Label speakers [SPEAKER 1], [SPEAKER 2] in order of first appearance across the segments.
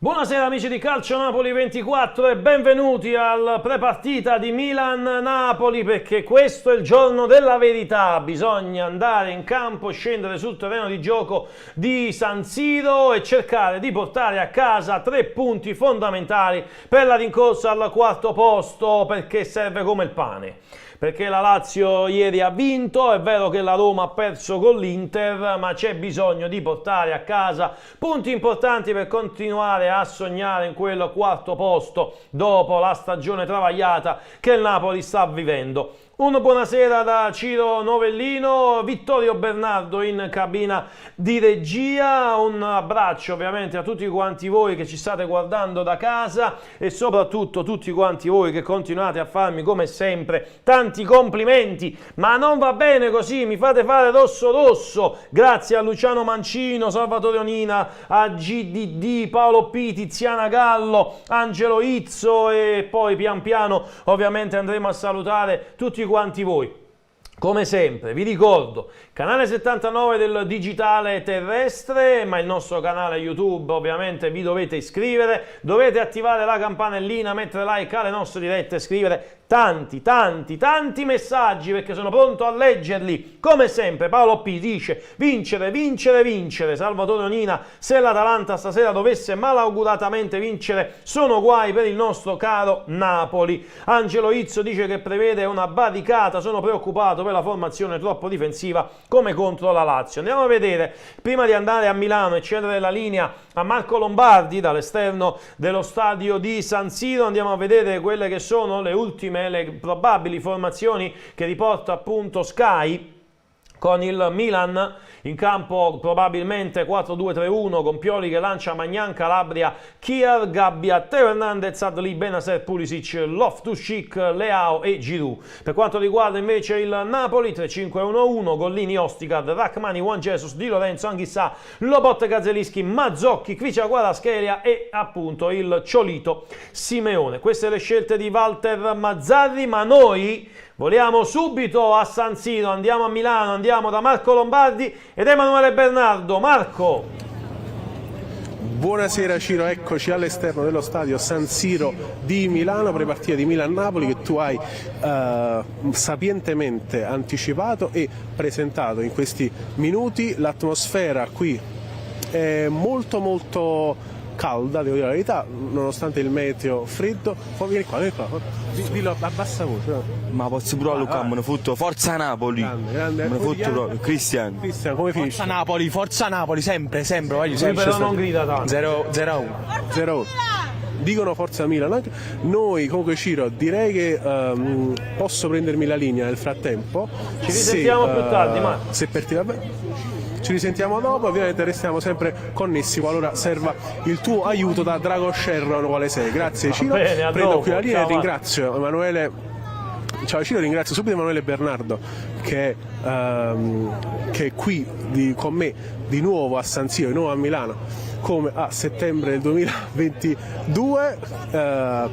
[SPEAKER 1] Buonasera amici di Calcio Napoli 24 e benvenuti al prepartita di Milan-Napoli, perché questo è il giorno della verità. Bisogna andare in campo, scendere sul terreno di gioco di San Siro e cercare di portare a casa 3 punti fondamentali per la rincorsa al quarto posto, perché serve come il pane. Perché la Lazio ieri ha vinto, è vero che la Roma ha perso con l'Inter, ma c'è bisogno di portare a casa punti importanti per continuare a sognare in quel quarto posto dopo la stagione travagliata che il Napoli sta vivendo. Un buonasera da Ciro Novellino, Vittorio Bernardo in cabina di regia, un abbraccio ovviamente a tutti quanti voi che ci state guardando da casa e soprattutto tutti quanti voi che continuate a farmi come sempre tanti complimenti, ma non va bene così, mi fate fare rosso, grazie a Luciano Mancino, Salvatore Onina, a GDD, Paolo P, Tiziana Gallo, Angelo Izzo e poi pian piano ovviamente andremo a salutare tutti quanti voi. Come sempre vi ricordo, canale 79 del digitale terrestre, ma il nostro canale YouTube ovviamente vi dovete iscrivere, dovete attivare la campanellina, mettere like alle nostre dirette, scrivere tanti messaggi perché sono pronto a leggerli. Come sempre Paolo P dice vincere, Salvatore Onina, se l'Atalanta stasera dovesse malauguratamente vincere sono guai per il nostro caro Napoli. Angelo Izzo dice che prevede una barricata, sono preoccupato per la formazione troppo difensiva come contro la Lazio. Andiamo a vedere, prima di andare a Milano e cedere la linea a Marco Lombardi dall'esterno dello stadio di San Siro, andiamo a vedere quelle che sono le ultime, le probabili formazioni che riporta appunto Sky, con il Milan in campo probabilmente 4-2-3-1 con Pioli che lancia Magnan, Calabria, Kier, Gabbia, Teo Hernandez, Adli, Benacer, Pulisic, Loftus-Cheek, Leao e Giroud. Per quanto riguarda invece il Napoli 3-5-1-1, Gollini, Ostigard, Rachmani, Juan Jesus, Di Lorenzo, Anghissà, Lobotka, Gazelischi, Mazzocchi, Kvicia, Kvaratskhelia e appunto il Ciolito Simeone. Queste le scelte di Walter Mazzarri, ma noi voliamo subito a San Siro, andiamo a Milano, andiamo da Marco Lombardi ed Emanuele Bernardo. Marco!
[SPEAKER 2] Buonasera Ciro, eccoci all'esterno dello stadio San Siro di Milano, prepartita di Milan-Napoli che tu hai sapientemente anticipato e presentato in questi minuti. L'atmosfera qui è molto calda, devo dire la verità, nonostante il meteo freddo. Vieni qua, dillo a bassa voce.
[SPEAKER 3] Ma posso pure Luca, me ne fotto. Forza Napoli!
[SPEAKER 2] Grande.
[SPEAKER 3] Me ne fotto proprio. Cristian,
[SPEAKER 2] come finisce?
[SPEAKER 4] Forza Napoli, sempre, voglio
[SPEAKER 1] Lui però non grida tanto.
[SPEAKER 4] 0-1.
[SPEAKER 2] 0-1. Dicono forza Milan. Noi comunque Ciro direi che posso prendermi la linea nel frattempo.
[SPEAKER 1] Ci risentiamo più tardi, ma
[SPEAKER 2] se per te va bene. Ci risentiamo dopo, ovviamente restiamo sempre connessi qualora serva il tuo aiuto da Drago Sherron quale sei. Grazie Ciro,
[SPEAKER 1] bene,
[SPEAKER 2] prendo
[SPEAKER 1] dopo.
[SPEAKER 2] qui la linea
[SPEAKER 1] Ciao,
[SPEAKER 2] e ringrazio Emanuele. Ciao Ciro, ringrazio subito Emanuele Bernardo che è qui con me di nuovo a San Siro, di nuovo a Milano come a settembre del 2022,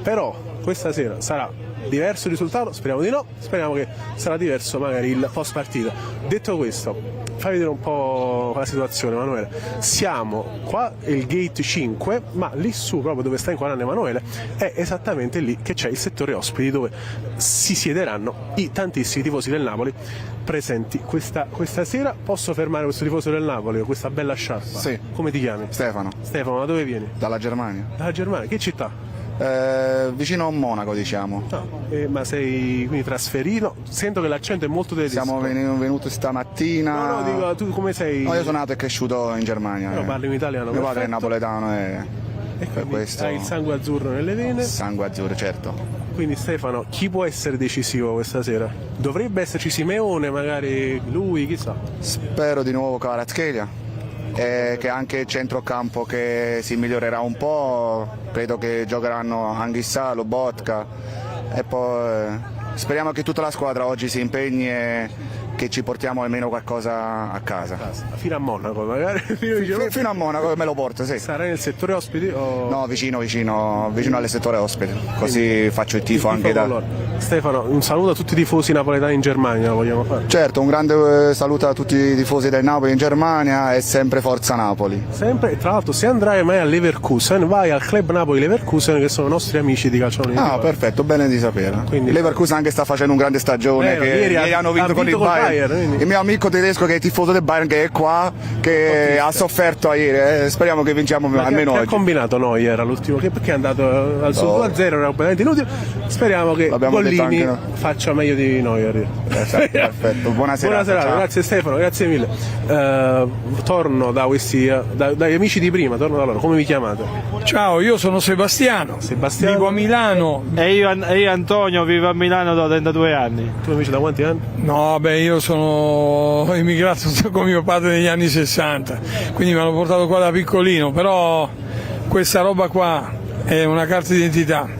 [SPEAKER 2] però questa sera sarà diverso il risultato, speriamo di no, speriamo che sarà diverso magari il post partita. Detto questo, fai vedere un po' la situazione Emanuele. Siamo qua, è il gate 5, ma lì su proprio dove sta inquadrando Emanuele è esattamente lì che c'è il settore ospiti dove si siederanno i tantissimi tifosi del Napoli presenti questa sera. Posso fermare questo tifoso del Napoli con questa bella sciarpa?
[SPEAKER 5] Sì.
[SPEAKER 2] Come ti chiami?
[SPEAKER 5] Stefano.
[SPEAKER 2] Stefano, da dove vieni?
[SPEAKER 5] Dalla Germania.
[SPEAKER 2] Dalla Germania, che città?
[SPEAKER 5] Vicino a Monaco, diciamo.
[SPEAKER 2] Ma sei quindi trasferito? Sento che l'accento è molto tedesco.
[SPEAKER 5] Siamo venuti stamattina.
[SPEAKER 2] No, dico, tu come sei?
[SPEAKER 5] No, io sono nato e cresciuto in Germania.
[SPEAKER 2] Però parli in italiano.
[SPEAKER 5] Mio padre è
[SPEAKER 2] perfetto.
[SPEAKER 5] napoletano e per questo.
[SPEAKER 2] Hai il sangue azzurro nelle vene.
[SPEAKER 5] Sangue azzurro, certo.
[SPEAKER 2] Quindi Stefano, chi può essere decisivo questa sera? Dovrebbe esserci Simeone, magari lui, chissà.
[SPEAKER 5] Spero di nuovo Kvaratskhelia. Che anche il centrocampo che si migliorerà un po', credo che giocheranno Anghissà, Lobotka e poi speriamo che tutta la squadra oggi si impegni che ci portiamo almeno qualcosa a casa.
[SPEAKER 2] Fino a Monaco magari.
[SPEAKER 5] Fino a Monaco me lo porto, sì.
[SPEAKER 2] Sarai nel settore ospiti o...
[SPEAKER 5] No, vicino al settore ospite, così faccio il tifo anche da...
[SPEAKER 2] Stefano, un saluto a tutti i tifosi napoletani in Germania, lo vogliamo fare?
[SPEAKER 5] Certo, un grande saluto a tutti i tifosi del Napoli in Germania e sempre Forza Napoli.
[SPEAKER 2] Sempre, tra l'altro, se andrai mai a Leverkusen, vai al Club Napoli Leverkusen, che sono nostri amici di Calcione.
[SPEAKER 5] Ah, perfetto, bene di sapere. Quindi, Leverkusen anche sta facendo un grande stagione, ieri hanno vinto con il Bayern. Il mio amico tedesco che è tifoso del Bayern, che è qua, che ha sofferto ieri, speriamo che vinciamo almeno oggi.
[SPEAKER 2] Che ha combinato Neuer all'ultimo, perché è andato al suo 2-0, era completamente inutile. Speriamo che Gollini faccia meglio di Neuer.
[SPEAKER 5] Perfetto. Buona serata.
[SPEAKER 2] Grazie Stefano, grazie mille. Torno da questi dagli amici di prima, torno da loro. Come vi chiamate?
[SPEAKER 6] Ciao, io sono Sebastiano, vivo a Milano.
[SPEAKER 7] E io Antonio, vivo a Milano da 32 anni.
[SPEAKER 2] Tu amici da quanti anni?
[SPEAKER 6] No, beh, io sono immigrato con mio padre negli anni 60, quindi mi hanno portato qua da piccolino, però questa roba qua è una carta d'identità.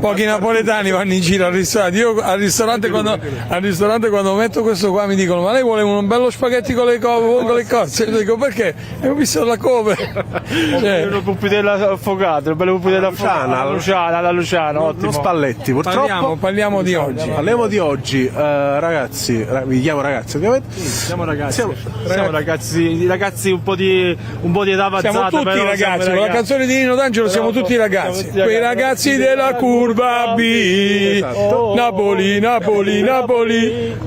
[SPEAKER 6] Pochi napoletani vanno in giro al ristorante. Io al ristorante quando metto questo qua mi dicono: ma lei vuole un bello spaghetti con le cozze? Io dico: perché? Ho visto la come.
[SPEAKER 7] Una puppitella affogata, una bella puppitella affogata alla Luciana, ottimo.
[SPEAKER 2] Non Spalletti, purtroppo.
[SPEAKER 6] Parliamo di oggi.
[SPEAKER 2] Parliamo di oggi, ragazzi, vi chiamo ragazzi ovviamente.
[SPEAKER 7] Siamo ragazzi un po' di età avanzata.
[SPEAKER 6] Siamo tutti ragazzi, con la canzone di Nino D'Angelo siamo tutti ragazzi. Quei ragazzi della curva B,
[SPEAKER 2] esatto.
[SPEAKER 6] Napoli.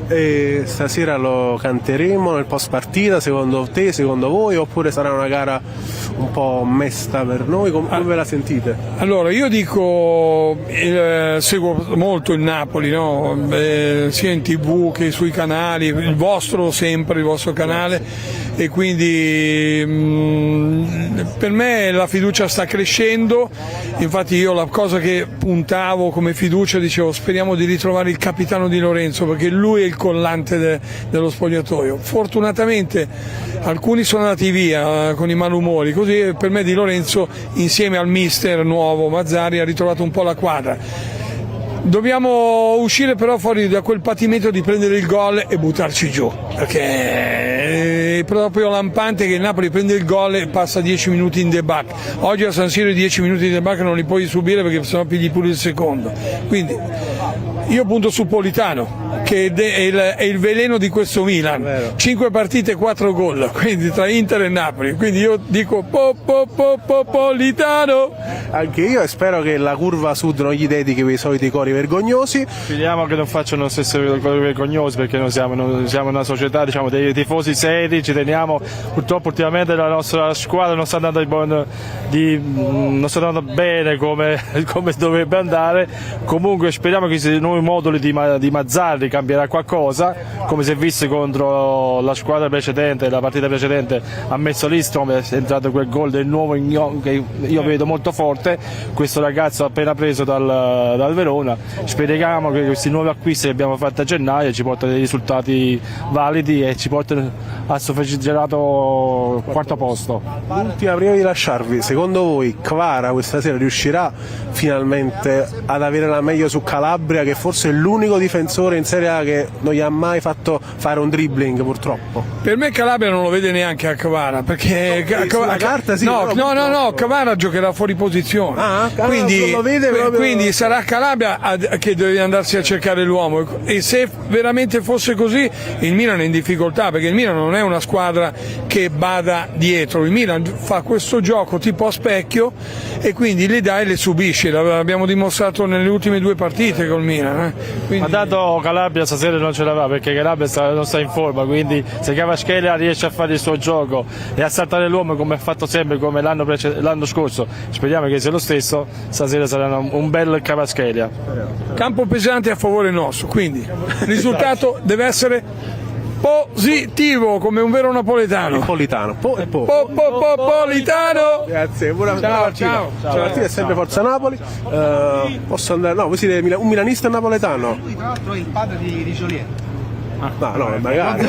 [SPEAKER 2] E stasera lo canteremo nel post partita, secondo te, secondo voi, oppure sarà una gara un po' mesta per noi? Come ve la sentite?
[SPEAKER 6] Allora, io dico, seguo molto il Napoli, no? Sia in TV che sui canali, il vostro canale, e quindi per me la fiducia sta crescendo. Infatti io la cosa che puntavo come fiducia, dicevo: speriamo di ritrovare il capitano Di Lorenzo, perché lui è il collante dello spogliatoio. Fortunatamente alcuni sono andati via con i malumori, così per me Di Lorenzo, insieme al mister nuovo Mazzari, ha ritrovato un po' la quadra. Dobbiamo uscire però fuori da quel patimento di prendere il gol e buttarci giù, perché è proprio lampante che il Napoli prende il gol e passa 10 minuti in debacco. Oggi a San Siro i 10 minuti di debacco non li puoi subire, perché sennò pigli pure il secondo. Quindi io punto su Politano, che è il veleno di questo Milan. 5 partite, 4 gol, quindi tra Inter e Napoli. Quindi io dico Politano.
[SPEAKER 2] Anche io, e spero che la curva sud non gli dedichi quei soliti cori vergognosi.
[SPEAKER 7] Speriamo che non facciano lo stesso cori vergognosi, perché noi siamo una società, diciamo, dei tifosi seri, ci teniamo. Purtroppo ultimamente la nostra squadra non sta andando bene come dovrebbe andare. Comunque speriamo che i nuovi moduli di Mazzarri cambierà qualcosa, come si è visto contro la squadra precedente. La partita precedente ha messo l'Istrom, è entrato quel gol del nuovo che io vedo molto forte. Questo ragazzo appena preso dal Verona, speriamo che questi nuovi acquisti che abbiamo fatto a gennaio ci portano dei risultati validi e ci portano al famigerato quarto posto.
[SPEAKER 2] Ultima, prima di lasciarvi, secondo voi Kvara questa sera riuscirà finalmente ad avere la meglio su Calabria, che forse è l'unico difensore in Serie A che non gli ha mai fatto fare un dribbling, purtroppo?
[SPEAKER 6] Per me Calabria non lo vede neanche a Kvara, perché
[SPEAKER 2] sulla carta sì,
[SPEAKER 6] no, Kvara giocherà fuori posizione. Quindi sarà Calabria che deve andarsi a cercare l'uomo, e se veramente fosse così il Milan è in difficoltà, perché il Milan non è una squadra che bada dietro. Il Milan fa questo gioco tipo a specchio e quindi le dà e le subisce. L'abbiamo dimostrato nelle ultime 2 partite col Milan.
[SPEAKER 7] Ma dato Calabria stasera non ce l'aveva, perché Calabria non sta in forma, quindi se Kvaratskhelia riesce a fare il suo gioco e a saltare l'uomo come ha fatto sempre, come l'anno scorso, speriamo che sia lo stesso, stasera sarà un bel Kvaratskhelia.
[SPEAKER 6] Campo pesante a favore nostro, quindi il risultato deve essere positivo, come un vero napoletano.
[SPEAKER 2] Politano.
[SPEAKER 6] Politano.
[SPEAKER 2] Grazie, buona partita. La partita è sempre Forza Napoli. Posso andare? No, voi siete un milanista napoletano.
[SPEAKER 8] Lui tra l'altro è il padre di Joliet.
[SPEAKER 2] No, magari.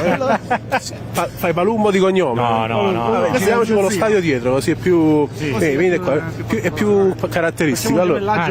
[SPEAKER 2] Fai Palumbo di cognome.
[SPEAKER 7] No.
[SPEAKER 2] Vabbè, giriamoci con lo stadio dietro, così è più. Venite qua, è più caratteristico. Allora,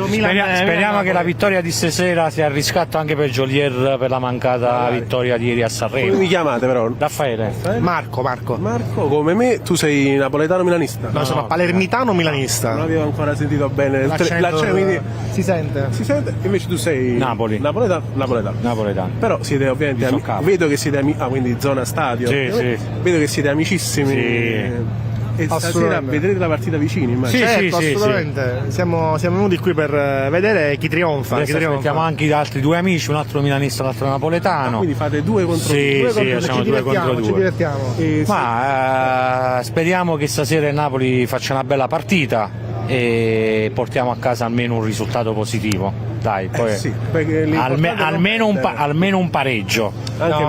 [SPEAKER 4] Speriamo che la vittoria di stasera sia il riscatto anche per Jolier per la mancata vittoria di ieri a
[SPEAKER 2] come
[SPEAKER 4] Sanremo.
[SPEAKER 2] vi chiamate però?
[SPEAKER 4] Raffaele.
[SPEAKER 8] Marco.
[SPEAKER 2] Marco, come me, tu sei napoletano milanista?
[SPEAKER 8] No, sono palermitano milanista.
[SPEAKER 2] Non avevo ancora sentito bene l'accento, quindi
[SPEAKER 8] Si sente.
[SPEAKER 2] si sente. Invece tu sei
[SPEAKER 4] Napoli.
[SPEAKER 2] napoletano. Però siete ovviamente vedo che siete quindi zona stadio.
[SPEAKER 4] Sì.
[SPEAKER 2] Vedo che siete amicissimi.
[SPEAKER 4] Sì.
[SPEAKER 2] E stasera vedrete la partita vicini, immagino.
[SPEAKER 8] Certo, assolutamente. Siamo venuti qui per vedere chi trionfa.
[SPEAKER 4] Adesso aspettiamo anche gli altri due amici, un altro milanista e un altro napoletano.
[SPEAKER 2] Quindi fate 2 contro 2.
[SPEAKER 4] Sì, siamo 2 contro 2.
[SPEAKER 8] Ci divertiamo.
[SPEAKER 4] Ma speriamo che stasera il Napoli faccia una bella partita e portiamo a casa almeno un risultato positivo. Dai, poi almeno un pareggio.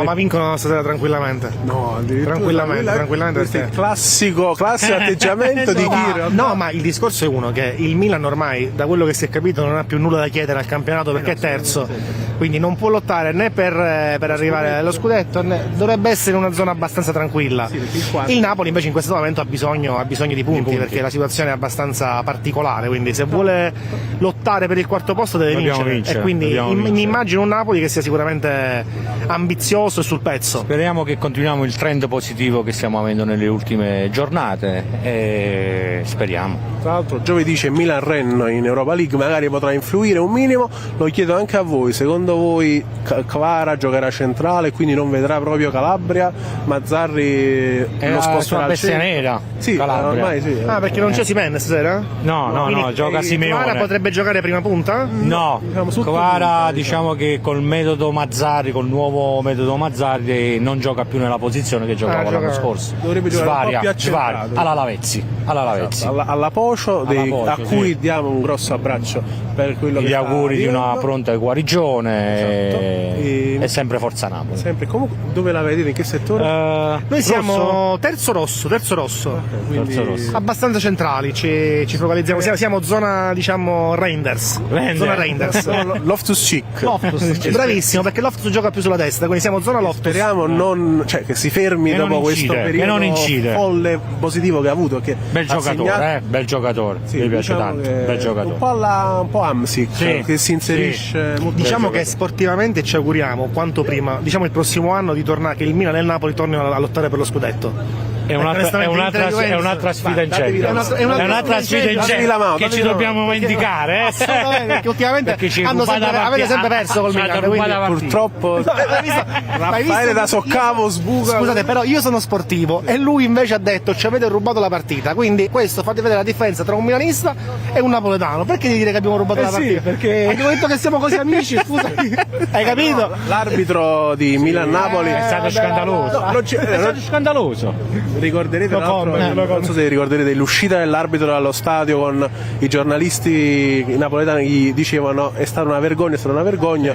[SPEAKER 8] Ma vincono stasera tranquillamente.
[SPEAKER 2] No,
[SPEAKER 8] Tranquillamente.
[SPEAKER 2] Questo è il classico atteggiamento di chi.
[SPEAKER 8] No, ma il discorso è uno, che il Milan ormai, da quello che si è capito, non ha più nulla da chiedere al campionato perché è terzo, quindi non può lottare né per arrivare allo scudetto, né dovrebbe essere una zona abbastanza tranquilla. Il Napoli invece in questo momento ha bisogno di punti perché la situazione è abbastanza particolare, quindi se vuole lottare per il quarto posto deve vincere. E quindi mi immagino un Napoli che sia sicuramente ambizioso e sul pezzo.
[SPEAKER 4] Speriamo che continuiamo il trend positivo che stiamo avendo nelle ultime giornate e speriamo.
[SPEAKER 2] Tra l'altro giovedì c'è Milan-Rennes in Europa League, magari potrà influire un minimo, lo chiedo anche a voi, secondo voi Kvara giocherà centrale, quindi non vedrà proprio Calabria, Mazzarri lo sposterà al
[SPEAKER 4] bestia nera?
[SPEAKER 2] Sì,
[SPEAKER 4] Calabria.
[SPEAKER 2] ormai sì.
[SPEAKER 8] Perché non c'è Simen stasera?
[SPEAKER 4] No, gioca Simeone.
[SPEAKER 8] Kvara potrebbe giocare prima punta?
[SPEAKER 4] No, Kvara diciamo che col nuovo metodo Mazzarri non gioca più nella posizione che giocava l'anno scorso.
[SPEAKER 2] Dovrebbe giocare un po' più accentrato.
[SPEAKER 4] alla Lavezzi.
[SPEAKER 2] Alla Pocio, a cui diamo un grosso abbraccio per quello che
[SPEAKER 4] gli auguri di una
[SPEAKER 2] vivendo.
[SPEAKER 4] pronta guarigione e sempre Forza Napoli.
[SPEAKER 2] Sempre. Comunque, dove la vedete? In che settore?
[SPEAKER 8] Noi siamo terzo rosso.
[SPEAKER 2] Quindi
[SPEAKER 8] Abbastanza centrali, ci focalizziamo, siamo zona diciamo Reinders. Zona Reinders.
[SPEAKER 2] Loftus-Cheek.
[SPEAKER 8] Bravissimo, perché Loftus gioca più sulla destra, quindi siamo zona Loftus.
[SPEAKER 2] Speriamo che si fermi
[SPEAKER 4] Che
[SPEAKER 2] dopo
[SPEAKER 4] non
[SPEAKER 2] questo
[SPEAKER 4] incide,
[SPEAKER 2] periodo
[SPEAKER 4] che non incide.
[SPEAKER 2] folle positivo che ha avuto. Che
[SPEAKER 4] Bel giocatore,
[SPEAKER 2] sì,
[SPEAKER 4] mi piace
[SPEAKER 2] diciamo
[SPEAKER 4] tanto, bel giocatore.
[SPEAKER 2] Un po' Amsic,
[SPEAKER 4] Sì,
[SPEAKER 2] che si inserisce molto.
[SPEAKER 8] Diciamo che sportivamente ci auguriamo quanto prima, diciamo il prossimo anno, di tornare, che il Milan e il Napoli tornino a lottare per lo scudetto.
[SPEAKER 4] È un'altra sfida in Champions. È un'altra sfida in Champions che ci dobbiamo vendicare.
[SPEAKER 8] Assolutamente, perché ultimamente avete sempre perso col Milan.
[SPEAKER 2] Purtroppo Raffaele da Soccavo sbuca.
[SPEAKER 8] Scusate, però io sono sportivo e lui invece ha detto ci avete rubato la partita, quindi questo fate vedere la differenza tra un milanista e un napoletano. Perché di dire che abbiamo rubato la partita?
[SPEAKER 2] Perché
[SPEAKER 8] abbiamo detto che siamo così amici, scusa. Hai capito?
[SPEAKER 2] L'arbitro di Milan-Napoli
[SPEAKER 4] È stato scandaloso. È stato scandaloso.
[SPEAKER 2] Ricorderete, non so se ricorderete l'uscita dell'arbitro dallo stadio con i giornalisti napoletani gli dicevano è stata una vergogna.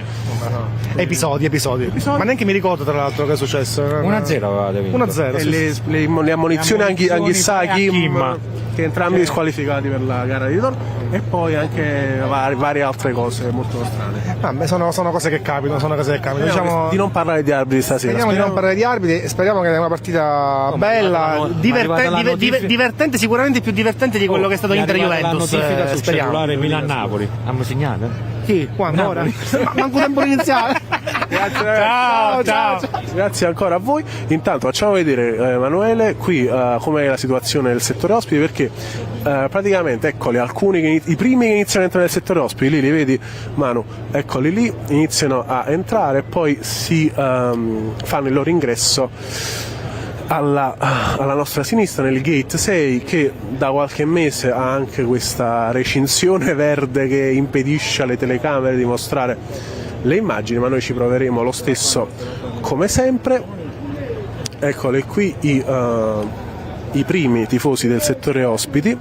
[SPEAKER 8] Episodi. Ma neanche mi ricordo tra l'altro che è successo.
[SPEAKER 4] 1-0 avevate vinto.
[SPEAKER 8] 1-0.
[SPEAKER 2] E le ammonizioni anche Sa Kim, che entrambi disqualificati per la gara di ritorno, e poi anche varie altre cose molto strane.
[SPEAKER 8] Sono cose che capitano, Diciamo
[SPEAKER 2] di non parlare di arbitri stasera.
[SPEAKER 8] Speriamo di non parlare di arbitri, speriamo che sia una partita bella, divertente, sicuramente più divertente di quello che è stato Inter-Juventus.
[SPEAKER 4] Sul cellulare Milan-Napoli. Abbiamo segnato?
[SPEAKER 8] Chi? Quando? Ora? Manco tempo iniziale.
[SPEAKER 2] Ciao. Grazie ancora a voi. Intanto facciamo vedere, Emanuele, qui com'è la situazione del settore ospiti, perché praticamente eccoli i primi che iniziano a entrare nel settore ospiti, li vedi Manu, eccoli lì, iniziano a entrare e poi si fanno il loro ingresso alla nostra sinistra nel gate 6, che da qualche mese ha anche questa recinzione verde che impedisce alle telecamere di mostrare le immagini, ma noi ci proveremo lo stesso come sempre. Eccoli qui i primi tifosi del settore ospiti,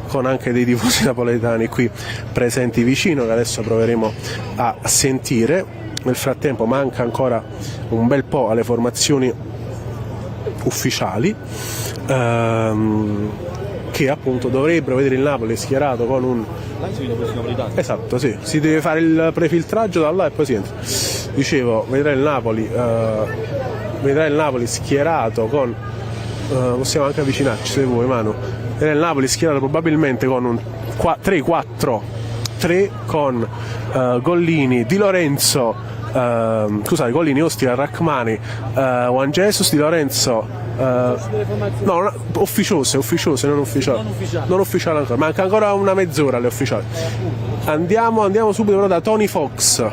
[SPEAKER 2] con anche dei tifosi napoletani qui presenti vicino, che adesso proveremo a sentire. Nel frattempo manca ancora un bel po' alle formazioni ufficiali, che appunto dovrebbero vedere il Napoli schierato con un... Esatto, sì, si deve fare il prefiltraggio da là e poi si entra. dicevo, vedrai il Napoli schierato con possiamo anche avvicinarci se vuoi, Manu. Vedrai il Napoli schierato probabilmente con un 3-4-3 con Gollini, Di Lorenzo, Gollini, Ostia, Rachmani, Juan Jesus, Di Lorenzo, no, ufficiose, non ufficiale ancora, manca ancora una mezz'ora alle ufficiali. Andiamo subito però da Tony Fox,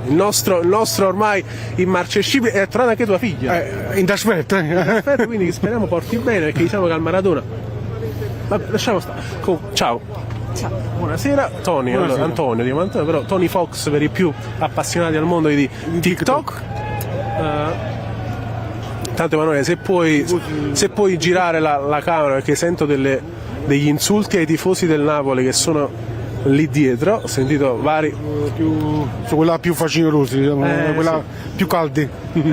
[SPEAKER 2] il nostro ormai immarcescibile. È tornata anche tua figlia
[SPEAKER 6] in trasferta,
[SPEAKER 2] quindi speriamo porti bene, perché diciamo che al Maradona, vabbè, lasciamo stare. Ciao. Buonasera Tony. Allora, Antonio, però Tony Fox per i più appassionati al mondo di TikTok. Tanto Emanuele, se puoi girare la camera, perché sento degli insulti ai tifosi del Napoli che sono lì dietro, ho sentito vari
[SPEAKER 6] su quella più facilosi, diciamo, quella più caldi.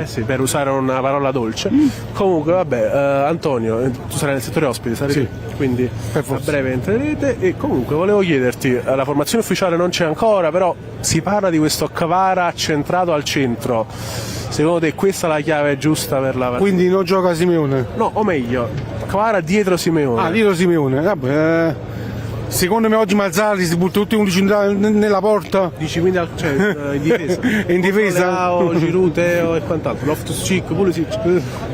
[SPEAKER 2] Sì, per usare una parola dolce. Comunque vabbè, Antonio, tu sarai nel settore ospite, sì. Quindi a breve entrerete. E comunque volevo chiederti, la formazione ufficiale non c'è ancora, però si parla di questo Kvara centrato al centro. Secondo te questa è la chiave giusta per la partita?
[SPEAKER 6] Quindi non gioca Simeone?
[SPEAKER 2] No, o meglio, Kvara dietro Simeone.
[SPEAKER 6] Dietro Simeone, vabbè. Secondo me oggi Mazzarri si butta tutti 11 nella porta.
[SPEAKER 2] Dici quindi in difesa?
[SPEAKER 6] In difesa?
[SPEAKER 2] Giroud, Teo e quant'altro. Loftus-Cheek, Pulisic.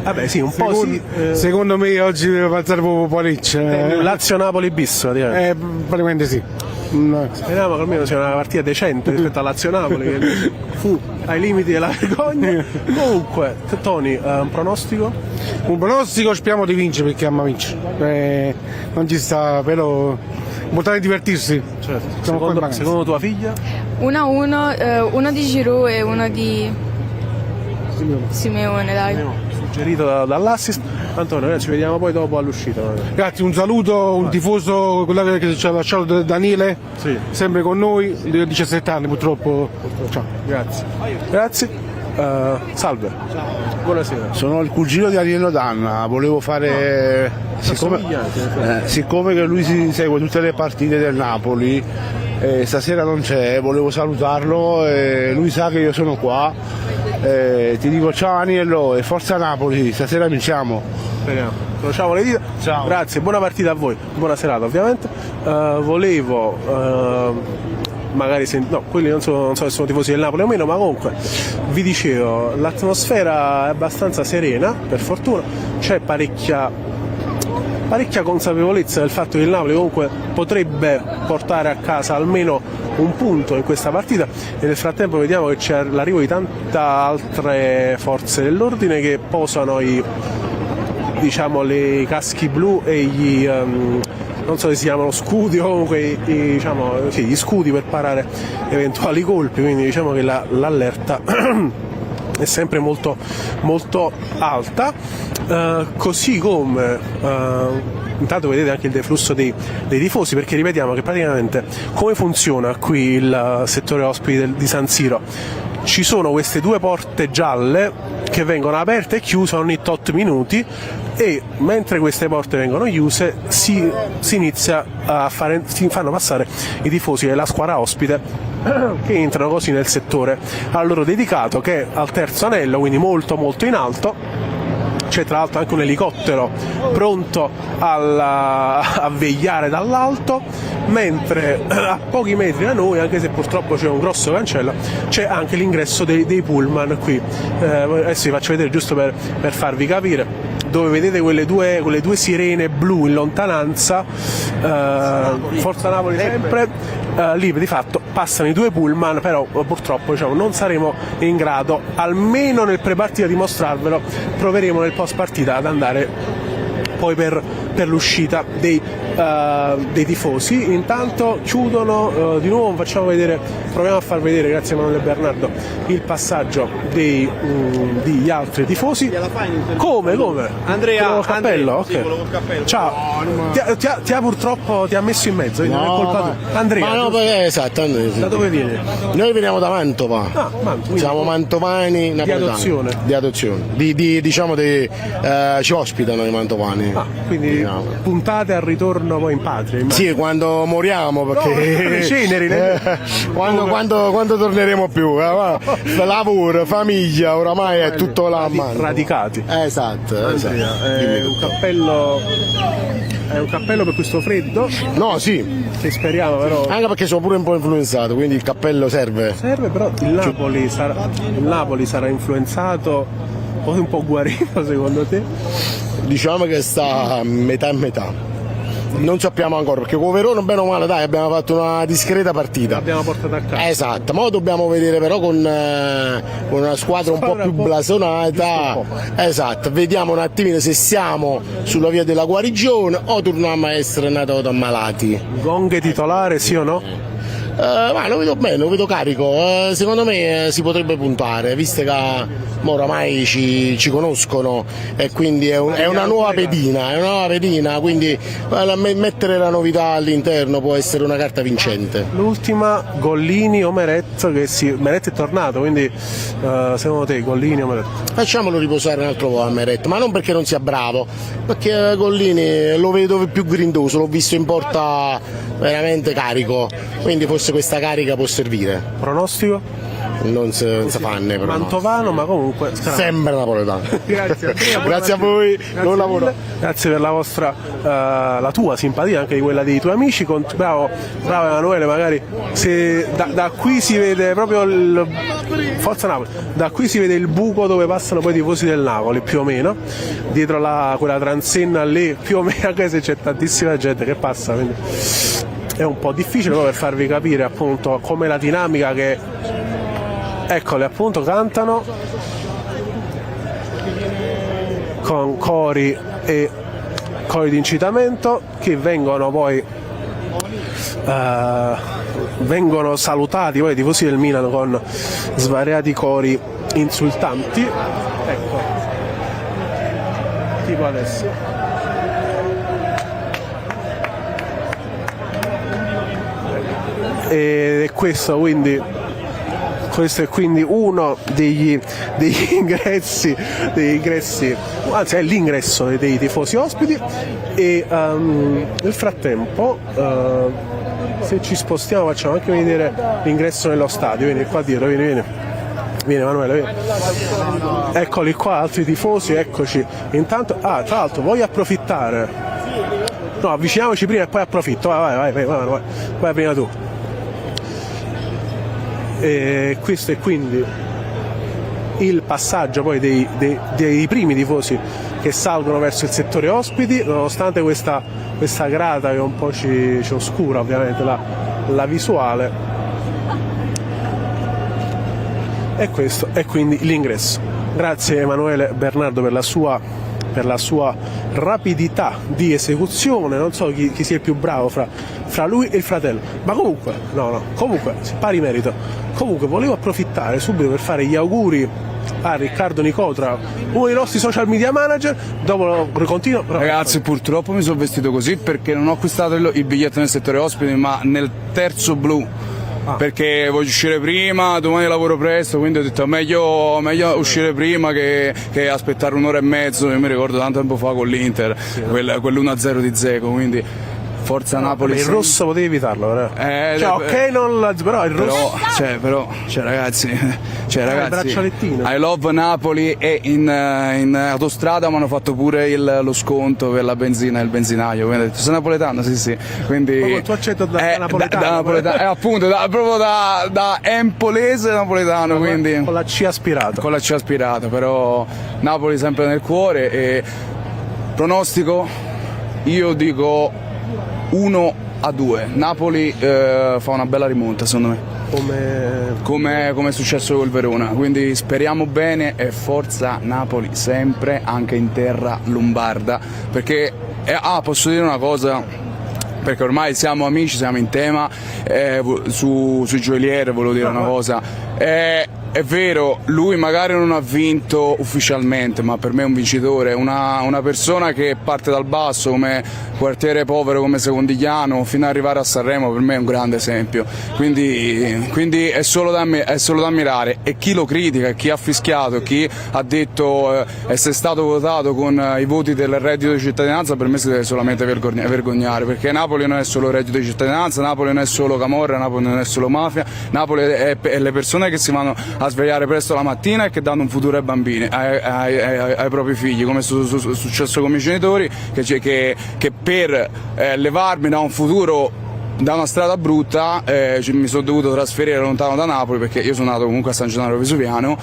[SPEAKER 2] Vabbè sì, un po' sì.
[SPEAKER 6] Secondo me oggi deve passare proprio Parecchio.
[SPEAKER 2] Lazio-Napoli bis,
[SPEAKER 6] praticamente sì.
[SPEAKER 2] Speriamo che almeno sia una partita decente rispetto a Lazio-Napoli, che fu ai limiti della vergogna. Comunque, Tony, un pronostico?
[SPEAKER 6] Un pronostico, speriamo di vincere, perché ama vincere. Non ci sta, però importante divertirsi.
[SPEAKER 2] Certo. Secondo tua figlia?
[SPEAKER 9] 1-1, uno di Giroud e uno di Simeone, dai.
[SPEAKER 2] Suggerito dall'assist. Antonio, ci vediamo poi dopo all'uscita.
[SPEAKER 6] Grazie, un saluto, un tifoso, quello che ci ha lasciato Daniele, sempre con noi, di 17 anni purtroppo. Ciao.
[SPEAKER 2] Grazie. Salve. Buonasera.
[SPEAKER 10] Sono il cugino di Ariello Danna, volevo fare, siccome che lui si segue tutte le partite del Napoli, stasera non c'è, volevo salutarlo, lui sa che io sono qua, ti dico ciao Aniello e forza Napoli, stasera vinciamo.
[SPEAKER 2] Speriamo. Conosciamo le dita.
[SPEAKER 10] Ciao.
[SPEAKER 2] Grazie, buona partita a voi, buona serata ovviamente. Volevo magari quelli non so se sono tifosi del Napoli o meno, ma comunque vi dicevo, l'atmosfera è abbastanza serena, per fortuna, c'è parecchia consapevolezza del fatto che il Napoli comunque potrebbe portare a casa almeno un punto in questa partita, e nel frattempo vediamo che c'è l'arrivo di tante altre forze dell'ordine che posano le caschi blu e gli non so se si chiamano scudi o comunque gli scudi per parare eventuali colpi, quindi diciamo che l'allerta è sempre molto, molto alta, così come intanto vedete anche il deflusso dei tifosi, perché ripetiamo che praticamente come funziona qui il settore ospiti di San Siro. Ci sono queste due porte gialle che vengono aperte e chiuse ogni tot minuti, e mentre queste porte vengono chiuse si fanno passare i tifosi della squadra ospite, che entrano così nel settore a loro dedicato, che è al terzo anello, quindi molto molto in alto. C'è tra l'altro anche un elicottero pronto a vegliare dall'alto, mentre a pochi metri da noi, anche se purtroppo c'è un grosso cancello, c'è anche l'ingresso dei pullman qui. Adesso vi faccio vedere giusto per farvi capire, dove vedete quelle due sirene blu in lontananza, Forza Napoli sempre, lì di fatto passano i due pullman, però purtroppo non saremo in grado, almeno nel pre-partita, di mostrarvelo. Proveremo nel post partita ad andare poi per l'uscita dei tifosi. Intanto chiudono di nuovo, proviamo a far vedere, grazie a Emanuele e Bernardo, il passaggio degli altri tifosi. Come?
[SPEAKER 11] Andrea,
[SPEAKER 2] con il cappello?
[SPEAKER 11] Ok. Sì, con il cappello.
[SPEAKER 2] Ciao. Purtroppo ti ha messo in mezzo, quindi non è colpa tua. Andrea.
[SPEAKER 10] Ma no, perché esattamente.
[SPEAKER 2] Da dove vieni?
[SPEAKER 10] Noi veniamo da Mantova. Siamo mantovani
[SPEAKER 2] napoletani. Di adozione.
[SPEAKER 10] Di adozione. Ci ospitano i mantovani. giovani.
[SPEAKER 2] Quindi puntate al ritorno poi in patria? Immagino.
[SPEAKER 10] Sì, quando moriamo, perché
[SPEAKER 2] ceneri,
[SPEAKER 10] quando torneremo più, lavoro, famiglia, oramai è tutto là a mano.
[SPEAKER 2] Radicati.
[SPEAKER 10] Esatto.
[SPEAKER 2] È un cappello per questo freddo?
[SPEAKER 10] No, sì.
[SPEAKER 2] Che speriamo però.
[SPEAKER 10] Anche perché sono pure un po' influenzato, quindi il cappello serve.
[SPEAKER 2] Serve, però il Napoli sarà influenzato, poi un po' guarito secondo te?
[SPEAKER 10] Diciamo che sta metà e metà. Non sappiamo ancora, perché con Verona bene o male dai abbiamo fatto una discreta partita.
[SPEAKER 2] L'abbiamo portata a casa.
[SPEAKER 10] Esatto, ma dobbiamo vedere però con una squadra un po' più blasonata. Esatto, vediamo un attimino se siamo sulla via della guarigione o torniamo a essere nati ammalati.
[SPEAKER 2] Gong titolare, sì o no?
[SPEAKER 10] Ma lo vedo bene, lo vedo carico. Secondo me si potrebbe puntare, visto che oramai ci conoscono e quindi è una nuova pedina, quindi mettere la novità all'interno può essere una carta vincente.
[SPEAKER 2] L'ultima, Gollini o Meret, Meret è tornato, quindi secondo te Gollini o Meret?
[SPEAKER 10] Facciamolo riposare un altro po' a Meret, ma non perché non sia bravo, perché Gollini lo vedo più grindoso, l'ho visto in porta veramente carico, quindi forse questa carica può servire.
[SPEAKER 2] Pronostico?
[SPEAKER 10] Non si fanne però.
[SPEAKER 2] Mantovano, ma comunque
[SPEAKER 10] sembra napoletano.
[SPEAKER 2] Grazie.
[SPEAKER 10] Grazie a voi, non lavoro.
[SPEAKER 2] Grazie per la vostra la tua simpatia, anche di quella dei tuoi amici. Bravo Emanuele, magari se da qui si vede proprio Forza Napoli, da qui si vede il buco dove passano poi i tifosi del Napoli, più o meno, dietro quella transenna lì, più o meno, anche se c'è tantissima gente che passa, quindi è un po' difficile proprio per farvi capire appunto come la dinamica che eccole appunto cantano con cori di incitamento che vengono poi vengono salutati poi i tifosi del Milan con svariati cori insultanti, ecco, tipo adesso. E questo è quindi uno degli ingressi, anzi è l'ingresso dei tifosi ospiti e nel frattempo se ci spostiamo facciamo anche vedere l'ingresso nello stadio, vieni qua dietro, vieni Emanuele, vieni. Eccoli qua altri tifosi, eccoci. Intanto tra l'altro voglio approfittare, no, avviciniamoci prima e poi approfitto, vai prima tu. E questo è quindi il passaggio poi dei primi tifosi che salgono verso il settore ospiti, nonostante questa grata che un po' ci oscura ovviamente la visuale. E questo è quindi l'ingresso. Grazie Emanuele Bernardo per la sua rapidità di esecuzione, non so chi sia il più bravo fra lui e il fratello, ma comunque comunque pari merito. Comunque volevo approfittare subito per fare gli auguri a Riccardo Nicotra, uno dei nostri social media manager. Dopo continuo.
[SPEAKER 11] Ragazzi, purtroppo mi sono vestito così perché non ho acquistato il biglietto nel settore ospiti, ma nel terzo blu. Perché voglio uscire prima, domani lavoro presto, quindi ho detto meglio uscire prima che aspettare un'ora e mezzo. Io mi ricordo tanto tempo fa con l'Inter, quell'1-0 di Dzeko, quindi Forza Napoli.
[SPEAKER 2] Il rosso potevi evitarlo, però il rosso.
[SPEAKER 11] Però, ragazzi,
[SPEAKER 2] il braccialettino.
[SPEAKER 11] I love Napoli e in autostrada mi hanno fatto pure lo sconto per la benzina e il benzinaio. Quindi ho detto, sei napoletano? Sì. Quindi
[SPEAKER 2] proprio il tuo accento da napoletano.
[SPEAKER 11] Appunto, proprio da empolese napoletano. Quindi
[SPEAKER 2] con la C aspirata.
[SPEAKER 11] Con la C aspirata, però Napoli sempre nel cuore. E pronostico, io dico 1-2. Napoli fa una bella rimonta secondo me, come è successo col Verona, quindi speriamo bene e forza Napoli sempre, anche in terra lombarda, perché posso dire una cosa, perché ormai siamo amici, siamo in tema, sui gioiellieri volevo dire una cosa, è vero, lui magari non ha vinto ufficialmente, ma per me è un vincitore, una persona che parte dal basso come quartiere povero come Secondigliano fino ad arrivare a Sanremo, per me è un grande esempio, quindi è solo da ammirare, e chi lo critica, chi ha fischiato, chi ha detto essere stato votato con i voti del reddito di cittadinanza, per me si deve solamente vergognare, perché Napoli non è solo reddito di cittadinanza, Napoli non è solo camorra, Napoli non è solo mafia, Napoli è le persone che si vanno a svegliare presto la mattina e che danno un futuro ai bambini, ai propri figli, come è successo con i miei genitori, che per levarmi da un futuro, da una strada brutta, mi sono dovuto trasferire lontano da Napoli, perché io sono nato comunque a San Gennaro Vesuviano,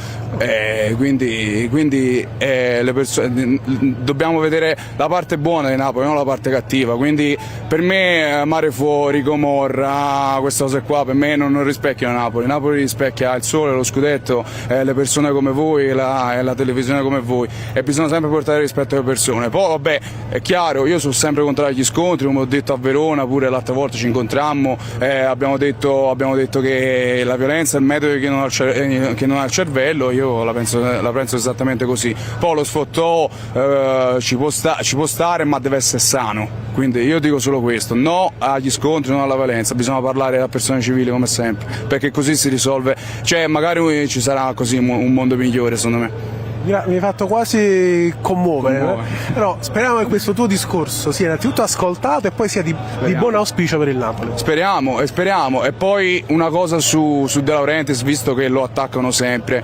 [SPEAKER 11] quindi le persone, dobbiamo vedere la parte buona di Napoli, non la parte cattiva, quindi per me Mare Fuori, Gomorra, queste cose qua per me non rispecchiano Napoli. Napoli rispecchia il sole, lo scudetto, le persone come voi, la televisione come voi, e bisogna sempre portare rispetto alle persone. Poi vabbè, è chiaro, io sono sempre contrario agli scontri, come ho detto a Verona, pure l'altra volta ci incontrammo, abbiamo detto che la violenza è il metodo che non ha il cervello, io la penso esattamente così. Poi lo sfottò ci può stare, ma deve essere sano, quindi io dico solo questo: no agli scontri, no alla violenza, bisogna parlare a persone civili come sempre, perché così si risolve, cioè magari ci sarà così un mondo migliore, secondo me.
[SPEAKER 2] Mi hai fatto quasi commuovere. Però speriamo che questo tuo discorso sia innanzitutto ascoltato e poi sia di buon auspicio per il Napoli.
[SPEAKER 11] Speriamo. E poi una cosa su De Laurentiis, visto che lo attaccano sempre,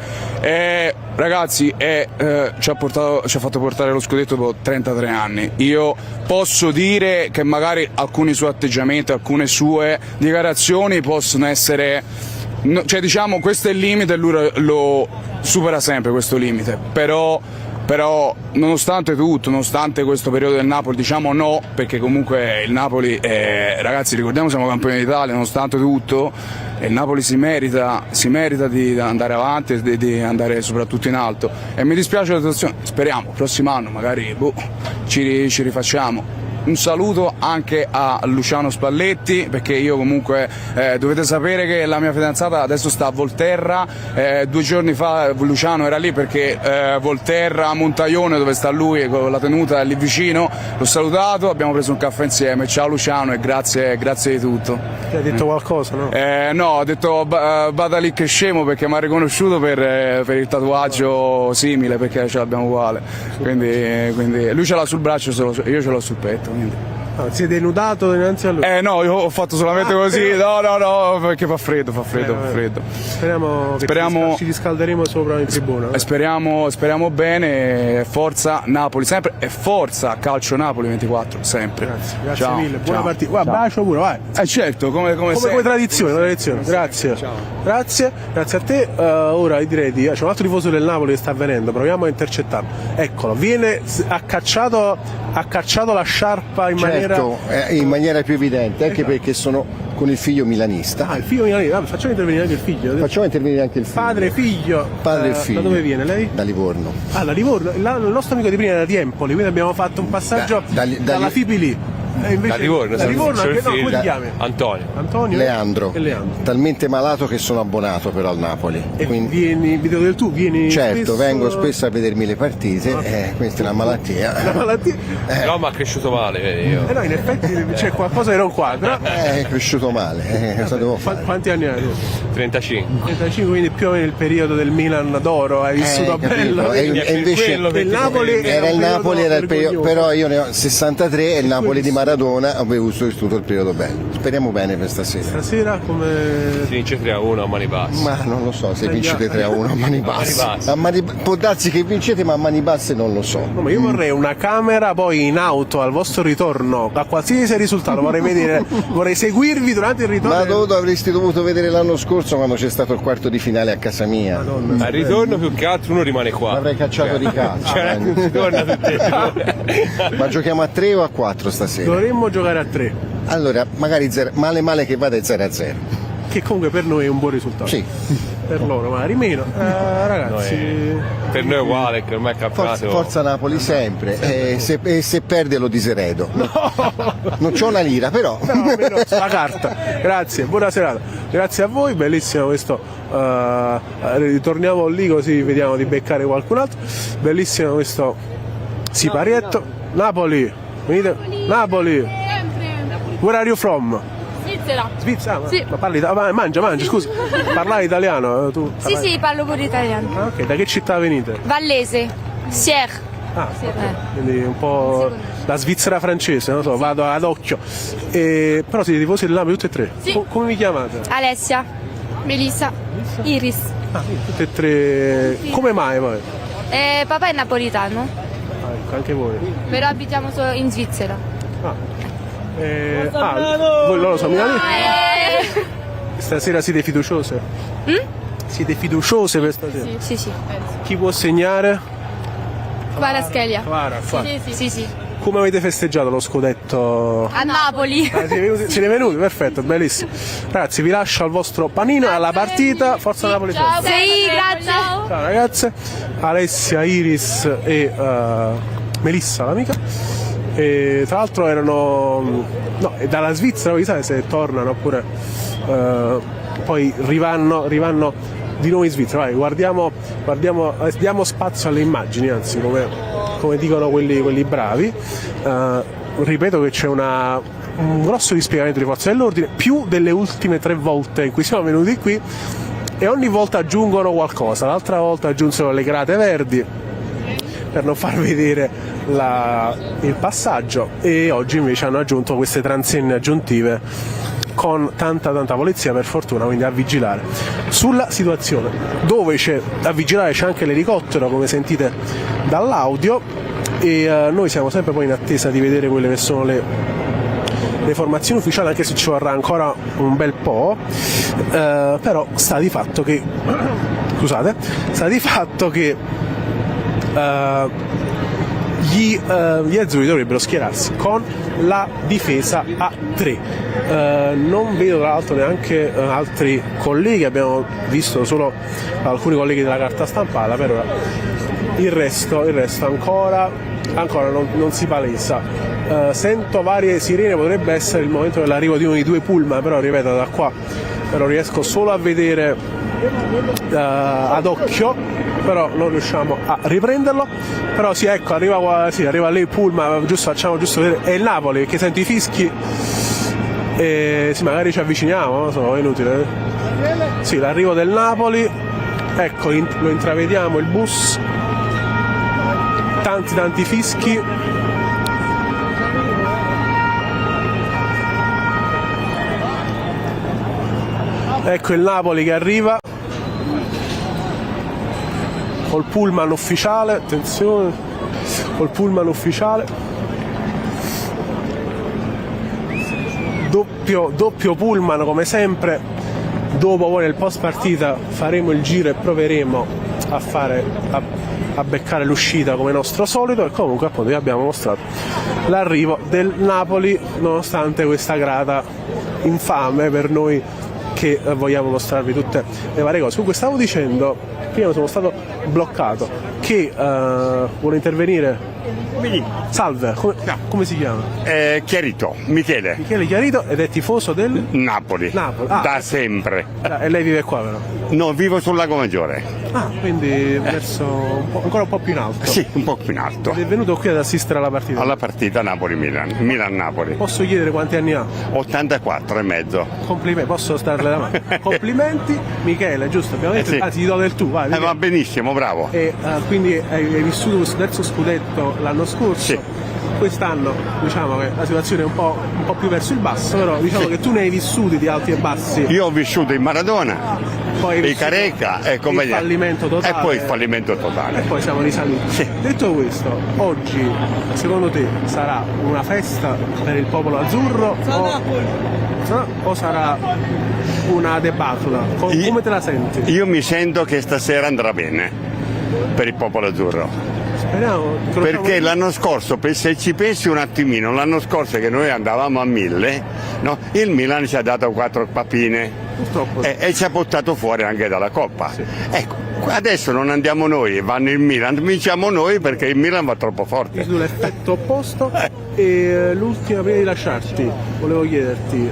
[SPEAKER 11] ragazzi, ci ha fatto portare lo scudetto dopo 33 anni. Io posso dire che magari alcuni suoi atteggiamenti, alcune sue dichiarazioni possono essere, cioè diciamo, questo è il limite e lui lo supera sempre questo limite, però nonostante tutto, nonostante questo periodo del Napoli, diciamo no, perché comunque il Napoli, ragazzi, ricordiamo, siamo campioni d'Italia, nonostante tutto il Napoli si merita di andare avanti e di andare soprattutto in alto, e mi dispiace la situazione. Speriamo prossimo anno magari ci rifacciamo. Un saluto anche a Luciano Spalletti, perché io comunque dovete sapere che la mia fidanzata adesso sta a Volterra, 2 giorni fa Luciano era lì perché Volterra, Montaione, dove sta lui con la tenuta è lì vicino, l'ho salutato, abbiamo preso un caffè insieme. Ciao Luciano e grazie di tutto.
[SPEAKER 2] Ti ha detto qualcosa, no?
[SPEAKER 11] No, ha detto vada lì che scemo, perché mi ha riconosciuto per il tatuaggio simile, perché ce l'abbiamo uguale, quindi lui ce l'ha sul braccio, io ce l'ho sul petto.
[SPEAKER 2] Si è denudato dinanzi a lui?
[SPEAKER 11] No, io ho fatto solamente così, no, perché fa freddo.
[SPEAKER 2] Speriamo ci riscalderemo sopra in tribuna.
[SPEAKER 11] Speriamo bene, forza Napoli sempre, e forza Calcio Napoli 24 sempre.
[SPEAKER 2] Grazie mille, buona partita. Guarda, bacio pure, vai.
[SPEAKER 11] Certo, come
[SPEAKER 2] tradizione. Grazie a te. Ora direi c'è un altro tifoso del Napoli che sta venendo, proviamo a intercettarlo. Eccolo, ha cacciato la sciarpa
[SPEAKER 12] in maniera più evidente, anche perché sono con il figlio milanista.
[SPEAKER 2] Il figlio milanista, facciamo intervenire anche il figlio.
[SPEAKER 12] Facciamo intervenire anche il figlio.
[SPEAKER 2] Padre e figlio.
[SPEAKER 12] Da
[SPEAKER 2] dove viene lei?
[SPEAKER 12] Da Livorno.
[SPEAKER 2] Da Livorno. Il nostro amico di prima era di Empoli, quindi abbiamo fatto un passaggio dalla Fibili.
[SPEAKER 13] Da Livorno,
[SPEAKER 2] anche no, come ti chiami?
[SPEAKER 13] Antonio.
[SPEAKER 12] Leandro. Talmente malato che sono abbonato però al Napoli.
[SPEAKER 2] E quindi vieni
[SPEAKER 12] certo,
[SPEAKER 2] spesso...
[SPEAKER 12] vengo spesso a vedermi le partite, questa è una malattia.
[SPEAKER 13] No, ma è cresciuto male, vedi io.
[SPEAKER 2] No, in effetti c'è qualcosa che non quadra.
[SPEAKER 12] È cresciuto male, cosa devo fare?
[SPEAKER 2] Quanti anni hai tu?
[SPEAKER 13] 35,
[SPEAKER 2] quindi più o meno il periodo del Milan d'oro, hai vissuto bello.
[SPEAKER 12] E invece
[SPEAKER 2] il Napoli
[SPEAKER 12] era il periodo, però io ne ho 63 e il Napoli di Maradona avevo vissuto il periodo bello. Speriamo bene per stasera.
[SPEAKER 2] Stasera come
[SPEAKER 13] si vince 3-1 a mani basse.
[SPEAKER 12] Ma non lo so se vincete 3-1 a mani basse. Può darsi che vincete, ma a mani basse non lo so.
[SPEAKER 2] No, ma io vorrei una camera poi in auto al vostro ritorno, a qualsiasi risultato, vorrei seguirvi durante il ritorno.
[SPEAKER 12] Ma avresti dovuto vedere l'anno scorso quando c'è stato il quarto di finale a casa mia.
[SPEAKER 13] Al ritorno più che altro uno rimane qua.
[SPEAKER 12] L'avrei cacciato di casa. Ma giochiamo a 3 o a 4 stasera?
[SPEAKER 2] Dovremmo giocare a 3.
[SPEAKER 12] Allora, magari male che vada è 0-0.
[SPEAKER 2] che comunque per noi è un buon risultato.
[SPEAKER 12] Sì.
[SPEAKER 2] Per loro magari meno. Ragazzi,
[SPEAKER 13] per noi è uguale, che ormai è campionato.
[SPEAKER 12] Forza Napoli sempre, e se perde lo diseredo. Non c'ho una lira, però.
[SPEAKER 2] almeno sulla carta. Grazie, buona serata. Grazie a voi, bellissimo questo. Ritorniamo lì così vediamo di beccare qualcun altro. Bellissimo questo siparietto. Napoli, venite? Napoli. Where are you from?
[SPEAKER 9] Svizzera.
[SPEAKER 2] Svizzera?
[SPEAKER 9] Sì.
[SPEAKER 2] Ma parli mangia, scusa. Parlavi italiano? Tu parlavi?
[SPEAKER 9] Sì, parlo pure italiano.
[SPEAKER 2] Ah, ok, da che città venite?
[SPEAKER 9] Vallese. Sier.
[SPEAKER 2] Ah, quindi un po' la Svizzera francese, non so, vado ad occhio. Però siete tifosi del Napoli tutte e tre?
[SPEAKER 9] Sì.
[SPEAKER 2] Come vi chiamate?
[SPEAKER 9] Alessia. Melissa. Iris.
[SPEAKER 2] Ah, tutte e tre. Sì. Come mai poi?
[SPEAKER 9] Papà è napolitano,
[SPEAKER 2] Ecco, anche voi.
[SPEAKER 9] però abitiamo solo in Svizzera.
[SPEAKER 2] Voi loro sono milanesi? Stasera siete fiduciose? Siete fiduciose per stasera?
[SPEAKER 9] Sì.
[SPEAKER 2] Chi può segnare?
[SPEAKER 9] Kvaratskhelia. Sì.
[SPEAKER 2] Come avete festeggiato lo scudetto?
[SPEAKER 9] A Napoli.
[SPEAKER 2] Siete venuti? Perfetto, bellissimo. Ragazzi, vi lascio al vostro panino, alla partita. Forza Napoli.
[SPEAKER 9] Ciao, grazie.
[SPEAKER 2] Ciao ragazze. Alessia, Iris e Melissa, l'amica. E tra l'altro erano dalla Svizzera, chissà se tornano oppure poi rivanno di nuovo in Svizzera. Vai, diamo spazio alle immagini, anzi come dicono quelli bravi. Ripeto che c'è un grosso dispiegamento di forze dell'ordine, più delle ultime 3 volte in cui siamo venuti qui, e ogni volta aggiungono qualcosa. L'altra volta aggiunsero le grate verdi per non far vedere il passaggio, e oggi invece hanno aggiunto queste transenne aggiuntive con tanta polizia, per fortuna, quindi a vigilare sulla situazione. Dove a vigilare c'è anche l'elicottero, come sentite dall'audio, e noi siamo sempre poi in attesa di vedere quelle che sono le formazioni ufficiali, anche se ci vorrà ancora un bel po', però sta di fatto che gli azzurri dovrebbero schierarsi con la difesa a 3. Non vedo tra l'altro neanche altri colleghi, abbiamo visto solo alcuni colleghi della carta stampata per ora. Il resto ancora non si palesa. Sento varie sirene, potrebbe essere il momento dell'arrivo di uno dei 2 pullman, però ripeto, da qua lo riesco solo a vedere ad occhio, però non riusciamo a riprenderlo. Però sì, ecco, arriva lì il pullman, facciamo giusto vedere, è il Napoli, perché sento i fischi, sì, magari ci avviciniamo, non so, è inutile. Sì, l'arrivo del Napoli, ecco, lo intravediamo il bus, tanti fischi. Ecco il Napoli che arriva col pullman ufficiale, attenzione, col pullman ufficiale, doppio pullman come sempre. Dopo poi nel post partita faremo il giro e proveremo a beccare l'uscita come nostro solito, e comunque appunto vi abbiamo mostrato l'arrivo del Napoli, nonostante questa grata infame per noi che vogliamo mostrarvi tutte le varie cose. Comunque stavo dicendo, prima sono stato bloccato, che vuole intervenire. Salve, come si chiama?
[SPEAKER 14] Chiarito, Michele.
[SPEAKER 2] Michele Chiarito, ed è tifoso del
[SPEAKER 14] Napoli. Da sempre.
[SPEAKER 2] E lei vive qua però?
[SPEAKER 14] No, vivo sul Lago Maggiore.
[SPEAKER 2] Quindi verso ancora un po' più in alto.
[SPEAKER 14] Sì, un po' più in alto.
[SPEAKER 2] Ed è venuto qui ad assistere alla partita?
[SPEAKER 14] Alla partita Napoli-Milan, Milan-Napoli.
[SPEAKER 2] Posso chiedere quanti anni ha?
[SPEAKER 14] 84 e mezzo.
[SPEAKER 2] Complimenti, posso starle la mano? Complimenti, Michele, giusto? Abbiamo detto,
[SPEAKER 14] sì.
[SPEAKER 2] Anzi, ti do del tu, vai.
[SPEAKER 14] Va benissimo, bravo.
[SPEAKER 2] E quindi hai vissuto questo terzo scudetto l'anno scorso?
[SPEAKER 14] Sì.
[SPEAKER 2] Quest'anno diciamo che la situazione è un po' più verso il basso, però diciamo che tu ne hai vissuti di alti e bassi.
[SPEAKER 14] Io ho vissuto in Maradona, poi il Careca,
[SPEAKER 2] il fallimento totale,
[SPEAKER 14] e poi il fallimento totale.
[SPEAKER 2] E poi siamo risaliti.
[SPEAKER 14] Sì.
[SPEAKER 2] Detto questo, oggi secondo te sarà una festa per il popolo azzurro o sarà una debacle? Come te la senti?
[SPEAKER 14] Io mi sento che stasera andrà bene per il popolo azzurro.
[SPEAKER 2] Speriamo,
[SPEAKER 14] perché l'anno scorso, se ci pensi un attimino, l'anno scorso che noi andavamo a 1000, no, il Milan ci ha dato 4 papine.
[SPEAKER 2] Purtroppo.
[SPEAKER 14] E ci ha portato fuori anche dalla Coppa. Sì. Ecco, adesso non andiamo noi, vanno il Milan, vinciamo noi perché il Milan va troppo forte.
[SPEAKER 2] Sull'effetto opposto. E l'ultima, prima di lasciarti, volevo chiederti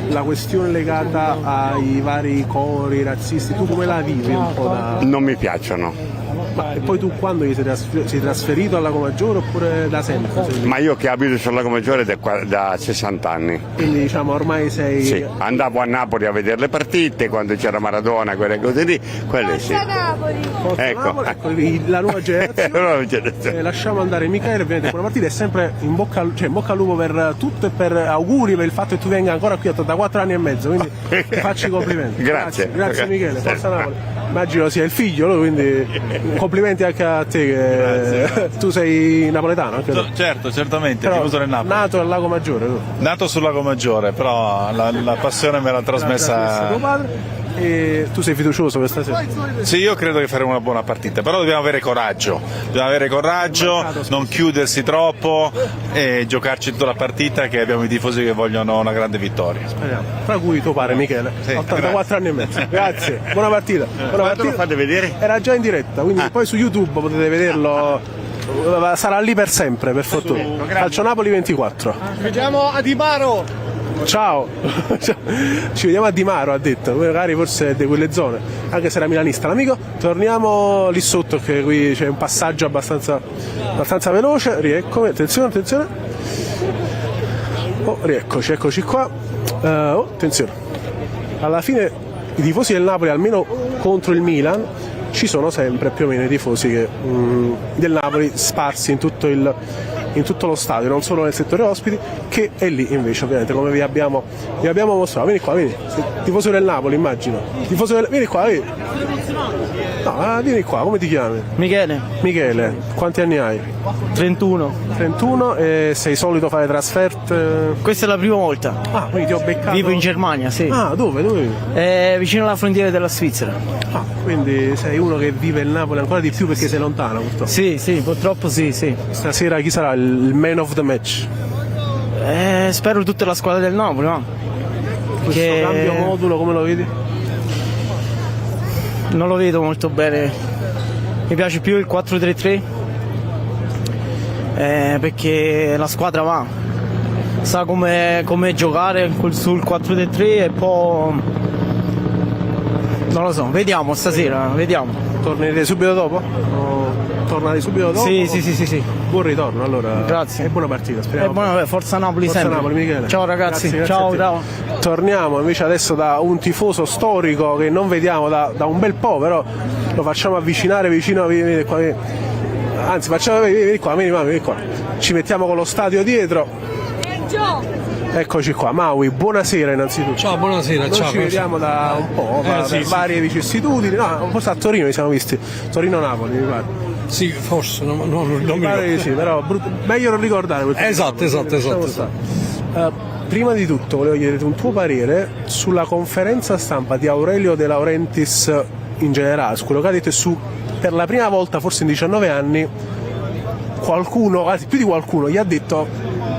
[SPEAKER 2] la questione legata ai vari cori razzisti, tu come la vivi un po' da...
[SPEAKER 14] Non mi piacciono.
[SPEAKER 2] Ma e poi tu quando sei trasferito al Lago Maggiore oppure da sempre?
[SPEAKER 14] Ma io che abito sul Lago Maggiore da 60 anni.
[SPEAKER 2] Quindi diciamo ormai sei...
[SPEAKER 14] Sì, andavo a Napoli a vedere le partite quando c'era Maradona, quelle cose lì, quelle sì.
[SPEAKER 2] Ecco, la nuova generazione. Lasciamo andare Michele, ovviamente buona partita, è sempre in bocca al lupo per tutto e per auguri per il fatto che tu venga ancora qui da 4 anni e mezzo, quindi ti faccio i complimenti.
[SPEAKER 14] Grazie
[SPEAKER 2] Michele, forza Napoli. Immagino sia il figlio, quindi complimenti anche a te che tu sei napoletano anche tu.
[SPEAKER 15] Certo, certamente, tifoso del Napoli.
[SPEAKER 2] Nato al Lago Maggiore tu.
[SPEAKER 15] Nato sul Lago Maggiore, però la passione me l'ha trasmessa
[SPEAKER 2] tuo padre. E tu sei fiducioso questa sera?
[SPEAKER 15] Sì, io credo che faremo una buona partita, però dobbiamo avere coraggio, non chiudersi troppo e giocarci tutta la partita, che abbiamo i tifosi che vogliono una grande vittoria.
[SPEAKER 2] Speriamo. Tra cui tuo padre Michele, sì, 84 anni e mezzo. Grazie, buona partita.
[SPEAKER 14] Lo fate vedere?
[SPEAKER 2] Era già in diretta, quindi poi su YouTube potete vederlo. Sarà lì per sempre, per fortuna. Calcio Napoli 24.
[SPEAKER 8] Vediamo a Di Maro.
[SPEAKER 2] Ciao, ci vediamo a Di Maro, ha detto, magari forse è di quelle zone, anche se era milanista l'amico. Torniamo lì sotto che qui c'è un passaggio abbastanza veloce, rieccomi, attenzione. Eccoci qua. Attenzione. Alla fine i tifosi del Napoli, almeno contro il Milan, ci sono sempre più o meno i tifosi del Napoli sparsi in tutto lo stadio, non solo nel settore ospiti, che è lì invece ovviamente come vi abbiamo mostrato. Vieni qua, vieni, tifoso del Napoli immagino, vieni qua, vieni. No, vieni qua, come ti chiami? Michele, quanti anni hai?
[SPEAKER 16] 31
[SPEAKER 2] e sei solito fare trasferte?
[SPEAKER 16] Questa è la prima volta.
[SPEAKER 2] Ah, quindi ti ho beccato.
[SPEAKER 16] Vivo in Germania, sì.
[SPEAKER 2] Ah, dove?
[SPEAKER 16] Vicino alla frontiera della Svizzera.
[SPEAKER 2] Ah, quindi sei uno che vive il Napoli ancora di più perché sei lontano purtroppo.
[SPEAKER 16] Sì, purtroppo sì.
[SPEAKER 2] Stasera chi sarà il man of the match?
[SPEAKER 16] Spero tutta la squadra del Napoli, no?
[SPEAKER 2] Questo cambio modulo come lo vedi?
[SPEAKER 16] Non lo vedo molto bene. Mi piace più il 4-3-3 perché la squadra sa come giocare sul 4-3-3 e poi non lo so, vediamo stasera, vediamo.
[SPEAKER 2] Tornerete subito dopo? Tornare subito dopo?
[SPEAKER 16] Sì.
[SPEAKER 2] Buon ritorno allora.
[SPEAKER 16] Grazie.
[SPEAKER 2] E buona partita, speriamo.
[SPEAKER 16] Forza Napoli
[SPEAKER 2] Forza
[SPEAKER 16] sempre.
[SPEAKER 2] Napoli, Michele.
[SPEAKER 16] Ciao ragazzi.
[SPEAKER 2] Grazie
[SPEAKER 16] ciao.
[SPEAKER 2] Torniamo invece adesso da un tifoso storico che non vediamo da un bel po', però lo facciamo avvicinare vicino, vieni qua. Anzi, vieni qua. Ci mettiamo con lo stadio dietro. Eccoci qua, Maui, buonasera innanzitutto.
[SPEAKER 17] Ciao, buonasera.
[SPEAKER 2] Ci vediamo da un po', per varie vicissitudini. No, forse a Torino ci siamo visti. Torino-Napoli, mi pare.
[SPEAKER 17] Sì, forse, non mi
[SPEAKER 2] pare sì, però meglio non ricordare.
[SPEAKER 17] Esatto.
[SPEAKER 2] Prima di tutto volevo chiederti un tuo parere sulla conferenza stampa di Aurelio De Laurentiis in generale, su quello che ha detto per la prima volta, forse in 19 anni, qualcuno, anzi più di qualcuno, gli ha detto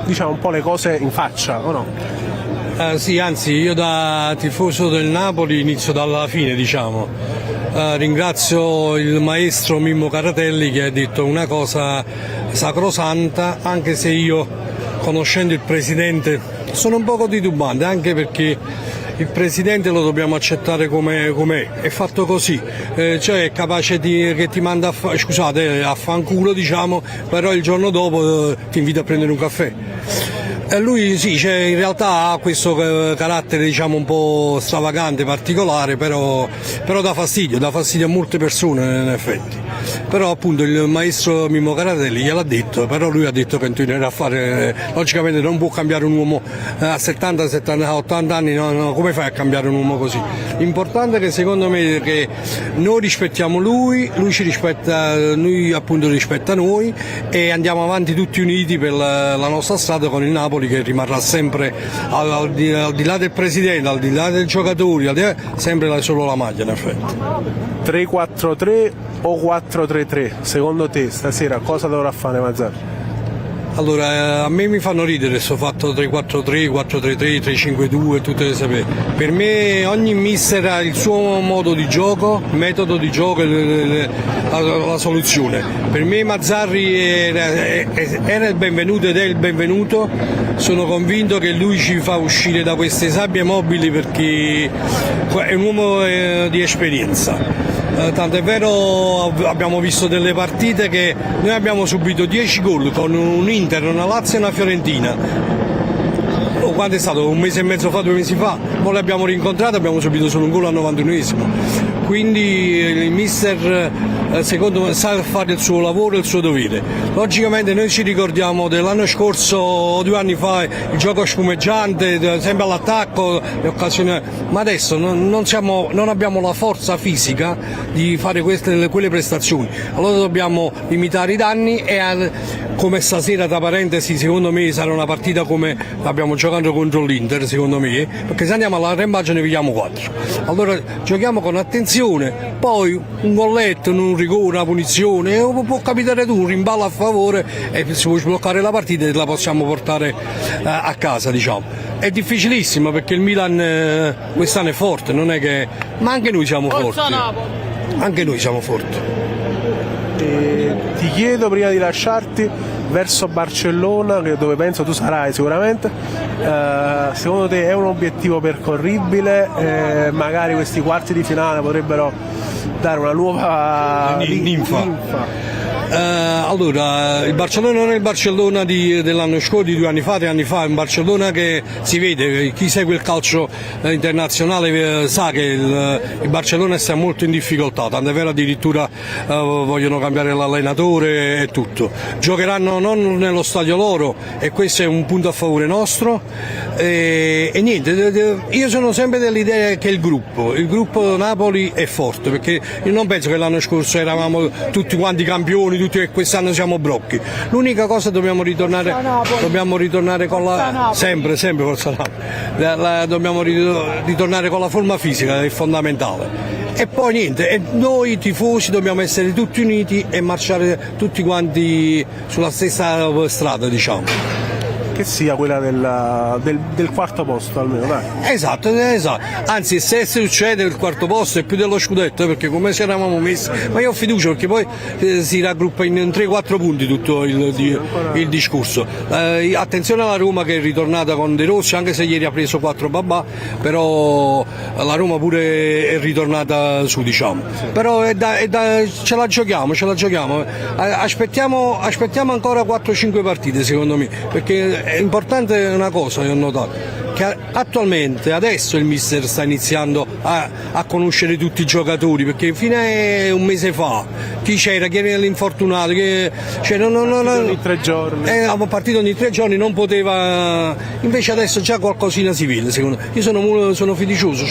[SPEAKER 2] diciamo un po' le cose in faccia, o no?
[SPEAKER 17] Sì, anzi io da tifoso del Napoli inizio dalla fine, diciamo. Ringrazio il maestro Mimmo Caratelli che ha detto una cosa sacrosanta, anche se io, conoscendo il presidente, sono un poco titubante, anche perché il presidente lo dobbiamo accettare com'è, è fatto così, cioè è capace che ti manda a fanculo, diciamo, però il giorno dopo ti invita a prendere un caffè. Lui sì, in realtà ha questo carattere, diciamo, un po' stravagante, particolare, però dà fastidio a molte persone in effetti. Però appunto il maestro Mimmo Caratelli gliel'ha detto, però lui ha detto che continuerà a fare, logicamente non può cambiare un uomo a 70, 80 anni, no, come fai a cambiare un uomo così? L'importante è che secondo me è che noi rispettiamo lui ci rispetta, lui appunto rispetta noi e andiamo avanti tutti uniti per la nostra strada con il Napoli, che rimarrà sempre al di là del presidente, al di là dei giocatori, sempre solo la maglia in effetti.
[SPEAKER 2] 3-4-3 o 4-3-3, secondo te stasera cosa dovrà fare Mazzarri?
[SPEAKER 17] Allora, a me mi fanno ridere questo fatto 3-4-3, 4-3-3, 3-5-2, tutte le sapere. Per me ogni mister ha il suo modo di gioco, il metodo di gioco e la soluzione. Per me Mazzarri era il benvenuto ed è il benvenuto. Sono convinto che lui ci fa uscire da queste sabbie mobili perché è un uomo di esperienza. Tanto è vero, abbiamo visto delle partite che noi abbiamo subito 10 gol con un Inter, una Lazio e una Fiorentina. Quando è stato? Un mese e mezzo fa, 2 mesi fa, poi le abbiamo rincontrate, abbiamo subito solo un gol al 91esimo. Quindi il mister secondo me sa fare il suo lavoro e il suo dovere. Logicamente noi ci ricordiamo dell'anno scorso, 2 anni fa, il gioco spumeggiante, sempre all'attacco, le occasioni, ma adesso non abbiamo la forza fisica di fare quelle prestazioni. Allora dobbiamo limitare i danni e come stasera, tra parentesi, secondo me sarà una partita come abbiamo giocato contro l'Inter, secondo me, perché se andiamo alla rembaggio ne pigliamo 4. Allora giochiamo con attenzione, poi un golletto, un rigore, una punizione, può capitare un rimballo a favore e si può sbloccare la partita e la possiamo portare a casa, diciamo. È difficilissimo perché il Milan quest'anno è forte, non è che... ma anche noi siamo forti. Anche noi siamo forti.
[SPEAKER 2] Ti chiedo prima di lasciarti verso Barcellona, dove penso tu sarai sicuramente, secondo te è un obiettivo percorribile? Magari questi quarti di finale potrebbero dare una nuova ninfa.
[SPEAKER 17] Allora, il Barcellona non è il Barcellona dell'anno scorso, di 2 anni fa, 3 anni fa, è un Barcellona che si vede, chi segue il calcio internazionale sa che il Barcellona sta molto in difficoltà, tanto è vero addirittura vogliono cambiare l'allenatore e tutto. Giocheranno non nello stadio loro e questo è un punto a favore nostro e niente, io sono sempre dell'idea che il gruppo Napoli è forte, perché io non penso che l'anno scorso eravamo tutti quanti campioni, tutti che quest'anno siamo brocchi. L'unica cosa dobbiamo ritornare con la sempre forza Napoli. Dobbiamo ritornare con la forma fisica, è fondamentale. E poi niente, e noi tifosi dobbiamo essere tutti uniti e marciare tutti quanti sulla stessa strada, diciamo.
[SPEAKER 2] Che sia quella del quarto posto almeno, dai.
[SPEAKER 17] Esatto, anzi se succede il quarto posto è più dello scudetto, perché come ci eravamo messi, ma io ho fiducia perché poi si raggruppa in 3-4 punti tutto il discorso. Attenzione alla Roma che è ritornata con De Rossi, anche se ieri ha preso 4 babà, però la Roma pure è ritornata su, diciamo. Però ce la giochiamo, aspettiamo ancora 4-5 partite secondo me, perché è importante una cosa che ho notato, che attualmente adesso il mister sta iniziando a conoscere tutti i giocatori, perché fino a un mese fa chi c'era, chi era l'infortunato,
[SPEAKER 2] ogni 3 giorni.
[SPEAKER 17] Abbiamo partito ogni 3 giorni, non poteva, invece adesso già qualcosina si vede, secondo me. Io sono fiducioso,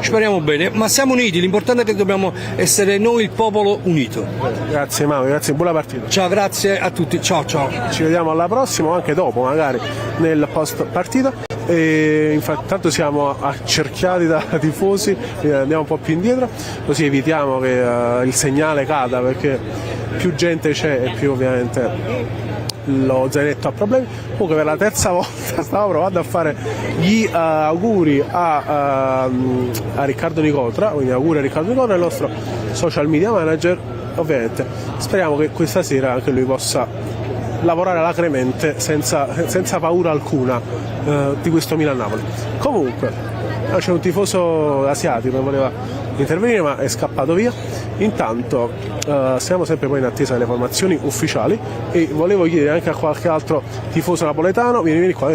[SPEAKER 17] speriamo bene, ma siamo uniti, l'importante è che dobbiamo essere noi il popolo unito.
[SPEAKER 2] Grazie Mauro, grazie, buona partita.
[SPEAKER 17] Ciao, grazie a tutti, ciao.
[SPEAKER 2] Ci vediamo alla prossima o anche dopo, magari nel post partita. E infatti tanto siamo accerchiati da tifosi, andiamo un po' più indietro così evitiamo che il segnale cada, perché più gente c'è e più ovviamente lo zainetto ha problemi. Comunque per la terza volta stavo provando a fare gli auguri a Riccardo Nicotra, quindi auguri a Riccardo Nicotra, il nostro social media manager. Ovviamente speriamo che questa sera anche lui possa lavorare alacremente senza paura alcuna di questo Milan-Napoli. Comunque c'è un tifoso asiatico che voleva intervenire ma è scappato via. Intanto siamo sempre poi in attesa delle formazioni ufficiali e volevo chiedere anche a qualche altro tifoso napoletano, vieni qua,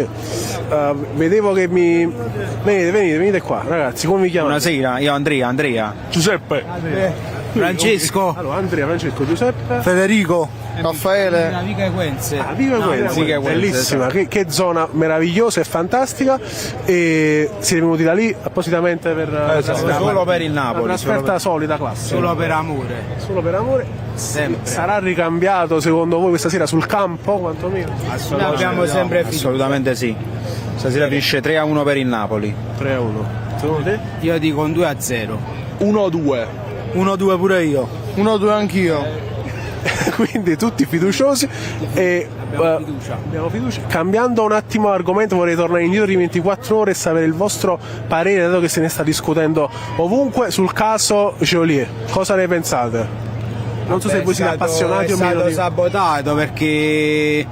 [SPEAKER 2] vedevo che venite qua ragazzi, come vi chiamate?
[SPEAKER 18] Buonasera, io Andrea.
[SPEAKER 2] Giuseppe.
[SPEAKER 18] Francesco.
[SPEAKER 2] Allora, Andrea, Francesco, Giuseppe.
[SPEAKER 18] Federico.
[SPEAKER 12] Raffaele.
[SPEAKER 18] Vica Equense.
[SPEAKER 2] Vica Equense, bellissima, che zona meravigliosa e fantastica, e siete venuti da lì appositamente per
[SPEAKER 18] solo per il Napoli.
[SPEAKER 2] Una trasferta solida, classica.
[SPEAKER 18] Solo per amore.
[SPEAKER 2] Solo per amore.
[SPEAKER 18] Sempre.
[SPEAKER 2] Sarà ricambiato secondo voi questa sera sul campo, quantomeno?
[SPEAKER 18] Assolutamente sì. Stasera finisce 3-1 per il Napoli.
[SPEAKER 2] 3-1. Secondo te?
[SPEAKER 18] Io dico un 2-0.
[SPEAKER 10] 1-2.
[SPEAKER 18] 1-2 pure io.
[SPEAKER 10] 1-2 anch'io.
[SPEAKER 2] quindi tutti fiduciosi e abbiamo fiducia. Cambiando un attimo argomento, vorrei tornare indietro di 24 ore e sapere il vostro parere, dato che se ne sta discutendo ovunque, sul caso Geolier. Cosa ne pensate? Non so se voi siete appassionati o meno.
[SPEAKER 18] È stato sabotato perché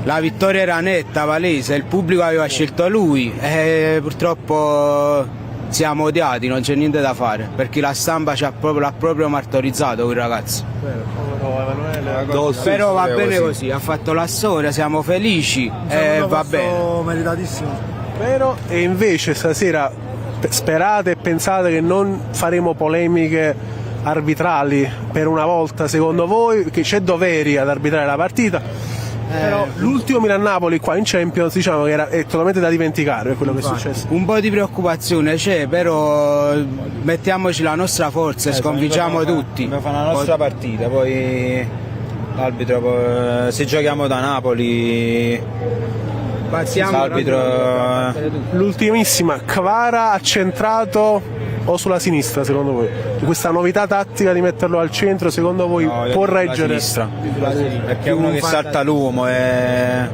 [SPEAKER 18] la vittoria era netta, palese, il pubblico aveva scelto lui e purtroppo siamo odiati, non c'è niente da fare, perché la stampa l'ha proprio martorizzato quel ragazzo. Però va bene così, ha fatto la storia, siamo felici e va bene.
[SPEAKER 16] Meritatissimo.
[SPEAKER 2] Vero? E invece stasera sperate e pensate che non faremo polemiche arbitrali per una volta, secondo voi, che c'è doveri ad arbitrare la partita? Però l'ultimo Milan-Napoli qua in Champions, diciamo che è totalmente da dimenticare quello che è successo.
[SPEAKER 18] Un po' di preoccupazione c'è, però mettiamoci la nostra forza e sconfiggiamo tutti.
[SPEAKER 11] Dobbiamo fare la nostra partita, poi l'arbitro, se giochiamo da Napoli, l'arbitro.
[SPEAKER 2] L'ultimissima, Kvara ha centrato o sulla sinistra, secondo voi? Questa novità tattica di metterlo al centro, secondo voi può reggere?
[SPEAKER 11] Sinistra, perché è uno che salta l'uomo e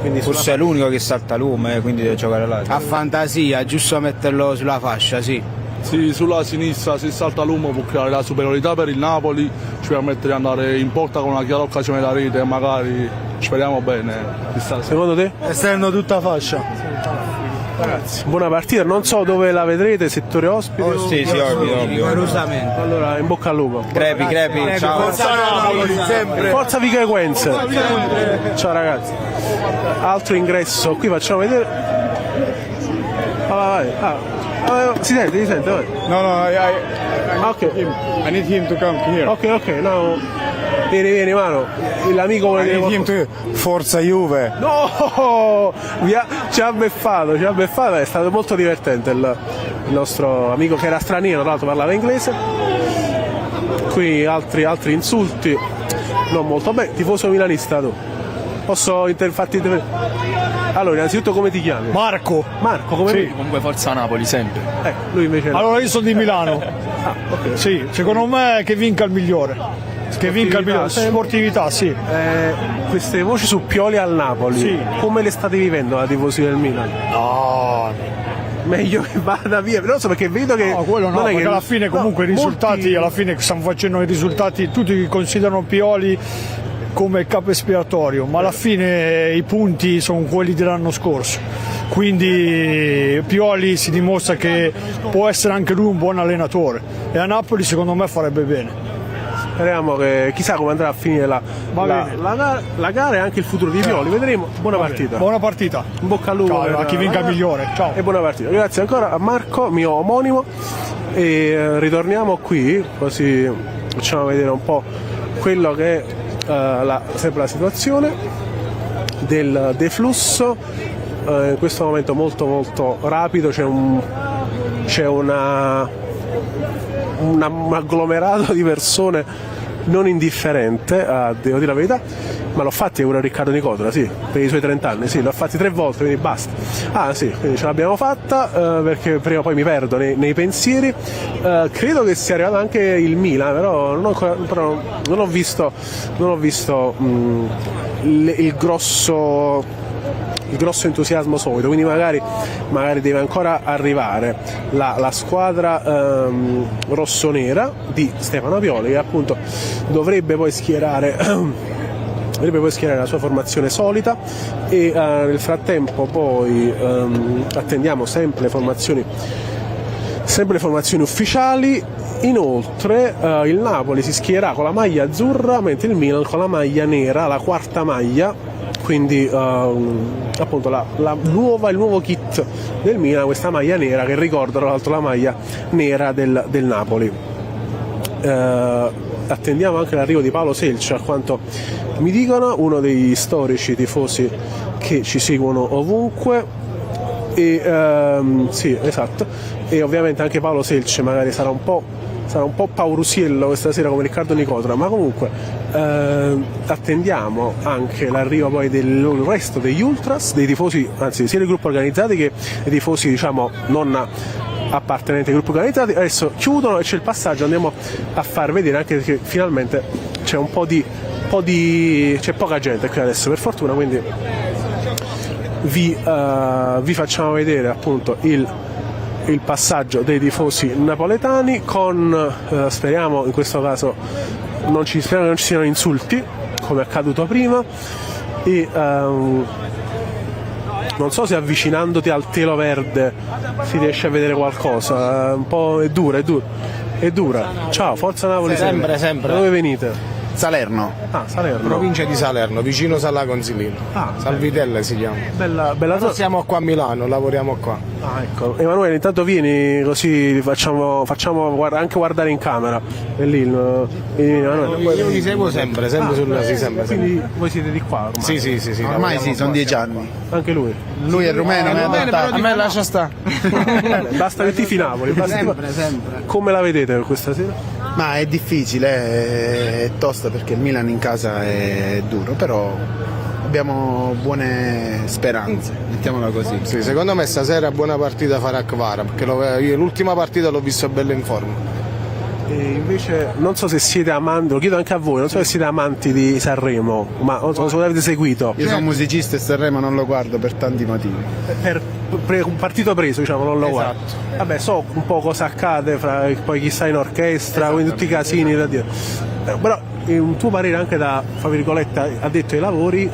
[SPEAKER 11] quindi forse è l'unico che salta l'uomo e quindi deve giocare là.
[SPEAKER 18] A fantasia, giusto metterlo sulla fascia, sì.
[SPEAKER 7] Sì, sulla sinistra se salta l'uomo può creare la superiorità per il Napoli, ci permette di andare in porta con una chiara occasione da rete e magari speriamo bene.
[SPEAKER 2] Secondo te?
[SPEAKER 16] Essendo tutta fascia.
[SPEAKER 2] Ragazzi, buona partita, non so dove la vedrete, settore ospite?
[SPEAKER 11] Sì, ovvio.
[SPEAKER 2] Allora, in bocca al lupo.
[SPEAKER 11] Crepi, ciao.
[SPEAKER 2] Forza Napoli, sempre. Forza Vichequenze. Ciao ragazzi. Altro ingresso, qui facciamo vedere. Vai. Si sente, vai.
[SPEAKER 10] No,
[SPEAKER 2] ok.
[SPEAKER 10] I need him to come here.
[SPEAKER 2] Ok, no. Vieni, mano. L'amico vuole dire qualcosa.
[SPEAKER 10] Forza Juve.
[SPEAKER 2] No! Ci ha beffato, è stato molto divertente il nostro amico che era straniero, tra l'altro parlava inglese. Qui altri insulti, non molto bene. Tifoso milanista tu. Posso farti Allora, innanzitutto come ti chiami?
[SPEAKER 16] Marco,
[SPEAKER 2] come
[SPEAKER 16] sì.
[SPEAKER 2] me?
[SPEAKER 13] Comunque forza Napoli sempre.
[SPEAKER 2] Lui invece no.
[SPEAKER 16] Allora io sono di Milano.
[SPEAKER 2] Okay.
[SPEAKER 16] Sì, secondo me che vinca il migliore. Sportività, sì.
[SPEAKER 2] Queste voci su Pioli al Napoli,
[SPEAKER 16] sì.
[SPEAKER 2] Come le state vivendo da tifosi del Milan?
[SPEAKER 16] No,
[SPEAKER 2] meglio che vada via, non so, perché vedo che
[SPEAKER 16] quello no, perché alla fine comunque i risultati,
[SPEAKER 2] molti...
[SPEAKER 16] alla fine stiamo facendo i risultati, tutti considerano Pioli come il capo espiatorio, ma alla fine i punti sono quelli dell'anno scorso, quindi Pioli si dimostra che può essere anche lui un buon allenatore e a Napoli secondo me farebbe bene.
[SPEAKER 2] Speriamo che chissà come andrà a finire la gara e anche il futuro di Pioli, vedremo. Buona partita.
[SPEAKER 16] Buona partita.
[SPEAKER 2] In bocca al lupo
[SPEAKER 16] a chi vinca il migliore. Ciao.
[SPEAKER 2] E buona partita. Grazie ancora a Marco, mio omonimo, e ritorniamo qui così facciamo vedere un po' quello che è sempre la situazione del deflusso. In questo momento molto rapido, c'è un agglomerato di persone non indifferente, devo dire la verità, ma l'ho fatti pure Riccardo Nicotra, sì, per i suoi 30 anni, sì, l'ho fatti 3 volte, quindi basta. Sì, quindi ce l'abbiamo fatta, perché prima o poi mi perdo nei pensieri. Credo che sia arrivato anche il Milan, però non ho visto il grosso entusiasmo solito, quindi magari deve ancora arrivare la squadra rossonera di Stefano Pioli, che appunto dovrebbe poi schierare la sua formazione solita, e nel frattempo poi attendiamo sempre le formazioni ufficiali. Inoltre il Napoli si schierà con la maglia azzurra, mentre il Milan con la maglia nera, la quarta maglia. Quindi appunto il nuovo kit del Milan, questa maglia nera che ricorda tra l'altro la maglia nera del Napoli. Attendiamo anche l'arrivo di Paolo Selce, a quanto mi dicono, uno degli storici tifosi che ci seguono ovunque. Sì, esatto. E ovviamente anche Paolo Selce magari sarà un po' paurusiello questa sera come Riccardo Nicotra, ma comunque attendiamo anche l'arrivo poi del resto degli ultras, dei tifosi, anzi sia dei gruppi organizzati che dei tifosi diciamo non appartenenti ai gruppi organizzati. Adesso chiudono e c'è il passaggio, andiamo a far vedere anche che finalmente c'è un po' di c'è poca gente qui adesso per fortuna, quindi vi facciamo vedere appunto il passaggio dei tifosi napoletani con speriamo in questo caso non ci siano insulti come è accaduto prima, e non so se avvicinandoti al telo verde si riesce a vedere qualcosa, un po' è dura. Ciao, Forza Napoli
[SPEAKER 8] sempre.
[SPEAKER 2] Da dove venite?
[SPEAKER 8] Salerno.
[SPEAKER 2] Salerno.
[SPEAKER 8] Provincia di Salerno, vicino Sala Consilino. Salvitella si chiama.
[SPEAKER 2] Bella
[SPEAKER 8] Noi siamo qua a Milano, lavoriamo qua.
[SPEAKER 2] Ecco. Emanuele, intanto vieni così facciamo anche guardare in camera. È lì
[SPEAKER 8] Io vi seguo sempre sulla sempre.
[SPEAKER 2] Quindi voi siete di qua ormai?
[SPEAKER 8] Sì.
[SPEAKER 12] Ormai sì, sono 10 anni.
[SPEAKER 2] Anche lui?
[SPEAKER 12] Lui è rumeno, mi ha adottato.
[SPEAKER 8] A me lascia sta.
[SPEAKER 2] Basta che tifi Napoli.
[SPEAKER 12] Sempre.
[SPEAKER 2] Come la vedete per questa sera?
[SPEAKER 12] Ma è difficile, è tosta perché il Milan in casa è duro, però abbiamo buone speranze, mettiamola così.
[SPEAKER 8] Sì, secondo me stasera buona partita farà Kvara, perché io l'ultima partita l'ho visto bello in forma.
[SPEAKER 2] E invece non so se siete amanti, lo chiedo anche a voi, non so se siete amanti di Sanremo, ma non so se l'avete seguito.
[SPEAKER 12] Io sono musicista e Sanremo non lo guardo per tanti motivi.
[SPEAKER 2] Per un partito preso, diciamo, non lo guardo. Vabbè, so un po' cosa accade fra poi chi sta in orchestra, quindi tutti i casini da dire. Però un tuo parere anche da, fra virgolette, addetto ai lavori,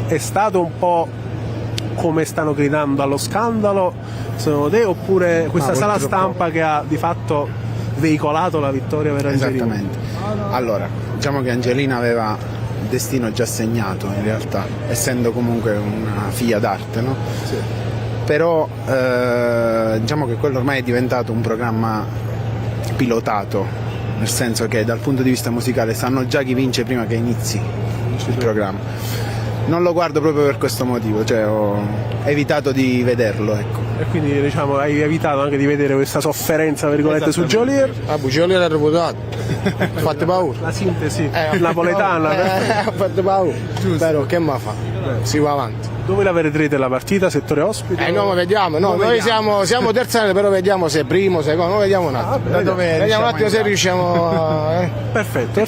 [SPEAKER 2] è stato un po' come stanno gridando allo scandalo, secondo te, oppure questa sala stampa che ha di fatto veicolato la vittoria per Angelina?
[SPEAKER 12] Esattamente. Allora, diciamo che Angelina aveva il destino già segnato in realtà, essendo comunque una figlia d'arte, no?
[SPEAKER 2] Sì.
[SPEAKER 12] Però diciamo che quello ormai è diventato un programma pilotato, nel senso che dal punto di vista musicale sanno già chi vince prima che inizi il programma. Non lo guardo proprio per questo motivo, cioè ho evitato di vederlo, ecco.
[SPEAKER 2] E quindi diciamo hai evitato anche di vedere questa sofferenza, virgolette, su Geolier.
[SPEAKER 8] Geolier è reputato. Fate paura.
[SPEAKER 2] La sintesi napoletana.
[SPEAKER 8] Fate paura. Però che ma fa? Si va avanti.
[SPEAKER 2] Dove la vedrete la partita? Settore ospite?
[SPEAKER 8] No, ma vediamo. No, noi siamo terzani, però vediamo se è primo, secondo, vediamo un attimo. Vediamo un attimo se riusciamo a...
[SPEAKER 2] Perfetto.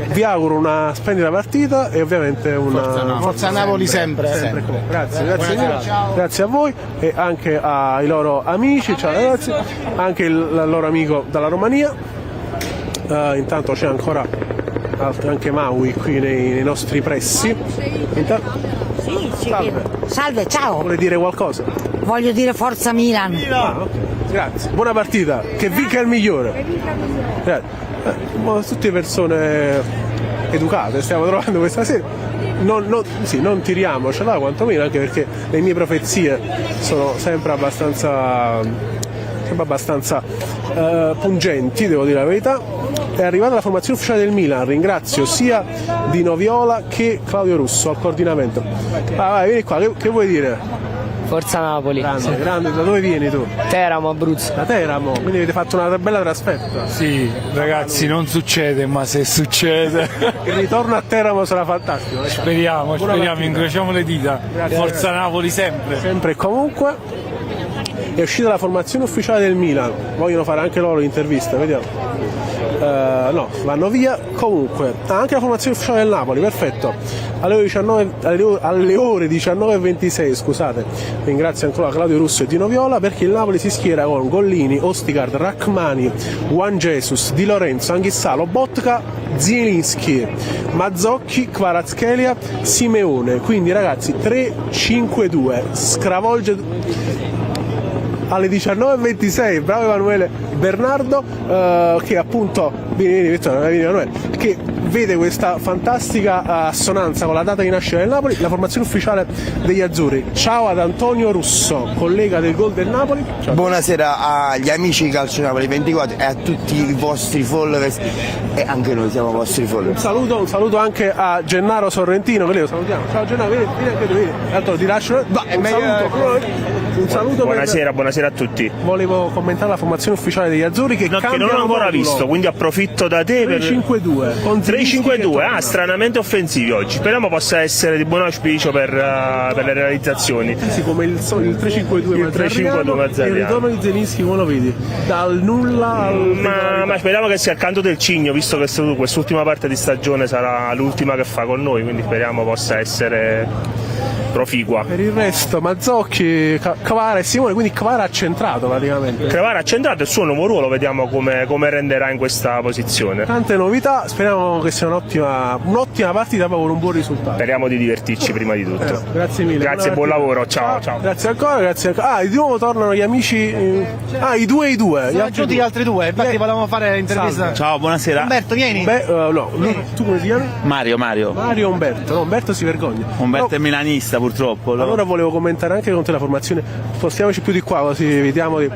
[SPEAKER 2] Vi auguro una splendida partita e ovviamente una
[SPEAKER 8] Forza Napoli sempre.
[SPEAKER 2] Grazie a voi e anche ai loro amici, ciao ragazzi, anche il loro amico dalla Romania. Intanto c'è ancora anche Maui qui nei nostri pressi.
[SPEAKER 19] Salve, ciao.
[SPEAKER 2] Vuole dire qualcosa?
[SPEAKER 19] Voglio dire Forza Milan.
[SPEAKER 2] Okay. Grazie. Buona partita. Che vinca il migliore. Tutte persone educate stiamo trovando questa sera. Non tiriamocela quantomeno, anche perché le mie profezie sono sempre abbastanza pungenti, devo dire la verità. È arrivata la formazione ufficiale del Milan, ringrazio sia Di Noviola che Claudio Russo al coordinamento. Vai, vieni qua, che vuoi dire?
[SPEAKER 20] Forza Napoli.
[SPEAKER 2] Grande, da dove vieni tu?
[SPEAKER 20] Teramo, Abruzzo.
[SPEAKER 2] Da Teramo, quindi avete fatto una bella trasferta.
[SPEAKER 7] Sì, ragazzi, non succede, ma se succede.
[SPEAKER 2] Il ritorno a Teramo sarà fantastico.
[SPEAKER 7] Speriamo, incrociamo le dita.
[SPEAKER 2] Grazie.
[SPEAKER 7] Forza Napoli sempre.
[SPEAKER 2] Sempre e comunque. È uscita la formazione ufficiale del Milan, vogliono fare anche loro l'intervista, vediamo. No, vanno via. Comunque, anche la formazione ufficiale del Napoli, perfetto. Alle ore 19:26, scusate. Ringrazio ancora Claudio Russo e Dino Viola, perché il Napoli si schiera con Gollini, Ostigard, Rachmani, Juan Jesus, Di Lorenzo, Anghissà, Lobotka, Zielinski, Mazzocchi, Kvaratskhelia, Simeone. Quindi ragazzi, 3-5-2, stravolge alle 19:26, bravo Emanuele Bernardo, che appunto vieni Emanuele, che vede questa fantastica assonanza con la data di nascita del Napoli, la formazione ufficiale degli azzurri. Ciao ad Antonio Russo, collega del Gol del Napoli. Ciao.
[SPEAKER 21] Buonasera agli amici di Calcio Napoli 24 e a tutti i vostri followers, e anche noi siamo vostri followers.
[SPEAKER 2] Un saluto anche a Gennaro Sorrentino, che lo salutiamo. Ciao Gennaro, vieni anche tu, vieni. Tanto ti lascio. Un saluto.
[SPEAKER 22] Buonasera a tutti.
[SPEAKER 2] Volevo commentare la formazione ufficiale degli azzurri che
[SPEAKER 22] non ho ancora visto, quindi approfitto da te
[SPEAKER 2] 3-5-2 con
[SPEAKER 3] 3-5-2, stranamente offensivi oggi. Speriamo possa essere di buon auspicio per le realizzazioni.
[SPEAKER 2] Sì, come il 3-5-2
[SPEAKER 3] Mazzarriano.
[SPEAKER 2] E il ritorno di Zielinski come lo vedi? Dal nulla al...
[SPEAKER 3] Ma speriamo che sia il canto del cigno, visto che quest'ultima parte di stagione sarà l'ultima che fa con noi, quindi speriamo possa essere proficua.
[SPEAKER 2] Per il resto Mazzocchi, Kvara e Simone, quindi Kvara ha centrato praticamente.
[SPEAKER 3] Kvara ha centrato il suo nuovo ruolo, vediamo come renderà in questa posizione.
[SPEAKER 2] Tante novità, speriamo che sia un'ottima partita con un buon risultato.
[SPEAKER 3] Speriamo di divertirci prima di tutto.
[SPEAKER 2] Grazie mille.
[SPEAKER 3] Grazie, buon lavoro, ciao.
[SPEAKER 2] Grazie ancora, grazie ancora. Ah, di nuovo tornano gli amici, i due.
[SPEAKER 8] Sono aggiunti gli altri due, infatti volevamo fare l'intervista.
[SPEAKER 22] Salve. Ciao, buonasera.
[SPEAKER 8] Umberto, vieni.
[SPEAKER 2] No, tu come ti chiami?
[SPEAKER 22] Mario.
[SPEAKER 2] Mario Umberto, no, Umberto si vergogna.
[SPEAKER 22] Umberto è milanista purtroppo.
[SPEAKER 2] Allora volevo commentare anche con te la formazione, spostiamoci più di qua così vediamo la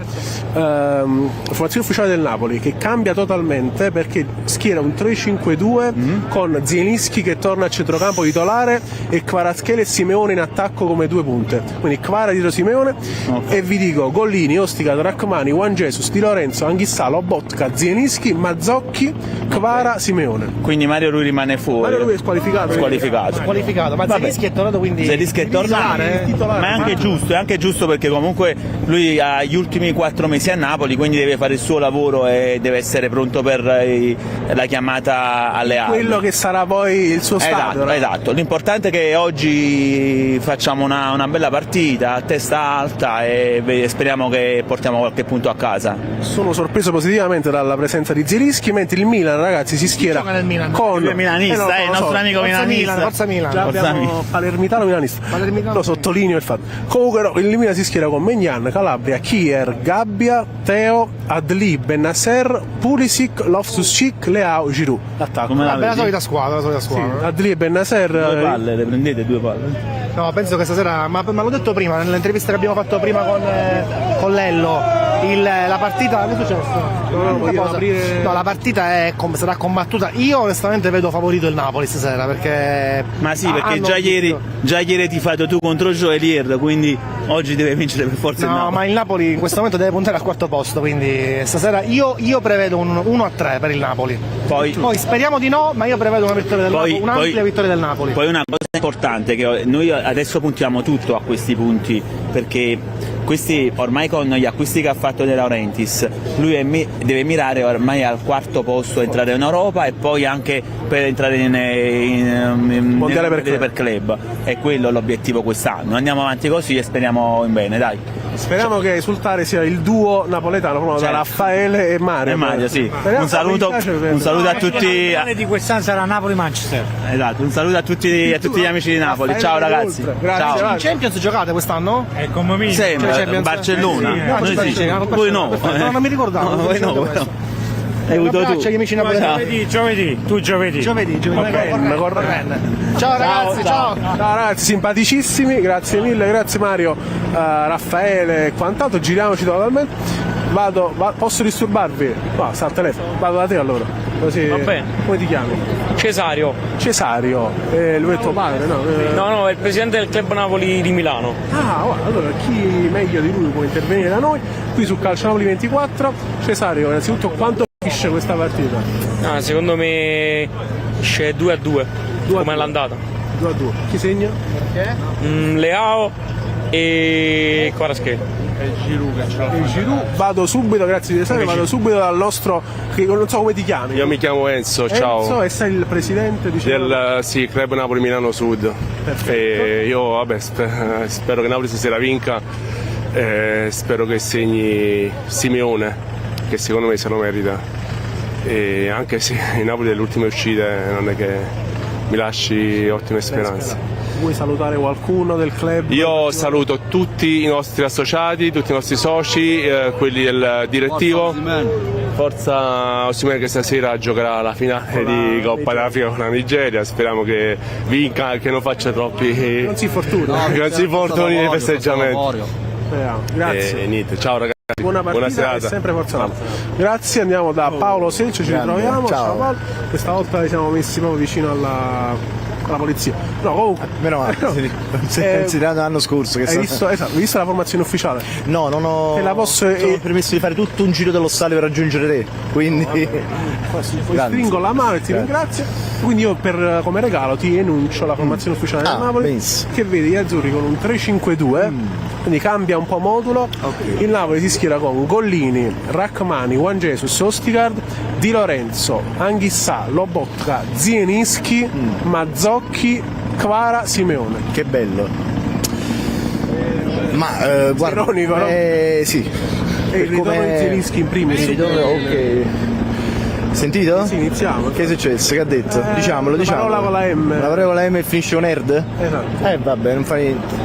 [SPEAKER 2] formazione ufficiale del Napoli che cambia totalmente perché schiera un 3-5-2 con Zielinski che torna a centrocampo titolare e Kvaratskhelia e Simeone in attacco come due punte, quindi Kvara dietro Simeone, e vi dico Gollini, Ostica, Rachmani, Juan Jesus, Di Lorenzo, Anghissà, Lobotka, Zielinski, Mazzocchi, Kvara, Simeone.
[SPEAKER 22] Quindi Mario Rui rimane fuori.
[SPEAKER 2] Mario Rui è
[SPEAKER 8] Squalificato, ma Zielinski è tornato, quindi
[SPEAKER 22] Zielinski è tornato, ma è anche giusto perché comunque lui ha gli ultimi 4 mesi a Napoli, quindi deve fare il suo lavoro e deve essere pronto per la chiamata alle altre.
[SPEAKER 2] Quello che sarà poi il suo stadio.
[SPEAKER 22] Esatto, l'importante è che oggi facciamo una bella partita a testa alta e speriamo che portiamo qualche punto a casa.
[SPEAKER 2] Sono sorpreso positivamente dalla presenza di Zielinski, mentre il Milan, ragazzi, si schiera con
[SPEAKER 22] il milanista, il nostro amico milanista.
[SPEAKER 8] Forza Milan.
[SPEAKER 2] Abbiamo palermitano milanista. Lo sottolineo il fatto. Comunque no, il Milan si schiera con Maignan, Calabria, Kier, Gabbia, Teo, Adli, Bennacer, Pulisic, Loftus-Cheek, Leao, Giroud. L'attacco.
[SPEAKER 8] La solita squadra.
[SPEAKER 2] Sì, Adli e Bennacer.
[SPEAKER 22] 2 palle, le prendete 2 palle?
[SPEAKER 8] No, penso che stasera, ma l'ho detto prima, nell'intervista che abbiamo fatto prima con Lello, la partita, che è successo? La partita sarà combattuta. Io onestamente vedo favorito il Napoli stasera perché...
[SPEAKER 22] Ma sì, perché già ieri hai tifato tu contro Joelier, quindi oggi deve vincere per forza il Napoli.
[SPEAKER 8] No, ma il Napoli in questo momento deve puntare al 4º posto, quindi stasera io prevedo un 1-3 per il Napoli. Poi speriamo di no, ma io prevedo una vittoria del Napoli, un'ampia vittoria del Napoli.
[SPEAKER 22] Poi una cosa importante, che noi adesso puntiamo tutto a questi punti, perché questi ormai con gli acquisti che ha fatto De Laurentiis lui deve mirare ormai al 4º posto, entrare in Europa e poi anche per entrare in
[SPEAKER 2] mondiale
[SPEAKER 22] per club. È quello l'obiettivo quest'anno. Andiamo avanti così e speriamo in bene, dai.
[SPEAKER 2] Speriamo che esultare sia il duo napoletano, da Raffaele e Mario.
[SPEAKER 22] Sì. Un saluto a tutti.
[SPEAKER 19] Di quest'anno sarà Napoli-Manchester.
[SPEAKER 22] Esatto, un saluto a tutti gli amici di Napoli. Ciao ragazzi.
[SPEAKER 8] Ciao. In Champions giocate quest'anno?
[SPEAKER 19] Come minimo.
[SPEAKER 22] Sempre, Barcellona. Voi no.
[SPEAKER 8] Non mi ricordavo.
[SPEAKER 22] Voi no.
[SPEAKER 8] Hai avuto tu. Gli amici
[SPEAKER 19] napoletani. Giovedì.
[SPEAKER 8] Ciao ragazzi, ciao
[SPEAKER 2] ragazzi, simpaticissimi, grazie mille, grazie Mario, Raffaele e quant'altro. Giriamoci totalmente. Posso disturbarvi? No, sta al telefono. Vado da te allora. Così.
[SPEAKER 20] Va bene.
[SPEAKER 2] Come ti chiami?
[SPEAKER 20] Cesario.
[SPEAKER 2] Lui è tuo padre, no?
[SPEAKER 20] No, è il presidente del club Napoli di Milano.
[SPEAKER 2] Ah, guarda, allora chi meglio di lui può intervenire da noi qui su Calcio Napoli 24. Cesario, innanzitutto quanto finisce questa partita?
[SPEAKER 20] Secondo me esce 2-2 come l'andata.
[SPEAKER 2] 2-2. Chi segna?
[SPEAKER 20] Leao e Kvaratskhelia.
[SPEAKER 2] E Giroud. Vado subito, grazie di essere, vado subito dal nostro, che non so come ti chiami.
[SPEAKER 13] Io mi chiamo Enzo, ciao.
[SPEAKER 2] Enzo, e sei il presidente
[SPEAKER 13] del Club Napoli Milano Sud. E io spero che Napoli stasera vinca, spero che segni Simeone, che secondo me se lo merita. E anche se il Napoli delle ultime uscite non è che mi lasci ottime speranze.
[SPEAKER 2] Vuoi salutare qualcuno del club?
[SPEAKER 13] Io saluto tutti i nostri associati, tutti i nostri soci, quelli del direttivo. Forza Osimhen che stasera giocherà la finale di Coppa d'Africa con la Nigeria. Speriamo che vinca e che non faccia troppi.
[SPEAKER 2] Non si infortuni
[SPEAKER 13] nei festeggiamenti.
[SPEAKER 2] Grazie.
[SPEAKER 13] Niente, ciao ragazzi.
[SPEAKER 2] Buona partita e sempre forza Napoli. Grazie, andiamo da Paolo Selcio, ci ritroviamo. Ciao Paolo. Questa volta siamo messi proprio vicino alla polizia. No, comunque.
[SPEAKER 12] Meno male, si l'anno scorso. Hai
[SPEAKER 2] visto la formazione ufficiale?
[SPEAKER 12] No, non ho.
[SPEAKER 2] Te la posso.
[SPEAKER 12] Ho permesso di fare tutto un giro dello stadio per raggiungere te. Quindi.
[SPEAKER 2] Stringo la mano e ti ringrazio. Quindi io come regalo ti enuncio la formazione ufficiale del Napoli,
[SPEAKER 1] benissimo.
[SPEAKER 2] che vede gli azzurri con un 3-5-2, quindi cambia un po' modulo. Il Napoli si schiera con Gollini, Rachmani, Juan Jesus, Ostigard, Di Lorenzo, Anghissà, Lobotka, Zielinski, Mazzocchi, Kvara, Simeone.
[SPEAKER 1] Che bello. Ma guarda,
[SPEAKER 2] ironico, no?
[SPEAKER 1] Sì.
[SPEAKER 2] E il ritorno di Zielinski in primis.
[SPEAKER 1] Ok. Sentito?
[SPEAKER 2] Sì, iniziamo.
[SPEAKER 1] Che è successo? Che ha detto? Diciamolo.
[SPEAKER 2] La parola con la M.
[SPEAKER 1] La parola con la M e finisce con nerd?
[SPEAKER 2] Esatto.
[SPEAKER 1] Vabbè, non fa niente.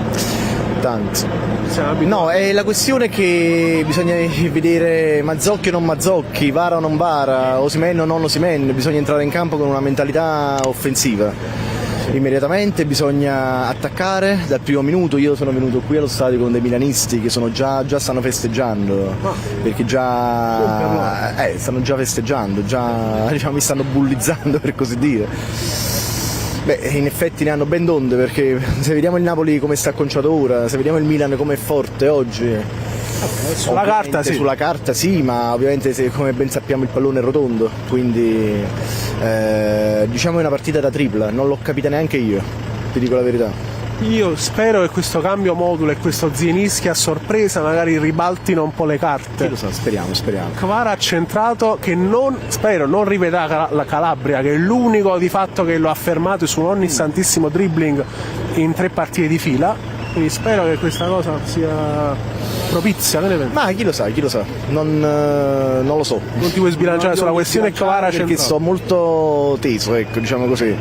[SPEAKER 1] Tanto. No, è la questione che bisogna vedere Mazzocchi o non Mazzocchi, Vara o non Vara, Osimhen o non Osimhen, bisogna entrare in campo con una mentalità offensiva. Immediatamente bisogna attaccare dal primo minuto. Io sono venuto qui allo stadio con dei milanisti che sono già stanno festeggiando, perché stanno già festeggiando, diciamo, mi stanno bullizzando, per così dire. Beh, in effetti ne hanno ben donde, perché se vediamo il Napoli come sta acconciato ora, se vediamo il Milan come è forte oggi,
[SPEAKER 2] sulla carta
[SPEAKER 1] sì, ma ovviamente come ben sappiamo il pallone è rotondo, quindi diciamo è una partita da tripla, non l'ho capita neanche io, ti dico la verità.
[SPEAKER 2] Io spero che questo cambio modulo e questo Zielinski a sorpresa magari ribaltino un po' le carte.
[SPEAKER 1] Chi lo sa, speriamo.
[SPEAKER 2] Kvara ha centrato, che spero non rivedrà la Calabria, che è l'unico di fatto che lo ha fermato su un ogni santissimo dribbling in 3 partite di fila. Quindi spero che questa cosa sia propizia.
[SPEAKER 1] Ma chi lo sa, non lo so.
[SPEAKER 2] Non ti vuoi sbilanciare sulla questione Kvara centrato?
[SPEAKER 1] Perché sto molto teso, ecco, diciamo così.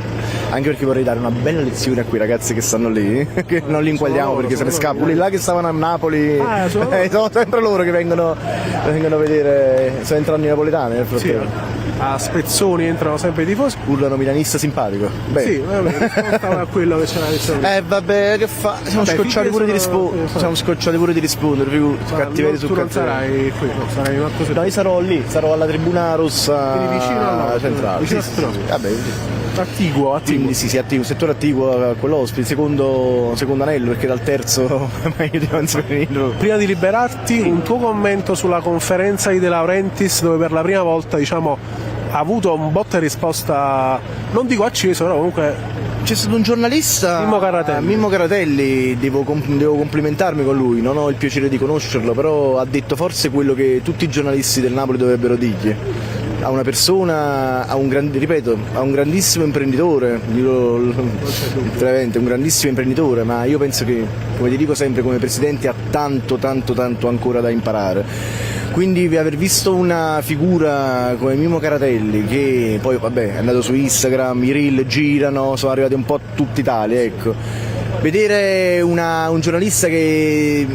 [SPEAKER 1] Anche perché vorrei dare una bella lezione a quei ragazzi che stanno lì, che non li inquadriamo perché se ne scappano. Quelli là che stavano a Napoli, sono sempre loro che vengono a vedere, sto entrando i napoletani nel frattempo.
[SPEAKER 2] Sì. A spezzoni entrano sempre i tifosi.
[SPEAKER 1] Urlano milanista simpatico. Beh.
[SPEAKER 2] Sì, stava a quello che c'era detto.
[SPEAKER 1] Vabbè, che fa? Siamo scocciati pure di rispondere. Cattiveria su
[SPEAKER 2] tu non sarai qui, no, sarai un altro.
[SPEAKER 1] No, io sarò lì, sarò alla tribuna rossa.
[SPEAKER 2] Quindi vicino alla
[SPEAKER 1] centrale.
[SPEAKER 2] Vicino
[SPEAKER 1] vabbè.
[SPEAKER 2] Attiguo.
[SPEAKER 1] Quindi sì, attiguo, settore attiguo a quell'ospite, secondo anello, perché dal terzo meglio di non venire.
[SPEAKER 2] Prima di liberarti, un tuo commento sulla conferenza di De Laurentiis, dove per la prima volta, diciamo, ha avuto un botta e risposta, non dico acceso, però comunque.
[SPEAKER 1] C'è stato un giornalista,
[SPEAKER 2] Mimmo
[SPEAKER 1] Caratelli, devo complimentarmi con lui, non ho il piacere di conoscerlo, però ha detto forse quello che tutti i giornalisti del Napoli dovrebbero dirgli. A una persona, a un grandissimo imprenditore, veramente un grandissimo imprenditore, ma io penso che, come ti dico sempre, come presidente ha tanto ancora da imparare. Quindi aver visto una figura come Mimmo Caratelli, che poi vabbè è andato su Instagram, i reel girano, sono arrivati un po' a tutta Italia, ecco. Vedere un giornalista che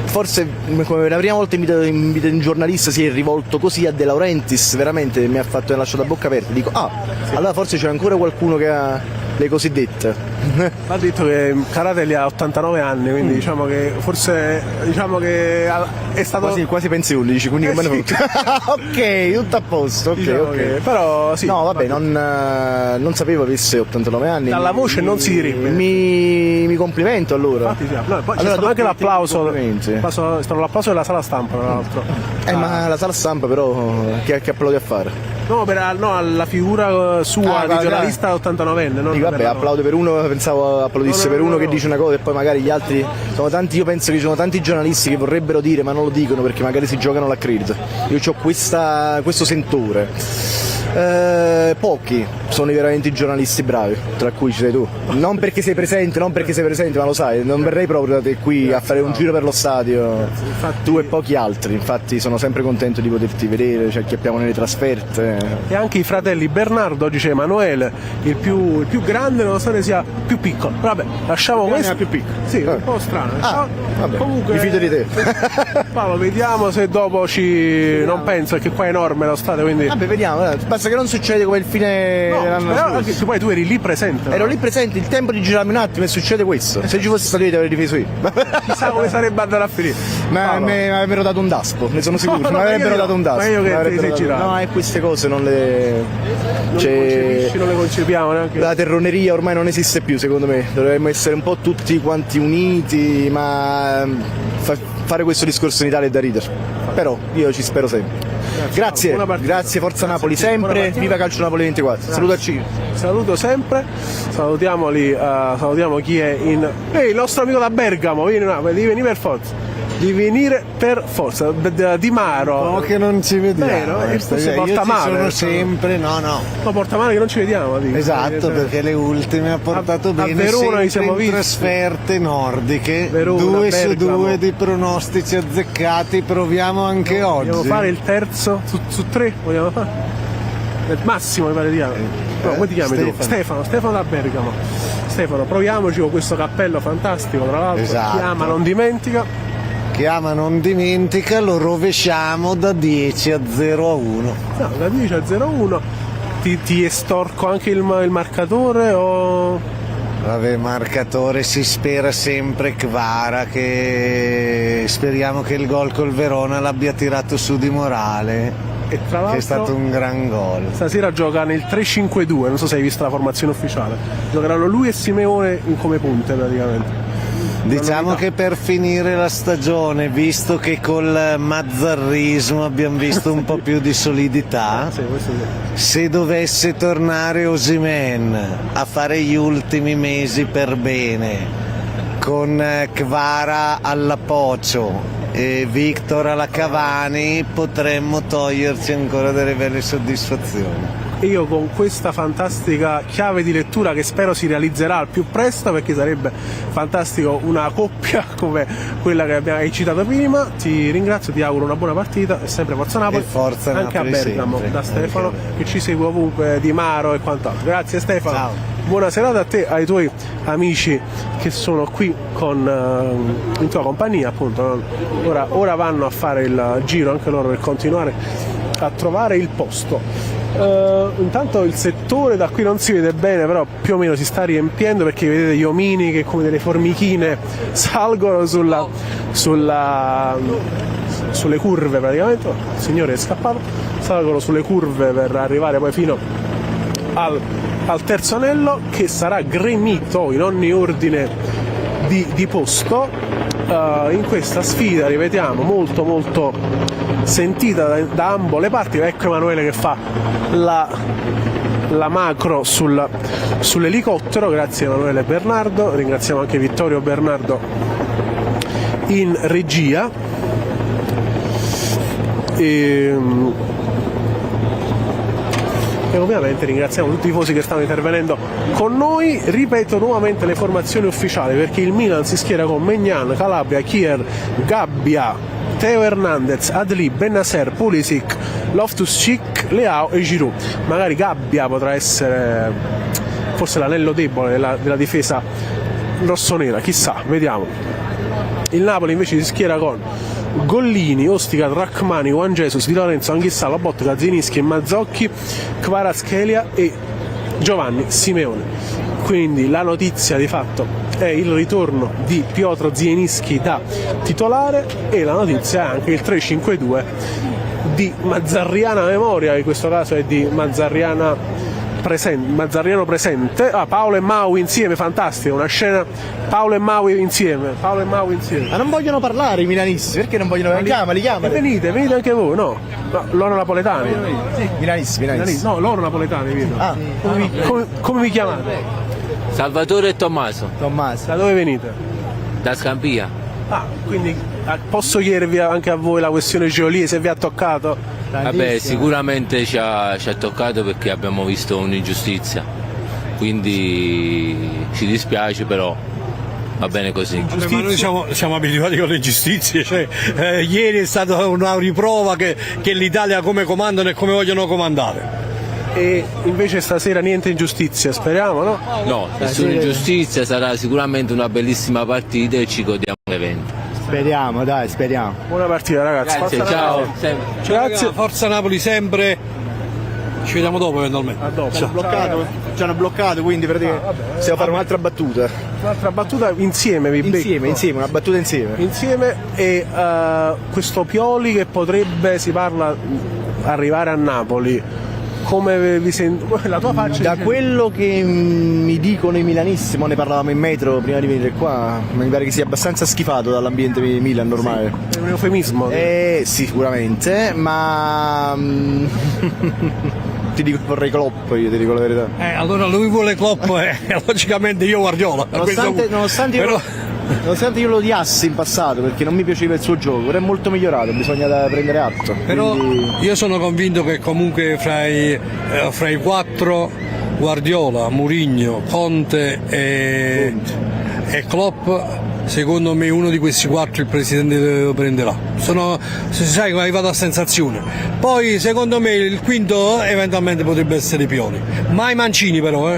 [SPEAKER 1] forse come la prima volta invitato un giornalista si è rivolto così a De Laurentiis, veramente mi ha lasciato la bocca aperta. Dico, allora forse c'è ancora qualcuno che ha le cosiddette.
[SPEAKER 2] Ha detto che Caratelli ha 89 anni, quindi diciamo che è stato
[SPEAKER 1] quasi pensioni, dici, quindi come ne ok, tutto a posto, ok,
[SPEAKER 2] diciamo
[SPEAKER 1] ok.
[SPEAKER 2] Però sì.
[SPEAKER 1] No, vabbè, non sapevo avesse 89 anni.
[SPEAKER 2] Dalla voce non si direbbe.
[SPEAKER 1] Mi complimento allora.
[SPEAKER 2] Infatti, sì. No, poi c'è stato anche l'applauso. È stato l'applauso della sala stampa, tra l'altro.
[SPEAKER 1] Ma la sala stampa però che applaudi a fare?
[SPEAKER 2] No, alla figura sua di giornalista 89enne.
[SPEAKER 1] Vabbè, applaudo per uno, pensavo applaudisse per uno che dice una cosa e poi magari gli altri sono tanti. Io penso che ci sono tanti giornalisti che vorrebbero dire ma non lo dicono perché magari si giocano l'accredito. Io ho questo sentore. Pochi sono veramente i giornalisti bravi, tra cui ci sei tu. Non perché sei presente, ma lo sai, non verrei proprio da te qui a fare un giro per lo stadio. Tu e pochi altri, infatti sono sempre contento di poterti vedere, ci acchiappiamo nelle trasferte.
[SPEAKER 2] E anche i fratelli Bernardo, dice Emanuele, il più grande nonostante sia più piccolo. Vabbè, lasciamo questo.
[SPEAKER 1] Più piccolo.
[SPEAKER 2] Sì, un po' strano.
[SPEAKER 1] Vabbè,
[SPEAKER 2] comunque
[SPEAKER 1] mi fido di te.
[SPEAKER 2] Paolo, vediamo se dopo non penso, perché qua è enorme lo stadio, quindi.
[SPEAKER 1] Vabbè, vediamo, basta che non succede come il fine dell'anno scorso.
[SPEAKER 2] Anche se poi tu eri lì presente.
[SPEAKER 1] Ero lì presente, il tempo di girarmi un attimo e succede questo. Se ci fosse stato io ti avrei difeso io.
[SPEAKER 2] Chissà come sarebbe andato a finire.
[SPEAKER 1] Ma mi avrebbero dato un daspo, ne sono sicuro. Mi avrebbero dato un daspo.
[SPEAKER 2] Ma io che ti sei girato.
[SPEAKER 1] No, e queste cose non le
[SPEAKER 2] concepiamo neanche.
[SPEAKER 1] La terroneria ormai non esiste più, secondo me. Dovremmo essere un po' tutti quanti uniti, ma fare questo discorso in Italia è da ridere. Però io ci spero sempre. Grazie, grazie, Forza Napoli sempre, viva Calcio Napoli 24. Salutaci.
[SPEAKER 2] Saluto sempre, salutiamo chi è in... Ehi, il nostro amico da Bergamo, devi venire per forza. Di venire per forza, Di Maro.
[SPEAKER 4] No, che non ci vediamo.
[SPEAKER 2] Vero?
[SPEAKER 4] Io
[SPEAKER 2] porta male.
[SPEAKER 4] sono sempre, no.
[SPEAKER 2] No, porta male che non ci vediamo. Dico.
[SPEAKER 4] Esatto, perché le ultime ha portato bene.
[SPEAKER 2] A Verona ci siamo visti.
[SPEAKER 4] Trasferte nordiche,
[SPEAKER 2] Verona,
[SPEAKER 4] 2 su
[SPEAKER 2] Bergamo.
[SPEAKER 4] 2 di pronostici azzeccati, proviamo anche oggi.
[SPEAKER 2] Vogliamo fare il terzo su 3? Vogliamo fare? Massimo mi pare di chiamare. No, come ti chiami tu? Stefano da Bergamo. Stefano, proviamoci con questo cappello fantastico, tra l'altro.
[SPEAKER 4] Esatto.
[SPEAKER 2] Chiama, non dimentica.
[SPEAKER 4] Chiama, non dimentica, lo rovesciamo da 10 a 0 a 1.
[SPEAKER 2] No, da 10 a 0 a 1. Ti estorco anche il marcatore o...
[SPEAKER 4] Vabbè, marcatore si spera sempre Kvara, che speriamo che il gol col Verona l'abbia tirato su di morale.
[SPEAKER 2] E tra l'altro
[SPEAKER 4] che è stato un gran gol.
[SPEAKER 2] Stasera gioca nel 3-5-2, non so se hai visto la formazione ufficiale. Giocheranno lui e Simeone come punte praticamente.
[SPEAKER 4] Diciamo che per finire la stagione, visto che col mazzarrismo abbiamo visto un po' più di solidità, se dovesse tornare Osimhen a fare gli ultimi mesi per bene, con Kvara all'Appoggio e Victor alla Cavani, potremmo toglierci ancora delle belle soddisfazioni.
[SPEAKER 2] Io con questa fantastica chiave di lettura, che spero si realizzerà al più presto, perché sarebbe fantastico una coppia come quella che hai citato prima, ti ringrazio, ti auguro una buona partita e sempre Forza Napoli,
[SPEAKER 4] e Forza
[SPEAKER 2] anche
[SPEAKER 4] Napoli
[SPEAKER 2] a Bergamo
[SPEAKER 4] sempre.
[SPEAKER 2] Da Stefano che ci segue ovunque, Di Maro e quant'altro. Grazie Stefano.
[SPEAKER 4] Ciao.
[SPEAKER 2] Buona serata a te, ai tuoi amici che sono qui in tua compagnia, appunto. Ora vanno a fare il giro anche loro per continuare a trovare il posto. Intanto il settore da qui non si vede bene, però più o meno si sta riempiendo, perché vedete gli omini che come delle formichine salgono sulle curve praticamente. Il signore è scappato, salgono sulle curve per arrivare poi fino al terzo anello, che sarà gremito in ogni ordine di posto in questa sfida, ripetiamo, molto molto sentita da ambo le parti. Ecco Emanuele che fa la macro sull'elicottero. Grazie Emanuele Bernardo, ringraziamo anche Vittorio Bernardo in regia. E ovviamente ringraziamo tutti i tifosi che stanno intervenendo con noi. Ripeto nuovamente le formazioni ufficiali, perché il Milan si schiera con Maignan, Calabria, Kier, Gabbia, Teo Hernandez, Adli, Bennacer, Pulisic, Loftus-Cheek, Leao e Giroud. Magari Gabbia potrà essere forse l'anello debole della difesa rossonera, chissà, vediamo. Il Napoli invece si schiera con Gollini, Ostica, Rachmani, Juan Jesus, Di Lorenzo, Anghissà, Lobotka, Zielinski e Mazzocchi, Kvaratskhelia e Giovanni Simeone. Quindi la notizia di fatto è il ritorno di Piotr Zielinski da titolare, e la notizia è anche il 3-5-2 di Mazzarriana memoria, in questo caso è di Mazzarriano presente. Paolo e Maui insieme, fantastico, una scena Paolo e Maui insieme.
[SPEAKER 1] Ma non vogliono parlare i milanisti, perché non vogliono parlare? Chiamali.
[SPEAKER 2] Venite anche voi, no loro napoletani.
[SPEAKER 1] Sì, milanisti.
[SPEAKER 2] No, loro napoletani, vedo. Come vi chiamate?
[SPEAKER 5] Salvatore e Tommaso.
[SPEAKER 2] Da dove venite?
[SPEAKER 5] Da Scampia.
[SPEAKER 2] Quindi posso chiedervi anche a voi la questione Geolie, se vi ha toccato?
[SPEAKER 5] Vabbè, sicuramente ci ha toccato, perché abbiamo visto un'ingiustizia, quindi ci dispiace, però va bene così.
[SPEAKER 17] Ma noi siamo abituati con le ingiustizie, ieri è stata una riprova che l'Italia come comandano e come vogliono comandare.
[SPEAKER 2] E invece stasera niente ingiustizia, speriamo, no?
[SPEAKER 5] No, nessuna ingiustizia, sarà sicuramente una bellissima partita e ci godiamo l'evento.
[SPEAKER 1] Speriamo.
[SPEAKER 2] Buona partita ragazzi.
[SPEAKER 5] Grazie,
[SPEAKER 2] Forza
[SPEAKER 5] ciao.
[SPEAKER 2] Napoli. Grazie.
[SPEAKER 17] Forza Napoli sempre. Ci vediamo dopo eventualmente.
[SPEAKER 1] Ci hanno bloccato, quindi praticamente stiamo a fare un'altra battuta.
[SPEAKER 2] Insieme,
[SPEAKER 1] Insieme, una battuta insieme.
[SPEAKER 2] E questo Pioli che potrebbe, si parla, arrivare a Napoli, come vi sento? La tua faccia
[SPEAKER 1] Da quello che mi dicono i milanisti, ne parlavamo in metro prima di venire qua, mi pare che sia abbastanza schifato dall'ambiente di Milan ormai.
[SPEAKER 2] È un eufemismo.
[SPEAKER 1] Sicuramente, ma ti dico vorrei Klopp, io ti dico la verità.
[SPEAKER 17] Allora lui vuole Klopp e logicamente io Guardiola.
[SPEAKER 1] Nonostante io lo odiassi in passato perché non mi piaceva il suo gioco, ora è molto migliorato, bisogna prendere atto.
[SPEAKER 17] Però io sono convinto che comunque fra i quattro, Guardiola, Mourinho, Conte e Klopp, secondo me uno di questi quattro il presidente lo prenderà. Sai, vado a sensazione. Poi secondo me il quinto eventualmente potrebbe essere Pioli. Mai Mancini però,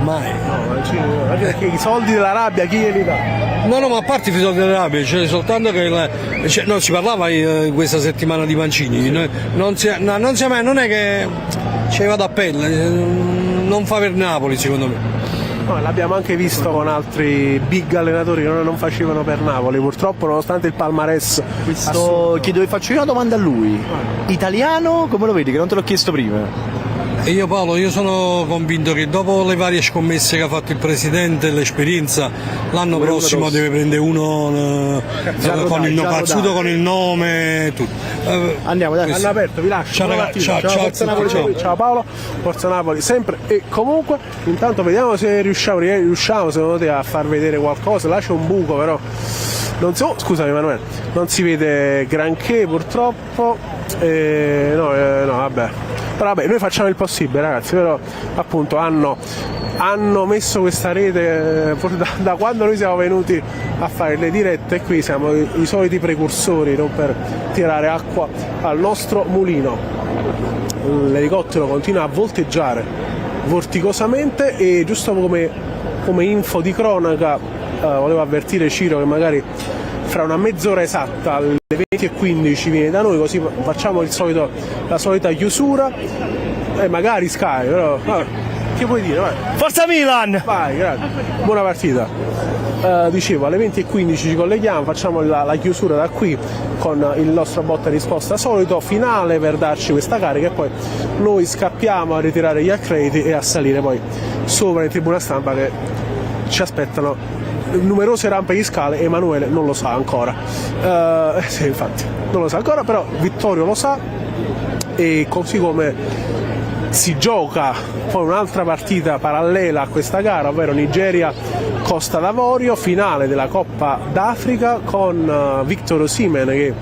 [SPEAKER 17] mai.
[SPEAKER 2] No, Mancini, anche perché i soldi dell'Arabia chi glieli dà?
[SPEAKER 17] No, ma a parte i soldi dell'Arabia, cioè soltanto che si parlava questa settimana di Mancini, non è che ci vado a pelle, non fa per Napoli secondo me.
[SPEAKER 2] No, l'abbiamo anche visto con altri big allenatori che non facevano per Napoli, purtroppo nonostante il palmarès.
[SPEAKER 1] Faccio io una domanda a lui. Italiano, come lo vedi? Che non te l'ho chiesto prima.
[SPEAKER 17] E io Paolo, io sono convinto che dopo le varie scommesse che ha fatto il Presidente, l'esperienza, l'anno prossimo deve prendere uno cazzuto con il nome, tutto.
[SPEAKER 2] Andiamo, dai, hanno aperto, vi lascio.
[SPEAKER 17] Ciao ragazzi,
[SPEAKER 2] ciao Paolo, Forza Napoli sempre e comunque. Intanto vediamo se riusciamo secondo te a far vedere qualcosa, là c'è un buco però. Scusami Emanuele, non si vede granché purtroppo. No, vabbè. Però vabbè, noi facciamo il possibile ragazzi, però appunto hanno messo questa rete da quando noi siamo venuti a fare le dirette e qui siamo i soliti precursori, non per tirare acqua al nostro mulino. L'elicottero continua a volteggiare vorticosamente e giusto come info di cronaca volevo avvertire Ciro che magari fra una mezz'ora esatta alle 20:15 viene da noi, così facciamo la solita chiusura e magari Sky, però che puoi dire? Vai.
[SPEAKER 8] Forza Milan!
[SPEAKER 2] Vai, grazie. Buona partita. Dicevo, alle 20:15 ci colleghiamo, facciamo la chiusura da qui con il nostro botta e risposta solito, finale per darci questa carica e poi noi scappiamo a ritirare gli accrediti e a salire poi sopra in tribuna stampa che ci aspettano numerose rampe di scale. Emanuele non lo sa ancora, sì, infatti non lo sa ancora, però Vittorio lo sa e così come si gioca poi un'altra partita parallela a questa gara, ovvero Nigeria-Costa d'Avorio, finale della Coppa d'Africa con Victor Osimhen che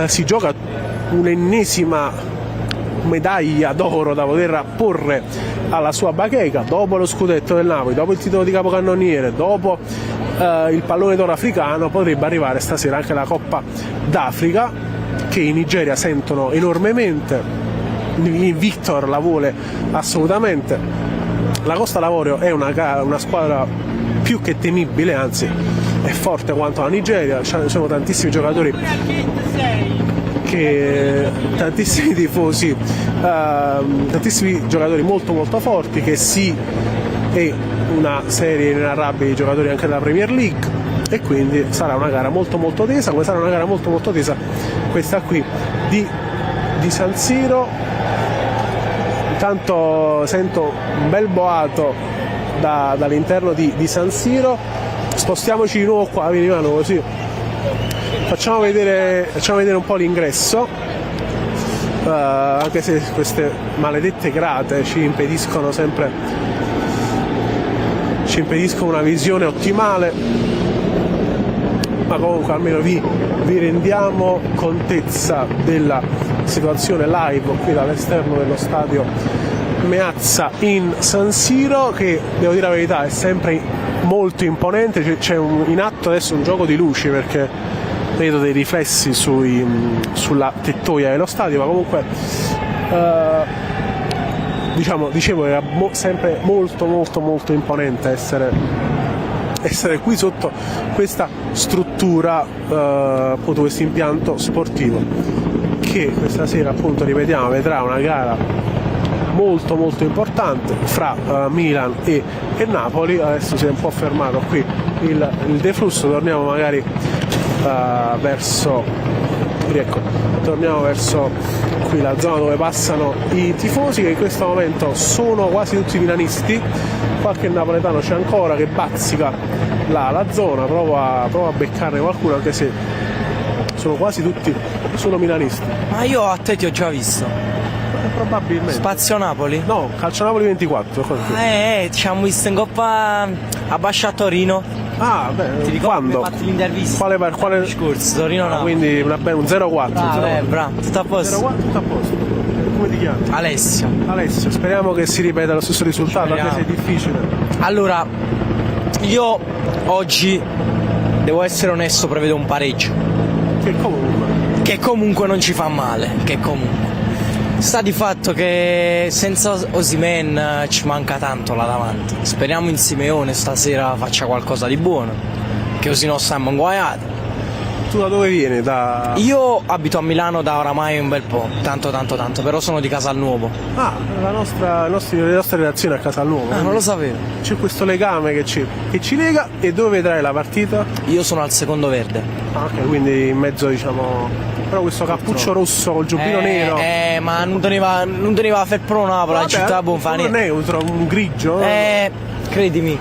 [SPEAKER 2] si gioca un'ennesima medaglia d'oro da poter apporre alla sua bacheca dopo lo scudetto del Napoli, dopo il titolo di capocannoniere, dopo il pallone d'oro africano. Potrebbe arrivare stasera anche la Coppa d'Africa che in Nigeria sentono enormemente. Victor la vuole assolutamente. La Costa d'Avorio è una squadra più che temibile, anzi è forte quanto la Nigeria, ci sono tantissimi giocatori tantissimi tifosi, tantissimi giocatori molto molto forti e una serie inenarrabile di giocatori anche della Premier League e quindi sarà una gara molto molto tesa, come sarà una gara molto molto tesa questa qui di San Siro. Intanto sento un bel boato dall'interno di San Siro, spostiamoci di nuovo qua, vieni mano così. Facciamo vedere un po' l'ingresso, anche se queste maledette grate ci impediscono una visione ottimale, ma comunque almeno vi rendiamo contezza della situazione live qui dall'esterno dello stadio Meazza in San Siro, che devo dire la verità è sempre molto imponente. C'è in atto adesso un gioco di luci perché vedo dei riflessi sulla tettoia dello stadio, ma comunque dicevo era sempre molto molto molto imponente essere qui sotto questa struttura, appunto questo impianto sportivo che questa sera, appunto ripetiamo, vedrà una gara molto molto importante fra Milan e Napoli. Adesso si è un po' fermato qui il deflusso, torniamo magari verso Ecco, torniamo verso qui la zona dove passano i tifosi, che in questo momento sono quasi tutti milanisti. Qualche napoletano c'è ancora che bazzica la zona, prova a beccarne qualcuno, anche se sono quasi tutti solo milanisti.
[SPEAKER 6] Ma io a te ti ho già visto.
[SPEAKER 2] Probabilmente.
[SPEAKER 6] Spazio Napoli?
[SPEAKER 2] No, Calcio Napoli 24.
[SPEAKER 6] Ci hanno visto in Coppa a Bascia a Torino.
[SPEAKER 2] Ah, beh,
[SPEAKER 6] ti ricordi
[SPEAKER 2] quando?
[SPEAKER 6] Hai fatto l'intervista?
[SPEAKER 2] Quale
[SPEAKER 6] discorso? Torino Napoli.
[SPEAKER 2] Quindi un 0-4.
[SPEAKER 6] Bravo, tutto a posto.
[SPEAKER 2] 0-4, tutto a posto. Come ti chiami?
[SPEAKER 6] Alessio,
[SPEAKER 2] speriamo che si ripeta lo stesso risultato, anche se è difficile.
[SPEAKER 6] Allora, io oggi devo essere onesto, prevedo un pareggio. Che comunque non ci fa male, sta di fatto che senza Osimhen ci manca tanto là davanti. Speriamo in Simeone stasera faccia qualcosa di buono, che così non stiamo inguaiati.
[SPEAKER 2] Tu da dove vieni?
[SPEAKER 6] Io abito a Milano da oramai un bel po', tanto, però sono di Casalnuovo.
[SPEAKER 2] Ah, le nostre relazioni a Casalnuovo.
[SPEAKER 6] Ah, non lo sapevo.
[SPEAKER 2] C'è questo legame che ci lega. E dove vedrai la partita?
[SPEAKER 6] Io sono al secondo verde.
[SPEAKER 2] Ah, ok, quindi in mezzo, diciamo. Però questo cappuccio rosso col giubbino nero.
[SPEAKER 6] Ma non teneva a fare pro Napoli, la città
[SPEAKER 2] un neutro, un grigio.
[SPEAKER 6] Credimi.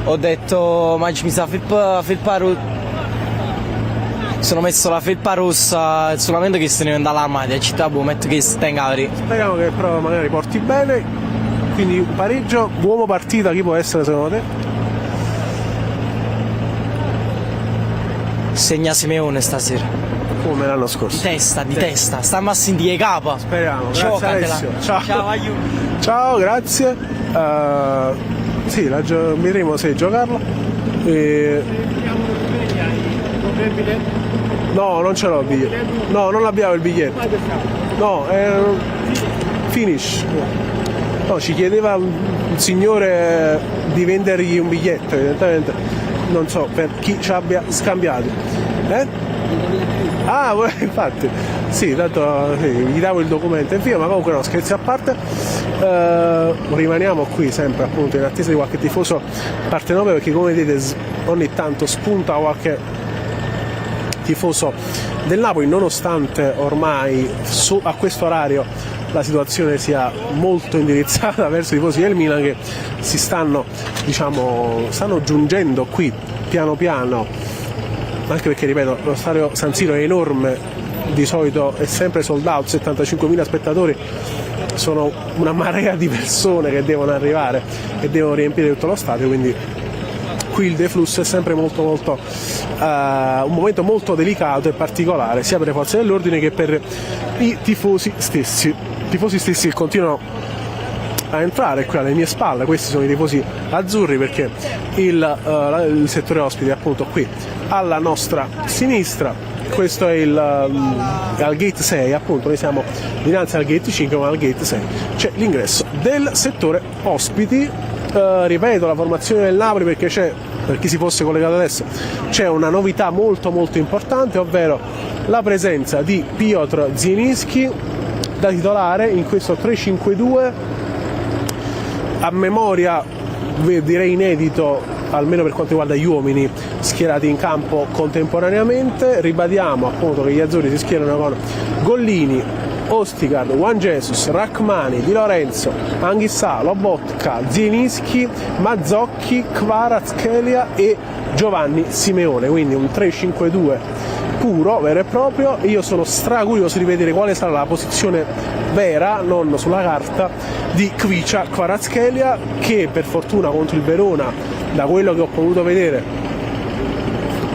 [SPEAKER 6] Ho detto, ma mi sa felpa sono messo la felpa rossa solamente che se ne vende all'armadio, città metto che stenga.
[SPEAKER 2] Speriamo che però magari porti bene. Quindi un pareggio, uomo partita, chi può essere secondo te?
[SPEAKER 6] Segna Simeone stasera.
[SPEAKER 2] Come l'anno scorso.
[SPEAKER 6] Di testa, stiamo a sentire capo.
[SPEAKER 2] Speriamo. Grazie Alessio.
[SPEAKER 6] Ciao, aiuto.
[SPEAKER 2] Ciao, grazie. Sì, vedremo se giocarla. No, non ce l'ho il biglietto. No, non abbiamo il biglietto. No, finish. No, ci chiedeva un signore di vendergli un biglietto, evidentemente. Non so per chi ci abbia scambiato. Ah, infatti. Sì, tanto gli davo il documento in fila, ma comunque no, scherzi a parte. Rimaniamo qui sempre appunto in attesa di qualche tifoso partenopeo, perché come vedete ogni tanto spunta qualche tifoso del Napoli, nonostante ormai a questo orario la situazione sia molto indirizzata verso i tifosi del Milan, che si stanno giungendo qui piano piano, anche perché ripeto lo stadio San Siro è enorme, di solito è sempre sold out, 75.000 spettatori, sono una marea di persone che devono arrivare e devono riempire tutto lo stadio, quindi qui il deflusso è sempre un momento molto delicato e particolare, sia per le forze dell'ordine che per i tifosi stessi che continuano a entrare qui alle mie spalle. Questi sono i tifosi azzurri, perché il settore ospiti è appunto qui alla nostra sinistra. Questo è al gate 6, appunto noi siamo dinanzi al gate 5, ma al gate 6 c'è l'ingresso del settore ospiti. Ripeto, la formazione del Napoli, perché c'è, per chi si fosse collegato adesso, c'è una novità molto molto importante, ovvero la presenza di Piotr Zielinski da titolare in questo 3-5-2 a memoria, direi inedito, almeno per quanto riguarda gli uomini schierati in campo contemporaneamente. Ribadiamo appunto che gli azzurri si schierano con Gollini, Ostigard, Juan Jesus, Rachmani, Di Lorenzo, Anghissà, Lobotka, Zielinski, Mazzocchi, Kvaratskhelia e Giovanni Simeone, quindi un 3-5-2 puro, vero e proprio. Io sono stracurioso di vedere quale sarà la posizione vera, non sulla carta, di Kvicha Kvaratskhelia, che per fortuna contro il Verona, da quello che ho potuto vedere,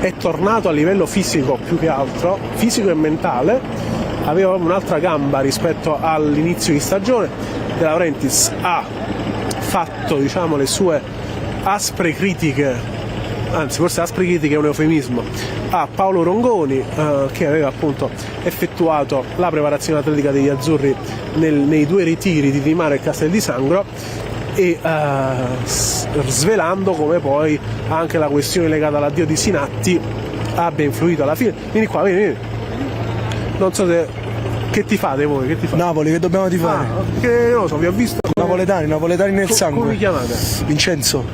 [SPEAKER 2] è tornato a livello fisico, più che altro fisico e mentale. Aveva un'altra gamba rispetto all'inizio di stagione. De Laurentiis ha fatto le sue aspre critiche, anzi forse aspre critiche è un eufemismo, a Paolo Rongoni, che aveva appunto effettuato la preparazione atletica degli azzurri nei due ritiri di Dimare e Castel di Sangro, e svelando come poi anche la questione legata all'addio di Sinatti abbia influito alla fine. Vieni qua, vieni. Non so se... Che ti fate voi? Che ti fate?
[SPEAKER 9] Napoli, che dobbiamo tifare?
[SPEAKER 2] Che non lo so, vi ho visto.
[SPEAKER 9] Napoletani nel sangue.
[SPEAKER 2] Come vi chiamate?
[SPEAKER 9] Vincenzo.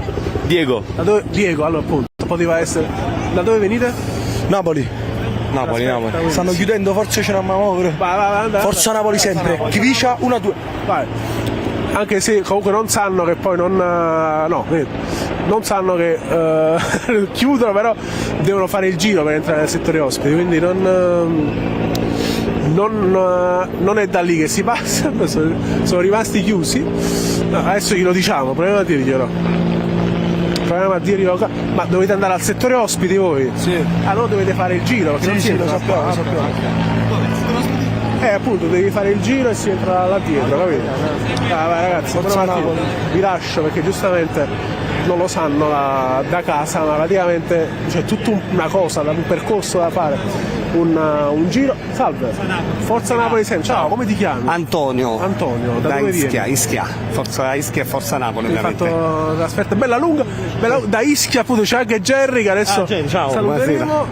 [SPEAKER 15] Diego.
[SPEAKER 2] Diego, allora appunto, poteva essere. Da dove venite?
[SPEAKER 9] Napoli. Napoli.
[SPEAKER 1] Stanno chiudendo, forse ce la muovere.
[SPEAKER 2] Vai,
[SPEAKER 1] Forza Napoli sempre. Chi vince 1-2.
[SPEAKER 2] Vai. Anche se comunque non sanno che poi non sanno che chiudono, però devono fare il giro per entrare nel settore ospiti, quindi non è da lì che si passa. Sono rimasti chiusi. Adesso glielo diciamo, proviamo a dirglielo. Ma dovete andare al settore ospiti voi? Sì. Allora dovete fare il giro, perché non si entra. Lo sappiamo. Appunto, devi fare il giro e si entra là dietro, capito? Vai ragazzi, vi lascio perché giustamente non lo sanno da casa, ma praticamente c'è tutta una cosa, un percorso da fare, un giro. Salve, Forza Napoli sempre. Ciao, come ti chiami?
[SPEAKER 14] Antonio,
[SPEAKER 2] da dove vieni?
[SPEAKER 14] Ischia, Forza Ischia e Forza Napoli.
[SPEAKER 2] Hai fatto trasferta bella lunga, da Ischia appunto c'è anche Jerry che adesso saluteremo.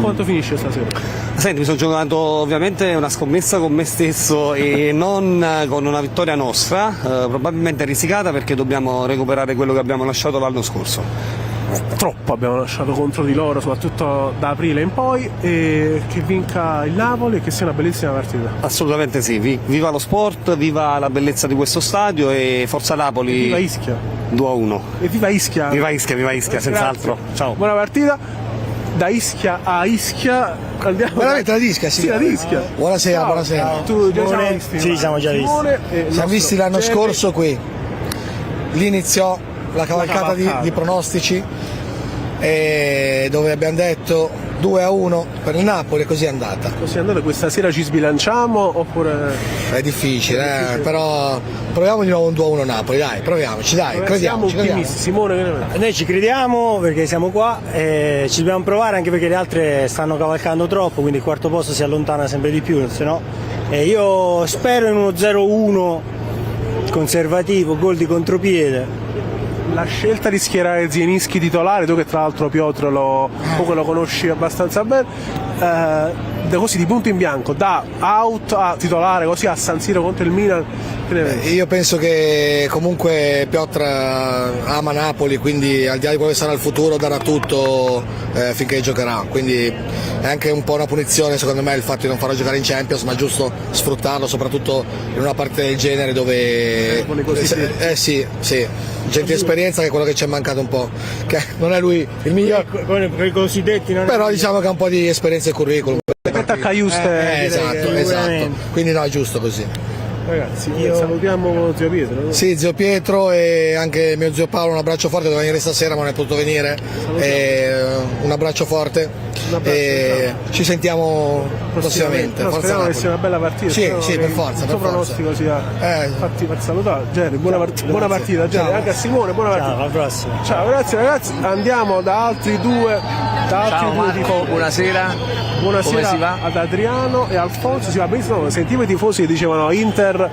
[SPEAKER 2] Quanto finisce stasera?
[SPEAKER 14] Senti, mi sono giocato ovviamente una scommessa con me stesso e non con una vittoria nostra, probabilmente risicata perché dobbiamo recuperare quello che abbiamo lasciato l'anno scorso.
[SPEAKER 2] Troppo abbiamo lasciato contro di loro, soprattutto da aprile in poi, e che vinca il Napoli e che sia una bellissima partita.
[SPEAKER 14] Assolutamente sì, viva lo sport, viva la bellezza di questo stadio e Forza Napoli.
[SPEAKER 2] E viva Ischia.
[SPEAKER 14] 2-1.
[SPEAKER 2] E viva Ischia.
[SPEAKER 14] Viva Ischia, senz'altro. Ciao.
[SPEAKER 2] Buona partita. Da Ischia a Ischia andiamo.
[SPEAKER 9] Veramente la Ischia, sì.
[SPEAKER 2] La Ischia.
[SPEAKER 9] Buonasera,
[SPEAKER 2] Ciao.
[SPEAKER 9] buonasera.
[SPEAKER 2] Tu già siamo visti?
[SPEAKER 9] Sì, siamo già visti. Siamo visti l'anno scorso qui. Lì iniziò la cavalcata di pronostici dove abbiamo detto 2-1 per il Napoli e così è andata.
[SPEAKER 2] Così è andata, questa sera ci sbilanciamo oppure.
[SPEAKER 9] È difficile, però proviamo di nuovo un 2-1 Napoli, dai, proviamoci, dai, crediamo.
[SPEAKER 2] Simone, che ne pensi?
[SPEAKER 19] Noi ci crediamo perché siamo qua e ci dobbiamo provare anche perché le altre stanno cavalcando troppo, quindi il quarto posto si allontana sempre di più, se no. Io spero in uno 0-1 conservativo, gol di contropiede.
[SPEAKER 2] La scelta di schierare Zielinski titolare, tu che tra l'altro Piotr lo conosci abbastanza bene, così di punto in bianco, da out a titolare così a San Siro contro il Milan, che ne pensi?
[SPEAKER 9] Io penso che comunque Piotr ama Napoli, quindi al di là di quello che sarà il futuro darà tutto finché giocherà, quindi è anche un po' una punizione secondo me il fatto di non farlo giocare in Champions, ma è giusto sfruttarlo soprattutto in una parte del genere dove sì, gente di esperienza che è quello che ci è mancato un po', che non è lui il miglior
[SPEAKER 19] con i cosiddetti non
[SPEAKER 9] però diciamo che ha un po' di esperienza e curriculum. Esatto, quindi no, è giusto così.
[SPEAKER 2] Ragazzi, salutiamo zio Pietro, no?
[SPEAKER 9] Sì, zio Pietro e anche mio zio Paolo, un abbraccio forte, doveva venire stasera ma non è potuto venire, un abbraccio forte e ci sentiamo prossimamente.
[SPEAKER 2] Speriamo che sia una bella partita.
[SPEAKER 9] Sì, per forza.
[SPEAKER 2] Il tuo pronostico sia infatti per salutare. Jerry, buona partita, Jerry. Anche a Simone, buona partita.
[SPEAKER 19] Ciao, alla prossima.
[SPEAKER 2] Ciao, grazie ragazzi, andiamo da altri due.
[SPEAKER 5] Ciao Marco, buonasera.
[SPEAKER 2] Buonasera.
[SPEAKER 5] Come si va?
[SPEAKER 2] Ad Adriano e Alfonso, si va benissimo, sentivo i tifosi che dicevano Inter,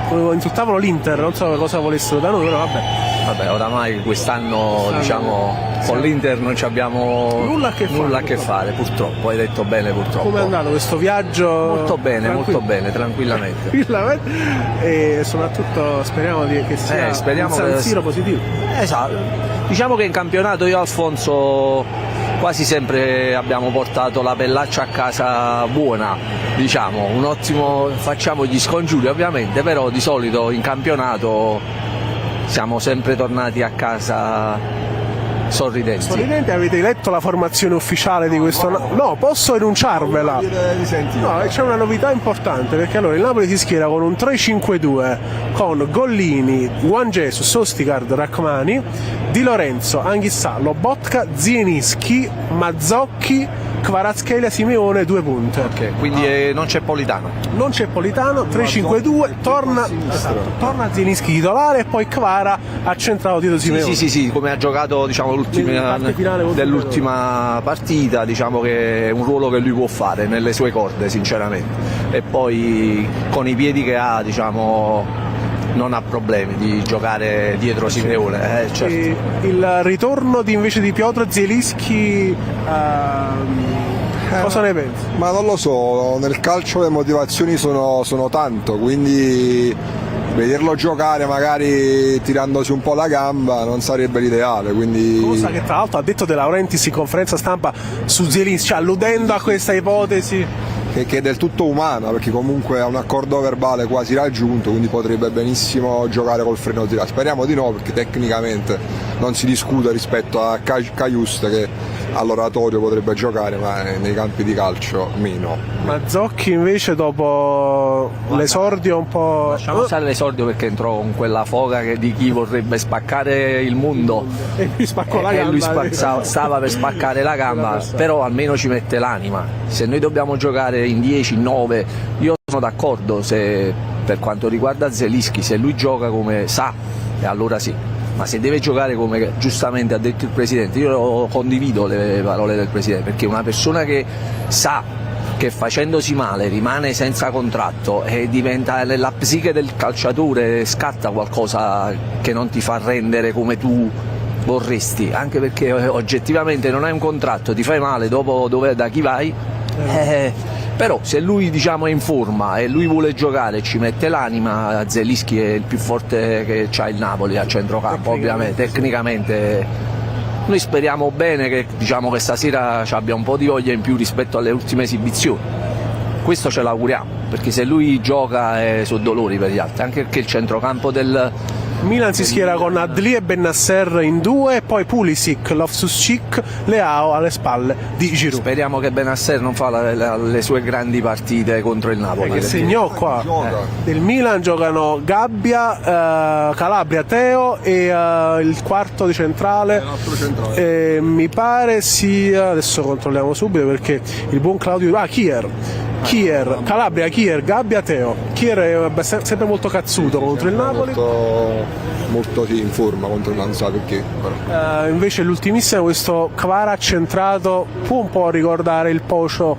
[SPEAKER 2] insultavano l'Inter, non so cosa volessero da noi, però
[SPEAKER 5] vabbè, oramai quest'anno diciamo con l'Inter non ci abbiamo nulla a che fare, purtroppo, hai detto bene purtroppo.
[SPEAKER 2] Come è andato questo viaggio?
[SPEAKER 5] Molto bene, tranquillamente.
[SPEAKER 2] E soprattutto speriamo che sia un San Siro positivo.
[SPEAKER 5] Esatto, diciamo che in campionato io e Alfonso quasi sempre abbiamo portato la pellaccia a casa buona, diciamo, un ottimo, facciamo gli scongiuri ovviamente, però di solito in campionato siamo sempre tornati a casa sorridenti.
[SPEAKER 2] Avete letto la formazione ufficiale di questo? No, posso enunciarvela? No, c'è una novità importante perché allora il Napoli si schiera con un 3-5-2 con Gollini, Juan Jesus, Ostigard, Rachmani, Di Lorenzo, Anghissà, Lobotka, Zielinski, Mazzocchi, Kvaratskhelia, Simeone, 2 punte.
[SPEAKER 5] Ok, quindi non c'è Politano.
[SPEAKER 2] Non c'è Politano, 3-5-2, torna Zielinski titolare e poi Kvara ha centrato dietro Simeone.
[SPEAKER 5] Sì, come ha giocato diciamo dell'ultima partita, diciamo che è un ruolo che lui può fare nelle sue corde sinceramente. E poi con i piedi che ha, diciamo, non ha problemi di giocare dietro Simeone, certo.
[SPEAKER 2] Il ritorno invece di Piotr Zielinski, cosa ne pensi?
[SPEAKER 18] Ma non lo so, nel calcio le motivazioni sono tanto, quindi
[SPEAKER 11] vederlo giocare magari tirandosi un po' la gamba non sarebbe l'ideale, quindi...
[SPEAKER 2] Cosa che tra l'altro ha detto De Laurentiis in conferenza stampa su Zielinski, cioè alludendo a questa ipotesi
[SPEAKER 11] che è del tutto umana, perché comunque ha un accordo verbale quasi raggiunto, quindi potrebbe benissimo giocare col freno tirato. Speriamo di no, perché tecnicamente non si discute rispetto a Cajuste, che all'oratorio potrebbe giocare, ma nei campi di calcio meno.
[SPEAKER 2] Mazzocchi invece dopo l'esordio un po'...
[SPEAKER 5] Lasciamo stare l'esordio perché entrò con quella foga di chi vorrebbe spaccare il mondo
[SPEAKER 2] e lui spaccò la
[SPEAKER 5] e
[SPEAKER 2] gamba.
[SPEAKER 5] lui stava per spaccare la gamba, però almeno ci mette l'anima. Se noi dobbiamo giocare in 10, in 9, io sono d'accordo per quanto riguarda Zielinski, se lui gioca come sa, e allora sì. Ma se deve giocare come giustamente ha detto il Presidente, io condivido le parole del Presidente, perché una persona che sa che facendosi male rimane senza contratto e diventa nella psiche del calciatore, scatta qualcosa che non ti fa rendere come tu vorresti, anche perché oggettivamente non hai un contratto, ti fai male, dopo da chi vai? Però se lui è in forma e lui vuole giocare e ci mette l'anima, Zielinski è il più forte che c'ha il Napoli a centrocampo, ovviamente, tecnicamente. Noi speriamo bene che stasera abbia un po' di voglia in più rispetto alle ultime esibizioni. Questo ce l'auguriamo, perché se lui gioca sono dolori per gli altri, anche perché il centrocampo del
[SPEAKER 2] Milan si schiera con Adli e Bennacer in 2, poi Pulisic, Loftus-Cheek, Leao alle spalle di Giroud.
[SPEAKER 5] Speriamo che Bennacer non fa le sue grandi partite contro il Napoli.
[SPEAKER 2] Che segnò qua. Del Milan giocano Gabbia, Calabria, Teo e il quarto di centrale. Mi pare sia, adesso controlliamo subito perché il buon Claudio... Kier, Calabria, Kier, Gabbia, Teo. Kier è sempre molto cazzuto contro il Napoli.
[SPEAKER 11] Molto in forma contro il non so perché.
[SPEAKER 2] Invece l'ultimissimo, questo Kvara centrato, può un po' ricordare il Pocio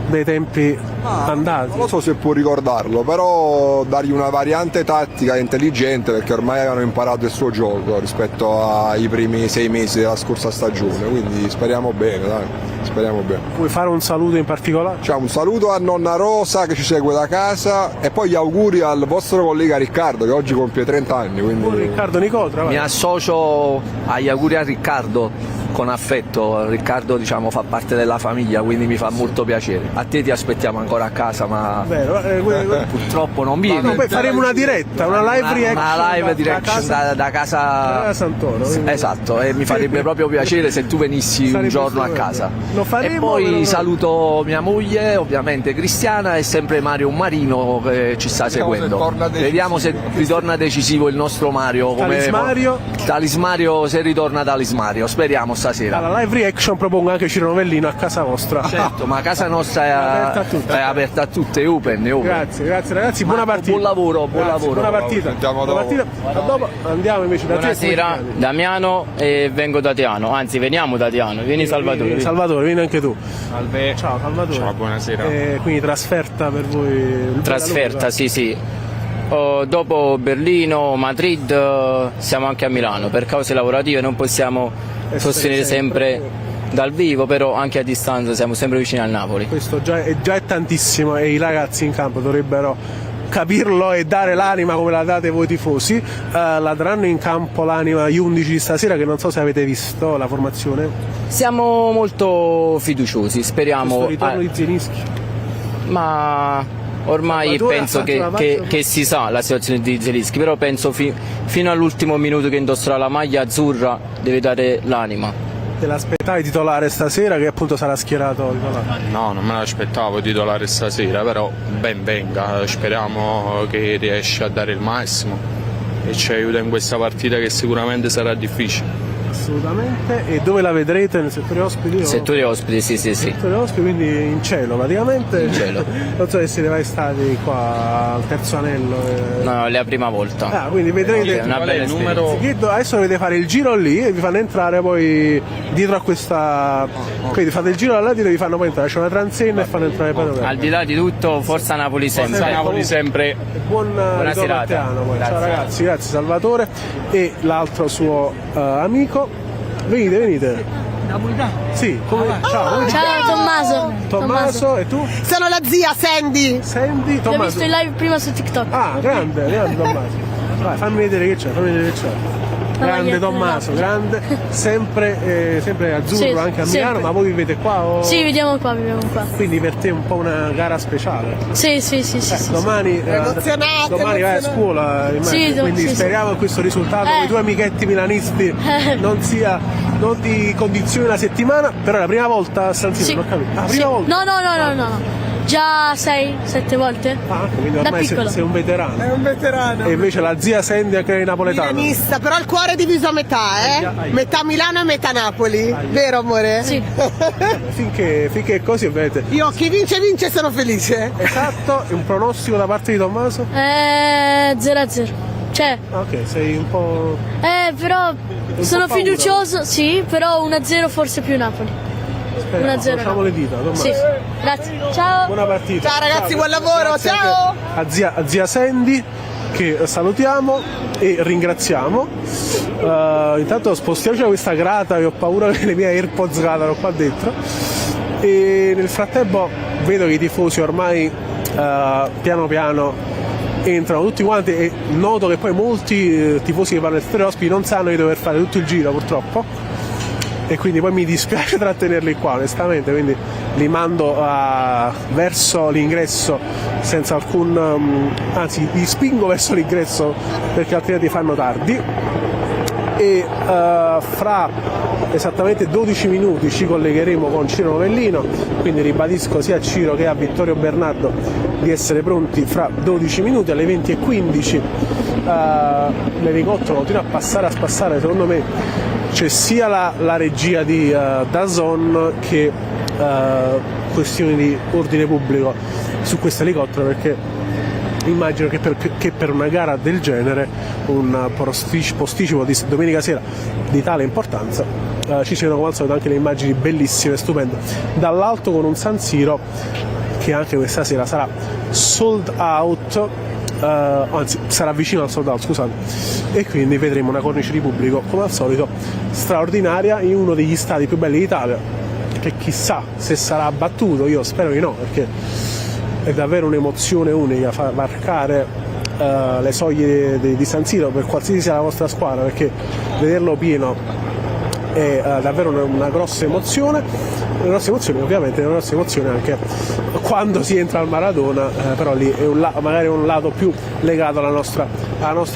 [SPEAKER 2] dei tempi andati.
[SPEAKER 11] Non lo so se può ricordarlo, però dargli una variante tattica intelligente, perché ormai avevano imparato il suo gioco rispetto ai primi 6 mesi della scorsa stagione, quindi speriamo bene, dai. Speriamo bene.
[SPEAKER 2] Vuoi fare un saluto in particolare?
[SPEAKER 11] Un saluto a nonna Rosa che ci segue da casa e poi gli auguri al vostro collega Riccardo che oggi compie 30 anni. Quindi...
[SPEAKER 2] Riccardo Nicotra.
[SPEAKER 5] Mi associo agli auguri a Riccardo con affetto. Riccardo fa parte della famiglia, quindi mi fa molto piacere. A te ti aspettiamo ancora a casa, ma purtroppo non vieni.
[SPEAKER 2] No, poi faremo una diretta, una live reaction.
[SPEAKER 5] Una live direction da casa
[SPEAKER 2] Santoro.
[SPEAKER 5] Esatto, e mi farebbe proprio piacere se tu venissi un giorno a casa.
[SPEAKER 2] Faremo,
[SPEAKER 5] e poi saluto mia moglie, ovviamente Cristiana, e sempre Mario Marino che ci sta seguendo. Vediamo se ritorna decisivo il nostro Mario. Talismario, se ritorna Talismario, speriamo stasera.
[SPEAKER 2] Alla live reaction propongo anche Ciro Novellino a casa vostra.
[SPEAKER 5] Certo, ma casa nostra è aperta a tutte, è open.
[SPEAKER 2] Grazie ragazzi, buona partita.
[SPEAKER 5] Buon lavoro.
[SPEAKER 2] Buona partita. Dopo andiamo invece da
[SPEAKER 20] Buonasera, Damiano, e vengo da Teano, anzi veniamo da Teano, vieni Salvatore.
[SPEAKER 2] Vieni anche tu.
[SPEAKER 20] Salve.
[SPEAKER 2] Ciao Salvatore.
[SPEAKER 20] Ciao, buonasera.
[SPEAKER 2] Quindi trasferta per voi?
[SPEAKER 20] Trasferta, sì. Dopo Berlino, Madrid, siamo anche a Milano. Per cause lavorative non possiamo sostenere sempre dal vivo, però anche a distanza siamo sempre vicini al Napoli.
[SPEAKER 2] Questo già è tantissimo e i ragazzi in campo dovrebbero capirlo e dare l'anima come la date voi tifosi. La daranno in campo l'anima gli 11 di stasera, che non so se avete visto la formazione.
[SPEAKER 20] Siamo molto fiduciosi, speriamo.
[SPEAKER 2] Questo ritorno di Zielinski.
[SPEAKER 20] Ma ormai penso che si sa la situazione di Zielinski, però penso fino all'ultimo minuto che indosserà la maglia azzurra deve dare l'anima.
[SPEAKER 2] Te l'aspettavi titolare stasera, che appunto sarà schierato titolare?
[SPEAKER 18] No, non me l'aspettavo titolare stasera, però ben venga, speriamo che riesca a dare il massimo e ci aiuta in questa partita che sicuramente sarà difficile.
[SPEAKER 2] Assolutamente. E dove la vedrete? Nel settore ospiti?
[SPEAKER 20] Settore ospiti, sì.
[SPEAKER 2] Settore ospiti, quindi in cielo praticamente?
[SPEAKER 20] In cielo.
[SPEAKER 2] Non so se siete mai stati qua al terzo anello.
[SPEAKER 20] No, è la prima volta.
[SPEAKER 2] Quindi vedrete
[SPEAKER 20] una bella numero.
[SPEAKER 2] Adesso dovete fare il giro lì e vi fanno entrare poi dietro a questa. Quindi fate il giro là dietro e vi fanno poi entrare. C'è una transenne e fanno entrare poi.
[SPEAKER 20] Al di là di tutto, forza Napoli sempre.
[SPEAKER 18] Forza Napoli sempre.
[SPEAKER 2] Buona serata. Ciao ragazzi, grazie Salvatore e l'altro suo amico. Venite. napolitano? Sì, ciao, come ti chiami?
[SPEAKER 10] Ciao Tommaso.
[SPEAKER 2] Tommaso, e tu?
[SPEAKER 10] Sono la zia Sandy.
[SPEAKER 2] Sandy,
[SPEAKER 10] L'ho
[SPEAKER 2] Tommaso.
[SPEAKER 10] visto in live prima su TikTok.
[SPEAKER 2] Ah, grande Tommaso. Vai, fammi vedere che c'è, Grande Tommaso, grande, sempre azzurro
[SPEAKER 10] Sì,
[SPEAKER 2] anche a Milano,
[SPEAKER 10] sempre.
[SPEAKER 2] ma voi vivete qua? O...
[SPEAKER 10] Sì, viviamo qua.
[SPEAKER 2] Quindi per te è un po' una gara speciale.
[SPEAKER 10] Sì.
[SPEAKER 2] Domani vai a scuola,
[SPEAKER 10] Sì,
[SPEAKER 2] quindi
[SPEAKER 10] sì.
[SPEAKER 2] speriamo che questo risultato con i tuoi amichetti milanisti non ti condizioni la settimana, però è la prima volta a San Siro,
[SPEAKER 10] Sì.
[SPEAKER 2] non ho capito. La
[SPEAKER 10] Sì.
[SPEAKER 2] prima volta?
[SPEAKER 10] No. Già 6-7 volte.
[SPEAKER 2] Quindi
[SPEAKER 10] Da
[SPEAKER 2] ormai
[SPEAKER 10] piccolo.
[SPEAKER 2] sei un veterano.
[SPEAKER 10] È un veterano.
[SPEAKER 2] E invece la zia Sandy anche lei napoletana.
[SPEAKER 16] Milanista, però il cuore è diviso a metà, metà Milano e metà Napoli, vero amore?
[SPEAKER 10] Sì.
[SPEAKER 2] Finché è così, vedete.
[SPEAKER 16] Io chi vince sono felice.
[SPEAKER 2] Esatto, e un pronostico da parte di Tommaso?
[SPEAKER 10] 0-0. Cioè.
[SPEAKER 2] Ok, sei un po'.
[SPEAKER 10] Però sono
[SPEAKER 2] paura.
[SPEAKER 10] fiducioso, sì, però 1-0 forse più Napoli. 1-0.
[SPEAKER 2] Facciamo le dita, Tommaso.
[SPEAKER 10] Sì. Grazie. Ciao.
[SPEAKER 2] Buona partita.
[SPEAKER 16] Ciao ragazzi, buon lavoro,
[SPEAKER 2] Grazie
[SPEAKER 16] ciao.
[SPEAKER 2] anche a zia Sandy che salutiamo e ringraziamo. Intanto spostiamoci da questa grata, che ho paura che le mie AirPods cadano qua dentro. E nel frattempo vedo che i tifosi ormai piano piano entrano tutti quanti e noto che poi molti tifosi che vanno al Stereo Ospiti non sanno di dover fare tutto il giro purtroppo. E quindi poi mi dispiace trattenerli qua onestamente, quindi li mando verso l'ingresso senza anzi li spingo verso l'ingresso perché altrimenti fanno tardi e fra esattamente 12 minuti ci collegheremo con Ciro Novellino, quindi ribadisco sia a Ciro che a Vittorio Bernardo di essere pronti fra 12 minuti alle 20:15. L'elicottero continua a spassare, secondo me c'è sia la regia di DAZN che questioni di ordine pubblico su questo elicottero, perché immagino che per una gara del genere, un posticipo di domenica sera di tale importanza, ci siano come al solito anche le immagini bellissime, stupende, dall'alto con un San Siro che anche questa sera sarà sold out. Anzi sarà vicino al sold out, scusate, e quindi vedremo una cornice di pubblico come al solito straordinaria in uno degli stadi più belli d'Italia, che chissà se sarà abbattuto, io spero di no, perché è davvero un'emozione unica varcare le soglie di San Siro per qualsiasi sia la vostra squadra, perché vederlo pieno è davvero una grossa emozione. Ovviamente è una grossa emozione anche quando si entra al Maradona, però lì è magari un lato più legato alla nostra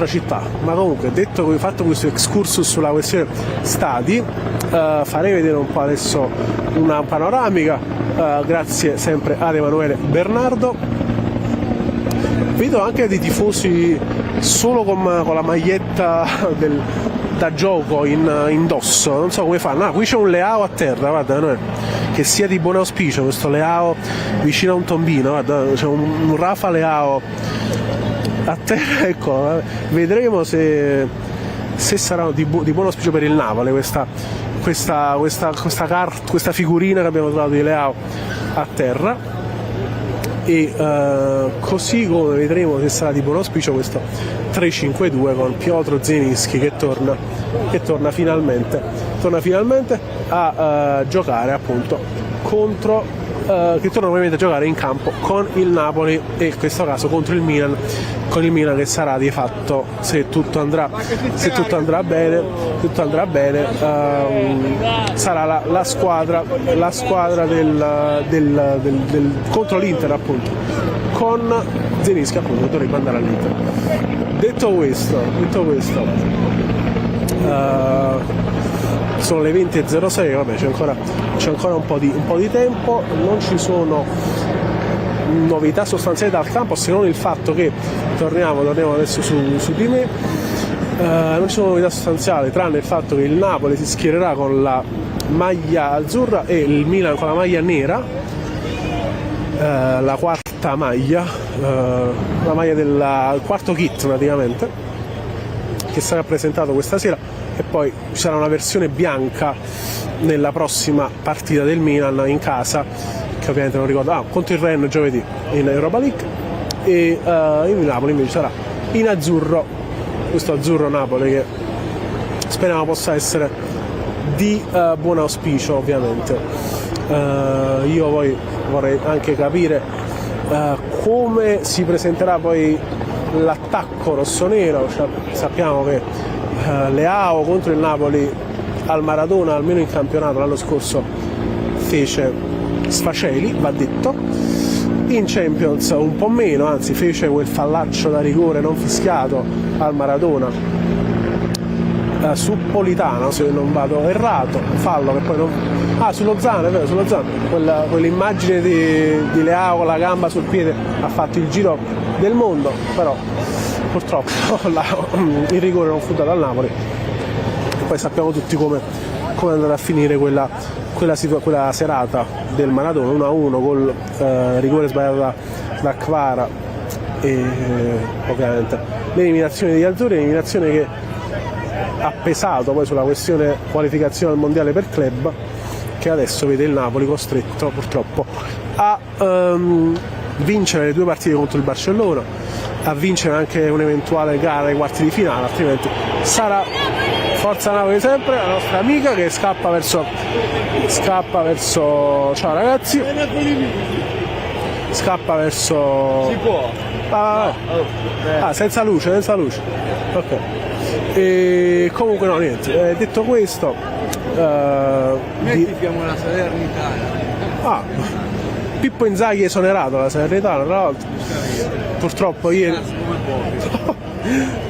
[SPEAKER 2] città. Ma comunque, fatto questo excursus sulla questione stadi, farei vedere un po' adesso una panoramica, grazie sempre ad Emanuele Bernardo. Vedo anche dei tifosi solo con la maglietta da gioco indosso, non so come fanno. Qui c'è un Leao a terra, guarda, che sia di buon auspicio questo Leao vicino a un tombino, guarda, c'è un Rafa Leao a terra, ecco, vedremo se sarà di buon auspicio per il Napoli questa figurina che abbiamo trovato di Leao a terra. E così come vedremo se sarà di buon auspicio questo 3-5-2 con Piotr Zielinski che torna finalmente a giocare appunto che torna ovviamente a giocare in campo con il Napoli e in questo caso contro il Milan, con il Milan che sarà di fatto, se tutto andrà bene, sarà la squadra del contro l'Inter appunto, con Zielinski appunto che dovrebbe andare all'Inter. Detto questo sono le 20:06, vabbè, c'è ancora un po' di tempo, non ci sono novità sostanziali dal campo se non il fatto che torniamo adesso su di me, non ci sono novità sostanziali tranne il fatto che il Napoli si schiererà con la maglia azzurra e il Milan con la maglia nera, la quarta maglia, la maglia del quarto kit praticamente, che sarà presentato questa sera, e poi ci sarà una versione bianca nella prossima partita del Milan in casa, che ovviamente non ricordo, contro il Rennes giovedì in Europa League, e il Napoli invece sarà in azzurro, questo azzurro Napoli che speriamo possa essere di buon auspicio ovviamente. Io poi vorrei anche capire come si presenterà poi l'attacco rossonero. Sappiamo che Leao contro il Napoli al Maradona, almeno in campionato l'anno scorso, fece sfaceli, va detto. In Champions un po' meno, anzi fece quel fallaccio da rigore non fischiato al Maradona su Politano, se non vado errato, fallo che poi non... su Lozano, è vero, su Lozano, quell'immagine di Leao con la gamba sul piede ha fatto il giro del mondo, però purtroppo il rigore non fu dato al Napoli. Poi sappiamo tutti come andrà a finire quella serata del Maradona, 1-1 col rigore sbagliato da Kvara e ovviamente l'eliminazione degli azzurri, l'eliminazione che ha pesato poi sulla questione qualificazione al mondiale per club, che adesso vede il Napoli costretto purtroppo a vincere le 2 partite contro il Barcellona, a vincere anche un'eventuale gara ai quarti di finale, altrimenti sarà Forza Napoli sempre, la nostra amica che scappa verso ciao ragazzi, scappa verso...
[SPEAKER 6] Si può?
[SPEAKER 2] Senza luce, ok. E comunque no, niente, detto questo,
[SPEAKER 6] noi tifiamo la Salernitana.
[SPEAKER 2] Pippo Inzaghi è esonerato la Salernitana, tra l'altro, purtroppo ieri.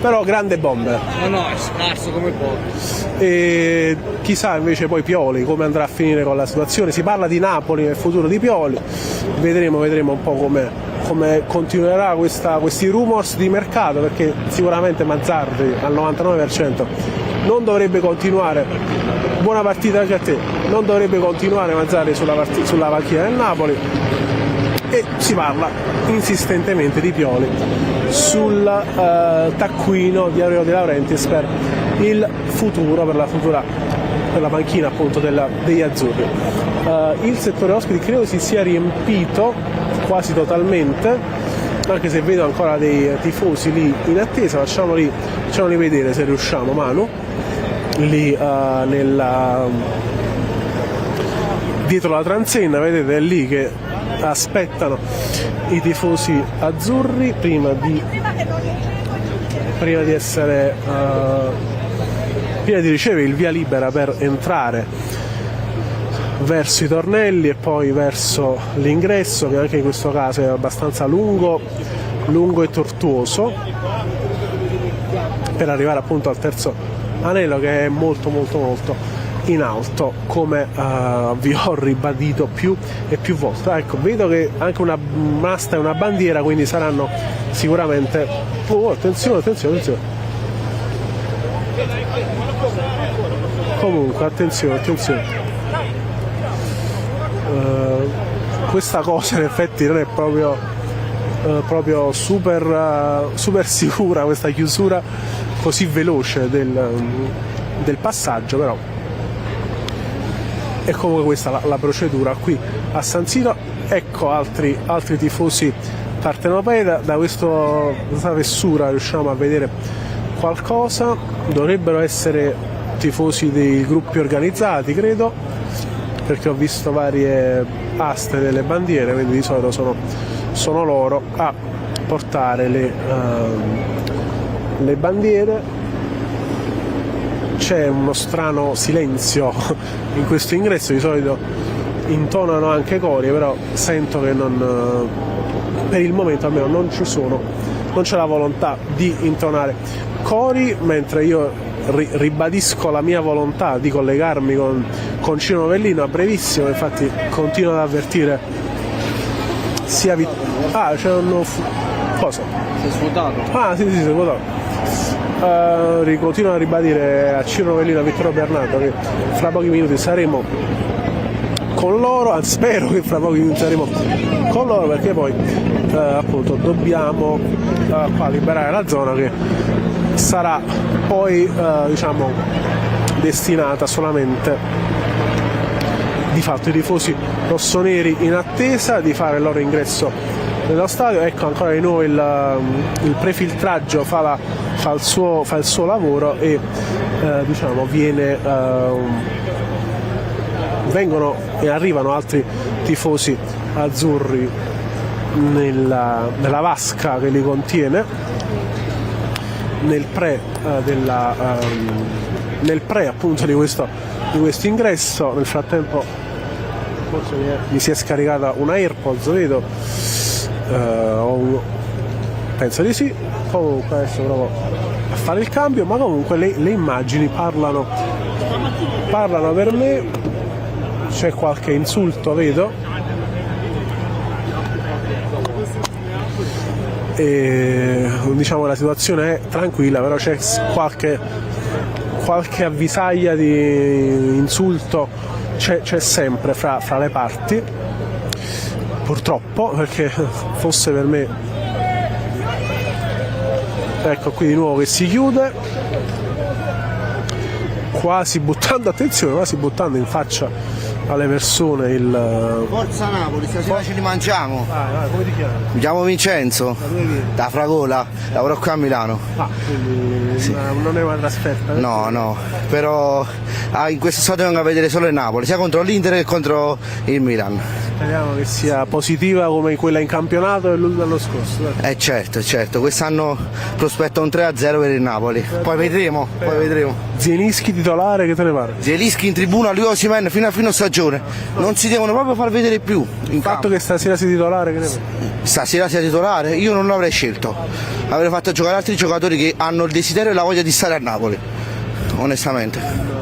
[SPEAKER 2] Però grande bomber.
[SPEAKER 6] No, è scarso come poco.
[SPEAKER 2] E chissà invece poi Pioli come andrà a finire con la situazione. Si parla di Napoli nel futuro di Pioli, vedremo un po' come continuerà questi rumors di mercato, perché sicuramente Mazzarri al 99% non dovrebbe continuare. Buona partita anche a te. Non dovrebbe continuare Mazzarri sulla panchina del Napoli, e si parla insistentemente di Pioli sul taccuino di Aurelio De Laurentiis per il futuro, per la panchina appunto degli azzurri. Il settore ospiti credo si sia riempito quasi totalmente, anche se vedo ancora dei tifosi lì in attesa. Facciamoli vedere se riusciamo, Manu, lì dietro la transenna, vedete, è lì che aspettano i tifosi azzurri prima di ricevere il via libera per entrare verso i tornelli e poi verso l'ingresso, che anche in questo caso è abbastanza lungo e tortuoso, per arrivare appunto al terzo anello, che è molto in alto, come vi ho ribadito più e più volte. Ecco, vedo che anche un'asta e una bandiera, quindi saranno sicuramente... attenzione. Comunque, attenzione. Questa cosa in effetti non è proprio super sicura, questa chiusura così veloce del passaggio, però è comunque questa la procedura qui a San Siro. Ecco altri tifosi partenopei. Da questa fessura riusciamo a vedere qualcosa. Dovrebbero essere tifosi dei gruppi organizzati, credo, perché ho visto varie aste delle bandiere, quindi di solito sono loro a portare le bandiere. C'è uno strano silenzio in questo ingresso, di solito intonano anche cori, però sento che per il momento almeno non c'è la volontà di intonare cori, mentre io ribadisco la mia volontà di collegarmi con Ciro Novellino a brevissimo. Infatti continuo ad avvertire sia c'è un... cosa?
[SPEAKER 6] Si è svuotato?
[SPEAKER 2] Sì, si è svuotato. Continuo a ribadire a Ciro Novellino e a Vittorio Bernardo che fra pochi minuti saremo con loro, anzi spero che fra pochi minuti saremo con loro, perché poi appunto dobbiamo qua liberare la zona, che sarà poi destinata solamente di fatto ai tifosi rossoneri in attesa di fare il loro ingresso nello stadio. Ecco ancora di nuovo il prefiltraggio fa fa il suo lavoro e diciamo vengono e arrivano altri tifosi azzurri nella vasca che li contiene nel pre appunto di questo ingresso. Nel frattempo forse mi si è scaricata una AirPods, vedo, penso di sì. Comunque adesso provo a fare il cambio, ma comunque le immagini parlano per me. C'è qualche insulto, vedo, e diciamo la situazione è tranquilla, però c'è qualche avvisaglia di insulto, c'è sempre fra le parti, purtroppo, perché fosse per me. Ecco qui di nuovo che si chiude, quasi buttando in faccia alle persone il...
[SPEAKER 7] Forza Napoli, stasera ce li mangiamo.
[SPEAKER 2] Come ti chiami?
[SPEAKER 7] Mi chiamo Vincenzo, da Fragola, lavoro qui a Milano.
[SPEAKER 2] Quindi
[SPEAKER 7] sì.
[SPEAKER 2] Non è una trasferta?
[SPEAKER 7] No, però in questo stadio vengo a vedere solo il Napoli, sia contro l'Inter che contro il Milan.
[SPEAKER 2] Speriamo che sia positiva come quella in campionato e l'anno scorso.
[SPEAKER 7] Certo, quest'anno prospetto un 3-0 per il Napoli, poi vedremo.
[SPEAKER 2] Zielinski titolare, che te ne pare?
[SPEAKER 7] Zielinski in tribuna, lui Osimhen fino a fine stagione, non si devono proprio far vedere più.
[SPEAKER 2] Il fatto che stasera sia titolare, che ne pare?
[SPEAKER 7] Stasera sia titolare, io non l'avrei scelto, avrei fatto giocare altri giocatori che hanno il desiderio e la voglia di stare a Napoli, onestamente.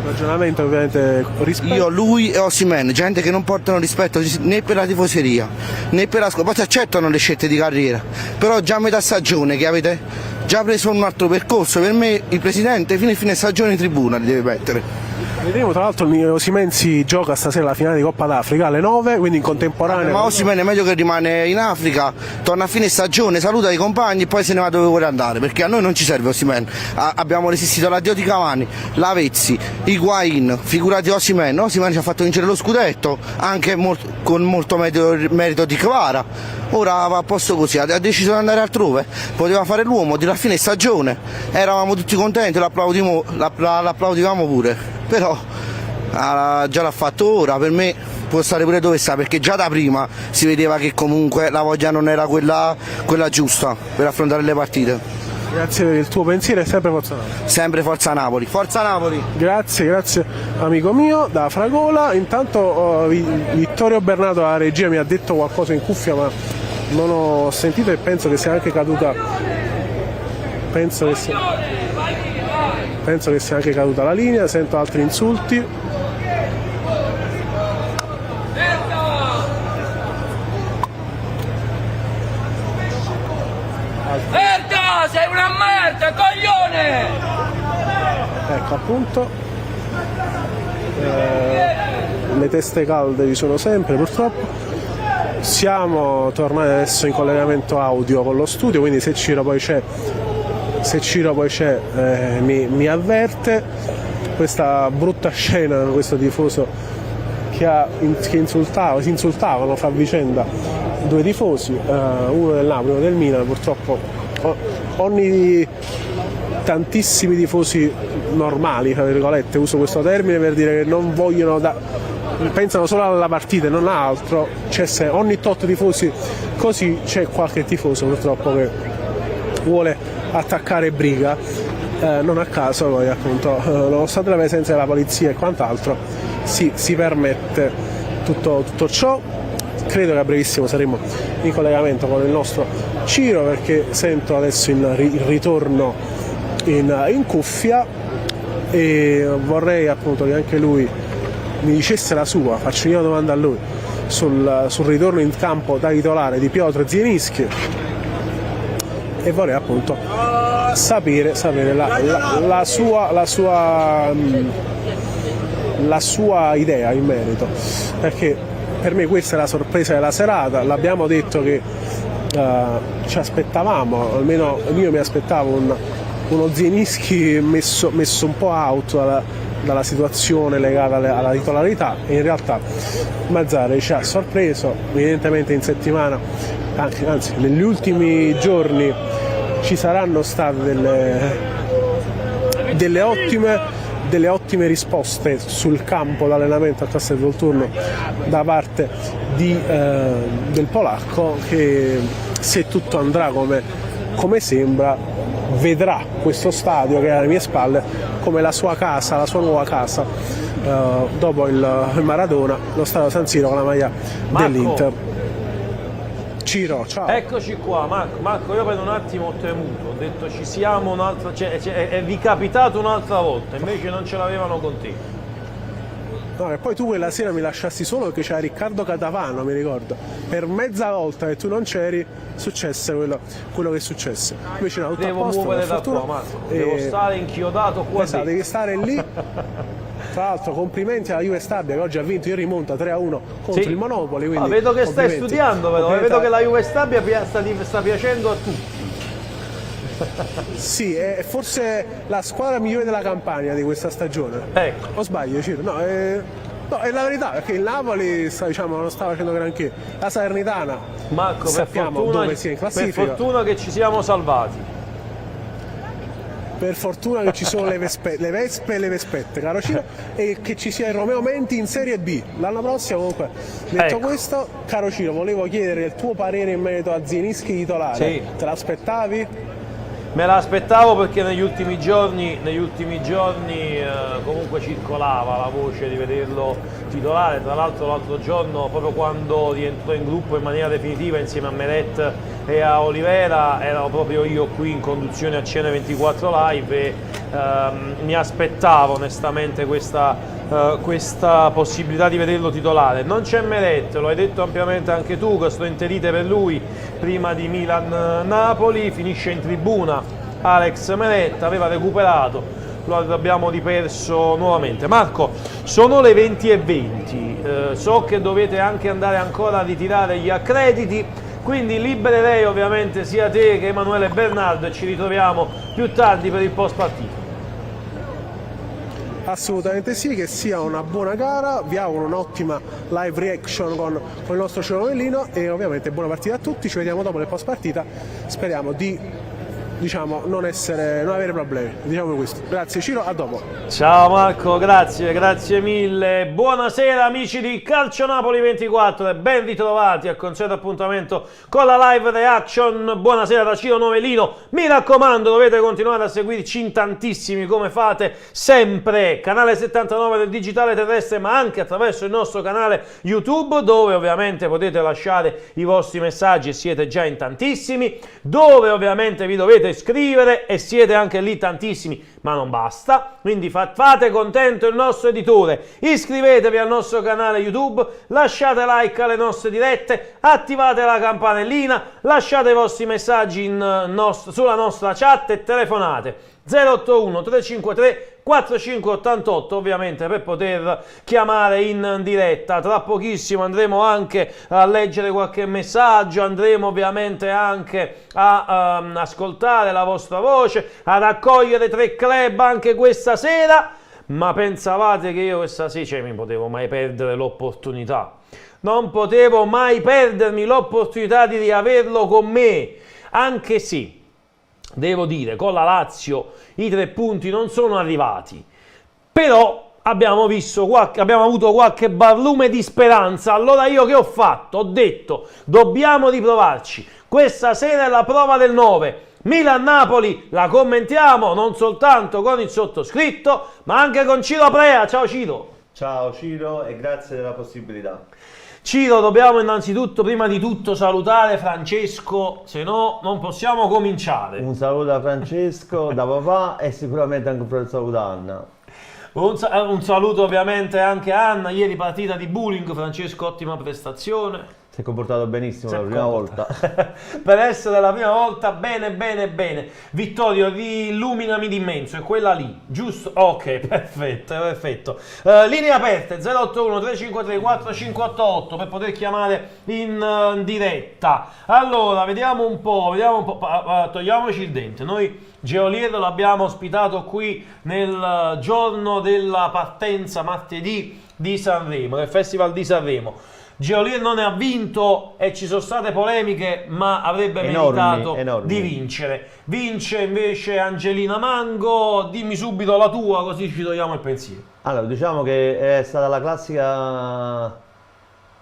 [SPEAKER 2] Ragionamento ovviamente rispetto.
[SPEAKER 7] Io, lui e Osimhen, gente che non portano rispetto né per la tifoseria né per la squadra, poi si accettano le scelte di carriera, però già a metà stagione che avete già preso un altro percorso, per me il presidente fine stagione in tribuna li deve mettere.
[SPEAKER 2] Vedremo, tra l'altro Osimhen si gioca stasera la finale di Coppa d'Africa alle 9, quindi in contemporanea.
[SPEAKER 7] Ma Osimhen è meglio che rimane in Africa, torna a fine stagione, saluta i compagni e poi se ne va dove vuole andare, perché a noi non ci serve Osimhen. Abbiamo resistito all'addio di Cavani, Lavezzi, Higuain, figurati Osimhen ci ha fatto vincere lo scudetto, anche con molto merito di Kvara. Ora va a posto così, ha deciso di andare altrove, poteva fare l'uomo, di la fine stagione, eravamo tutti contenti, l'applaudivamo pure, però già l'ha fatto ora, per me può stare pure dove sta, perché già da prima si vedeva che comunque la voglia non era quella giusta per affrontare le partite.
[SPEAKER 2] Grazie per il tuo pensiero e sempre Forza Napoli.
[SPEAKER 7] Sempre Forza Napoli, Forza Napoli!
[SPEAKER 2] Grazie amico mio da Fragola. Intanto Vittorio Bernato alla regia mi ha detto qualcosa in cuffia, ma non ho sentito e penso che sia anche caduta. Penso che sia anche caduta la linea, sento altri insulti.
[SPEAKER 21] Merda, sei una merda, coglione!
[SPEAKER 2] Ecco appunto, le teste calde ci sono sempre purtroppo. Siamo tornati adesso in collegamento audio con lo studio, quindi se Ciro poi c'è mi avverte. Questa brutta scena, questo tifoso si insultavano fra vicenda due tifosi, uno del Napoli e uno del Milan. Purtroppo tantissimi tifosi normali, tra virgolette, uso questo termine per dire che non vogliono pensano solo alla partita e non a altro. C'è ogni tot tifosi così, c'è qualche tifoso purtroppo che vuole attaccare briga, non a caso poi appunto nonostante la presenza della polizia e quant'altro si permette tutto ciò. Credo che a brevissimo saremo in collegamento con il nostro Ciro, perché sento adesso il ritorno in cuffia e vorrei appunto che anche lui mi dicesse la sua. Faccio io una domanda a lui sul ritorno in campo da titolare di Piotr Zielinski e vorrei appunto sapere la sua idea in merito, perché per me questa è la sorpresa della serata. L'abbiamo detto che ci aspettavamo, almeno io mi aspettavo uno Zielinski messo un po' out dalla situazione legata alla titolarità, e in realtà Mazzarri ci ha sorpreso. Evidentemente in settimana, anzi negli ultimi giorni ci saranno state delle ottime risposte sul campo d'allenamento a Castel Volturno da parte del polacco, che se tutto andrà come sembra vedrà questo stadio che è alle mie spalle come la sua casa, la sua nuova casa, dopo il Maradona, lo stadio San Siro con la maglia dell'Inter. Ciro, ciao.
[SPEAKER 3] Eccoci qua, Marco, io per un attimo ho temuto, ho detto ci siamo un'altra, è ricapitato un'altra volta, invece non ce l'avevano con te.
[SPEAKER 2] No, e poi tu quella sera mi lasciasti solo perché c'era Riccardo Catavano, mi ricordo. Per mezza volta che tu non c'eri, successe quello che successe. Invece no, tutto
[SPEAKER 3] devo
[SPEAKER 2] a posto,
[SPEAKER 3] muovere da qua, Marco, devo stare inchiodato qua.
[SPEAKER 2] Esatto, devi stare lì. Tra l'altro complimenti alla Juve Stabia che oggi ha vinto, io rimonta 3-1 contro il Monopoli. Quindi,
[SPEAKER 3] vedo che stai studiando, però vedo che la Juve Stabia sta piacendo a tutti.
[SPEAKER 2] Sì, è forse la squadra migliore della Campania di questa stagione.
[SPEAKER 3] Ecco.
[SPEAKER 2] O sbaglio, Ciro? No, è la verità, perché il Napoli non sta facendo granché. La Salernitana,
[SPEAKER 3] Marco,
[SPEAKER 2] sappiamo dove sia in classifica.
[SPEAKER 3] Per fortuna che ci siamo salvati.
[SPEAKER 2] Per fortuna che ci sono le Vespe e le Vespette, caro Ciro, e che ci sia il Romeo Menti in Serie B l'anno prossimo. Comunque, detto questo, caro Ciro, volevo chiedere il tuo parere in merito a Zielinski titolare.
[SPEAKER 3] Sì.
[SPEAKER 2] Te l'aspettavi?
[SPEAKER 3] Me l'aspettavo perché negli ultimi giorni comunque circolava la voce di vederlo titolare. Tra l'altro l'altro giorno, proprio quando rientrò in gruppo in maniera definitiva insieme a Meret e a Olivera, ero proprio io qui in conduzione a Cene 24 Live e mi aspettavo onestamente questa possibilità di vederlo titolare. Non c'è Meret, lo hai detto ampiamente anche tu, questo interite per lui prima di Milan-Napoli, finisce in tribuna Alex Meret, aveva recuperato, lo abbiamo riperso nuovamente. Marco, sono le 20:20, so che dovete anche andare ancora a ritirare gli accrediti, quindi libererei ovviamente sia te che Emanuele Bernardo e ci ritroviamo più tardi per il post partita.
[SPEAKER 2] Assolutamente sì, che sia una buona gara, vi auguro un'ottima live reaction con il nostro Ciro Novellino e ovviamente buona partita a tutti, ci vediamo dopo nel post partita, speriamo di non avere problemi, diciamo questo. Grazie Ciro, a dopo.
[SPEAKER 3] Ciao Marco, grazie mille, buonasera amici di Calcio Napoli 24 e ben ritrovati al consueto appuntamento con la live reaction. Buonasera da Ciro Novellino, mi raccomando dovete continuare a seguirci in tantissimi come fate sempre, canale 79 del digitale terrestre ma anche attraverso il nostro canale YouTube, dove ovviamente potete lasciare i vostri messaggi e siete già in tantissimi, dove ovviamente vi dovete iscrivere e siete anche lì tantissimi, ma non basta, quindi fate contento il nostro editore, iscrivetevi al nostro canale YouTube, lasciate like alle nostre dirette, attivate la campanellina, lasciate i vostri messaggi sulla nostra chat e telefonate 081 353 4588 ovviamente per poter chiamare in diretta. Tra pochissimo andremo anche a leggere qualche messaggio, andremo ovviamente anche a ascoltare la vostra voce, a raccogliere 3 club anche questa sera. Ma pensavate che io questa sera mi potevo mai perdere l'opportunità? Non potevo mai perdermi l'opportunità di riaverlo con me, anche sì. Devo dire, con la Lazio i 3 punti non sono arrivati, però abbiamo avuto qualche barlume di speranza. Allora io che ho fatto? Ho detto, dobbiamo riprovarci. Questa sera è la prova del 9. Milan-Napoli la commentiamo non soltanto con il sottoscritto, ma anche con Ciro Prea. Ciao Ciro.
[SPEAKER 22] Ciao Ciro e grazie della possibilità.
[SPEAKER 3] Ciro, dobbiamo innanzitutto, prima di tutto, salutare Francesco, se no non possiamo cominciare.
[SPEAKER 22] Un saluto a Francesco, da papà e sicuramente anche un saluto a Anna.
[SPEAKER 3] Un saluto ovviamente anche a Anna, ieri partita di bowling, Francesco ottima prestazione.
[SPEAKER 22] Si è comportato benissimo la prima volta.
[SPEAKER 3] Per essere la prima volta, bene. Vittorio, illuminami d'immenso, è quella lì, giusto? Ok, perfetto. Linee aperte 081 353 4588 per poter chiamare in diretta. Allora, vediamo un po', togliamoci il dente. Noi Geoliero l'abbiamo ospitato qui nel giorno della partenza martedì di Sanremo, del Festival di Sanremo. Geolier non ne ha vinto e ci sono state polemiche, ma avrebbe meritato di vincere. Vince invece Angelina Mango. Dimmi subito la tua, così ci togliamo il pensiero.
[SPEAKER 22] Allora, diciamo che è stata la classica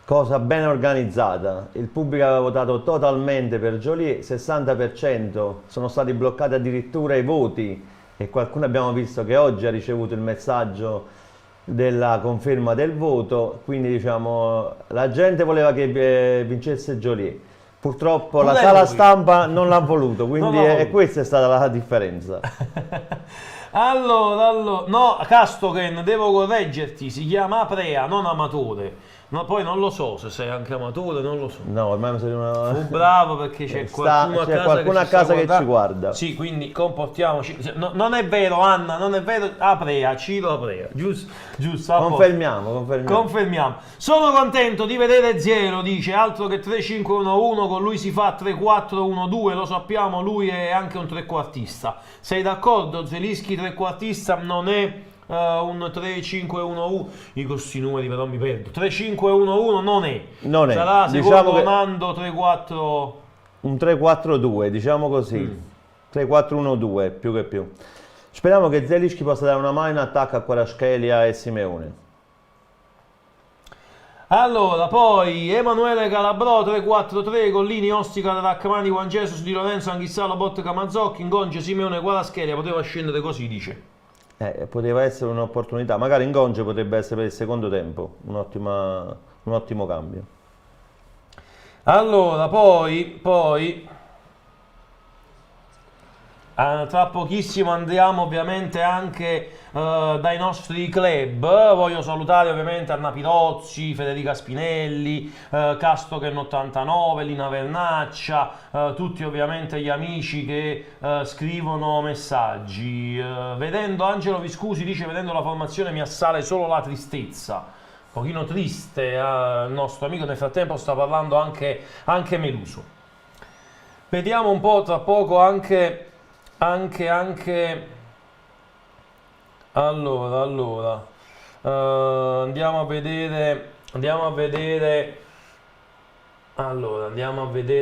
[SPEAKER 22] cosa ben organizzata. Il pubblico aveva votato totalmente per Geolier, 60%, sono stati bloccati addirittura i voti e qualcuno abbiamo visto che oggi ha ricevuto il messaggio della conferma del voto, quindi diciamo la gente voleva che vincesse Geolier. Purtroppo la sala stampa non l'ha voluto, quindi questa è stata la differenza.
[SPEAKER 3] Allora, no, Castoken, devo correggerti, si chiama Aprea, non Amatore. No, poi non lo so se sei anche amatore, non lo so.
[SPEAKER 22] No, ormai sei una...
[SPEAKER 3] bravo, perché c'è qualcuno a casa
[SPEAKER 22] che ci guarda.
[SPEAKER 3] Sì, quindi comportiamoci. No, non è vero, Anna, non è vero. Aprea, Ciro Aprea. Giusto. Confermiamo. Sono contento di vedere Zielo, dice, altro che 3-5-1-1, con lui si fa 3-4-1-2, lo sappiamo, lui è anche un trequartista. Sei d'accordo? Zelischi trequartista non è un 3-5-1-1, i questi numeri però mi perdo. 3-5-1-1 non è. Sarà, secondo diciamo Nando, 3-4...
[SPEAKER 22] un 3-4-2, diciamo così. 3-4-1-2 più che più. Speriamo che Zelischi possa dare una mano in attacco a Kvaratskhelia e Simeone.
[SPEAKER 3] Allora, poi Emanuele Calabrò 3-4-3, Gollini, Ostica, Rachmani, Juan Jesus, Di Lorenzo, Anghissalo, Botte, Mazzocchi, Ngonge, Simeone, Kvaratskhelia. Poteva scendere così, dice.
[SPEAKER 22] Poteva essere un'opportunità, magari Ngonge potrebbe essere per il secondo tempo un ottimo cambio.
[SPEAKER 3] Allora, poi tra pochissimo andiamo ovviamente anche dai nostri club. Voglio salutare ovviamente Anna Pirozzi, Federica Spinelli, Castoken 89, Lina Vernaccia, tutti ovviamente gli amici che scrivono messaggi. Vedendo Angelo Viscusi dice: vedendo la formazione mi assale solo la tristezza. Un pochino triste il nostro amico, nel frattempo sta parlando anche Meluso. Vediamo un po' tra poco anche allora andiamo a vedere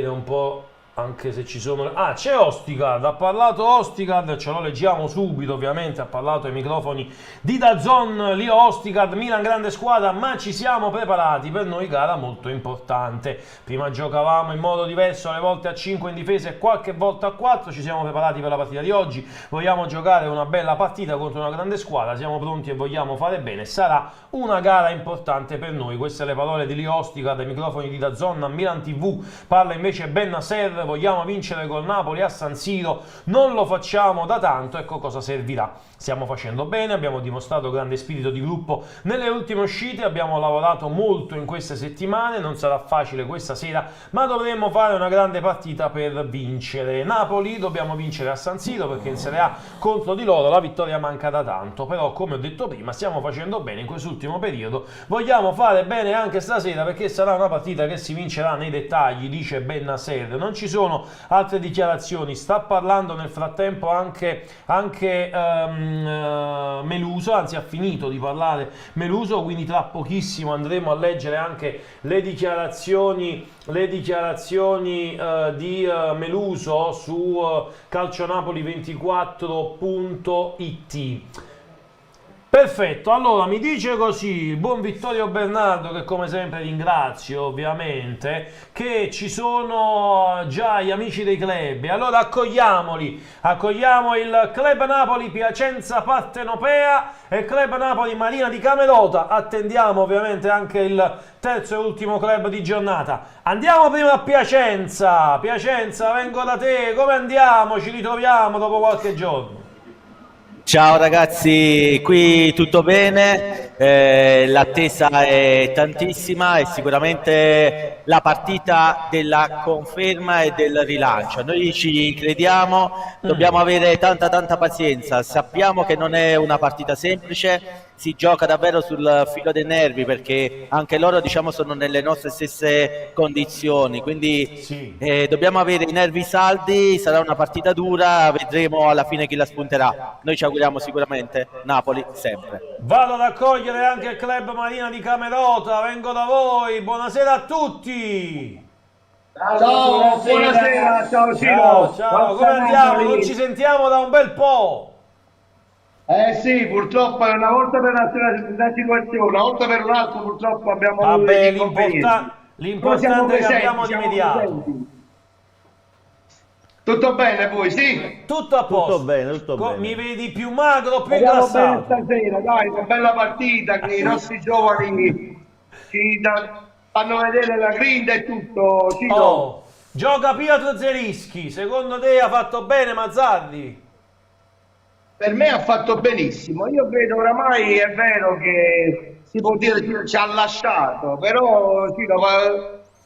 [SPEAKER 3] un po', anche se ci sono... c'è Ostigard, ha parlato Ostigard, ce lo leggiamo subito ovviamente, ha parlato ai microfoni di DAZN, Leo Ostigard, Milan grande squadra, ma ci siamo preparati, per noi gara molto importante. Prima giocavamo in modo diverso, alle volte a 5 in difesa e qualche volta a 4, ci siamo preparati per la partita di oggi, vogliamo giocare una bella partita contro una grande squadra, siamo pronti e vogliamo fare bene, sarà una gara importante per noi. Queste le parole di Leo Ostigard ai microfoni di DAZN a Milan TV. Parla invece Bennacer: vogliamo vincere col Napoli a San Siro, non lo facciamo da tanto, ecco cosa servirà. Stiamo facendo bene, abbiamo dimostrato grande spirito di gruppo nelle ultime uscite, abbiamo lavorato molto in queste settimane, non sarà facile questa sera, ma dovremmo fare una grande partita per vincere. Napoli dobbiamo vincere a San Siro, perché in Serie A contro di loro la vittoria manca da tanto, però come ho detto prima stiamo facendo bene in quest'ultimo periodo, vogliamo fare bene anche stasera, perché sarà una partita che si vincerà nei dettagli, dice Bennacer. Non ci sono altre dichiarazioni, sta parlando nel frattempo anche Meluso, anzi ha finito di parlare Meluso, quindi tra pochissimo andremo a leggere anche le dichiarazioni di Meluso su calcionapoli24.it. Perfetto, allora mi dice così, buon Vittorio Bernardo, che come sempre ringrazio ovviamente, che ci sono già gli amici dei club, e allora accogliamo il Club Napoli Piacenza Partenopea e il Club Napoli Marina di Camerota. Attendiamo ovviamente anche il terzo e ultimo club di giornata. Andiamo prima a Piacenza, vengo da te, come andiamo? Ci ritroviamo dopo qualche giorno.
[SPEAKER 12] Ciao ragazzi, qui tutto bene, l'attesa è tantissima e sicuramente la partita della conferma e del rilancio. Noi ci crediamo, dobbiamo avere tanta pazienza, sappiamo che non è una partita semplice, si gioca davvero sul filo dei nervi, perché anche loro, diciamo, sono nelle nostre stesse condizioni, quindi dobbiamo avere i nervi saldi. Sarà una partita dura, vedremo alla fine chi la spunterà. Noi ci auguriamo sicuramente Napoli sempre.
[SPEAKER 3] Vado ad accogliere anche il Club Marina di Camerota, vengo da voi, buonasera a tutti!
[SPEAKER 4] Ciao, buonasera, ciao
[SPEAKER 3] Ciao, ciao, come andiamo? Non ci sentiamo da un bel po'!
[SPEAKER 4] Sì, purtroppo è una volta per una situazione, una volta per l'altra purtroppo abbiamo avuto
[SPEAKER 3] Vabbè,
[SPEAKER 4] degli inconvenienti.
[SPEAKER 3] l'importante è che abbiamo di mediato.
[SPEAKER 4] Tutto bene voi, sì?
[SPEAKER 3] Tutto a posto.
[SPEAKER 22] Tutto bene, tutto bene.
[SPEAKER 3] Mi vedi più magro, più
[SPEAKER 4] Andiamo bene
[SPEAKER 3] ingrassato?
[SPEAKER 4] stasera, dai, una bella partita che i nostri giovani fanno vedere la grinta e tutto.
[SPEAKER 3] Oh, gioca Pietro Zelischi, secondo te ha fatto bene Mazzarri?
[SPEAKER 4] Per me ha fatto benissimo, io credo oramai è vero che si può dire che ci ha lasciato, però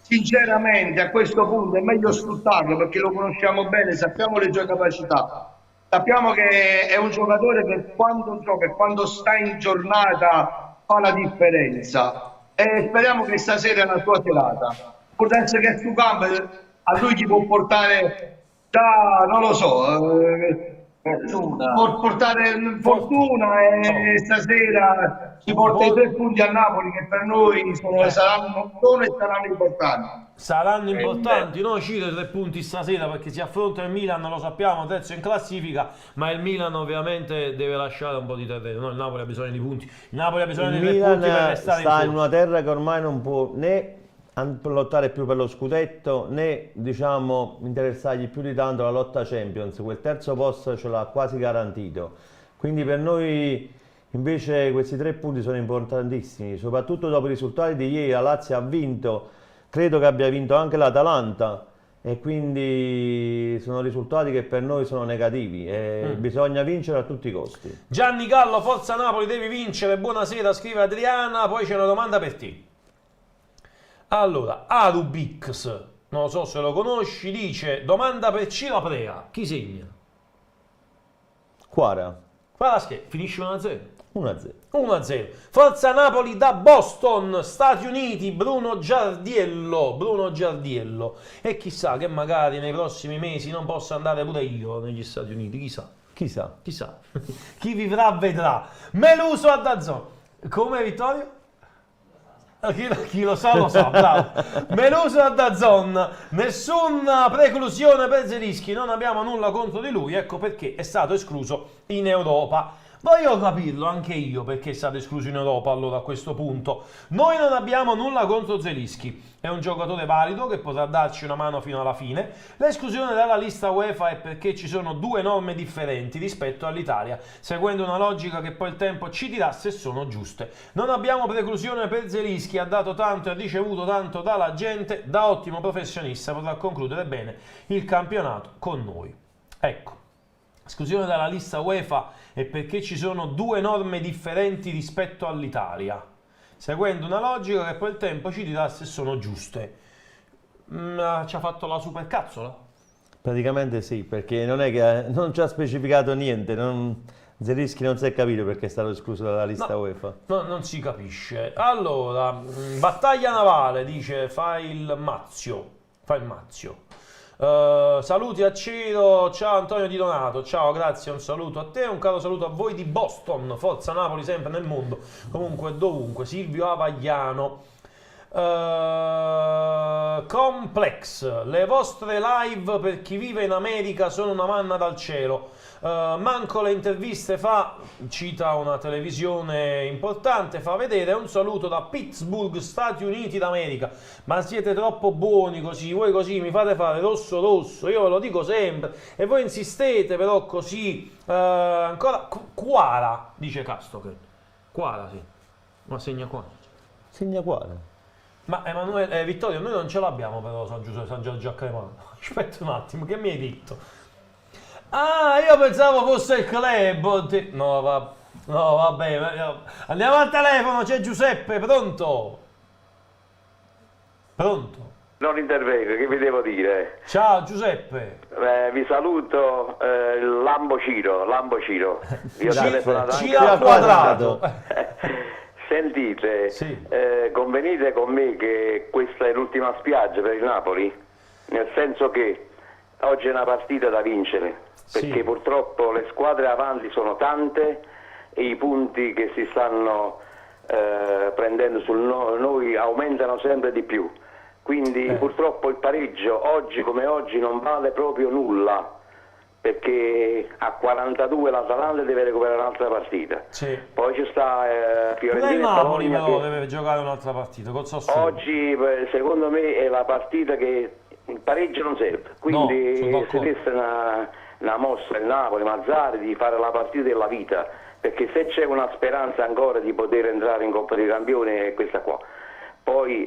[SPEAKER 4] sinceramente a questo punto è meglio sfruttarlo perché lo conosciamo bene, sappiamo le sue capacità, sappiamo che è un giocatore che quando gioca e quando sta in giornata fa la differenza e speriamo che stasera è la sua serata. Può essere che su campo a lui gli può portare non lo so, può portare fortuna e stasera ci porta i 3 punti a Napoli che per noi sono e saranno importanti.
[SPEAKER 3] Saranno importanti, no Ciro, 3 punti stasera perché si affronta il Milan, lo sappiamo, terzo in classifica, ma il Milan ovviamente deve lasciare un po' di terreno, no? Il Napoli ha bisogno di punti, il Napoli ha bisogno di 3 punti per restare
[SPEAKER 22] sta in
[SPEAKER 3] forza.
[SPEAKER 22] una terra che ormai non può né lottare più per lo scudetto né, diciamo, interessargli più di tanto la lotta Champions. Quel terzo posto ce l'ha quasi garantito, quindi per noi invece questi 3 punti sono importantissimi, soprattutto dopo i risultati di ieri. La Lazio ha vinto, credo che abbia vinto anche l'Atalanta, e quindi sono risultati che per noi sono negativi e bisogna vincere a tutti i costi.
[SPEAKER 3] Gianni Gallo, forza Napoli, devi vincere, buonasera, scrive Adriana. Poi c'è una domanda per te. Allora, Arubix, non so se lo conosci, dice: domanda per Ciro Aprea, chi segna?
[SPEAKER 22] Quara.
[SPEAKER 3] Quara finisce 1-0.
[SPEAKER 22] 1-0.
[SPEAKER 3] 1-0. Forza Napoli da Boston, Stati Uniti, Bruno Giardiello. E chissà che magari nei prossimi mesi non possa andare pure io negli Stati Uniti, chissà. Chissà. Chi vivrà vedrà. Meluso a DAZN. Come, Vittorio? Chi lo sa, bravo. Meluso a DAZN, nessuna preclusione per Zelischi, non abbiamo nulla contro di lui, ecco perché è stato escluso in Europa. Voglio capirlo anche io perché è stato escluso in Europa. Allora, a questo punto noi non abbiamo nulla contro Zelischi, è un giocatore valido che potrà darci una mano fino alla fine. L'esclusione dalla lista UEFA è perché ci sono 2 norme differenti rispetto all'Italia, seguendo una logica che poi il tempo ci dirà se sono giuste. Non abbiamo preclusione per Zelischi, ha dato tanto e ha ricevuto tanto dalla gente, da ottimo professionista potrà concludere bene il campionato con noi. Ecco, esclusione dalla lista UEFA è perché ci sono 2 norme differenti rispetto all'Italia, seguendo una logica che poi il tempo ci dirà se sono giuste. Ci ha fatto la supercazzola?
[SPEAKER 22] Praticamente sì, perché non è che non ci ha specificato niente, Zelischi non si è capito perché è stato escluso dalla lista UEFA.
[SPEAKER 3] No, non si capisce. Allora, battaglia navale, dice fa il Mazio. Saluti a Ciro, ciao Antonio Di Donato, ciao, grazie, un saluto a te, un caro saluto a voi di Boston, forza Napoli sempre nel mondo, comunque dovunque. Silvio Avagliano, Complex, le vostre live per chi vive in America sono una manna dal cielo. Manco le interviste fa, cita una televisione importante, fa vedere. Un saluto da Pittsburgh, Stati Uniti d'America. Ma siete troppo buoni così, voi così mi fate fare rosso rosso, io ve lo dico sempre e voi insistete però così. Ancora Quara, dice Castoker. Quara, sì, ma segna Quara. Ma Emanuele, Vittorio, noi non ce l'abbiamo però San Giorgio a Cremano. Aspetta un attimo, che mi hai detto? Ah, io pensavo fosse il club. No, vabbè. Andiamo al telefono, c'è Giuseppe, pronto?
[SPEAKER 13] Non intervengo, che vi devo dire?
[SPEAKER 3] Ciao Giuseppe.
[SPEAKER 13] Vi saluto, Lambo Ciro. Io ho telefonato anche
[SPEAKER 3] Ciro al quadrato.
[SPEAKER 13] Sentite, convenite con me che questa è l'ultima spiaggia per il Napoli? Nel senso che oggi è una partita da vincere, perché purtroppo le squadre avanti sono tante e i punti che si stanno prendendo sul noi aumentano sempre di più. Quindi purtroppo il pareggio oggi come oggi non vale proprio nulla, perché a 42 l'Atalanta deve recuperare un'altra partita. Poi ci sta Fiorentina e
[SPEAKER 3] Napoli
[SPEAKER 13] Bologna
[SPEAKER 3] però
[SPEAKER 13] che
[SPEAKER 3] deve giocare un'altra partita col Sassuolo.
[SPEAKER 13] oggi secondo me è la partita che il pareggio non serve, quindi si desse una mossa il Napoli, Mazzarri, di fare la partita della vita, perché se c'è una speranza ancora di poter entrare in Coppa dei Campioni è questa qua. Poi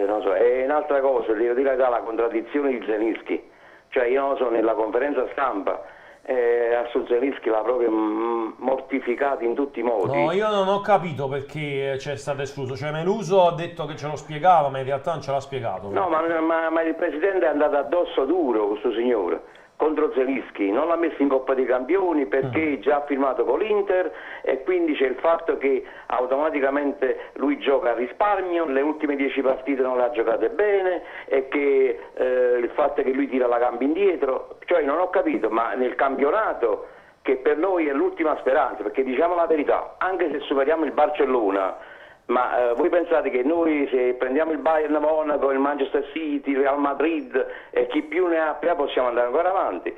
[SPEAKER 13] non so, è un'altra cosa, devo dire la contraddizione di Zelinski. Cioè io non so, nella conferenza stampa a Zelinski l'ha proprio mortificato in tutti i modi.
[SPEAKER 3] No, io non ho capito perché c'è stato escluso. Cioè Meluso ha detto che ce lo spiegava, ma in realtà non ce l'ha spiegato.
[SPEAKER 13] No, ma il presidente è andato addosso duro, questo signore, contro Zelinski. Non l'ha messo in Coppa dei Campioni perché già ha firmato con l'Inter, e quindi c'è il fatto che automaticamente lui gioca a risparmio, le ultime 10 partite non le ha giocate bene, e che il fatto che lui tira la gamba indietro. Cioè non ho capito, ma nel campionato, che per noi è l'ultima speranza, perché diciamo la verità, anche se superiamo il Barcellona, ma voi pensate che noi, se prendiamo il Bayern Monaco, il Manchester City, il Real Madrid e chi più ne ha possiamo andare ancora avanti?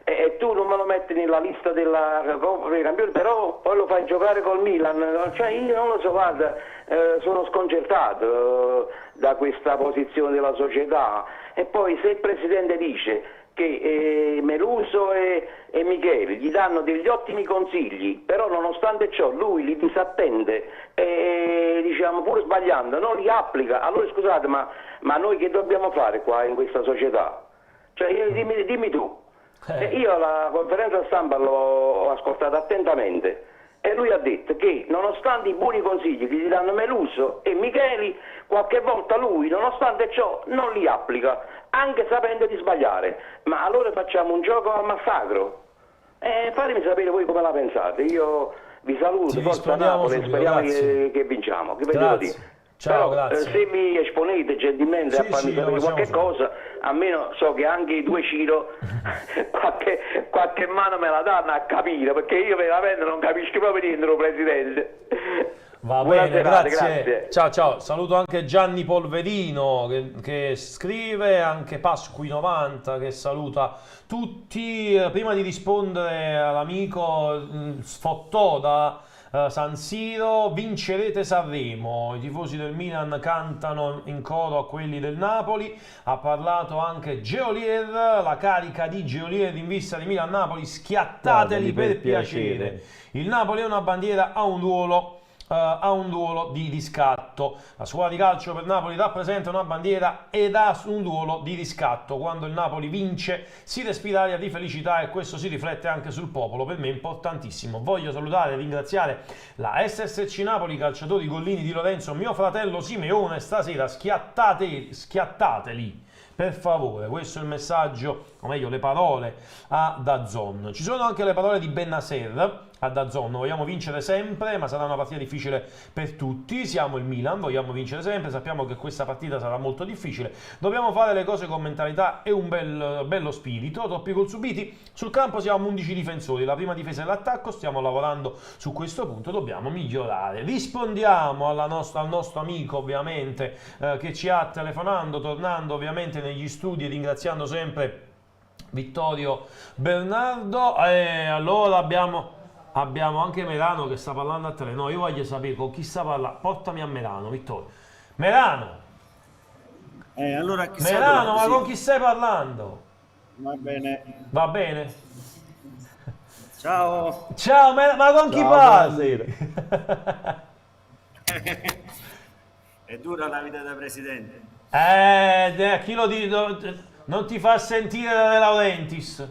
[SPEAKER 13] E tu non me lo metti nella lista della Coppa dei Campioni, però poi lo fai giocare col Milan. Cioè io non lo so, guarda, sono sconcertato da questa posizione della società. E poi se il presidente dice che Meluso e Michele gli danno degli ottimi consigli, però nonostante ciò lui li disattende e diciamo pur sbagliando non li applica, allora scusate, ma noi che dobbiamo fare qua in questa società? Cioè dimmi tu. Io la conferenza stampa l'ho ascoltata attentamente e lui ha detto che nonostante i buoni consigli che gli danno Meluso e Micheli, qualche volta lui nonostante ciò non li applica, anche sapendo di sbagliare. Ma allora facciamo un gioco al massacro? Fatemi sapere voi come la pensate. Io vi saluto, forza Napoli,
[SPEAKER 3] subito,
[SPEAKER 13] speriamo
[SPEAKER 3] grazie.
[SPEAKER 13] che vinciamo. Che vedevo dire?
[SPEAKER 3] Ciao,
[SPEAKER 13] però,
[SPEAKER 3] grazie.
[SPEAKER 13] se mi esponete gentilmente a farmi sapere qualche cosa, almeno so che anche i due Ciro qualche mano me la danno a capire, perché io veramente non capisco proprio niente, presidente.
[SPEAKER 3] Va
[SPEAKER 13] Buona
[SPEAKER 3] bene,
[SPEAKER 13] serata,
[SPEAKER 3] grazie. Ciao ciao, saluto anche Gianni Polverino che scrive, anche Pasqui90 che saluta tutti. Prima di rispondere all'amico Sfottò da San Siro, vincerete Sanremo, i tifosi del Milan cantano in coro a quelli del Napoli. Ha parlato anche Geolier, la carica di Geolier in vista di Milan-Napoli, schiattateli per piacere. Il Napoli è una bandiera a un ruolo di riscatto. La squadra di calcio per Napoli rappresenta una bandiera ed ha un ruolo di riscatto. Quando il Napoli vince si respira aria di felicità e questo si riflette anche sul popolo. Per me è importantissimo. Voglio salutare e ringraziare la SSC Napoli, calciatori Gollini, Di Lorenzo, mio fratello Simeone. Stasera schiattateli per favore. Questo è il messaggio, o meglio le parole a DAZN. Ci sono anche le parole di Bennacer a DAZN: vogliamo vincere sempre, ma sarà una partita difficile per tutti. Siamo il Milan, vogliamo vincere sempre, sappiamo che questa partita sarà molto difficile, dobbiamo fare le cose con mentalità e un bello spirito. Troppi gol subiti, sul campo siamo 11 difensori, la prima difesa è l'attacco, stiamo lavorando su questo punto, dobbiamo migliorare. Rispondiamo al nostro amico ovviamente che ci ha telefonando, tornando ovviamente negli studi e ringraziando sempre Vittorio Bernardo. Allora abbiamo anche Merano che sta parlando a te. No, io voglio sapere con chi sta parlando. Portami a Merano, Vittorio. Merano!
[SPEAKER 8] Allora
[SPEAKER 3] Merano, ma con chi stai parlando?
[SPEAKER 8] Va bene.
[SPEAKER 3] Va bene?
[SPEAKER 8] Ciao.
[SPEAKER 3] Ciao, ma con chi parli?
[SPEAKER 8] È dura la vita da presidente.
[SPEAKER 3] Chi lo dice? Non ti fa sentire da De Laurentiis.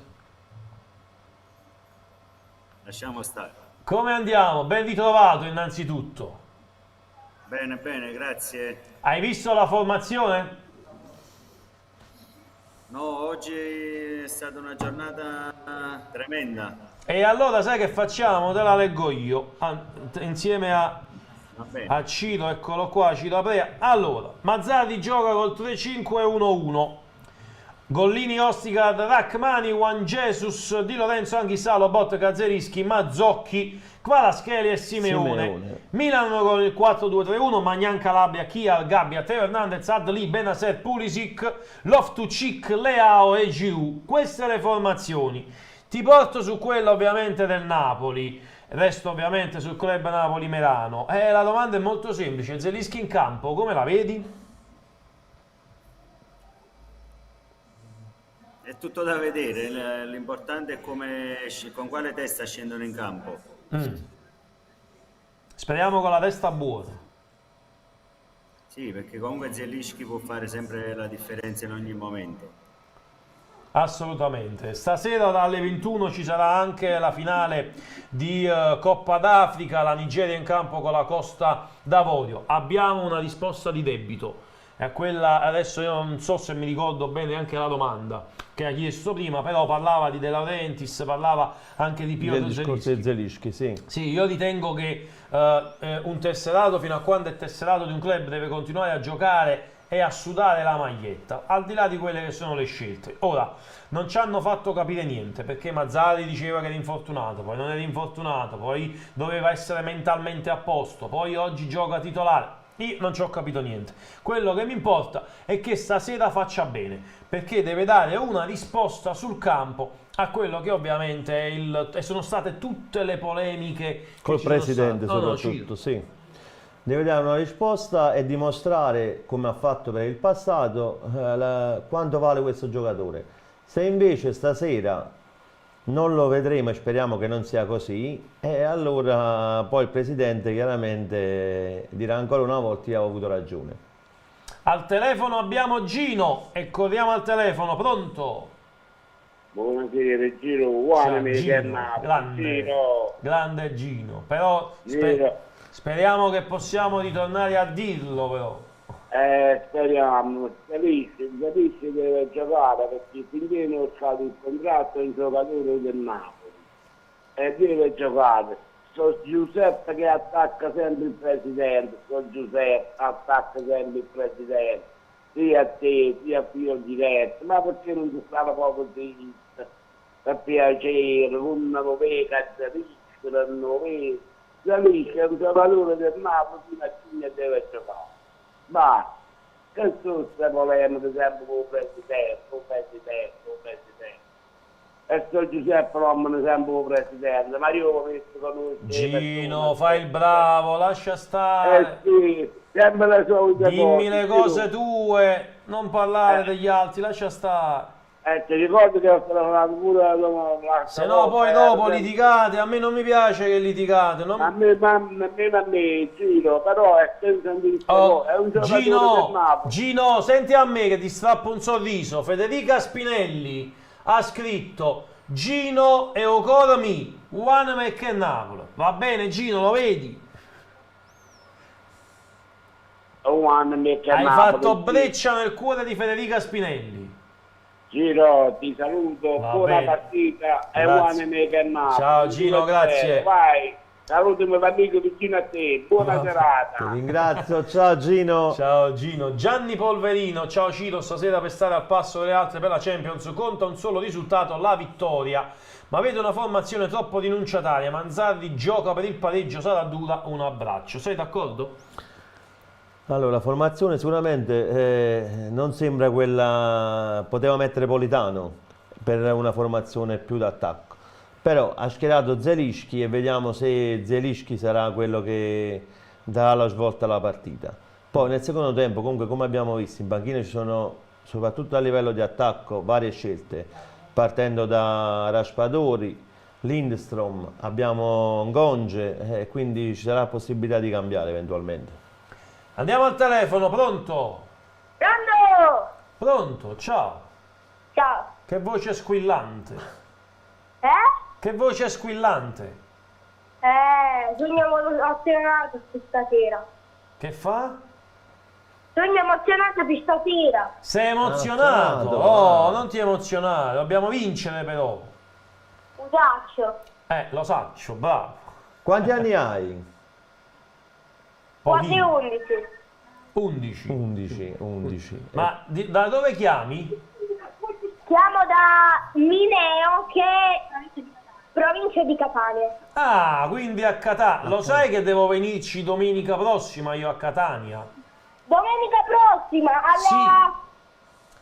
[SPEAKER 8] Lasciamo stare.
[SPEAKER 3] Come andiamo? Ben ritrovato innanzitutto.
[SPEAKER 8] Bene, bene, grazie.
[SPEAKER 3] Hai visto la formazione?
[SPEAKER 8] No, oggi è stata una giornata tremenda.
[SPEAKER 3] E allora sai che facciamo? Te la leggo io, insieme a a Ciro, eccolo qua, Ciro Aprea. Allora, Mazzarri gioca col 3-5-1-1. Gollini, Ostigard, Rachmani, Juan Jesus, Di Lorenzo, Anghissalo, Bot, Kazzerischi, Mazzocchi, Kvaratskhelia e Simeone. Milan con il 4-2-3-1, Magnan, Calabria, Chiar, Gabbia, Teo Hernandez, Adli, Benacer, Pulisic, Loftus-Cheek, Leao e Giroud. Queste le formazioni. Ti porto su quella ovviamente del Napoli, resto ovviamente sul club Napoli-Merano. La domanda è molto semplice, Zelinski in campo, come la vedi?
[SPEAKER 8] È tutto da vedere, l'importante è con quale testa scendono in campo.
[SPEAKER 3] Speriamo con la testa buona.
[SPEAKER 8] Sì, perché comunque Zelinski può fare sempre la differenza in ogni momento.
[SPEAKER 3] Assolutamente. Stasera alle 21 ci sarà anche la finale di Coppa d'Africa, la Nigeria in campo con la Costa d'Avorio. Abbiamo una risposta di debito. È quella, adesso io non so se mi ricordo bene anche la domanda che ha chiesto prima, però parlava di De Laurentiis, parlava anche di Piotr
[SPEAKER 22] Zelinski, sì.
[SPEAKER 3] Sì, io ritengo che un tesserato, fino a quando è tesserato di un club, deve continuare a giocare e a sudare la maglietta, al di là di quelle che sono le scelte. Ora, non ci hanno fatto capire niente, perché Mazzarri diceva che era infortunato, poi non era infortunato, poi doveva essere mentalmente a posto, poi oggi gioca titolare. Io non ci ho capito niente. Quello che mi importa è che stasera faccia bene, perché deve dare una risposta sul campo a quello che ovviamente è sono state tutte le polemiche
[SPEAKER 22] Col presidente soprattutto, sì. Deve dare una risposta e dimostrare, come ha fatto per il passato, quanto vale questo giocatore. Se invece stasera non lo vedremo e speriamo che non sia così, e allora poi il presidente chiaramente dirà ancora una volta: io ho avuto ragione.
[SPEAKER 3] Al telefono abbiamo Gino e corriamo al telefono. Pronto?
[SPEAKER 15] Buonasera Gino, uomini che
[SPEAKER 3] grande Gino, però speriamo che possiamo ritornare a dirlo, però.
[SPEAKER 15] Speriamo, Zelinski deve giocare, perché finché non fa il contratto è un giocatore del Napoli e deve giocare. So Giuseppe che attacca sempre il presidente, sia a te, sia a Pio Diretto, ma perché non si stava proprio zitto? Per piacere, non lo vede, non lo vede. Zelinski è un giocatore del Napoli, fino a fine deve giocare. Ma che sono queste polemiche sempre con il presidente. E sto Giuseppe Romano sempre con il presidente, ma io ho visto con lui.
[SPEAKER 3] Gino, fai il bravo, lascia stare.
[SPEAKER 15] Sì, sempre le solite
[SPEAKER 3] dimmi le cose tue, non parlare degli altri, lascia stare.
[SPEAKER 15] Ti ricordi che ho telefonato pure la
[SPEAKER 3] se no poi dopo litigate, a me non mi piace che litigate. Non...
[SPEAKER 15] A me, Gino, però è senza è un giocatore del Napoli.
[SPEAKER 3] Gino, senti a me che ti strappo un sorriso. Federica Spinelli ha scritto: Gino e Okoromi, One che Napoli. Va bene Gino, lo vedi? Hai fatto breccia nel cuore di Federica Spinelli.
[SPEAKER 15] Gino, ti saluto, buona partita e buone che Napoli.
[SPEAKER 3] Ciao Gino, grazie.
[SPEAKER 15] Vai, salutami amico vicino a te, buona serata.
[SPEAKER 22] Ti ringrazio, ciao Gino.
[SPEAKER 3] Ciao Gino. Gianni Polverino, ciao Ciro, stasera per stare al passo delle altre per la Champions conta un solo risultato, la vittoria. Ma vedo una formazione troppo rinunciataria, Mazzarri gioca per il pareggio, sarà dura, un abbraccio. Sei d'accordo?
[SPEAKER 22] Allora, la formazione sicuramente non sembra quella... poteva mettere Politano per una formazione più d'attacco, però ha schierato Zelinski e vediamo se Zelinski sarà quello che darà la svolta alla partita. Poi nel secondo tempo, comunque, come abbiamo visto, in banchina ci sono, soprattutto a livello di attacco, varie scelte, partendo da Raspadori, Lindstrom, abbiamo Ngonge, quindi ci sarà possibilità di cambiare eventualmente.
[SPEAKER 3] Andiamo al telefono, pronto?
[SPEAKER 17] Pronto?
[SPEAKER 3] Pronto, ciao.
[SPEAKER 17] Ciao.
[SPEAKER 3] Che voce squillante. Che voce squillante.
[SPEAKER 17] Sogno emozionato stasera.
[SPEAKER 3] Che fa?
[SPEAKER 17] Sogno emozionato di stasera.
[SPEAKER 3] Sei emozionato? Oh, non ti emozionare, dobbiamo vincere però.
[SPEAKER 17] Lo saccio.
[SPEAKER 3] Lo saccio, bravo.
[SPEAKER 22] Quanti anni hai?
[SPEAKER 17] Quasi 11.
[SPEAKER 3] 11. Ma da dove chiami?
[SPEAKER 17] Chiamo da Mineo, che è provincia di Catania.
[SPEAKER 3] Ah, quindi a Catania. Lo sai che devo venirci domenica prossima io a Catania?
[SPEAKER 17] Domenica prossima,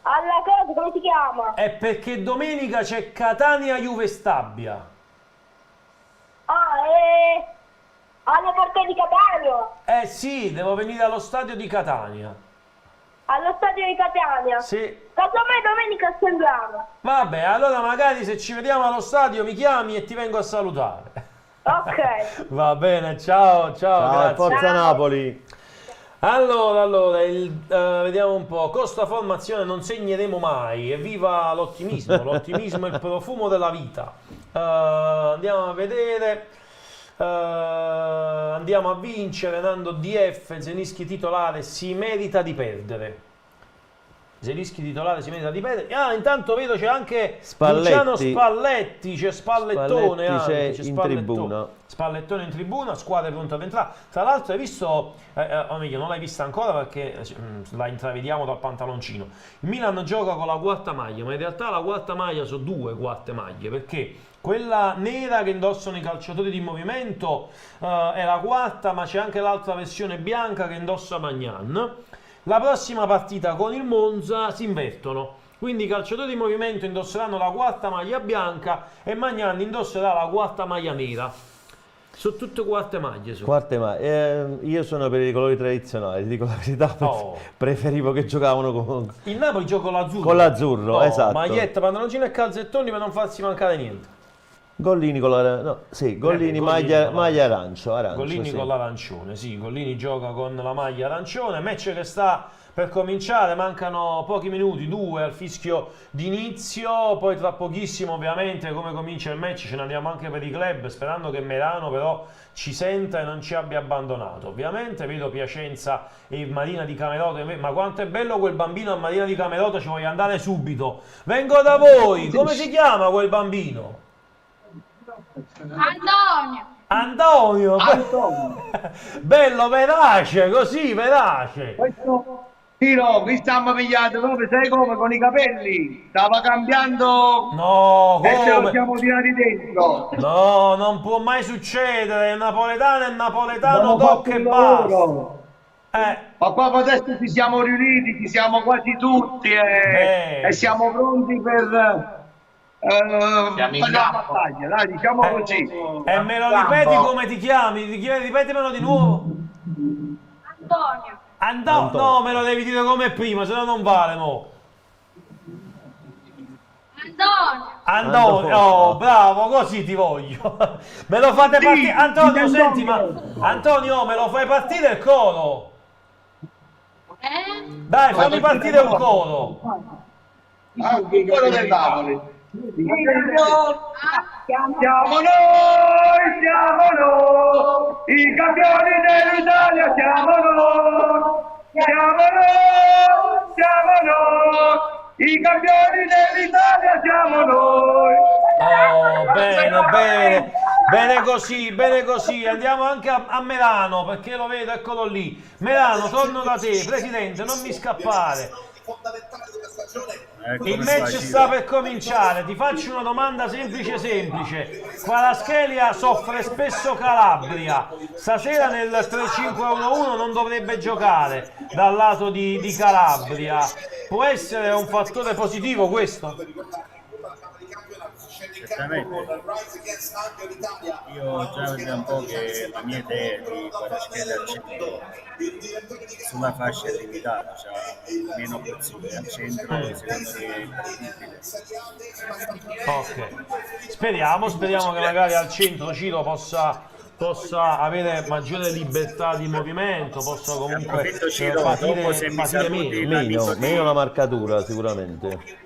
[SPEAKER 17] alla cosa, come si chiama?
[SPEAKER 3] È perché domenica c'è Catania-Juve Stabia.
[SPEAKER 17] Alle porte di Catania?
[SPEAKER 3] Eh sì, devo venire allo stadio di Catania.
[SPEAKER 17] Allo stadio di Catania?
[SPEAKER 3] Sì.
[SPEAKER 17] Casomai domenica assembliamo.
[SPEAKER 3] Vabbè, allora magari se ci vediamo allo stadio mi chiami e ti vengo a salutare.
[SPEAKER 17] Ok.
[SPEAKER 3] Va bene, ciao, grazie.
[SPEAKER 22] Forza Napoli.
[SPEAKER 3] Allora vediamo un po'. Con sta formazione non segneremo mai. Evviva l'ottimismo! L'ottimismo è il profumo della vita. Andiamo a vedere. Andiamo a vincere. Nando DF, Zelinski titolare, si merita di perdere. Zelinski titolare si merita di perdere. Intanto vedo c'è anche Luciano Spalletti, c'è Spallettone anche, c'è
[SPEAKER 22] in tribuna.
[SPEAKER 3] Spallettone in tribuna, squadra pronta ad entrare. Tra l'altro hai visto, o meglio non l'hai vista ancora perché la intravediamo dal pantaloncino. Il Milan gioca con la quarta maglia, ma in realtà la quarta maglia sono due quarte maglie, perché quella nera che indossano i calciatori di movimento è la quarta, ma c'è anche l'altra versione bianca che indossa Magnan. La prossima partita con il Monza si invertono, quindi i calciatori di movimento indosseranno la quarta maglia bianca e Magnan indosserà la quarta maglia nera. Sono tutte quarte maglie.
[SPEAKER 22] Io sono per i colori tradizionali, ti dico la verità. Preferivo che giocavano con
[SPEAKER 3] il Napoli gioca con l'azzurro.
[SPEAKER 22] Con l'azzurro, esatto.
[SPEAKER 3] Maglietta, pantaloncino e calzettoni per non farsi mancare niente.
[SPEAKER 22] Gollini con Gollini maglia arancio.
[SPEAKER 3] Gollini con l'arancione, sì, Gollini gioca con la maglia arancione. Match che sta per cominciare, mancano pochi minuti, 2 al fischio d'inizio, poi tra pochissimo ovviamente come comincia il match ce ne andiamo anche per i club, sperando che Merano però ci senta e non ci abbia abbandonato. Ovviamente vedo Piacenza e Marina di Camerota, ma quanto è bello quel bambino a Marina di Camerota, ci voglio andare subito. Vengo da voi, come si chiama quel bambino? Antonio. Bello, verace, così verace.
[SPEAKER 4] Qui stiamo pigliati proprio, sai come, con i capelli stava cambiando.
[SPEAKER 3] No, come?
[SPEAKER 4] E ce lo siamo tirati dentro.
[SPEAKER 3] No, non può mai succedere. Il napoletano è napoletano, doc e basta.
[SPEAKER 4] Ma qua adesso ci siamo riuniti, ci siamo quasi tutti e siamo pronti per la battaglia, dai, diciamo così.
[SPEAKER 3] E me lo ripeti come ti chiami? Ripetimelo di nuovo.
[SPEAKER 17] Antonio.
[SPEAKER 3] No, me lo devi dire come prima, se no non vale, mo. Antonio. Oh, bravo, così ti voglio. Me lo fate partire. Antonio, senti, ma Antonio, me lo fai partire il coro? Dai, fammi partire un coro.
[SPEAKER 4] Il coro del Napoli. Siamo noi, i campioni dell'Italia, siamo noi, i campioni dell'Italia, siamo noi.
[SPEAKER 3] Oh, bene così, andiamo anche a Merano, perché lo vedo, eccolo lì. Merano, torno da te, presidente, non mi scappare. Il match sta per cominciare, ti faccio una domanda semplice. Kvaratskhelia soffre spesso Calabria, stasera nel 3-5-1-1 non dovrebbe giocare dal lato di Calabria, può essere un fattore positivo questo?
[SPEAKER 8] Certamente. Io già vedo un po' che la mia idea di Kvaratskhelia al centro sulla fascia è limitata, cioè meno opzioni al centro, secondo me è imprevedibile.
[SPEAKER 3] Ok, speriamo che magari al centro Ciro possa avere maggiore libertà di movimento, possa comunque patire
[SPEAKER 22] meno la marcatura sicuramente.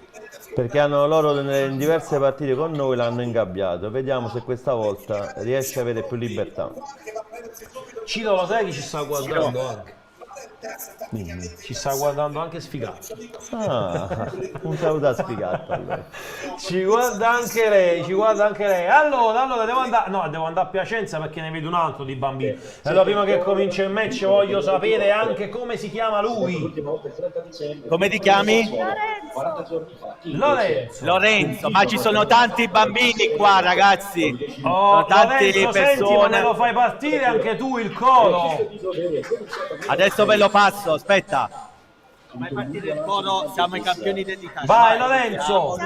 [SPEAKER 22] Perché loro in diverse partite con noi l'hanno ingabbiato. Vediamo se questa volta riesce a avere più libertà.
[SPEAKER 3] Ciro, lo sai che ci sta guardando anche? Ci sta guardando anche Sfigato.
[SPEAKER 22] Ah, un saluto a Sfigato allora.
[SPEAKER 3] Ci guarda anche lei, ci guarda anche lei. Allora devo andare a Piacenza perché ne vedo un altro di bambino. Allora prima che comincia il match voglio sapere anche come si chiama lui.
[SPEAKER 12] Come ti chiami?
[SPEAKER 3] Lorenzo.
[SPEAKER 12] Ma ci sono tanti bambini qua, ragazzi. Sono tante
[SPEAKER 3] Lorenzo, senti, ma me lo fai partire anche tu il coro?
[SPEAKER 12] Adesso ve lo passo, aspetta. Fai partire il coro, siamo i campioni dell'Italia.
[SPEAKER 3] Vai Lorenzo.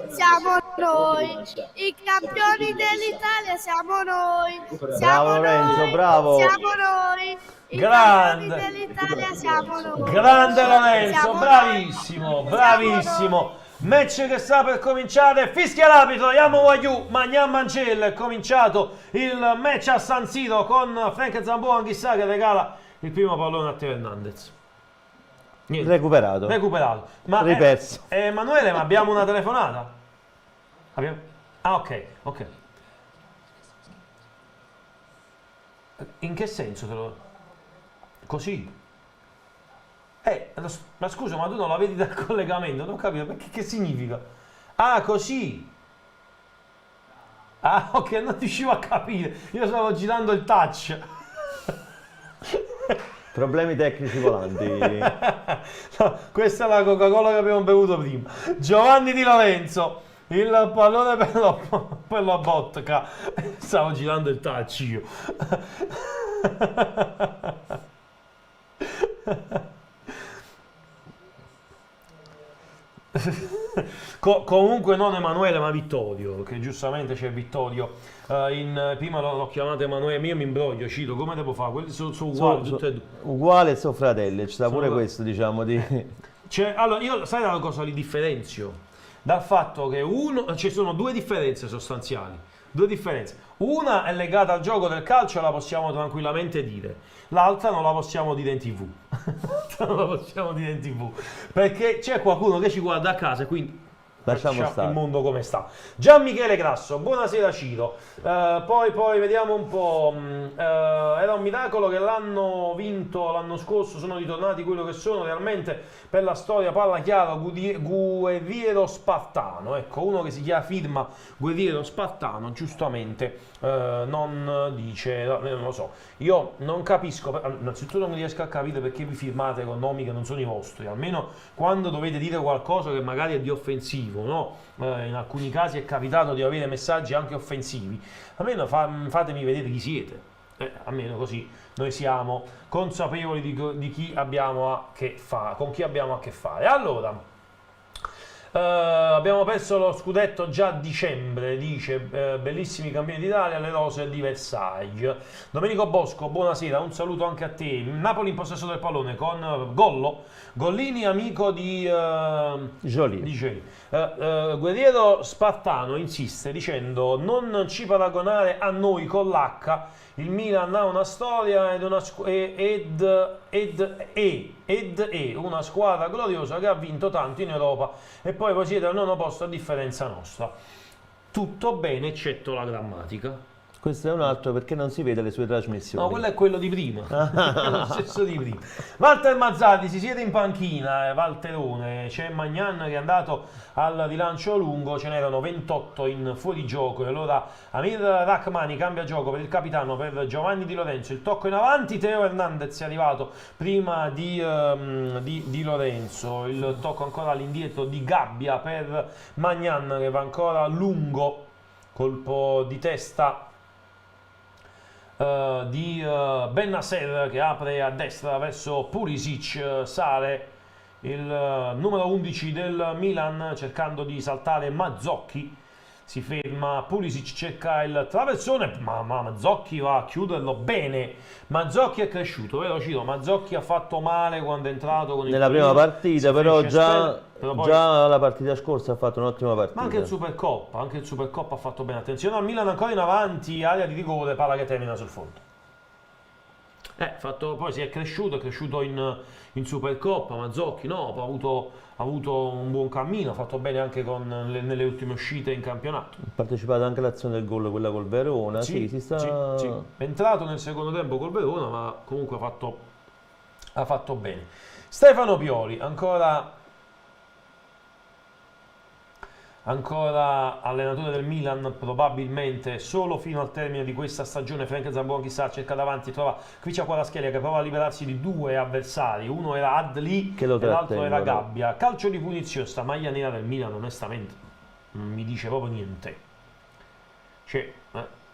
[SPEAKER 10] Siamo noi, i campioni dell'Italia siamo noi.
[SPEAKER 22] Bravo Lorenzo, bravo.
[SPEAKER 10] Siamo noi.
[SPEAKER 3] Grande.
[SPEAKER 10] Dell'Italia siamo noi.
[SPEAKER 3] Grande Lorenzo,
[SPEAKER 10] Siamo
[SPEAKER 3] bravissimo, bravissimo. Match che sta per cominciare, fischia l'arbitro, Iamo Wagyu, Magnan Mancella. È cominciato il match a San Siro con Frank Zambo Anghissà che regala il primo pallone a Teo Hernandez. Niente.
[SPEAKER 22] Recuperato.
[SPEAKER 3] Ma
[SPEAKER 22] riperso.
[SPEAKER 3] Emanuele, ma abbiamo una telefonata? Ah, ok. In che senso te lo... Così? Ma scusa, ma tu non la vedi dal collegamento? Non capisco, perché che significa? Ah, così? Ah, ok, non riuscivo a capire. Io stavo girando il touch.
[SPEAKER 22] Problemi tecnici volanti.
[SPEAKER 3] No, questa è la Coca-Cola che abbiamo bevuto prima. Giovanni Di Lorenzo, il pallone per la vodka. Stavo girando il touch io. Comunque non Emanuele ma Vittorio, che giustamente c'è Vittorio. Prima l'ho chiamato Emanuele, io mi imbroglio, Ciro, come devo fare? Quelli sono uguali tutte e due.
[SPEAKER 22] Uguale e sono fratelli, ci sta pure questo, diciamo di...
[SPEAKER 3] Allora, io sai una cosa li differenzio? Dal fatto che ci sono due differenze sostanziali. Due differenze. Una è legata al gioco del calcio e la possiamo tranquillamente dire. L'altra non la possiamo dire in TV. Non la possiamo dire in TV. Perché c'è qualcuno che ci guarda a casa e quindi
[SPEAKER 22] lasciamo stare
[SPEAKER 3] il mondo come sta. Gian Michele Grasso, buonasera Ciro. Poi vediamo un po'. Era un miracolo che l'hanno vinto l'anno scorso, sono ritornati quello che sono realmente per la storia. Parla chiaro, Guerriero Spartano. Ecco, uno che si chiama firma Guerriero Spartano, giustamente non dice, non lo so. Io non capisco, innanzitutto non riesco a capire perché vi firmate con nomi che non sono i vostri, almeno quando dovete dire qualcosa che magari è di offensivo, no? In alcuni casi è capitato di avere messaggi anche offensivi. Almeno fatemi vedere chi siete, almeno così noi siamo consapevoli di chi abbiamo a che fare, con chi abbiamo a che fare. Allora, abbiamo perso lo scudetto già a dicembre, dice bellissimi campioni d'Italia, le rose di Versailles. Domenico Bosco, buonasera, un saluto anche a te. Napoli in possesso del pallone con Gollini, amico di Jolie. Guerriero Spartano insiste dicendo: non ci paragonare a noi con l'H, il Milan ha una storia ed una squadra gloriosa che ha vinto tanto in Europa e poi voi siete al nono posto a differenza nostra. Tutto bene eccetto la grammatica.
[SPEAKER 22] Questo è un altro perché non si vede le sue trasmissioni.
[SPEAKER 3] No, quello è quello di prima. È lo stesso di prima. Walter Mazzardi, si siede in panchina, Walterone, c'è Magnan che è andato al rilancio lungo, ce n'erano 28 in fuorigioco e allora Amir Rachmani cambia gioco per il capitano, per Giovanni Di Lorenzo, il tocco in avanti, Teo Hernandez è arrivato prima di Lorenzo, il tocco ancora all'indietro di Gabbia per Magnan che va ancora lungo, colpo di testa di Bennacer che apre a destra verso Pulisic, sale il numero 11 del Milan cercando di saltare Mazzocchi, si ferma Pulisic, cerca il traversone, ma Mazzocchi va a chiuderlo bene. Mazzocchi è cresciuto, vero Ciro? Mazzocchi ha fatto male quando è entrato con il
[SPEAKER 22] nella prima partita, però già
[SPEAKER 3] poi...
[SPEAKER 22] la partita scorsa ha fatto un'ottima partita.
[SPEAKER 3] Ma anche il Supercoppa ha fatto bene. Attenzione al Milan ancora in avanti, area di rigore, palla che termina sul fondo. Poi si è cresciuto in Supercoppa, Mazzocchi no, ha avuto un buon cammino, ha fatto bene anche nelle ultime uscite in campionato.
[SPEAKER 22] Ha partecipato anche all'azione del gol, quella col Verona,
[SPEAKER 3] Sì. È entrato nel secondo tempo col Verona, ma comunque ha Ha fatto bene. Stefano Pioli, ancora allenatore del Milan, probabilmente solo fino al termine di questa stagione. Frank Zambon chissà, cerca davanti, trova Kvicha Kvaratskhelia che prova a liberarsi di due avversari, uno era Adli e l'altro era Gabbia. Calcio di punizione, sta maglia nera del Milan onestamente non mi dice proprio niente.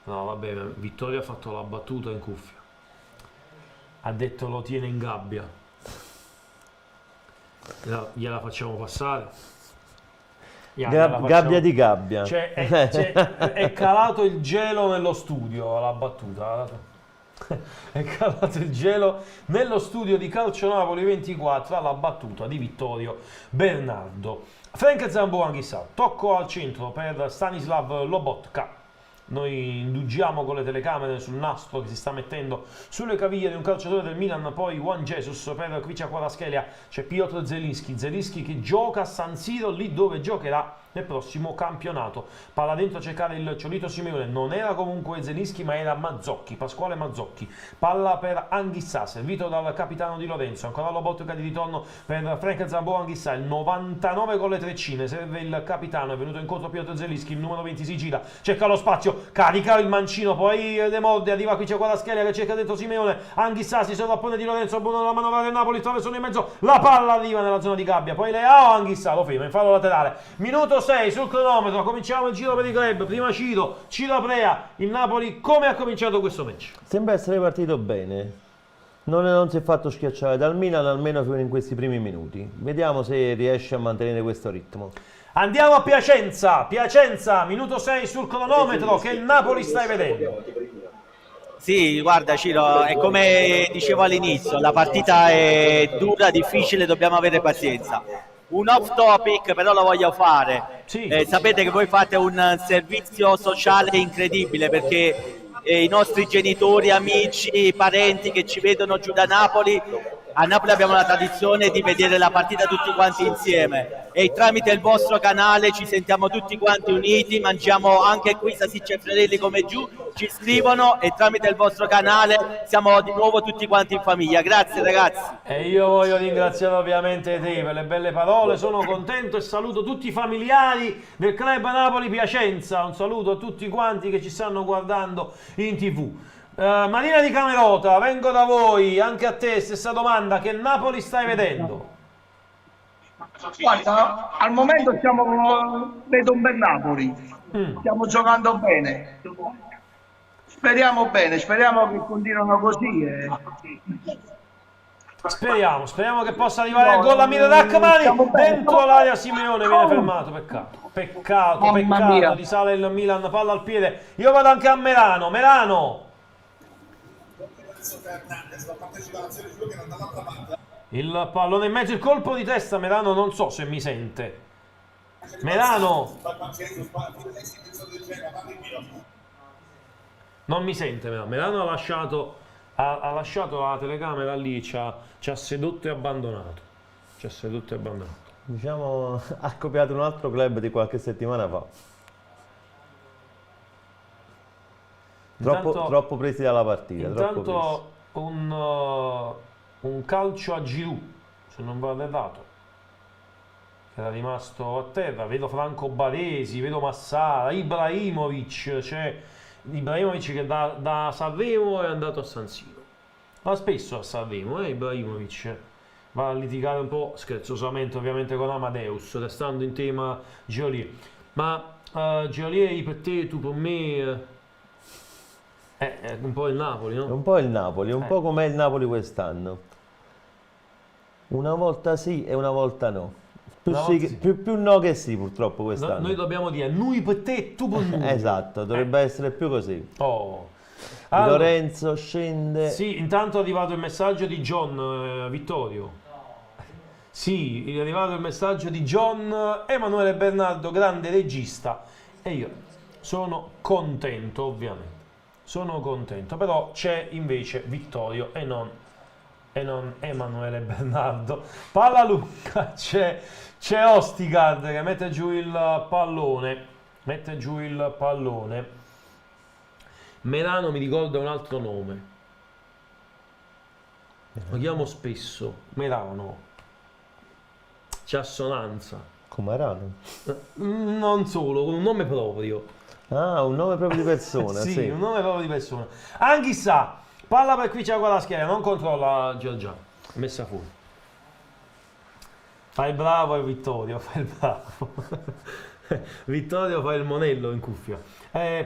[SPEAKER 3] No vabbè, Vittorio ha fatto la battuta in cuffia, ha detto lo tiene in gabbia, gliela facciamo passare.
[SPEAKER 22] Gabbia di gabbia.
[SPEAKER 3] È calato il gelo nello studio la battuta. È calato il gelo nello studio di Calcio Napoli 24 alla battuta di Vittorio Bernardo. Frank Zamboa chissà, tocco al centro per Stanislav Lobotka. Noi indugiamo con le telecamere sul nastro che si sta mettendo sulle caviglie di un calciatore del Milan, poi Juan Jesus per Kvicha Kvaratskhelia, c'è Piotr Zelinski che gioca a San Siro, lì dove giocherà nel prossimo campionato. Palla dentro a cercare il Ciolito Simeone, non era comunque Zelinski ma era Mazzocchi, Pasquale Mazzocchi. Palla per Anghissà, servito dal capitano Di Lorenzo, ancora Lobotka di ritorno per Frank Zamboa Anghissà, il 99 con le treccine, serve il capitano, è venuto incontro Piotr Zelinski, il numero 20 si gira, cerca lo spazio, carica il mancino, poi demorde, arriva qui c'è Kvaratskhelia che cerca dentro Simeone, Anghissà si sovrappone Di Lorenzo, buono la manovra del Napoli, traversone in mezzo, la palla arriva nella zona di gabbia, poi Leao, Anghissà lo ferma in fallo laterale, minuto 6 sul cronometro, cominciamo il giro per i club, prima Ciro Aprea, il Napoli come ha cominciato questo match?
[SPEAKER 22] Sembra essere partito bene, non si è fatto schiacciare dal Milan almeno in questi primi minuti, vediamo se riesce a mantenere questo ritmo.
[SPEAKER 3] Andiamo a Piacenza, minuto 6 sul cronometro, che il Napoli stai vedendo?
[SPEAKER 12] Sì, guarda Ciro, è come dicevo all'inizio, la partita è dura, difficile, dobbiamo avere pazienza. Un off topic però lo voglio fare, sapete che voi fate un servizio sociale incredibile perché i nostri genitori, amici, parenti che ci vedono giù da Napoli, a Napoli abbiamo la tradizione di vedere la partita tutti quanti insieme e tramite il vostro canale ci sentiamo tutti quanti uniti, mangiamo anche qui salsicce e Fratelli come giù, ci scrivono e tramite il vostro canale siamo di nuovo tutti quanti in famiglia. Grazie ragazzi.
[SPEAKER 3] E io voglio ringraziare ovviamente te per le belle parole, sono contento e saluto tutti i familiari del Club Napoli Piacenza, un saluto a tutti quanti che ci stanno guardando in TV. Marina di Camerota, vengo da voi, anche a te stessa domanda, che Napoli stai vedendo?
[SPEAKER 4] Guarda, al momento vedo un bel Napoli, stiamo giocando bene, speriamo che continuino così.
[SPEAKER 3] Speriamo che possa arrivare il gol a Mirak, dentro l'area Simeone viene fermato, peccato, risale il Milan, palla al piede, io vado anche a Merano. Il pallone in mezzo, il colpo di testa, Merano non so se mi sente. Merano non mi sente, Merano ha lasciato la telecamera lì, ci ha sedotto e abbandonato.
[SPEAKER 22] Diciamo, ha copiato un altro club di qualche settimana fa. Troppo presi dalla partita.
[SPEAKER 3] Intanto un calcio a Giroud, se non vado errato, che era rimasto a terra. Vedo Franco Baresi, vedo Massara, Ibrahimovic, che da Sanremo è andato a San Siro. Va spesso a Sanremo, Ibrahimovic. Va a litigare un po', scherzosamente ovviamente, con Amadeus, restando in tema Geolier. Ma Geolier per te, tu per me... È un po' il Napoli, no?
[SPEAKER 22] È un po' il Napoli, un po' come il Napoli quest'anno. Una volta sì e una volta no. Più no che sì, purtroppo quest'anno.
[SPEAKER 3] Noi dobbiamo dire noi per te, tu per noi.
[SPEAKER 22] Esatto, dovrebbe essere più così.
[SPEAKER 3] Allora,
[SPEAKER 22] Lorenzo scende.
[SPEAKER 3] Sì, intanto è arrivato il messaggio di John Vittorio. Sì, è arrivato il messaggio di John Emanuele Bernardo, grande regista. E io sono contento, ovviamente. Sono contento, però c'è invece Vittorio e non Emanuele Bernardo. Palla lunga, c'è Ostigard che mette giù il pallone. Merano mi ricorda un altro nome. Lo chiamo spesso, Merano. C'è assonanza.
[SPEAKER 22] Come Arano?
[SPEAKER 3] Non solo, con un nome proprio.
[SPEAKER 22] Ah, un nome proprio di persona,
[SPEAKER 3] Sì,
[SPEAKER 22] sì.
[SPEAKER 3] un nome proprio di persona. Anch'issa, palla per qui c'è quella schiena, non controlla Giorgia. Messa fuori. Fai il bravo e Vittorio, fai il bravo. Vittorio fa il monello in cuffia.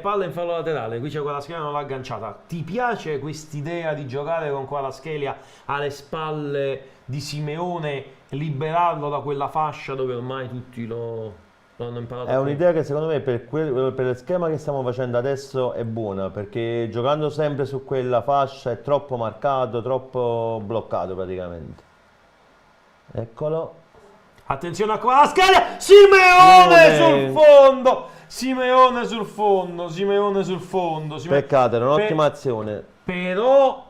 [SPEAKER 3] Palla in fallo laterale, qui c'è quella schiena, non l'ha agganciata. Ti piace quest'idea di giocare con quella schelia alle spalle di Simeone, liberarlo da quella fascia dove ormai tutti lo hanno imparato?
[SPEAKER 22] È un'idea che secondo me per lo schema che stiamo facendo adesso è buona, perché giocando sempre su quella fascia è troppo marcato, troppo bloccato praticamente. Eccolo.
[SPEAKER 3] Attenzione a quella schelia, Simeone sul fondo, Simeone sul fondo, Simeone sul fondo.
[SPEAKER 22] Peccato, era un'ottima azione.
[SPEAKER 3] Però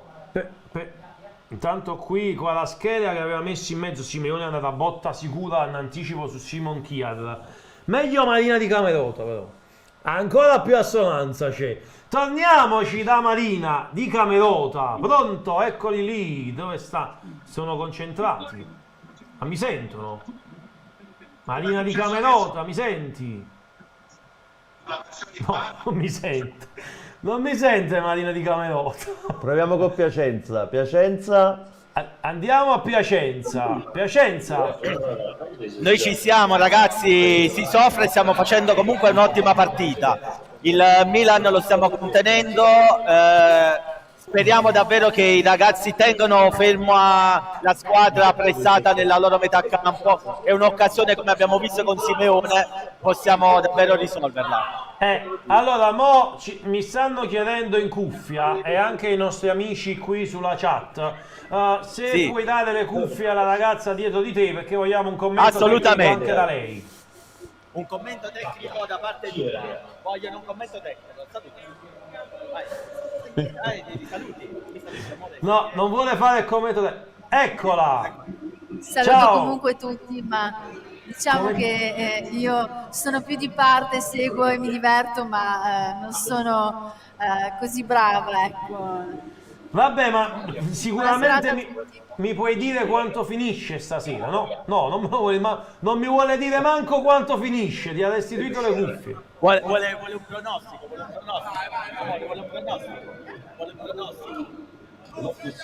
[SPEAKER 3] intanto qui con la scheda che aveva messo in mezzo Simeone è andata a botta sicura in anticipo su Simon Kjær. Meglio Marina di Camerota, però ancora più assonanza c'è. Torniamoci da Marina di Camerota. Pronto, eccoli lì. Dove sta? Sono concentrati. Ma mi sentono? Marina di Camerota, mi senti? No, non mi sente. Non mi sente Marina di Camerota.
[SPEAKER 22] Proviamo con Piacenza. Piacenza.
[SPEAKER 3] Andiamo a Piacenza. Piacenza.
[SPEAKER 12] Noi ci siamo ragazzi, si soffre, stiamo facendo comunque un'ottima partita. Il Milan lo stiamo contenendo, speriamo davvero che i ragazzi tengano ferma la squadra pressata nella loro metà campo. È un'occasione, come abbiamo visto con Simeone, possiamo davvero risolverla.
[SPEAKER 3] Allora, mi stanno chiedendo in cuffia e anche i nostri amici qui sulla chat se
[SPEAKER 12] Sì.
[SPEAKER 3] puoi dare le cuffie alla ragazza dietro di te, perché vogliamo un commento tecnico anche da lei.
[SPEAKER 12] Un commento tecnico da parte di vogliono un commento tecnico. Saluti.
[SPEAKER 3] No, non vuole fare il commento Eccola.
[SPEAKER 1] Saluto
[SPEAKER 3] Ciao.
[SPEAKER 1] comunque tutti, ma diciamo che io sono più di parte, seguo e mi diverto, ma non sono così brava, ecco.
[SPEAKER 3] Vabbè, ma sicuramente mi puoi dire quanto finisce stasera, no? No, non mi vuole dire manco quanto finisce, ti ha restituito le cuffie.
[SPEAKER 12] Vuole un pronostico,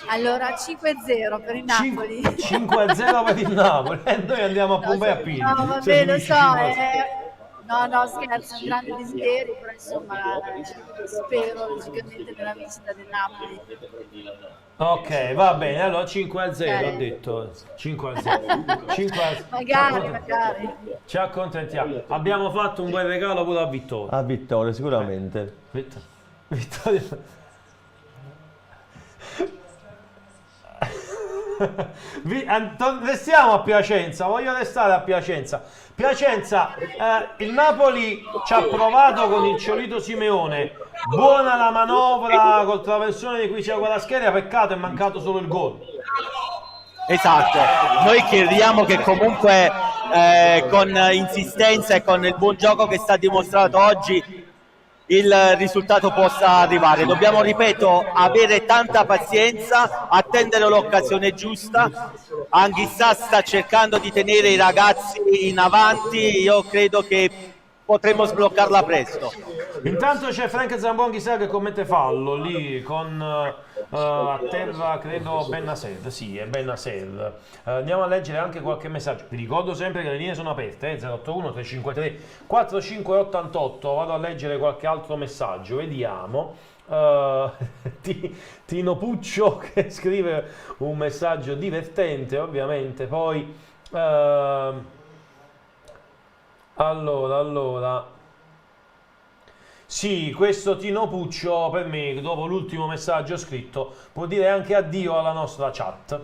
[SPEAKER 1] Allora 5-0 per il Napoli.
[SPEAKER 3] 5-0 per il Napoli e noi andiamo a Pompei a Pini.
[SPEAKER 1] No, vabbè, lo so. No, scherzo, è un grande desiderio, però insomma spero logicamente nella vincita del Napoli.
[SPEAKER 3] Ok, va bene, allora 5-0 ho detto. 5-0.
[SPEAKER 1] Magari.
[SPEAKER 3] Ci accontentiamo. Abbiamo fatto un bel regalo pure a Vittorio.
[SPEAKER 22] A Vittorio, sicuramente.
[SPEAKER 3] Vittorio. Restiamo a Piacenza, voglio restare a Piacenza. Piacenza, il Napoli ci ha provato con il Ciolito Simeone. Buona la manovra col traversone di cui c'è quella scheda, peccato è mancato solo il gol.
[SPEAKER 12] Esatto, noi chiediamo che comunque con insistenza e con il buon gioco che sta dimostrato oggi il risultato possa arrivare. Dobbiamo, ripeto, avere tanta pazienza, attendere l'occasione giusta. Anghissà sta cercando di tenere i ragazzi in avanti, io credo che potremo sbloccarla presto.
[SPEAKER 3] Intanto c'è Frank Zambon che commette fallo lì con a terra, credo Bennacer. Sì, è Bennacer. Andiamo a leggere anche qualche messaggio. Vi ricordo sempre che le linee sono aperte, 081 353 4588. Vado a leggere qualche altro messaggio, vediamo. Tino Puccio che scrive un messaggio divertente, ovviamente. Poi allora sì, questo Tino Puccio per me, dopo l'ultimo messaggio scritto, può dire anche addio alla nostra chat.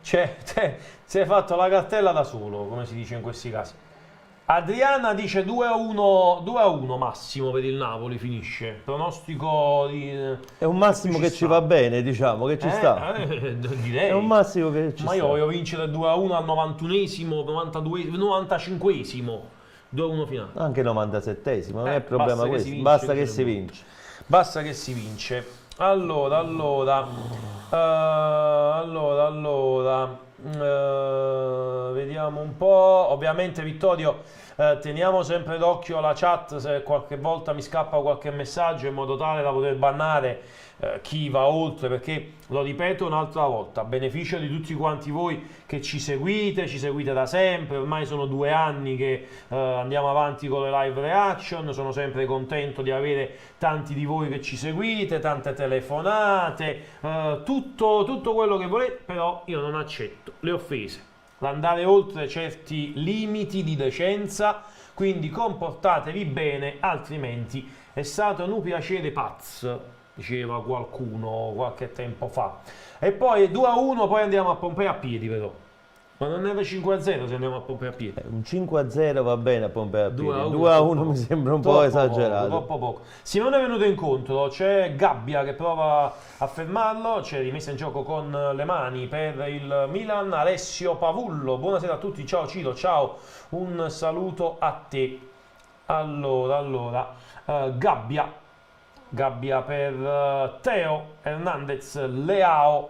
[SPEAKER 3] Cioè, si è fatto la cartella da solo, come si dice in questi casi. Adriana dice 2-1 massimo per il Napoli, finisce. Pronostico di...
[SPEAKER 22] È un massimo che ci va bene, diciamo, che ci sta.
[SPEAKER 3] Direi.
[SPEAKER 22] È un massimo che ci
[SPEAKER 3] Ma
[SPEAKER 22] sta.
[SPEAKER 3] io voglio vincere 2-1 al 91esimo, 95esimo. 2-1 finale.
[SPEAKER 22] Anche 97esimo, non è il problema
[SPEAKER 3] basta che
[SPEAKER 22] questo,
[SPEAKER 3] si vince,
[SPEAKER 22] basta che si vince.
[SPEAKER 3] Basta che si vince. Vediamo un po'. Ovviamente, Vittorio, teniamo sempre d'occhio la chat, se qualche volta mi scappa qualche messaggio, in modo tale da poter bannare chi va oltre, perché, lo ripeto un'altra volta, a beneficio di tutti quanti voi che ci seguite da sempre. Ormai sono 2 anni che andiamo avanti con le live reaction, sono sempre contento di avere tanti di voi che ci seguite, tante telefonate, tutto quello che volete, però io non accetto le offese, l'andare oltre certi limiti di decenza, quindi comportatevi bene, altrimenti è stato un piacere pazzo, diceva qualcuno qualche tempo fa. E poi 2-1, poi andiamo a Pompei a piedi, però. Ma non era 5-0 se andiamo a Pompei a piedi?
[SPEAKER 22] Un 5-0 va bene a Pompei a piedi,
[SPEAKER 3] 2-1
[SPEAKER 22] mi sembra un po' esagerato.
[SPEAKER 3] Troppo poco. Simone è venuto incontro, c'è Gabbia che prova a fermarlo, c'è rimessa in gioco con le mani per il Milan, Alessio Pavullo. Buonasera a tutti, ciao Ciro, ciao, un saluto a te. Allora, Gabbia per Teo Hernandez, Leao,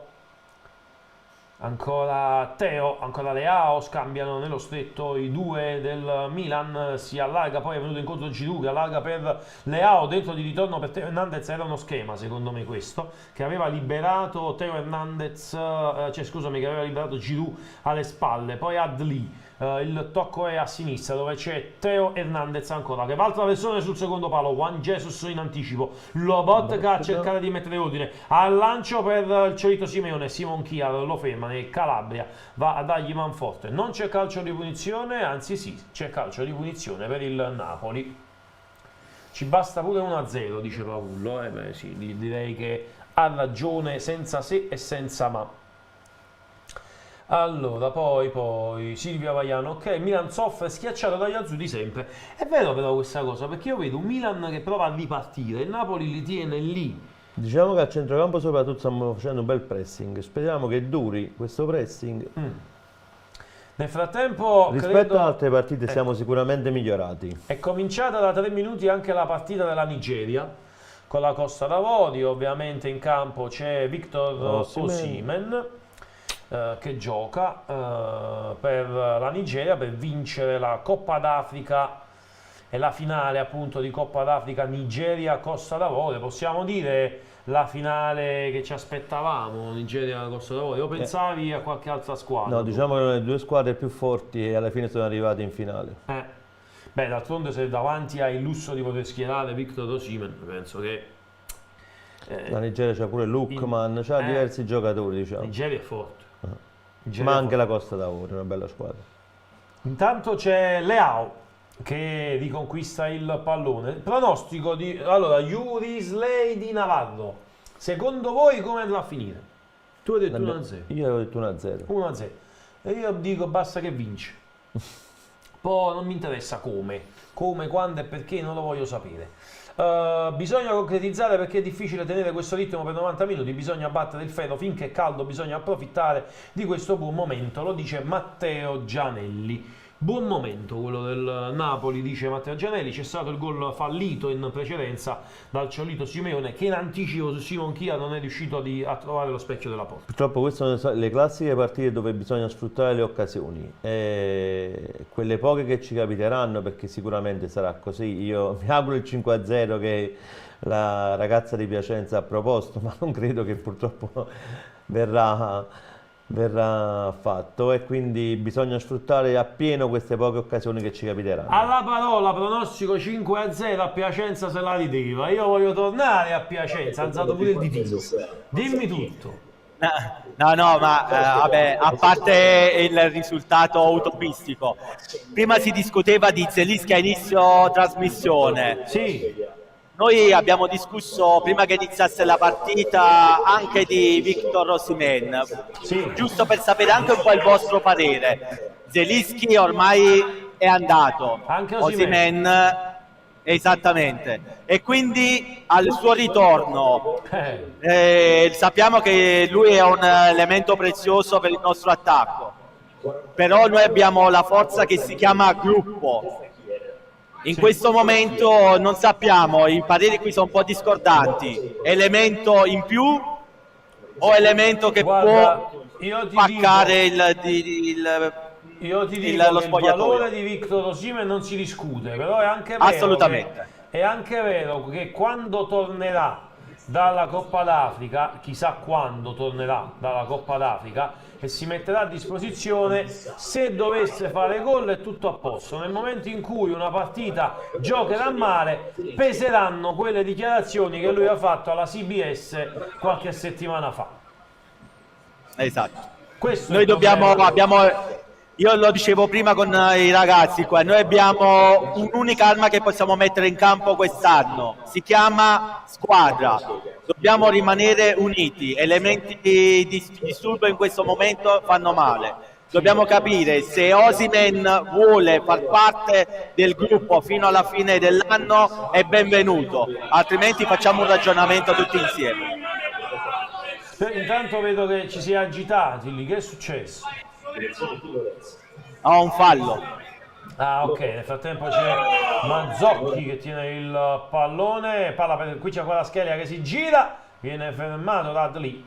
[SPEAKER 3] ancora Teo, ancora Leao, scambiano nello stretto i due del Milan, si allarga, poi è venuto incontro Giroud che allarga per Leao, dentro di ritorno per Teo Hernandez. Era uno schema, secondo me, questo, che aveva liberato Teo Hernandez, che aveva liberato Giroud alle spalle, poi Adli. Il tocco è a sinistra, dove c'è Teo Hernandez ancora, che va al traversone sul secondo palo, Juan Jesus in anticipo, Lobotka a cercare di mettere ordine, al lancio per il Ciolito Simeone, Simon Kjaer lo ferma e Calabria va a dargli manforte. Non c'è calcio di punizione, anzi sì, c'è calcio di punizione per il Napoli. Ci basta pure 1-0, dice Paullo, sì, direi che ha ragione senza se e senza ma. Allora, poi Silvia Vaiano, ok, Milan soffre, schiacciato dagli azzurri sempre. È vero però questa cosa, perché io vedo un Milan che prova a ripartire, il Napoli li tiene lì.
[SPEAKER 22] Diciamo che a centrocampo soprattutto stiamo facendo un bel pressing, speriamo che duri questo pressing.
[SPEAKER 3] Nel frattempo,
[SPEAKER 22] rispetto ad altre partite siamo sicuramente migliorati.
[SPEAKER 3] È cominciata da 3 minuti anche la partita della Nigeria, con la Costa d'Avorio. Ovviamente in campo c'è Victor Osimhen, che gioca per la Nigeria per vincere la Coppa d'Africa e la finale appunto di Coppa d'Africa Nigeria-Costa d'Avorio. Possiamo dire la finale che ci aspettavamo, Nigeria-Costa d'Avorio, o pensavi a qualche altra squadra?
[SPEAKER 22] No, diciamo che erano le 2 squadre più forti e alla fine sono arrivati in finale.
[SPEAKER 3] Beh, d'altronde se davanti hai il lusso di poter schierare Victor Osimhen, penso che
[SPEAKER 22] la Nigeria c'ha pure Lookman, c'ha diversi giocatori, diciamo.
[SPEAKER 3] Nigeria è forte.
[SPEAKER 22] Ma anche la Costa d'Avorio, una bella squadra.
[SPEAKER 3] Intanto c'è Leao che riconquista il pallone. Pronostico di Jurisley di Navarro. Secondo voi come andrà a finire? Tu hai detto 1-0.
[SPEAKER 22] Io avevo detto 1-0.
[SPEAKER 3] 1-0. E io dico basta che vince. Poi non mi interessa come, quando e perché, non lo voglio sapere. Bisogna concretizzare, perché è difficile tenere questo ritmo per 90 minuti, bisogna battere il ferro finché è caldo, bisogna approfittare di questo buon momento, lo dice Matteo Gianelli. Buon momento quello del Napoli, dice Matteo Gianelli. C'è stato il gol fallito in precedenza dal Ciolito Simeone, che in anticipo su Simon Kjaer non è riuscito a trovare lo specchio della porta.
[SPEAKER 22] Purtroppo queste sono le classiche partite dove bisogna sfruttare le occasioni, e quelle poche che ci capiteranno, perché sicuramente sarà così. Io mi auguro il 5-0 che la ragazza di Piacenza ha proposto, ma non credo che purtroppo verrà fatto, e quindi bisogna sfruttare appieno queste poche occasioni che ci capiteranno.
[SPEAKER 3] Alla parola pronostico 5-0 a Piacenza se la rideva. Io voglio tornare a Piacenza, ha alzato pure il ditino. Dimmi tutto.
[SPEAKER 12] No, ma vabbè, a parte il risultato utopistico, prima si discuteva di Zelinski a inizio trasmissione.
[SPEAKER 3] Sì.
[SPEAKER 12] Noi abbiamo discusso prima che iniziasse la partita anche di Victor Osimhen, giusto per sapere anche un po' il vostro parere. Zelinski ormai è andato,
[SPEAKER 3] anche
[SPEAKER 12] Osimhen esattamente, e quindi al suo ritorno sappiamo che lui è un elemento prezioso per il nostro attacco, però noi abbiamo la forza che si chiama gruppo. In questo momento non sappiamo, i pareri qui sono un po' discordanti, elemento in più o elemento che può spaccare
[SPEAKER 3] io ti dico
[SPEAKER 12] lo
[SPEAKER 3] che il
[SPEAKER 12] spogliatoio.
[SPEAKER 3] valore di Victor Osimhen non si discute, però è anche vero
[SPEAKER 12] Assolutamente.
[SPEAKER 3] è anche vero che quando tornerà dalla Coppa d'Africa, chissà quando tornerà dalla Coppa d'Africa, e si metterà a disposizione, se dovesse fare gol è tutto a posto. Nel momento in cui una partita giocherà male, peseranno quelle dichiarazioni che lui ha fatto alla CBS qualche settimana fa.
[SPEAKER 12] Esatto.
[SPEAKER 3] Questo
[SPEAKER 12] Noi
[SPEAKER 3] è il problema.
[SPEAKER 12] io lo dicevo prima con i ragazzi qua, noi abbiamo un'unica arma che possiamo mettere in campo quest'anno, si chiama squadra, dobbiamo rimanere uniti, elementi di disturbo in questo momento fanno male, dobbiamo capire se Osimhen vuole far parte del gruppo fino alla fine dell'anno è benvenuto, altrimenti facciamo un ragionamento tutti insieme.
[SPEAKER 3] Intanto vedo che ci si è agitati lì, che è successo?
[SPEAKER 12] Ha un fallo.
[SPEAKER 3] Ah, ok, nel frattempo c'è Mazzocchi che tiene il pallone, qui c'è quella Schelia che si gira, viene fermato da lì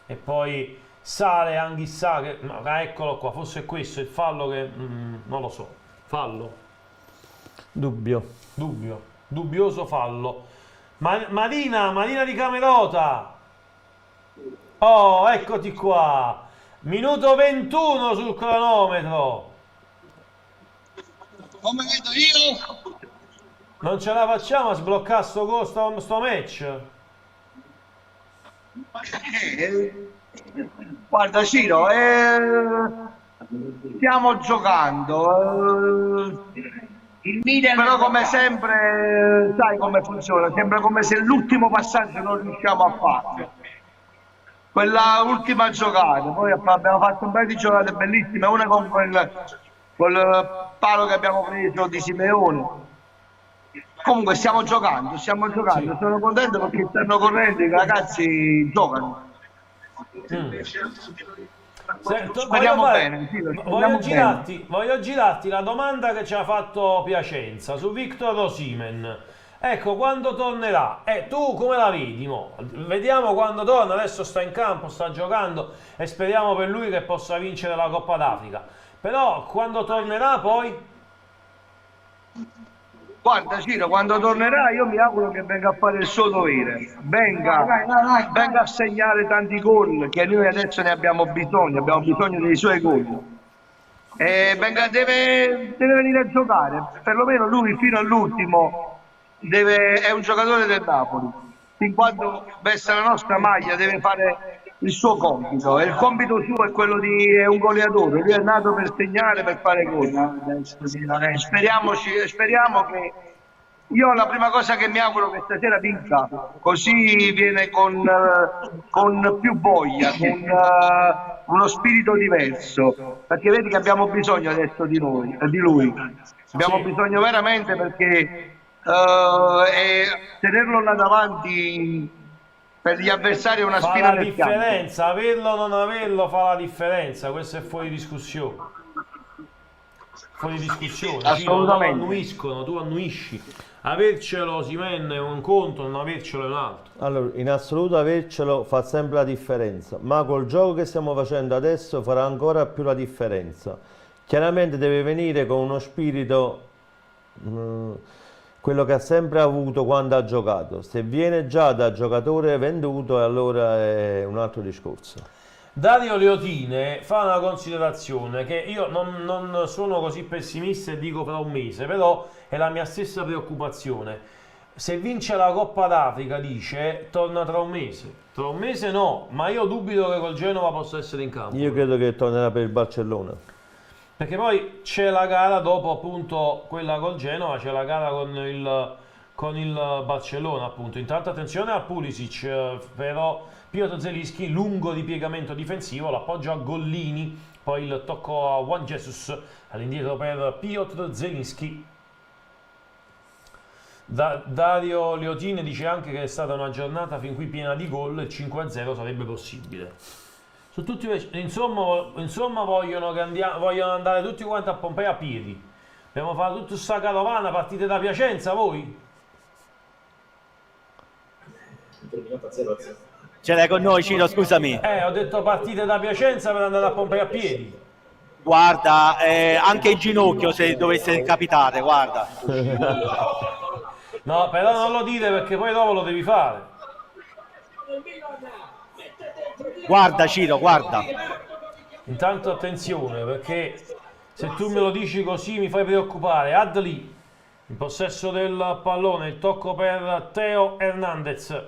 [SPEAKER 3] e poi sale Anghissà che, no, eccolo qua, forse è questo il fallo che non lo so. Fallo? Dubbioso fallo. Marina di Camerota. Oh, eccoti qua. Minuto 21 sul cronometro.
[SPEAKER 4] Come vedo io?
[SPEAKER 3] Non ce la facciamo a sbloccare sto match?
[SPEAKER 4] Guarda Ciro, stiamo giocando. Però come sempre, sai come funziona, sembra come se l'ultimo passaggio non riusciamo a farlo. Quella ultima giocata, poi abbiamo fatto un paio di giocate bellissime, una con quel palo che abbiamo preso di Simeone. Comunque stiamo giocando,
[SPEAKER 3] Sì.
[SPEAKER 4] sono contento perché stanno correndo, i ragazzi giocano. Speriamo bene, sì,
[SPEAKER 3] voglio girarti la domanda che ci ha fatto Piacenza su Victor Osimhen. Ecco, quando tornerà? Tu come la vedi? Mo? Vediamo quando torna, adesso sta in campo, sta giocando e speriamo per lui che possa vincere la Coppa d'Africa. Però quando tornerà poi?
[SPEAKER 4] Guarda Ciro, quando tornerà io mi auguro che venga a fare il suo dovere, venga a segnare tanti gol, che noi adesso ne abbiamo bisogno dei suoi gol. E deve venire a giocare, perlomeno lui fino all'ultimo è un giocatore del Napoli, fin quando veste la nostra maglia deve fare il suo compito, e il compito suo è quello è un goleatore, lui è nato per segnare, per fare gol. Speriamo che io la prima cosa che mi auguro che stasera vinca, così viene con più voglia, con uno spirito diverso, perché vedi che abbiamo bisogno adesso di lui, abbiamo bisogno veramente, perché tenerlo là davanti per gli avversari è una spina nel fianco.
[SPEAKER 3] Fa la differenza, averlo o non averlo fa la differenza, questo è fuori discussione.
[SPEAKER 4] Assolutamente.
[SPEAKER 3] Tu annuisci. Avercelo Osimhen è un conto, non avercelo è un altro.
[SPEAKER 22] Allora, in assoluto avercelo fa sempre la differenza, ma col gioco che stiamo facendo adesso farà ancora più la differenza. Chiaramente deve venire con uno spirito, quello che ha sempre avuto quando ha giocato. Se viene già da giocatore venduto, allora è un altro discorso.
[SPEAKER 3] Dario Leotine fa una considerazione che io non sono così pessimista e dico fra un mese, però è la mia stessa preoccupazione. Se vince la Coppa d'Africa, dice, torna tra un mese. Tra un mese no, ma io dubito che col Genova possa essere in campo.
[SPEAKER 22] Io credo che tornerà per il Barcellona.
[SPEAKER 3] Perché poi c'è la gara dopo, appunto, quella col Genova, c'è la gara con il Barcellona, appunto. Intanto attenzione a Pulisic, però Piotr Zelinski, lungo ripiegamento difensivo, l'appoggio a Gollini, poi il tocco a Juan Jesus, all'indietro per Piotr Zelinski. Dario Leotine dice anche che è stata una giornata fin qui piena di gol, il 5-0 sarebbe possibile. Su tutti, insomma vogliono andare tutti quanti a Pompei a piedi, Abbiamo fatto tutta questa carovana, partite da Piacenza voi?
[SPEAKER 12] Ce l'hai con noi, Ciro, scusami.
[SPEAKER 3] Ho detto partite da Piacenza per andare a Pompei a piedi.
[SPEAKER 12] Guarda, anche in ginocchio se dovesse capitare, guarda.
[SPEAKER 3] No, però non lo dite perché poi dopo lo devi fare.
[SPEAKER 12] Guarda, Ciro, guarda.
[SPEAKER 3] Intanto attenzione, perché se tu me lo dici così mi fai preoccupare. Adli in possesso del pallone, il tocco per Theo Hernandez.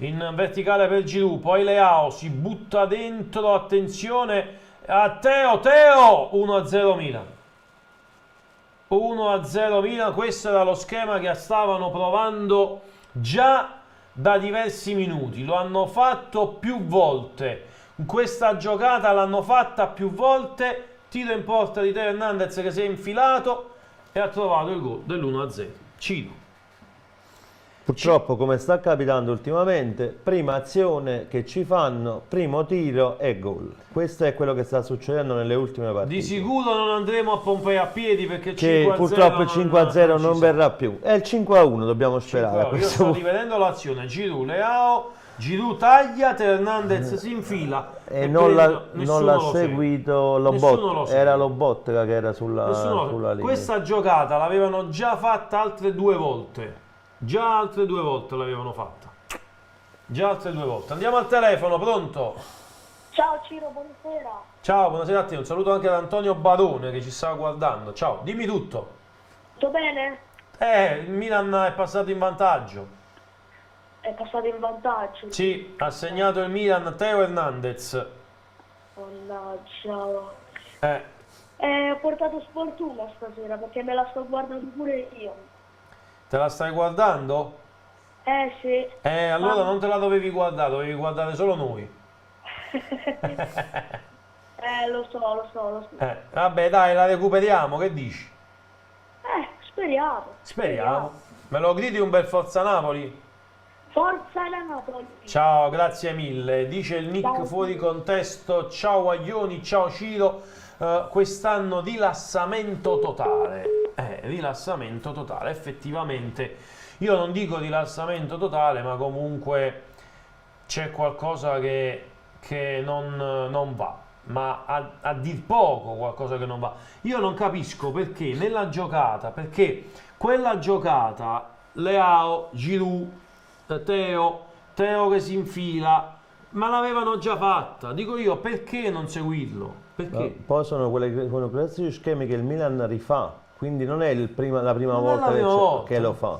[SPEAKER 3] In verticale per Giroud, poi Leao si butta dentro, attenzione a Theo, 1-0 Milan. 1-0 Milan, questo era lo schema che stavano provando già da diversi minuti, lo hanno fatto più volte, in questa giocata l'hanno fatta più volte, tiro in porta di Theo Hernandez che si è infilato e ha trovato il gol dell'1-0. Ciro.
[SPEAKER 22] Purtroppo, come sta capitando ultimamente, prima azione che ci fanno, primo tiro e gol. Questo è quello che sta succedendo nelle ultime partite.
[SPEAKER 3] Di sicuro non andremo a Pompei a piedi perché il
[SPEAKER 22] Che
[SPEAKER 3] 5-0
[SPEAKER 22] purtroppo il 5-0 non verrà più. È il 5-1, dobbiamo sperare. a
[SPEAKER 3] Io
[SPEAKER 22] questo
[SPEAKER 3] sto
[SPEAKER 22] punto.
[SPEAKER 3] rivedendo l'azione, Giroud, Leao, Giroud taglia, Theo Hernandez si infila
[SPEAKER 22] E non l'ha
[SPEAKER 3] lo
[SPEAKER 22] seguito
[SPEAKER 3] Nessuno lo
[SPEAKER 22] Lobotka,
[SPEAKER 3] segue.
[SPEAKER 22] era Lobotka che era sulla linea.
[SPEAKER 3] Questa giocata l'avevano già fatta altre 2 volte. Già altre 2 volte l'avevano fatta. Già altre 2 volte. Andiamo al telefono, pronto?
[SPEAKER 17] Ciao Ciro, buonasera.
[SPEAKER 3] Ciao, buonasera a te. Un saluto anche ad Antonio Barone che ci sta guardando. Ciao, dimmi tutto.
[SPEAKER 17] Tutto bene?
[SPEAKER 3] Il Milan è passato in vantaggio.
[SPEAKER 17] È passato in vantaggio.
[SPEAKER 3] Sì, ha segnato il Milan Theo Hernandez.
[SPEAKER 17] Mannaggia. Ho portato sfortuna stasera perché me la sto guardando pure io.
[SPEAKER 3] Te la stai guardando?
[SPEAKER 17] Sì.
[SPEAKER 3] Allora non te la dovevi guardare solo noi.
[SPEAKER 17] Lo so.
[SPEAKER 3] Vabbè, dai, la recuperiamo, che dici?
[SPEAKER 17] Speriamo.
[SPEAKER 3] Me lo gridi un bel Forza Napoli?
[SPEAKER 17] Forza Napoli.
[SPEAKER 3] Ciao, grazie mille. Dice il Nick
[SPEAKER 17] Ciao.
[SPEAKER 3] fuori contesto. Ciao Aglioni, ciao Ciro. Quest'anno rilassamento totale. Rilassamento totale. Effettivamente, io non dico rilassamento totale, ma comunque c'è qualcosa che non va. Ma a dir poco qualcosa che non va. Io non capisco perché nella giocata, perché quella giocata, Leao, Giroud, Theo che si infila, ma l'avevano già fatta. Dico io, perché non seguirlo? Perché?
[SPEAKER 22] Poi sono quei classici schemi che il Milan rifà, quindi non è la prima
[SPEAKER 3] Non è
[SPEAKER 22] volta,
[SPEAKER 3] la prima volta.
[SPEAKER 22] che lo fa.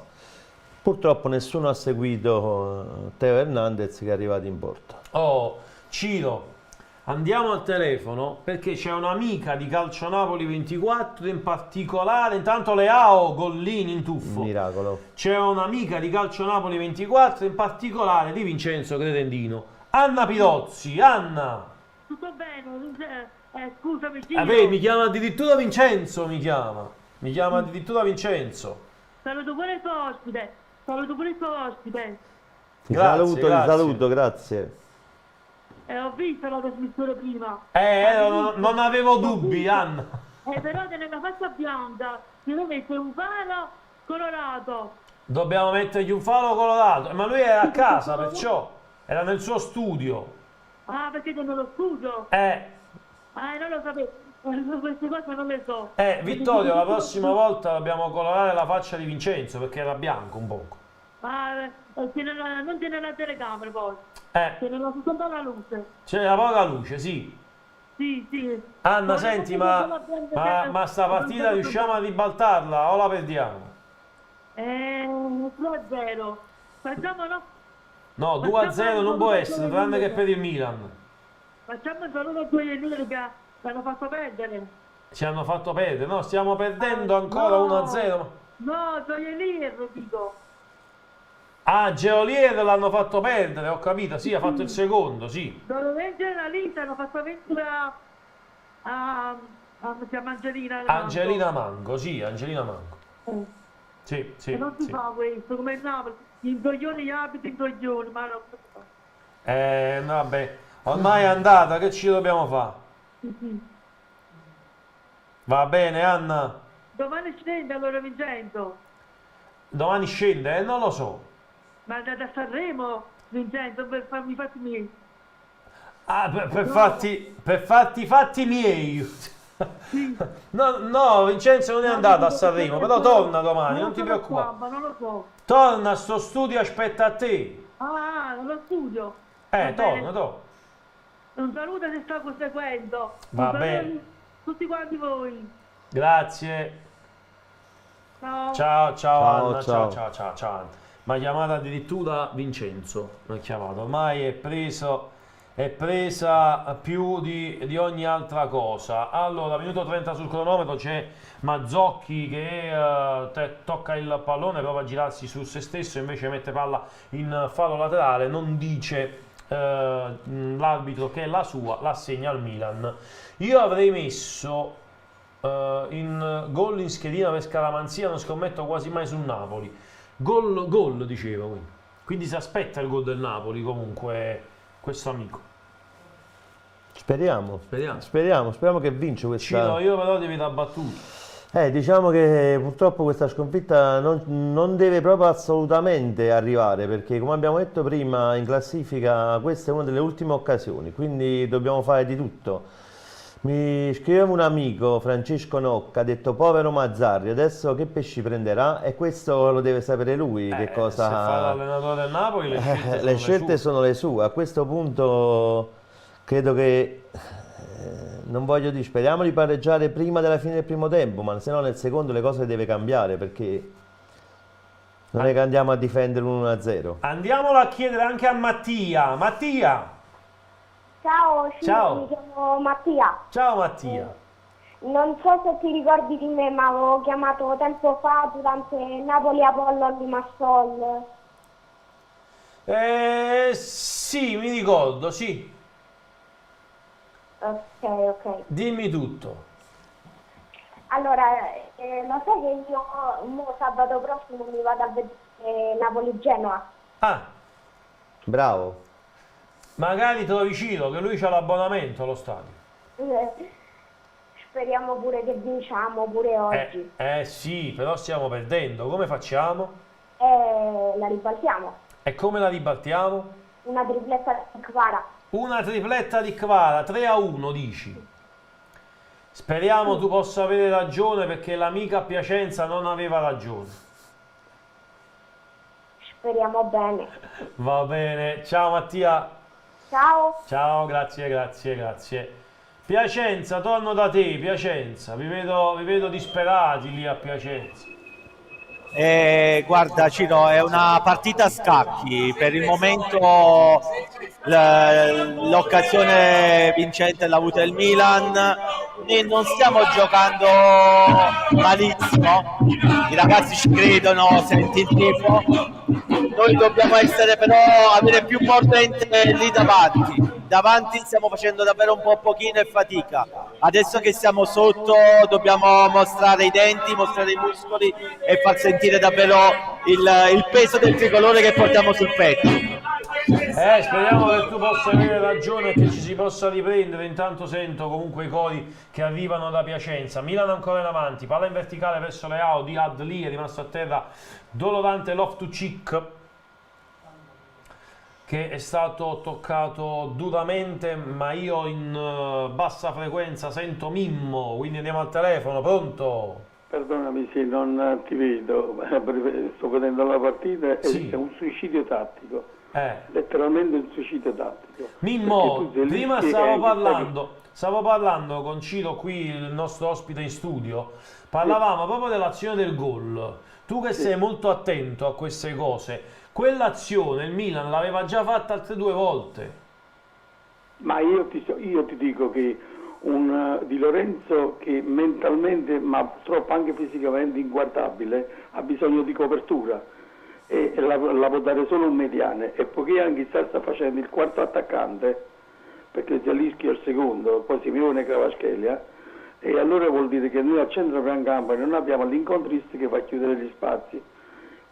[SPEAKER 22] Purtroppo nessuno ha seguito Theo Hernandez che è arrivato in porta.
[SPEAKER 3] Oh, Ciro, andiamo al telefono perché c'è un'amica di Calcio Napoli 24, in particolare, intanto Leao, Gollini in tuffo.
[SPEAKER 22] Miracolo.
[SPEAKER 3] C'è un'amica di Calcio Napoli 24, in particolare di Vincenzo Credendino. Anna Pirozzi, Anna!
[SPEAKER 17] Tutto bene? Scusami,
[SPEAKER 3] Mi chiama addirittura Vincenzo, mi chiama addirittura Vincenzo.
[SPEAKER 17] Saluto pure il tuo ospite.
[SPEAKER 22] Ti
[SPEAKER 3] Grazie,
[SPEAKER 22] saluto, grazie.
[SPEAKER 17] Ho visto la trasmissione prima.
[SPEAKER 3] Non avevo dubbi, Anna.
[SPEAKER 17] Però te ne una faccia bianca. Devo mettere un faro colorato.
[SPEAKER 3] Dobbiamo mettergli un faro colorato, ma lui era a casa, perciò era nel suo studio.
[SPEAKER 17] Ah, perché sei nello studio? Non lo sapevo. Queste cose non le so.
[SPEAKER 3] Vittorio, la prossima volta dobbiamo colorare la faccia di Vincenzo perché era bianco un poco.
[SPEAKER 17] Non tiene la telecamera poi. Tiene soltanto la luce.
[SPEAKER 3] C'è la poca luce, sì.
[SPEAKER 17] Sì.
[SPEAKER 3] Anna,
[SPEAKER 17] Ma
[SPEAKER 3] senti,
[SPEAKER 17] non
[SPEAKER 3] ma sta partita riusciamo a ribaltarla o la perdiamo?
[SPEAKER 17] 2-0. Facciamo
[SPEAKER 3] No, 2-0 non può essere, tranne che per il Milan.
[SPEAKER 17] Facciamo il saluto a Gioiellieri che hanno fatto perdere.
[SPEAKER 3] Ci hanno fatto perdere, no? Stiamo perdendo ancora 1-0.
[SPEAKER 17] No, Gioiellieri dico.
[SPEAKER 3] Geolier l'hanno fatto perdere, ho capito, sì, ha fatto il secondo, sì.
[SPEAKER 17] Dove vincere la lista hanno fatto vincere si chiama Angelina
[SPEAKER 3] Mango, sì, Angelina Mango. Sì.
[SPEAKER 17] E non si fa questo, come il Napoli, in coglioni gli abiti in coglioni, ma non si fa.
[SPEAKER 3] Vabbè, ormai è andata, che ci dobbiamo fare? Va bene, Anna?
[SPEAKER 17] Domani scende allora Vincenzo.
[SPEAKER 3] Domani scende? Non lo so.
[SPEAKER 17] Ma andate a Sanremo, Vincenzo, per farmi i fatti miei.
[SPEAKER 3] Ah, per farti i fatti miei. No, Vincenzo non è andato a Sanremo, però torna domani, non ti preoccupare.
[SPEAKER 17] Ma non lo so.
[SPEAKER 3] Torna a sto studio, aspetta a te.
[SPEAKER 17] Ah, nello studio.
[SPEAKER 3] Torna.
[SPEAKER 17] Un saluto se sta seguendo.
[SPEAKER 3] Va
[SPEAKER 17] Un saluto
[SPEAKER 3] bene.
[SPEAKER 17] a tutti quanti voi.
[SPEAKER 3] Grazie.
[SPEAKER 17] Ciao.
[SPEAKER 3] Ciao Anna,
[SPEAKER 22] ciao.
[SPEAKER 3] ciao Anna. Mi ha chiamato addirittura Vincenzo, mi ha chiamato. Ormai è presa più di ogni altra cosa. Allora, minuto 30 sul cronometro, c'è Mazzocchi che tocca il pallone, prova a girarsi su se stesso, invece mette palla in fallo laterale, non dice l'arbitro che è la sua, la assegna al Milan. Io avrei messo in gol in schedina per Scaramanzia, non scommetto quasi mai sul Napoli. Gol diceva, quindi si aspetta il gol del Napoli comunque questo amico.
[SPEAKER 22] Speriamo che vince questa.
[SPEAKER 3] Cino, io però devi dar battuto.
[SPEAKER 22] Diciamo che purtroppo questa sconfitta non deve proprio assolutamente arrivare, perché come abbiamo detto prima in classifica questa è una delle ultime occasioni, quindi dobbiamo fare di tutto. Mi scriveva un amico, Francesco Nocca, ha detto povero Mazzarri, adesso che pesci prenderà? E questo lo deve sapere lui, che cosa...
[SPEAKER 3] Se fa l'allenatore del Napoli
[SPEAKER 22] le scelte sono le sue. A questo punto credo che, non voglio dire, speriamo di pareggiare prima della fine del primo tempo, ma se no nel secondo le cose deve cambiare, perché non è che andiamo a difendere l'1-0.
[SPEAKER 3] Andiamolo a chiedere anche a Mattia.
[SPEAKER 9] Ciao,
[SPEAKER 3] Ciao.
[SPEAKER 9] Mi chiamo Mattia.
[SPEAKER 3] Ciao Mattia.
[SPEAKER 9] Non so se ti ricordi di me, ma avevo chiamato tempo fa durante Napoli-Apollo di Massol.
[SPEAKER 3] Sì, mi ricordo, sì.
[SPEAKER 9] Ok.
[SPEAKER 3] Dimmi tutto.
[SPEAKER 9] Allora, lo sai che io sabato prossimo mi vado a vedere Napoli-Genoa?
[SPEAKER 22] Bravo.
[SPEAKER 3] Magari te lo vicino, che lui c'ha l'abbonamento allo stadio.
[SPEAKER 9] Speriamo pure che vinciamo pure oggi.
[SPEAKER 3] Sì, però stiamo perdendo. Come facciamo?
[SPEAKER 9] La ribaltiamo.
[SPEAKER 3] E come la ribaltiamo?
[SPEAKER 9] Una tripletta di Kvara.
[SPEAKER 3] Una tripletta di Kvara, 3-1 dici. Speriamo tu possa avere ragione, perché l'amica a Piacenza non aveva ragione.
[SPEAKER 9] Speriamo bene.
[SPEAKER 3] Va bene, ciao Mattia.
[SPEAKER 9] Ciao,
[SPEAKER 3] grazie. Piacenza, torno da te, Piacenza. Vi vedo disperati lì a Piacenza.
[SPEAKER 12] Guarda Ciro, è una partita a scacchi. Per il momento l'occasione vincente l'ha avuta il Milan. Noi non stiamo giocando malissimo, i ragazzi ci credono, senti il tifo. Noi dobbiamo essere però, avere più mordente lì davanti stiamo facendo davvero un po' pochino e fatica. Adesso che siamo sotto dobbiamo mostrare i denti, mostrare i muscoli e far sentire davvero il peso del tricolore che portiamo sul petto.
[SPEAKER 3] Speriamo che tu possa avere ragione e che ci si possa riprendere. Intanto sento comunque i cori che arrivano da Piacenza. Milan ancora in avanti, palla in verticale verso Leao, di Adli è rimasto a terra dolorante Loftus-Cheek, che è stato toccato duramente, ma io in bassa frequenza sento Mimmo, quindi andiamo al telefono. Pronto?
[SPEAKER 14] Perdonami se non ti vedo, sto vedendo la partita,
[SPEAKER 3] Sì.
[SPEAKER 14] È un suicidio tattico, letteralmente un suicidio tattico.
[SPEAKER 3] Mimmo, prima stavo parlando con Ciro qui, il nostro ospite in studio, parlavamo proprio dell'azione del gol. Tu che sei molto attento a queste cose, quell'azione il Milan l'aveva già fatta altre 2 volte.
[SPEAKER 14] Ma io ti dico che un Di Lorenzo che mentalmente, ma purtroppo anche fisicamente inguardabile, ha bisogno di copertura e la può dare solo un mediane, e poiché anche sta facendo il quarto attaccante, perché Zielinski è il secondo, poi Simeone e Kvaratskhelia, e allora vuol dire che noi a centro campo non abbiamo l'incontrista che fa chiudere gli spazi.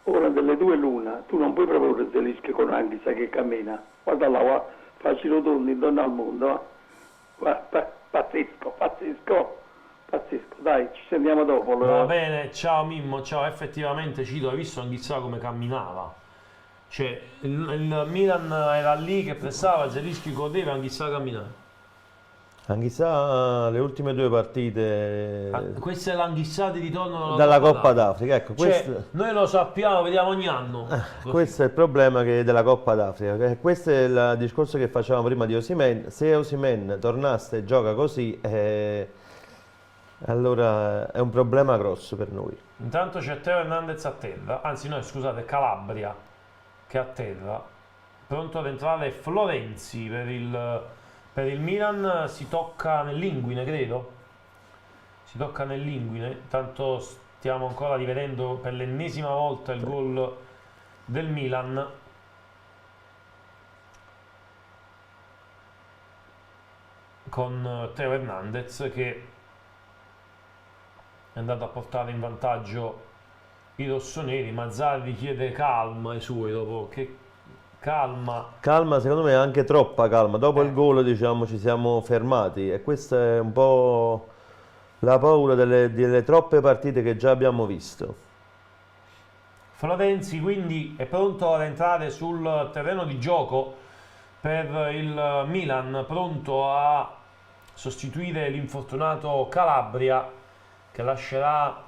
[SPEAKER 14] Ora delle 2 l'una, tu non puoi proporre Zielinski con Anghisa che cammina, guarda là, facci rotondi intorno al mondo, pazzesco, Pazzesco, dai, ci sentiamo dopo.
[SPEAKER 3] Va bene, ciao Mimmo, ciao. Effettivamente Cito, hai visto Anghissà come camminava? Cioè, il Milan era lì che pressava, Zelinski godeva, Anghissà camminava.
[SPEAKER 22] Anghissà le ultime 2 partite
[SPEAKER 3] Questa è l'Anghissà di ritorno
[SPEAKER 22] dalla Coppa d'Africa, ecco,
[SPEAKER 3] Cioè, noi lo sappiamo, vediamo ogni anno.
[SPEAKER 22] questo è il problema della Coppa d'Africa. Questo è il discorso che facevamo prima di Osimhen. Se Osimhen tornasse e gioca così, allora è un problema grosso per noi.
[SPEAKER 3] Intanto c'è Teo Hernandez a terra, anzi no, scusate, Calabria che è a terra, pronto ad entrare Florenzi per il Milan. Si tocca nell'inguine, credo. Si tocca nell'inguine. Tanto stiamo ancora rivedendo per l'ennesima volta il gol del Milan. Con Teo Hernandez che è andato a portare in vantaggio i rossoneri. Mazzarri chiede calma ai suoi dopo che... Calma,
[SPEAKER 22] secondo me anche troppa calma. Dopo il gol, diciamo, ci siamo fermati e questa è un po' la paura delle troppe partite che già abbiamo visto.
[SPEAKER 3] Florenzi quindi è pronto ad entrare sul terreno di gioco per il Milan, pronto a sostituire l'infortunato Calabria che lascerà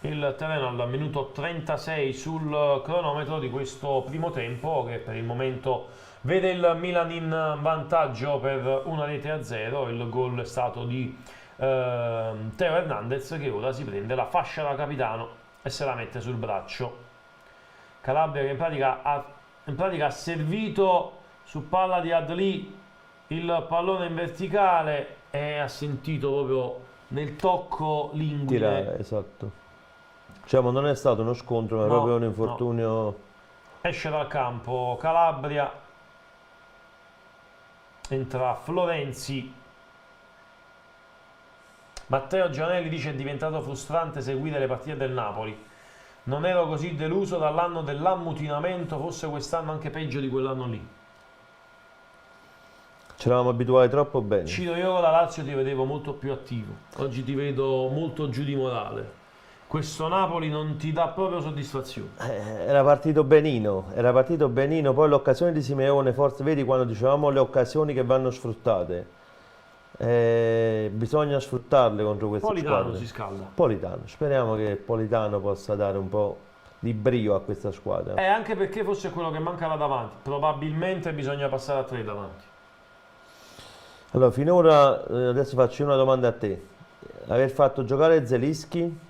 [SPEAKER 3] il terreno al minuto 36 sul cronometro di questo primo tempo, che per il momento vede il Milan in vantaggio per 1-0. Il gol è stato di Teo Hernandez, che ora si prende la fascia da capitano e se la mette sul braccio. Calabria che in pratica ha servito su palla di Adli il pallone in verticale e ha sentito proprio nel tocco l'inguine.
[SPEAKER 22] Esatto. Diciamo, non è stato uno scontro, ma proprio un infortunio.
[SPEAKER 3] No. Esce dal campo Calabria, entra Florenzi. Matteo Gianelli dice: è diventato frustrante seguire le partite del Napoli. Non ero così deluso dall'anno dell'ammutinamento, forse quest'anno anche peggio di quell'anno lì.
[SPEAKER 22] Ci eravamo abituati troppo bene.
[SPEAKER 3] Ciro, io da Lazio ti vedevo molto più attivo, oggi ti vedo molto giù di morale. Questo Napoli non ti dà proprio soddisfazione.
[SPEAKER 22] Era partito benino, poi l'occasione di Simeone, forse vedi quando dicevamo le occasioni che vanno sfruttate, bisogna sfruttarle contro queste
[SPEAKER 3] Politano
[SPEAKER 22] squadre.
[SPEAKER 3] si scalda.
[SPEAKER 22] Politano, speriamo che Politano possa dare un po' di brio a questa squadra.
[SPEAKER 3] Anche perché forse è quello che manca là davanti, probabilmente bisogna passare a 3 davanti.
[SPEAKER 22] Allora, finora, adesso faccio una domanda a te. Aver fatto giocare Zelinski?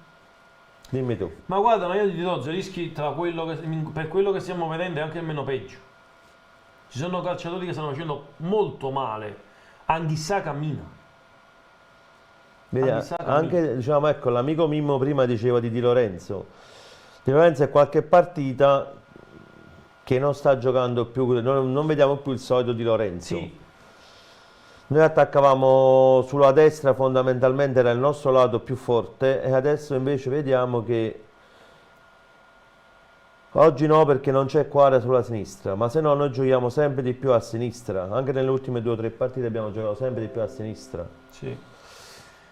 [SPEAKER 22] Dimmi tu.
[SPEAKER 3] Ma guarda, ma io ti dirò, Zelinski per quello che stiamo vedendo è anche il meno peggio. Ci sono calciatori che stanno facendo molto male. Anghissà cammina.
[SPEAKER 22] Vedi, anche, diciamo, ecco, l'amico Mimmo prima diceva di Lorenzo. Di Lorenzo è qualche partita che non sta giocando più, non vediamo più il solito Di Lorenzo.
[SPEAKER 3] Sì.
[SPEAKER 22] Noi attaccavamo sulla destra, fondamentalmente era il nostro lato più forte, e adesso invece vediamo che oggi no, perché non c'è Quara sulla sinistra, ma se no noi giochiamo sempre di più a sinistra. Anche nelle ultime 2 o 3 partite abbiamo giocato sempre di più a sinistra.
[SPEAKER 3] Sì.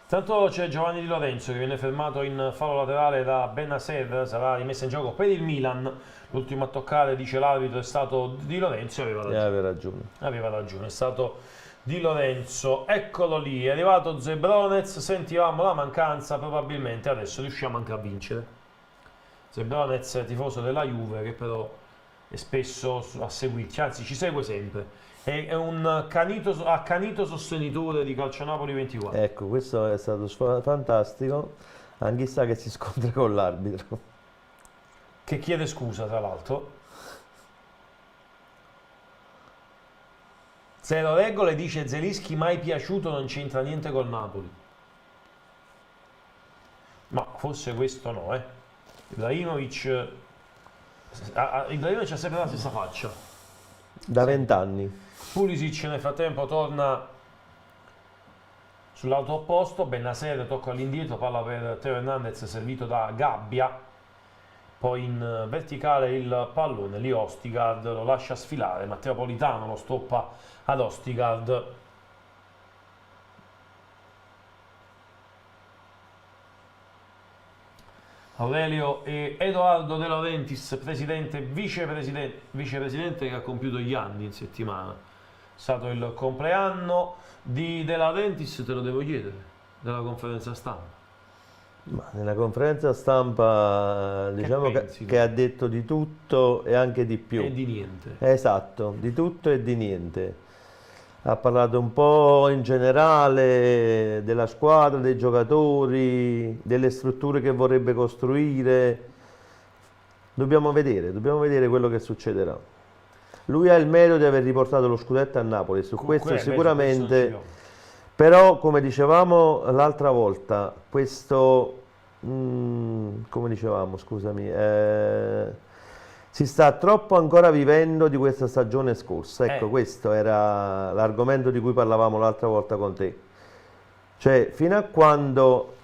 [SPEAKER 3] Tanto c'è Giovanni Di Lorenzo che viene fermato in fallo laterale da Bennacer, sarà rimessa in gioco per il Milan. L'ultimo a toccare, dice l'arbitro, è stato Di Lorenzo e aveva ragione. È stato Di Lorenzo. Eccolo lì, è arrivato Zebronez, sentivamo la mancanza, probabilmente adesso riusciamo anche a vincere. Zebronez è tifoso della Juve, che però è spesso a seguirci, anzi ci segue sempre. È un accanito sostenitore di Calcionapoli 24.
[SPEAKER 22] Ecco, questo è stato fantastico. Anghissà che si scontra con l'arbitro,
[SPEAKER 3] che chiede scusa, tra l'altro. Zero regole, dice Zelinski, mai piaciuto, non c'entra niente col Napoli. Ma forse questo no, Ibrahimovic ha sempre la stessa faccia.
[SPEAKER 22] Da 20 anni.
[SPEAKER 3] Pulisic nel frattempo torna sul lato opposto, Bennacer tocca all'indietro, palla per Teo Hernandez servito da Gabbia, poi in verticale il pallone, lì Ostigard lo lascia sfilare, Matteo Politano lo stoppa ad Ostigard. Aurelio e Edoardo De Laurentiis, presidente e vicepresidente, che ha compiuto gli anni in settimana. È stato il compleanno di De Laurentiis, te lo devo chiedere, della conferenza stampa.
[SPEAKER 22] Ma nella conferenza stampa diciamo che ha detto di tutto e anche di più.
[SPEAKER 3] E di niente.
[SPEAKER 22] Esatto, di tutto e di niente. Ha parlato un po' in generale della squadra, dei giocatori, delle strutture che vorrebbe costruire. Dobbiamo vedere quello che succederà. Lui ha il merito di aver riportato lo scudetto a Napoli, su questo sicuramente, però come dicevamo l'altra volta, questo, come dicevamo, scusami, si sta troppo ancora vivendo di questa stagione scorsa. Ecco, questo era l'argomento di cui parlavamo l'altra volta con te. Cioè, fino a quando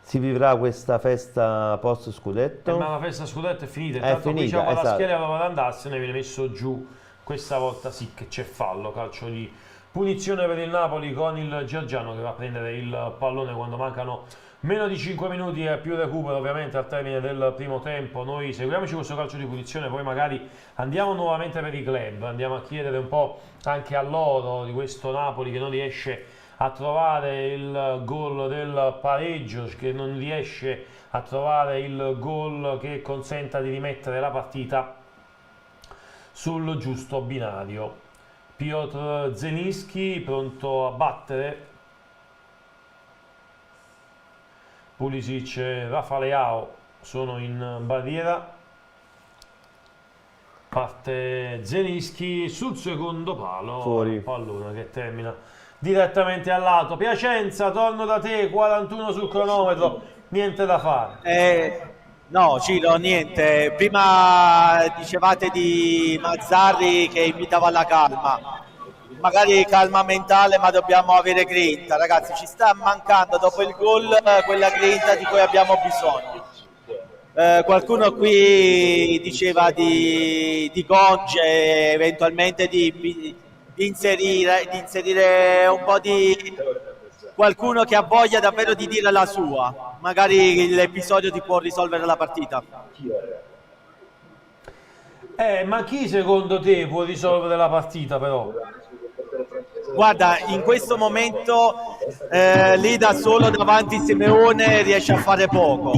[SPEAKER 22] si vivrà questa festa post scudetto?
[SPEAKER 3] Ma la festa scudetto è finita, intanto qui c'è Kvaratskhelia, aveva da andarsene, viene messo giù, questa volta sì che c'è fallo, calcio di punizione per il Napoli con il Giorgiano che va a prendere il pallone quando mancano meno di 5 minuti e più recupero ovviamente al termine del primo tempo. Noi seguiamoci questo calcio di punizione, poi magari andiamo nuovamente per i club, andiamo a chiedere un po' anche a loro di questo Napoli che non riesce a trovare il gol del pareggio, che non riesce a trovare il gol che consenta di rimettere la partita sul giusto binario. Piotr Zelinski pronto a battere, Pulisic e Rafa Leao sono in barriera, parte Zelinski sul secondo palo,
[SPEAKER 22] fuori.
[SPEAKER 3] Pallone che termina direttamente al lato. Piacenza, torno da te, 41 sul cronometro, niente da fare.
[SPEAKER 12] No, Ciro, niente. Prima dicevate di Mazzarri che invitava alla calma. Magari calma mentale, ma dobbiamo avere grinta. Ragazzi, ci sta mancando dopo il gol quella grinta di cui abbiamo bisogno. Qualcuno qui diceva di Gonge, eventualmente di inserire un po' di qualcuno che ha voglia davvero di dire la sua. Magari l'episodio ti può risolvere la partita.
[SPEAKER 3] Ma chi secondo te può risolvere la partita però?
[SPEAKER 12] Guarda, in questo momento lì da solo davanti Simeone riesce a fare poco.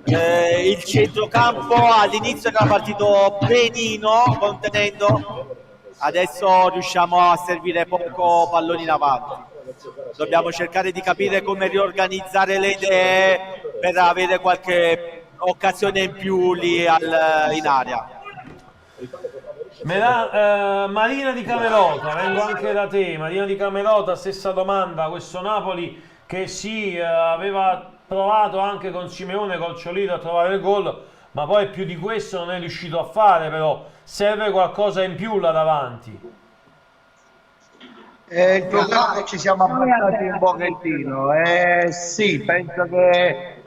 [SPEAKER 12] Il centrocampo all'inizio era partito benino, contenendo. Adesso riusciamo a servire poco palloni in avanti. Dobbiamo cercare di capire come riorganizzare le idee per avere qualche occasione in più lì in area.
[SPEAKER 3] Marina di Camerota, vengo anche da te. Marina di Camerota, stessa domanda. Questo Napoli che aveva provato anche con Simeone, col Ciolito a trovare il gol, ma poi più di questo non è riuscito a fare. Però serve qualcosa in più là davanti.
[SPEAKER 4] Il problema è che ci siamo abbassati un pochettino. Sì, penso che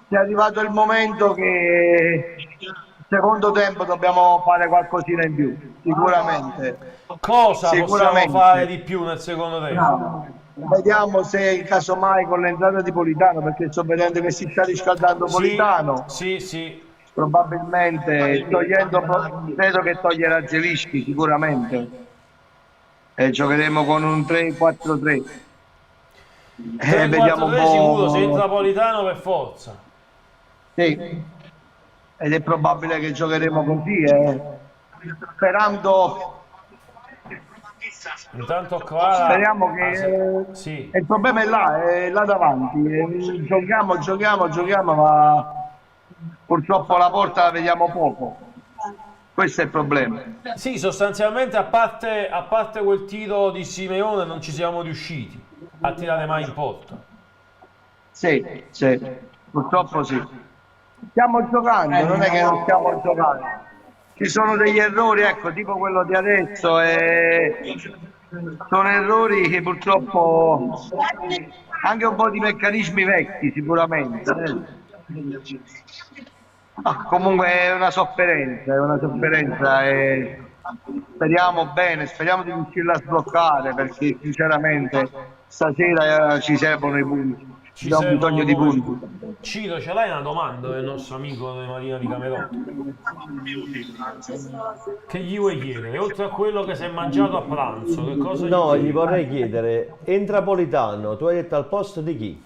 [SPEAKER 4] sia arrivato il momento che secondo tempo dobbiamo fare qualcosina in più, sicuramente.
[SPEAKER 3] Cosa possiamo fare di più nel secondo tempo?
[SPEAKER 4] No. Vediamo se casomai con l'entrata di Politano, perché sto vedendo che si sta riscaldando Politano.
[SPEAKER 3] Sì.
[SPEAKER 4] Probabilmente credo che toglierà Zelinski sicuramente. E giocheremo con un 3-4-3. Vediamo un po'.
[SPEAKER 3] Sicuro, se entra Politano per forza.
[SPEAKER 4] Sì. Ed è probabile che giocheremo così, sperando.
[SPEAKER 3] Intanto qua
[SPEAKER 4] speriamo che
[SPEAKER 3] sì.
[SPEAKER 4] Il problema è là davanti. Giochiamo, ma purtroppo la porta la vediamo poco. Questo è il problema.
[SPEAKER 3] Sì, sostanzialmente a parte quel tiro di Simeone non ci siamo riusciti a tirare mai in porta.
[SPEAKER 4] Sì, purtroppo sì. Stiamo giocando, non è che non stiamo giocando. Ci sono degli errori, ecco, tipo quello di adesso, sono errori che purtroppo anche un po' di meccanismi vecchi sicuramente. Comunque è una sofferenza e speriamo bene, speriamo di riuscirla a sbloccare, perché sinceramente stasera ci servono i punti. abbiamo bisogno di punti.
[SPEAKER 3] Ciro, ce l'hai una domanda del nostro amico di Marina di Camerotto? Che gli vuoi chiedere? Oltre a quello che si è mangiato a pranzo, che cosa
[SPEAKER 22] No,
[SPEAKER 3] gli
[SPEAKER 22] gli vorrei chiedere, in Napolitano, tu hai detto al posto di chi?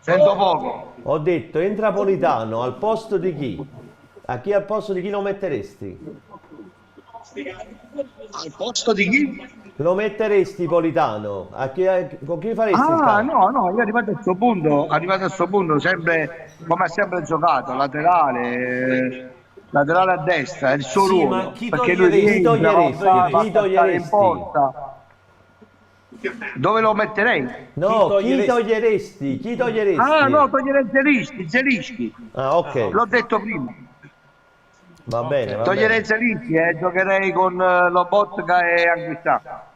[SPEAKER 4] Sento poco.
[SPEAKER 22] Ho detto, in Napolitano, al posto di chi? A chi al posto di chi lo metteresti?
[SPEAKER 4] Al posto di chi?
[SPEAKER 22] Lo metteresti Politano? Con chi faresti il
[SPEAKER 4] Ah,
[SPEAKER 22] calcio?
[SPEAKER 4] no, io arrivato a questo punto, sempre come ha sempre giocato, laterale a destra, è il suo
[SPEAKER 3] Sì,
[SPEAKER 4] ruolo.
[SPEAKER 3] ma chi
[SPEAKER 4] perché
[SPEAKER 3] toglieresti?
[SPEAKER 22] Chi toglieresti?
[SPEAKER 4] in porta. Dove lo metterei?
[SPEAKER 22] No, chi toglieresti?
[SPEAKER 4] Ah, no, toglierei Zelischi.
[SPEAKER 22] Ah, ok.
[SPEAKER 4] L'ho detto prima.
[SPEAKER 22] Va bene, va
[SPEAKER 4] Toglierei
[SPEAKER 22] bene.
[SPEAKER 4] Zelischi e giocherei con Lobotka e Anguissa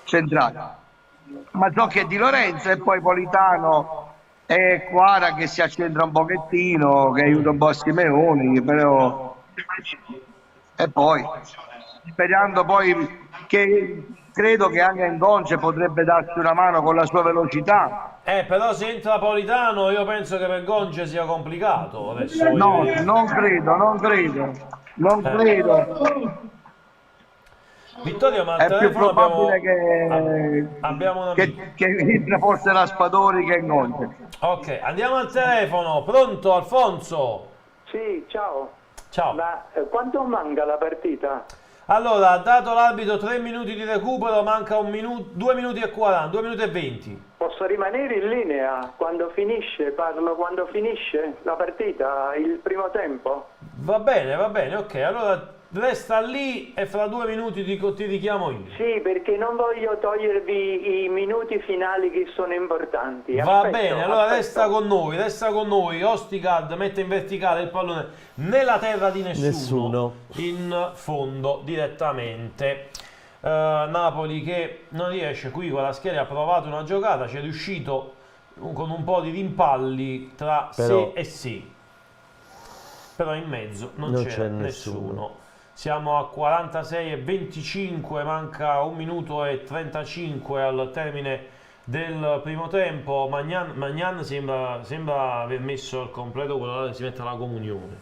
[SPEAKER 4] centrali. Mazzocchi e Di Lorenzo e poi Politano e Quara che si accentra un pochettino, che aiuta un po' a Simeone, però e poi sperando poi che credo che anche Ngonce potrebbe darci una mano con la sua velocità.
[SPEAKER 3] Però se entra Politano io penso che per Gonce sia complicato. Adesso
[SPEAKER 4] No, non credo.
[SPEAKER 3] Vittorio, ma al
[SPEAKER 4] È più
[SPEAKER 3] telefono
[SPEAKER 4] probabile
[SPEAKER 3] abbiamo una
[SPEAKER 4] che entra forse Raspadori che Ngonce.
[SPEAKER 3] Ok, andiamo al telefono. Pronto, Alfonso?
[SPEAKER 11] Sì, ciao.
[SPEAKER 3] Ciao.
[SPEAKER 11] Ma quanto manca la partita?
[SPEAKER 3] Allora, ha dato l'arbitro 3 minuti di recupero, manca 2 minuti e 40, 2 minuti e 20.
[SPEAKER 11] Posso rimanere in linea quando finisce? Parlo quando finisce la partita, il primo tempo?
[SPEAKER 3] Va bene, ok. Allora resta lì e fra 2 minuti ti richiamo io.
[SPEAKER 11] Sì, perché non voglio togliervi i minuti finali che sono importanti.
[SPEAKER 3] Va
[SPEAKER 11] Aspetto,
[SPEAKER 3] bene, allora
[SPEAKER 11] aspetto.
[SPEAKER 3] resta con noi. Ostigard mette in verticale il pallone nella terra di nessuno. In fondo direttamente. Napoli che non riesce qui con la schiera, ha provato una giocata, ci è riuscito con un po' di rimpalli tra sé e sì. Però in mezzo non c'è nessuno. Siamo a 46 e 25, manca 1 minuto e 35 al termine del primo tempo. Magnan sembra aver messo al completo quello là che si mette alla comunione.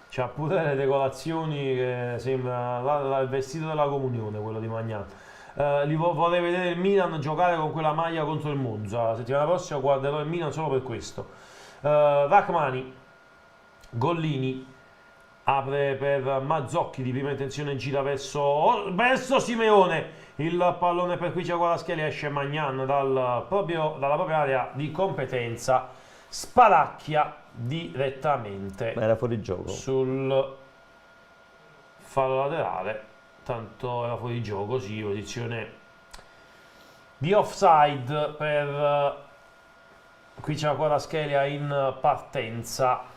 [SPEAKER 3] C'ha pure le decorazioni che sembra il vestito della comunione, quello di Magnan. Vorrei vedere il Milan giocare con quella maglia contro il Monza. La settimana prossima guarderò il Milan solo per questo. Rachmani, Gollini apre per Mazzocchi di prima intenzione, gira verso Simeone, il pallone per qui c'è Kvaratskhelia, esce Magnan dalla propria area di competenza, sparacchia direttamente.
[SPEAKER 22] Ma era fuori gioco
[SPEAKER 3] sul fallo laterale, tanto era fuori gioco, sì, posizione di offside per qui c'è Kvaratskhelia in partenza.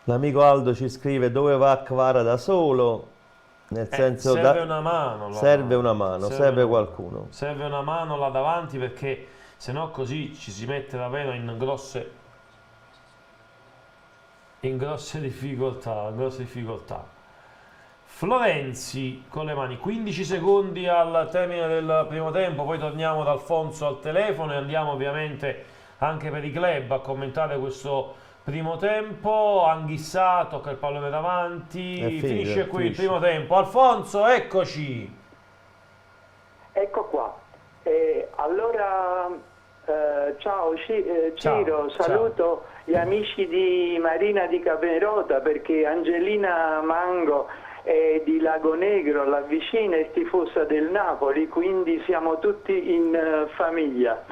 [SPEAKER 22] L'amico Aldo ci scrive dove va Kvara da solo, nel senso
[SPEAKER 3] serve una mano là.
[SPEAKER 22] serve qualcuno.
[SPEAKER 3] Serve una mano là davanti, perché se no così ci si mette davvero in grosse difficoltà. Florenzi con le mani, 15 secondi al termine del primo tempo, poi torniamo da Alfonso al telefono e andiamo ovviamente anche per i club a commentare questo primo tempo. Anghissà tocca il pallone davanti, finisce qui il primo tempo. Alfonso, eccoci.
[SPEAKER 11] Ecco qua. Allora, ciao Ciro, saluto gli amici di Marina di Camerota, perché Angelina Mango è di Lago Negro, la vicina è tifosa del Napoli, quindi siamo tutti in famiglia,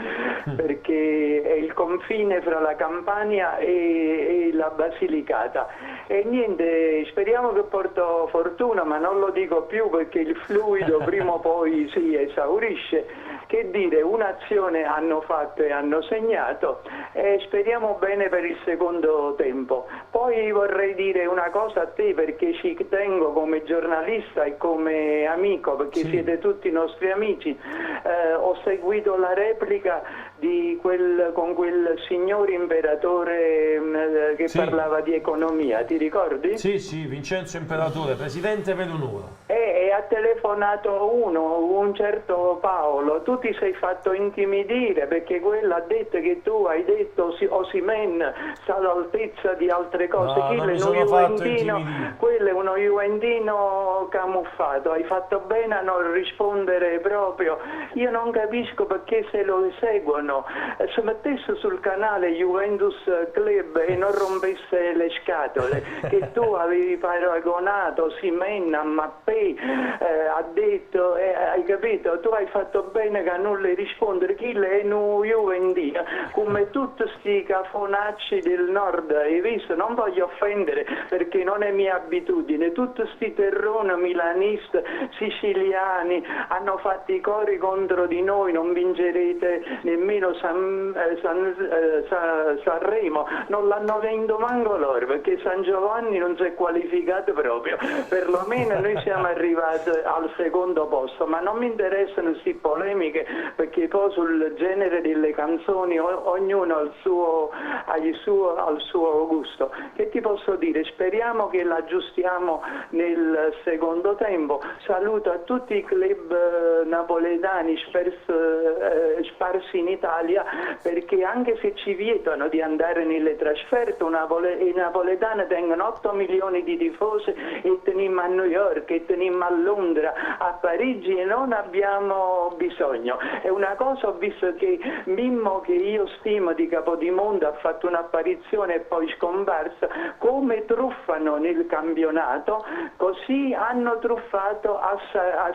[SPEAKER 11] perché è il confine fra la Campania e la Basilicata. E niente, speriamo che porto fortuna, ma non lo dico più perché il fluido prima o poi si esaurisce. che dire, un'azione hanno fatto e hanno segnato e speriamo bene per il secondo tempo. Poi vorrei dire una cosa a te, perché ci tengo come giornalista e come amico, perché siete tutti i nostri amici. Ho seguito la replica con quel signor imperatore che parlava di economia, ti ricordi?
[SPEAKER 3] Sì, Vincenzo Imperatore, presidente per un'ora.
[SPEAKER 11] E ha telefonato un certo Paolo. Tu ti sei fatto intimidire perché quello ha detto che tu hai detto Osimhen sta all'altezza di altre cose.
[SPEAKER 3] No, non mi sono fatto intimidire.
[SPEAKER 11] Quello è uno juventino camuffato. Hai fatto bene a non rispondere proprio. Io non capisco perché se lo seguono. Se mettesse sul canale Juventus Club e non rompesse le scatole, che tu avevi paragonato Osimhen a Mappé, ha detto, hai capito? Tu hai fatto bene che a non le rispondere. Chi è un juventino come tutti sti cafonacci del nord, hai visto? Non voglio offendere perché non è mia abitudine. Tutti sti terroni milanisti, siciliani hanno fatto i cori contro di noi, non vincerete nemmeno Sanremo, non l'hanno vinto manco loro perché San Giovanni non si è qualificato proprio. Perlomeno noi siamo arrivati al secondo posto, ma non mi interessano queste polemiche perché poi sul genere delle canzoni ognuno ha il suo gusto. Che ti posso dire? Speriamo che l'aggiustiamo nel secondo tempo. Saluto a tutti i club napoletani sparsi in Italia, perché anche se ci vietano di andare nelle trasferte, i napoletani tengono 8 milioni di tifosi e teniamo a New York, e teniamo a Londra, a Parigi, e non abbiamo bisogno. È una cosa, ho visto che Mimmo, che io stimo, di Capodimonte, ha fatto un'apparizione e poi scomparsa, come truffano nel campionato, così hanno truffato a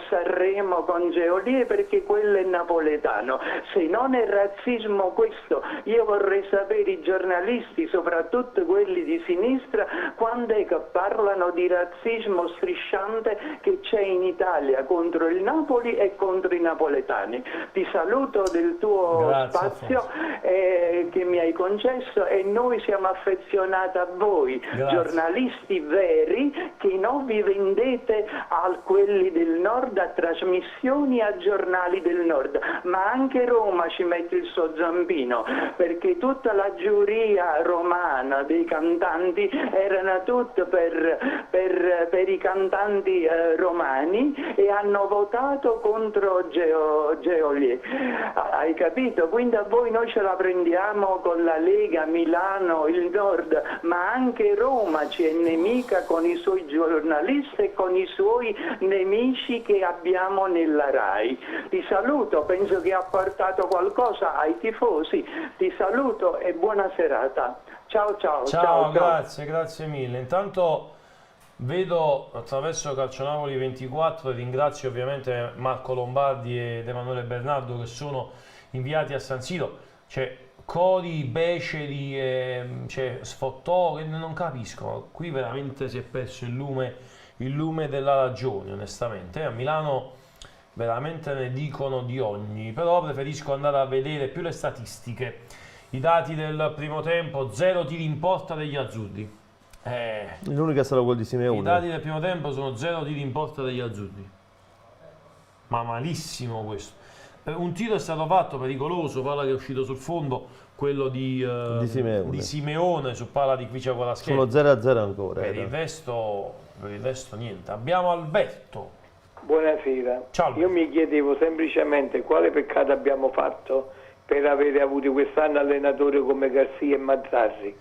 [SPEAKER 11] Sanremo con Geolier, perché quello è napoletano. Se non è razzismo questo, io vorrei sapere i giornalisti, soprattutto quelli di sinistra, quando è che parlano di razzismo strisciante che c'è in Italia contro il Napoli e contro i napoletani. Ti saluto del tuo spazio che mi hai concesso, e noi siamo affezionati a voi. Giornalisti veri, che non vi vendete a quelli del nord, a trasmissioni, a giornali del nord, ma anche Roma ci mette il suo zampino, perché tutta la giuria romana dei cantanti erano tutti per i cantanti romani e hanno votato contro Geolier. Hai capito? Quindi a voi noi ce la prendiamo con la Lega, Milano, il nord, ma anche Roma ci è nemica con i suoi giornalisti e con i suoi nemici che abbiamo nella RAI. Ti saluto, penso che ha portato qualcosa ai tifosi. Ti saluto e buona serata. Ciao.
[SPEAKER 3] Grazie mille. Intanto vedo attraverso Calcionapoli 24, ringrazio ovviamente Marco Lombardi ed Emanuele Bernardo che sono inviati a San Siro. C'è cori, beceri, c'è sfottò, che non capisco. Qui veramente si è perso il lume della ragione, onestamente. A Milano veramente ne dicono di ogni, però preferisco andare a vedere più le statistiche. I dati del primo tempo: 0 tiri in porta degli azzurri.
[SPEAKER 22] L'unica è stato quel di Simeone.
[SPEAKER 3] I dati del primo tempo sono 0 tiri in porta degli azzurri. Ma malissimo questo. Un tiro è stato fatto pericoloso, palla che è uscito sul fondo, quello di Simeone su palla di Kvicia Kvaratskhelia.
[SPEAKER 22] Sono 0-0 ancora.
[SPEAKER 3] Per il resto niente. Abbiamo Alberto.
[SPEAKER 5] Buonasera.
[SPEAKER 3] Ciao.
[SPEAKER 5] Io mi chiedevo semplicemente quale peccato abbiamo fatto per avere avuto quest'anno allenatori come Garcia e Mazzarri.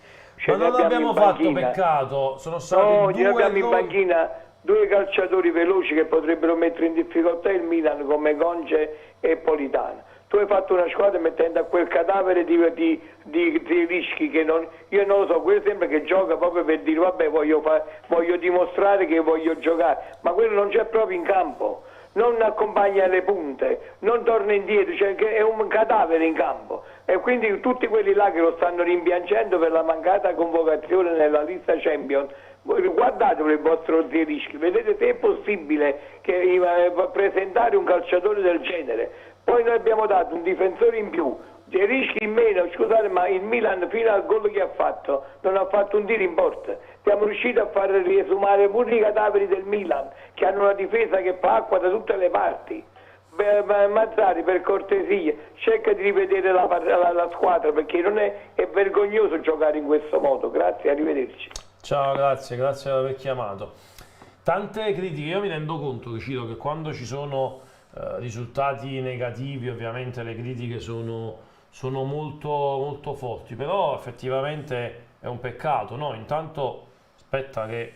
[SPEAKER 3] Ma non abbiamo fatto peccato, sono stati due
[SPEAKER 5] abbiamo in panchina due calciatori veloci che potrebbero mettere in difficoltà il Milan, come Conce e Politano. Tu hai fatto una squadra mettendo a quel cadavere di rischi che io non lo so, quello sembra che gioca proprio per dire vabbè voglio dimostrare che voglio giocare, ma quello non c'è proprio in campo, non accompagna le punte, non torna indietro, cioè che è un cadavere in campo, e quindi tutti quelli là che lo stanno rimpiangendo per la mancata convocazione nella lista Champions, guardatelo il vostro Zierischi, vedete se è possibile presentare un calciatore del genere. Poi noi abbiamo dato un difensore in più, dei rischi in meno, scusate, ma il Milan fino al gol che ha fatto non ha fatto un tiro in porta. Siamo riusciti a far riesumare pure i cadaveri del Milan, che hanno una difesa che fa acqua da tutte le parti. Mazzari, per cortesia, cerca di rivedere la squadra, perché non è vergognoso giocare in questo modo. Grazie, arrivederci.
[SPEAKER 3] Ciao, grazie per aver chiamato. Tante critiche, io mi rendo conto, Ciro, che quando ci sono risultati negativi ovviamente le critiche sono molto, molto forti, però effettivamente è un peccato, no? Intanto aspetta che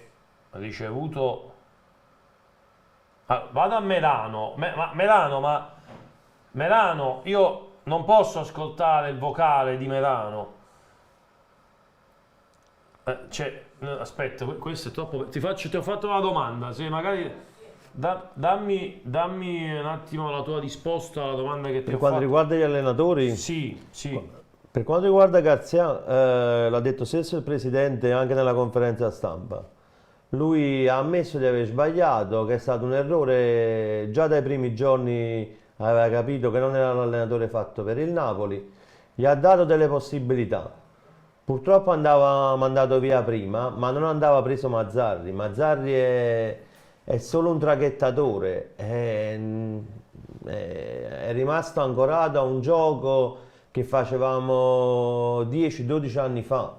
[SPEAKER 3] ha ricevuto... vado a Merano, Merano, io non posso ascoltare il vocale di Merano. Aspetta, questo è troppo... Ti ho fatto una domanda, se magari... dammi un attimo la tua risposta alla domanda che ti ho fatto.
[SPEAKER 22] Per quanto riguarda gli allenatori?
[SPEAKER 3] Sì.
[SPEAKER 22] Per quanto riguarda Garzia, l'ha detto stesso il presidente anche nella conferenza stampa. Lui ha ammesso di aver sbagliato, che è stato un errore, già dai primi giorni aveva capito che non era l'allenatore fatto per il Napoli, gli ha dato delle possibilità. Purtroppo andava mandato via prima, ma non andava preso Mazzarri. Mazzarri è solo un traghettatore, è rimasto ancorato a un gioco che facevamo 10-12 anni fa.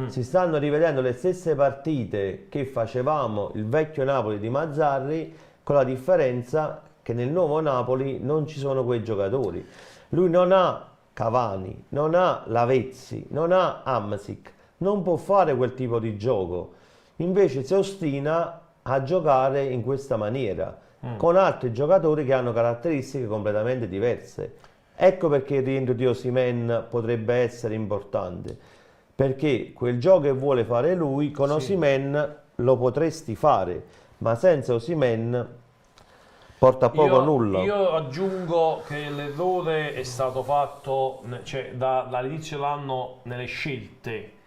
[SPEAKER 22] Si stanno rivedendo le stesse partite che facevamo il vecchio Napoli di Mazzarri, con la differenza che nel nuovo Napoli non ci sono quei giocatori. Lui non ha Cavani, non ha Lavezzi, non ha Hamsik, non può fare quel tipo di gioco. Invece si ostina a giocare in questa maniera, con altri giocatori che hanno caratteristiche completamente diverse. Ecco perché il rientro di Osimhen potrebbe essere importante, perché quel gioco che vuole fare lui con Osimhen lo potresti fare, ma senza Osimhen porta a poco nulla.
[SPEAKER 3] Io aggiungo che l'errore è stato fatto dall'inizio dell'anno nelle scelte,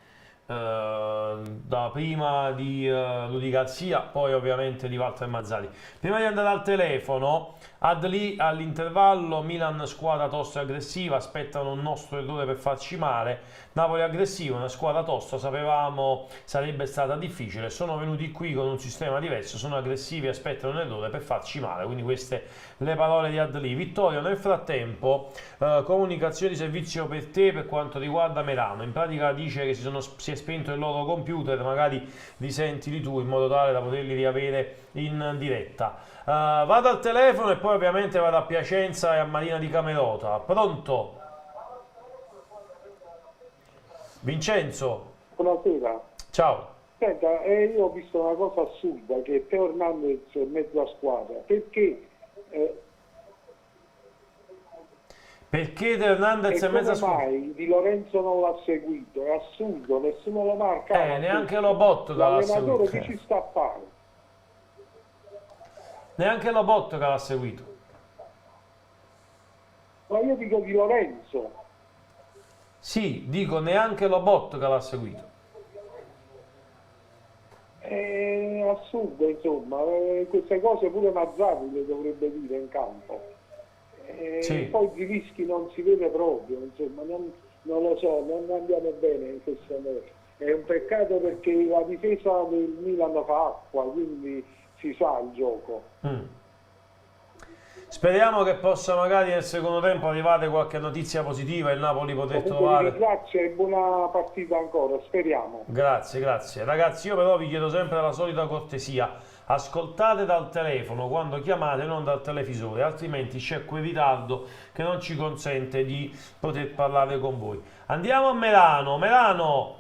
[SPEAKER 3] da prima di Rudi Garzia, poi ovviamente di Walter Mazzarri. Prima di andare al telefono, Adli all'intervallo, Milan squadra tosta e aggressiva, aspettano un nostro errore per farci male, Napoli aggressivo, una squadra tosta, sapevamo sarebbe stata difficile, sono venuti qui con un sistema diverso, sono aggressivi, aspettano un errore per farci male, quindi queste le parole di Adli. Vittorio, nel frattempo, comunicazione di servizio per te per quanto riguarda Merano, in pratica dice che si è spento il loro computer, magari risentili tu in modo tale da poterli riavere in diretta. Vado al telefono e poi ovviamente vado a Piacenza e a Marina di Camerota. Pronto? Vincenzo?
[SPEAKER 19] Buonasera.
[SPEAKER 3] Ciao.
[SPEAKER 19] Senta, io ho visto una cosa assurda, che Teo Hernandez è mezza squadra. Perché
[SPEAKER 3] Teo Hernandez è mezza squadra?
[SPEAKER 19] Mai Di Lorenzo non l'ha seguito? È assurdo, nessuno lo marca.
[SPEAKER 3] Neanche Lobotka l'ha seguito.
[SPEAKER 19] L'allenatore che ci sta a fare?
[SPEAKER 3] Neanche Lobotka l'ha seguito.
[SPEAKER 19] Ma io dico Di Lorenzo.
[SPEAKER 3] Sì, dico neanche Lobotka l'ha seguito.
[SPEAKER 19] È assurdo, insomma, queste cose pure Mazzarri le dovrebbe dire in campo.
[SPEAKER 3] Sì.
[SPEAKER 19] Poi Zilischi non si vede proprio, insomma, non lo so, non andiamo bene in questo modo. È un peccato perché la difesa del Milan fa acqua, quindi si sa il gioco.
[SPEAKER 3] Speriamo che possa magari nel secondo tempo arrivare qualche notizia positiva e il Napoli poter trovare.
[SPEAKER 19] Grazie e buona partita ancora, speriamo.
[SPEAKER 3] Grazie. Ragazzi, io però vi chiedo sempre la solita cortesia. Ascoltate dal telefono quando chiamate, non dal televisore, altrimenti c'è quel ritardo che non ci consente di poter parlare con voi. Andiamo a Merano.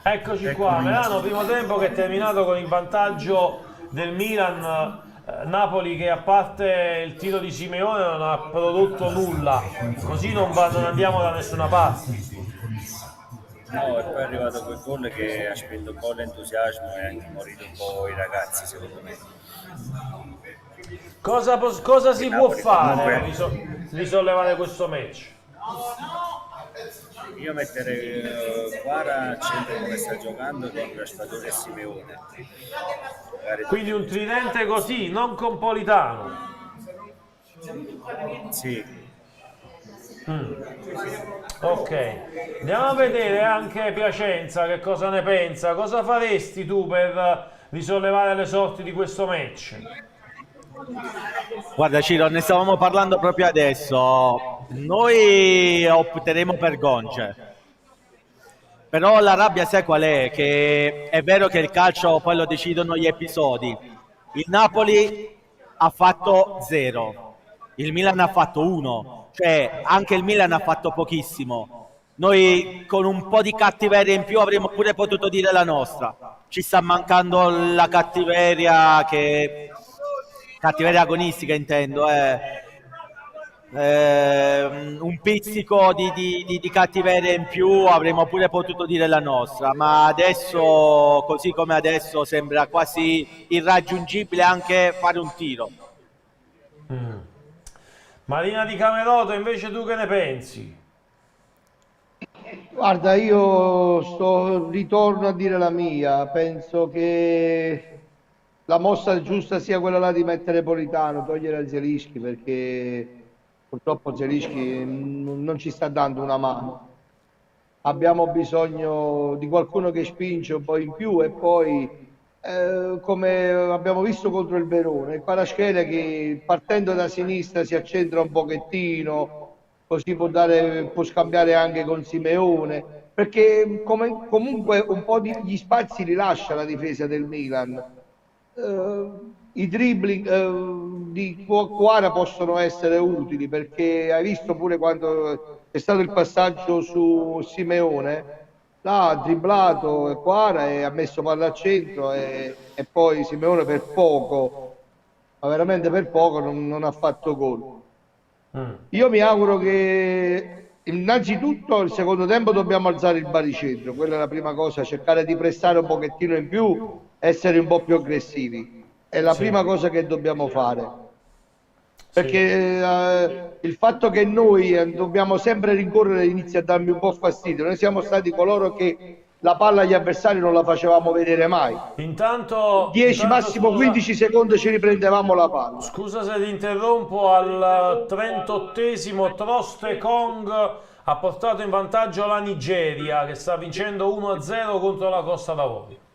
[SPEAKER 3] Eccoci qua. Merano, primo tempo che è terminato con il vantaggio del Milan. Napoli che, a parte il tiro di Simeone, non ha prodotto nulla, così non andiamo da nessuna parte.
[SPEAKER 8] No, e poi è arrivato quel gol che ha spento un po' l'entusiasmo e anche morito un po' i ragazzi, secondo me.
[SPEAKER 3] Cosa si può fare per risollevare questo match?
[SPEAKER 8] Io metterei Quara a centro come sta giocando con Raspadori e Simeone.
[SPEAKER 3] Quindi un tridente così, non con Politano.
[SPEAKER 8] Sì.
[SPEAKER 3] Ok, andiamo a vedere anche Piacenza che cosa ne pensa. Cosa faresti tu per risollevare le sorti di questo match?
[SPEAKER 12] Guarda Ciro, ne stavamo parlando proprio adesso. Noi opteremo per Gonce. Però la rabbia sai qual è? Che è vero che il calcio poi lo decidono gli episodi. Il Napoli ha fatto 0, il Milan ha fatto 1, cioè anche il Milan ha fatto pochissimo. Noi con un po' di cattiveria in più avremmo pure potuto dire la nostra. Ci sta mancando la cattiveria agonistica intendo, un pizzico di cattiveria in più avremmo pure potuto dire la nostra, ma adesso, così come adesso, sembra quasi irraggiungibile anche fare un tiro.
[SPEAKER 3] Marina di Camerota, invece tu che ne pensi?
[SPEAKER 18] Guarda, io ritorno a dire la mia, penso che la mossa giusta sia quella là di mettere Politano, togliere Zielinski, perché purtroppo Zielinski non ci sta dando una mano. Abbiamo bisogno di qualcuno che spinge un po' in più e poi, come abbiamo visto contro il Verona, il Kvaratskhelia che partendo da sinistra si accentra un pochettino, così può scambiare anche con Simeone, perché comunque un po' gli spazi li lascia la difesa del Milan. I dribbling di Quara possono essere utili, perché hai visto pure quando è stato il passaggio su Simeone, là ha dribblato Quara e ha messo palla al centro e poi Simeone per poco, ma veramente per poco non ha fatto gol. Io mi auguro che innanzitutto il secondo tempo dobbiamo alzare il baricentro, quella è la prima cosa, cercare di pressare un pochettino in più, essere un po' più aggressivi, è la prima cosa che dobbiamo fare, perché il fatto che noi dobbiamo sempre rincorrere inizia a darmi un po' fastidio. Noi siamo stati coloro che la palla agli avversari non la facevamo vedere mai.
[SPEAKER 3] Intanto
[SPEAKER 18] 10 massimo 15 secondi ci riprendevamo la palla.
[SPEAKER 3] Scusa se ti interrompo, al 38esimo Trostekong ha portato in vantaggio la Nigeria che sta vincendo 1-0 contro la Costa d'Avorio.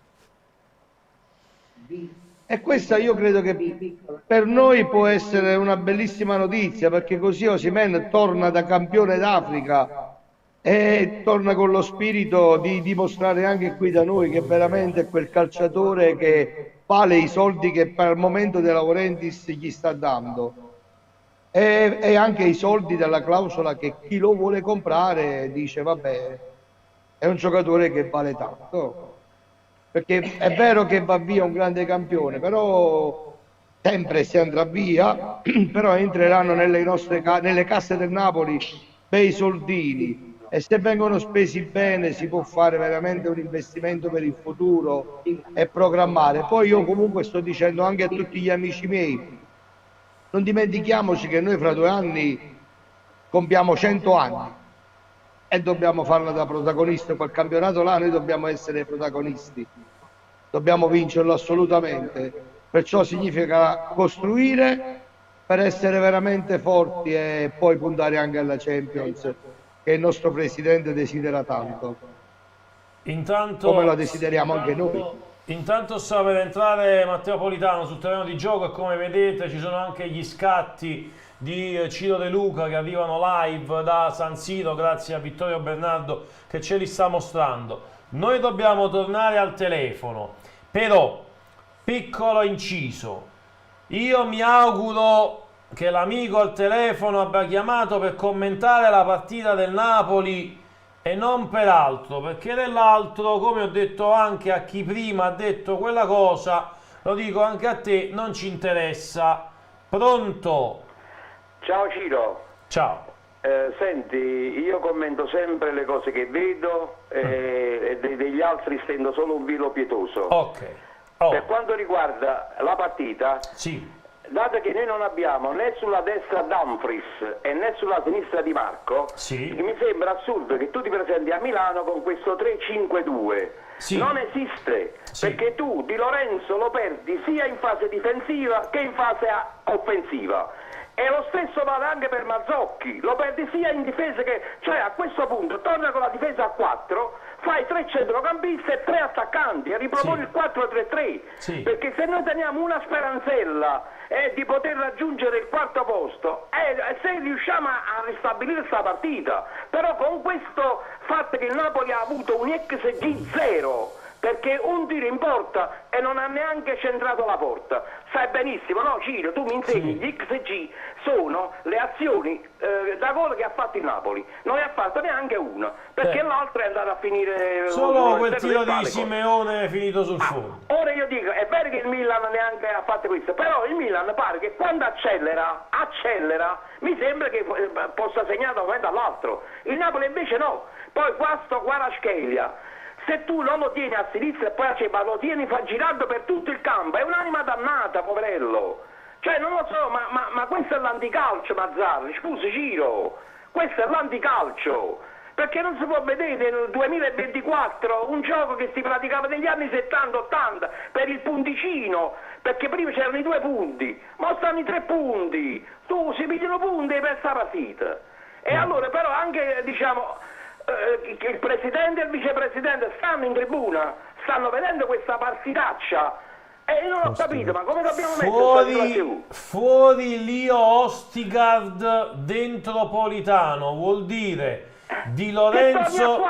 [SPEAKER 18] E questa io credo che per noi può essere una bellissima notizia, perché così Osimhen torna da campione d'Africa e torna con lo spirito di dimostrare anche qui da noi che veramente è quel calciatore che vale i soldi che per il momento De Laurentiis gli sta dando, e anche i soldi della clausola che chi lo vuole comprare dice vabbè, è un giocatore che vale tanto, perché è vero che va via un grande campione, però sempre si andrà via, però entreranno nelle casse del Napoli bei soldini, e se vengono spesi bene si può fare veramente un investimento per il futuro e programmare. Poi io comunque sto dicendo anche a tutti gli amici miei, non dimentichiamoci che noi fra 2 anni compiamo 100 anni e dobbiamo farla da protagonisti. Quel campionato là noi dobbiamo essere protagonisti, dobbiamo vincerlo assolutamente, perciò significa costruire per essere veramente forti e poi puntare anche alla Champions, che il nostro presidente desidera tanto, come la desideriamo anche noi.
[SPEAKER 3] Intanto sta per entrare Matteo Politano sul terreno di gioco e come vedete ci sono anche gli scatti di Ciro De Luca che arrivano live da San Siro grazie a Vittorio Bernardo che ce li sta mostrando. Noi dobbiamo tornare al telefono, però piccolo inciso, io mi auguro che l'amico al telefono abbia chiamato per commentare la partita del Napoli e non per altro, perché dell'altro, come ho detto anche a chi prima ha detto quella cosa, lo dico anche a te, non ci interessa. Pronto?
[SPEAKER 13] Ciao Ciro.
[SPEAKER 3] Ciao.
[SPEAKER 13] Senti, io commento sempre le cose che vedo e degli altri stendo solo un velo pietoso.
[SPEAKER 3] Ok.
[SPEAKER 13] Per quanto riguarda la partita,
[SPEAKER 3] sì.
[SPEAKER 13] dato che noi non abbiamo né sulla destra Dumfries e né sulla sinistra Di Marco, mi sembra assurdo che tu ti presenti a Milano con questo 3-5-2. Non esiste, perché tu Di Lorenzo lo perdi sia in fase difensiva che in fase offensiva. E lo stesso vale anche per Mazzocchi, lo perdi sia in difesa che... cioè a questo punto torna con la difesa a 4, fai 3 centrocampisti e 3 attaccanti e riproponi il 4-3-3, perché se noi teniamo una speranzella di poter raggiungere il 4º posto, se riusciamo a ristabilire questa partita, però con questo fatto che il Napoli ha avuto un XG 0, perché un tiro in porta e non ha neanche centrato la porta. Sai benissimo, no Ciro, tu mi insegni, gli XG sono le azioni da gol che ha fatto il Napoli, non ne ha fatto neanche una, perché l'altra è andata a finire...
[SPEAKER 3] Solo quel tiro di Simeone è finito sul fondo.
[SPEAKER 13] Ora io dico, è vero che il Milan neanche ha fatto questo, però il Milan pare che quando accelera, mi sembra che possa segnare da un momento all'altro. Il Napoli invece no. Poi questo Kvaratskhelia, se tu non lo tieni a sinistra e poi a Ceba, lo tieni girando per tutto il campo, è un'anima dannata, poverello. Cioè, non lo so, ma questo è l'anticalcio, Mazzarri, scusi Ciro, questo è l'anticalcio. Perché non si può vedere nel 2024 un gioco che si praticava negli anni 70-80 per il punticino, perché prima c'erano i 2 punti, ma stanno i 3 punti, tu si pigliano punti per questa partita. E allora però anche, diciamo... che il presidente e il vicepresidente stanno in tribuna, stanno vedendo questa partitaccia e non ho capito, ma come dobbiamo mettere
[SPEAKER 3] fuori Lio Ostigard dentro Politano, vuol dire Di Lorenzo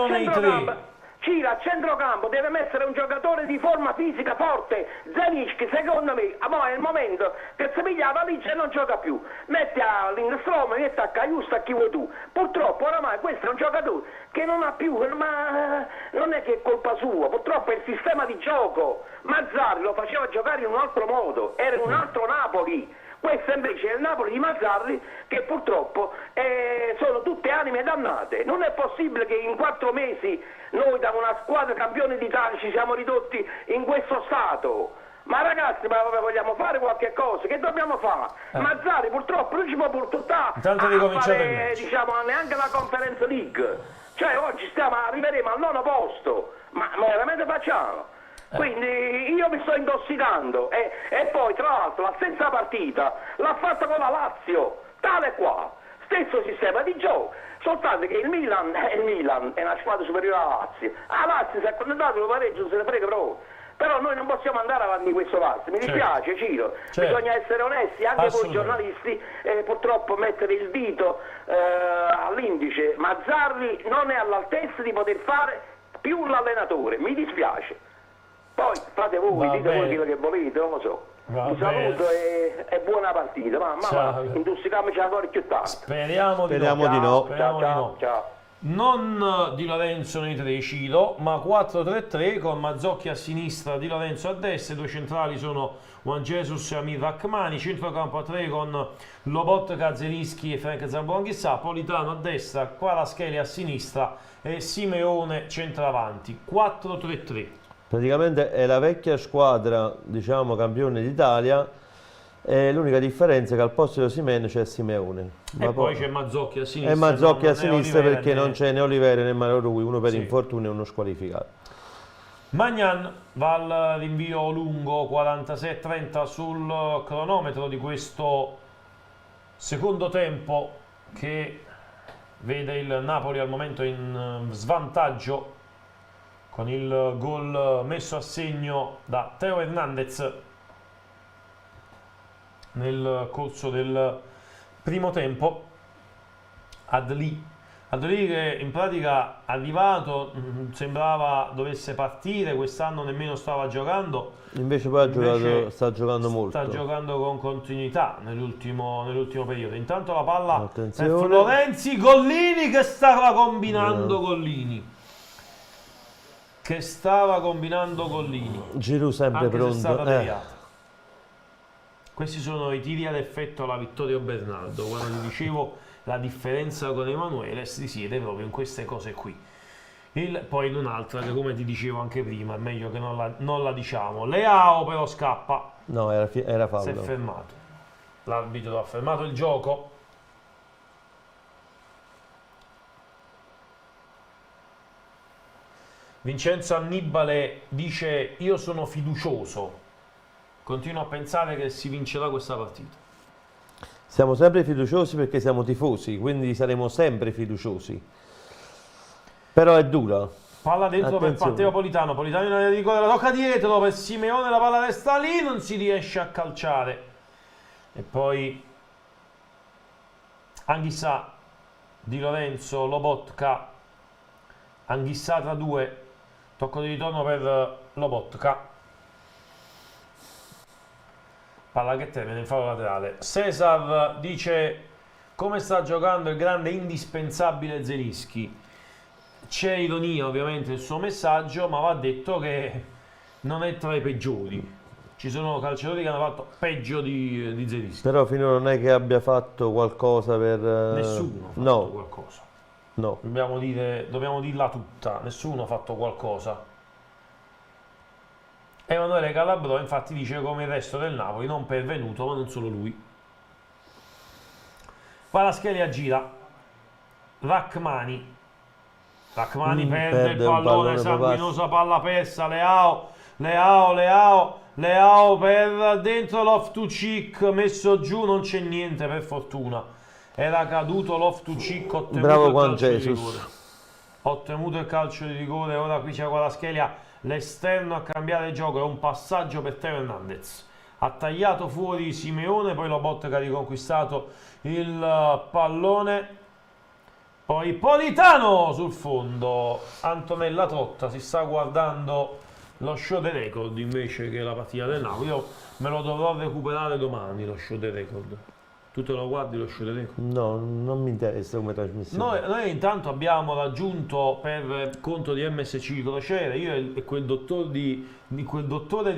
[SPEAKER 3] nei 3.
[SPEAKER 13] Ciro a centrocampo deve mettere un giocatore di forma fisica forte. Zanischi secondo me è il momento che si piglia la valigia e non gioca più, metti a Lindstrom, metti a Caiusto, a chi vuoi tu. Purtroppo oramai questo è un giocatore che non ha più, ma non è che è colpa sua, purtroppo è il sistema di gioco. Mazzarri lo faceva giocare in un altro modo, era un altro Napoli. Questo invece è il Napoli di Mazzarri, che purtroppo sono tutte anime dannate. Non è possibile che in 4 mesi noi da una squadra campione d'Italia ci siamo ridotti in questo stato. Ma ragazzi, ma vogliamo fare qualche cosa? Che dobbiamo fare? Mazzarri purtroppo non ci può portare a fare, diciamo, neanche la Conference League. Cioè oggi arriveremo al 9º posto, ma veramente facciamo? Quindi io mi sto intossicando e poi tra l'altro la stessa partita l'ha fatta con la Lazio, tale qua, stesso sistema di gioco, soltanto che il Milan è una squadra superiore alla Lazio. La Lazio si è accontentato del pareggio, non se ne frega proprio. Però noi non possiamo andare avanti in questo passo, mi dispiace Ciro, bisogna essere onesti anche voi giornalisti, purtroppo mettere il dito all'indice. Mazzarri non è all'altezza di poter fare più l'allenatore, mi dispiace. Poi fate voi, dite voi quello che volete, non lo so. Un saluto e buona partita, ma intossicamoci ancora più tardi.
[SPEAKER 3] Speriamo di no.
[SPEAKER 13] Ciao.
[SPEAKER 3] Non Di Lorenzo nei 3, Ciro, ma 4-3-3 con Mazzocchi a sinistra, Di Lorenzo a destra, i 2 centrali sono Juan Jesus e Amir Rachmani, centrocampo a 3 con Lobotka, Zelinski e Frank Zambonghissà, Politano a destra, Kvaratskhelia a sinistra e Simeone centravanti. 4-3-3.
[SPEAKER 22] Praticamente è la vecchia squadra, diciamo, campione d'Italia, e l'unica differenza è che al posto di Osimhen c'è Simeone.
[SPEAKER 3] E poi c'è Mazzocchi a sinistra.
[SPEAKER 22] E Mazzocchi a sinistra perché non c'è né Olivera né Mario Rui, uno per infortunio e uno squalificato.
[SPEAKER 3] Magnan va al rinvio lungo, 46-30 sul cronometro di questo secondo tempo che vede il Napoli al momento in svantaggio con il gol messo a segno da Teo Hernandez nel corso del primo tempo. Adli che in pratica arrivato sembrava dovesse partire, quest'anno nemmeno stava giocando,
[SPEAKER 22] invece poi sta giocando molto,
[SPEAKER 3] sta giocando con continuità nell'ultimo periodo. Intanto la palla per Florenzi, Gollini che stava combinando Gollini.
[SPEAKER 22] Giroud sempre pronto.
[SPEAKER 3] Questi sono i tiri ad effetto alla Vittorio Bernardo. Quando ti dicevo la differenza con Emanuele, si siede proprio in queste cose qui. Poi in un'altra che, come ti dicevo anche prima, è meglio che non la diciamo. Leao però scappa.
[SPEAKER 22] No, era fallo.
[SPEAKER 3] Si è fermato. L'arbitro ha fermato il gioco. Vincenzo Annibale dice: io sono fiducioso, continuo a pensare che si vincerà questa partita.
[SPEAKER 22] Siamo sempre fiduciosi perché siamo tifosi, quindi saremo sempre fiduciosi. Però è dura.
[SPEAKER 3] Palla dentro per Matteo Politano in area di rigore, la tocca dietro per Simeone, la palla resta lì, non si riesce a calciare. E poi Anghissà, Di Lorenzo, Lobotka, Anghissà tra due, tocco di ritorno per Lobotka, palla che termina in fallo laterale. Cesar dice: come sta giocando il grande indispensabile Zelinski. C'è ironia ovviamente nel suo messaggio, ma va detto che non è tra i peggiori. Ci sono calciatori che hanno fatto peggio di Zelinski.
[SPEAKER 22] Però finora non è che abbia fatto qualcosa per...
[SPEAKER 3] Nessuno ha fatto qualcosa.
[SPEAKER 22] No.
[SPEAKER 3] Dobbiamo dirla tutta, nessuno ha fatto qualcosa. Emanuele Calabrò infatti dice come il resto del Napoli, non pervenuto, ma non solo lui. Kvaratskhelia gira, Rachmani perde il pallone, sanguinosa palla persa, Leao per dentro Loftus-Cheek, messo giù, non c'è niente per fortuna, era caduto Loftus-Cheek, ottenuto il calcio di rigore. Ora qui c'è Kvaratskhelia, l'esterno a cambiare gioco, è un passaggio per Teo Hernandez, ha tagliato fuori Simeone, poi Lobotka ha riconquistato il pallone. Poi Politano sul fondo, Antonella Trotta si sta guardando lo show dei record invece che la partita del Napoli. Io me lo dovrò recuperare domani lo show dei record. Tu te lo guardi lo show dei record?
[SPEAKER 22] No, non mi interessa come trasmissione.
[SPEAKER 3] Noi intanto abbiamo raggiunto per conto di MSC Crociere, io e quel dottore di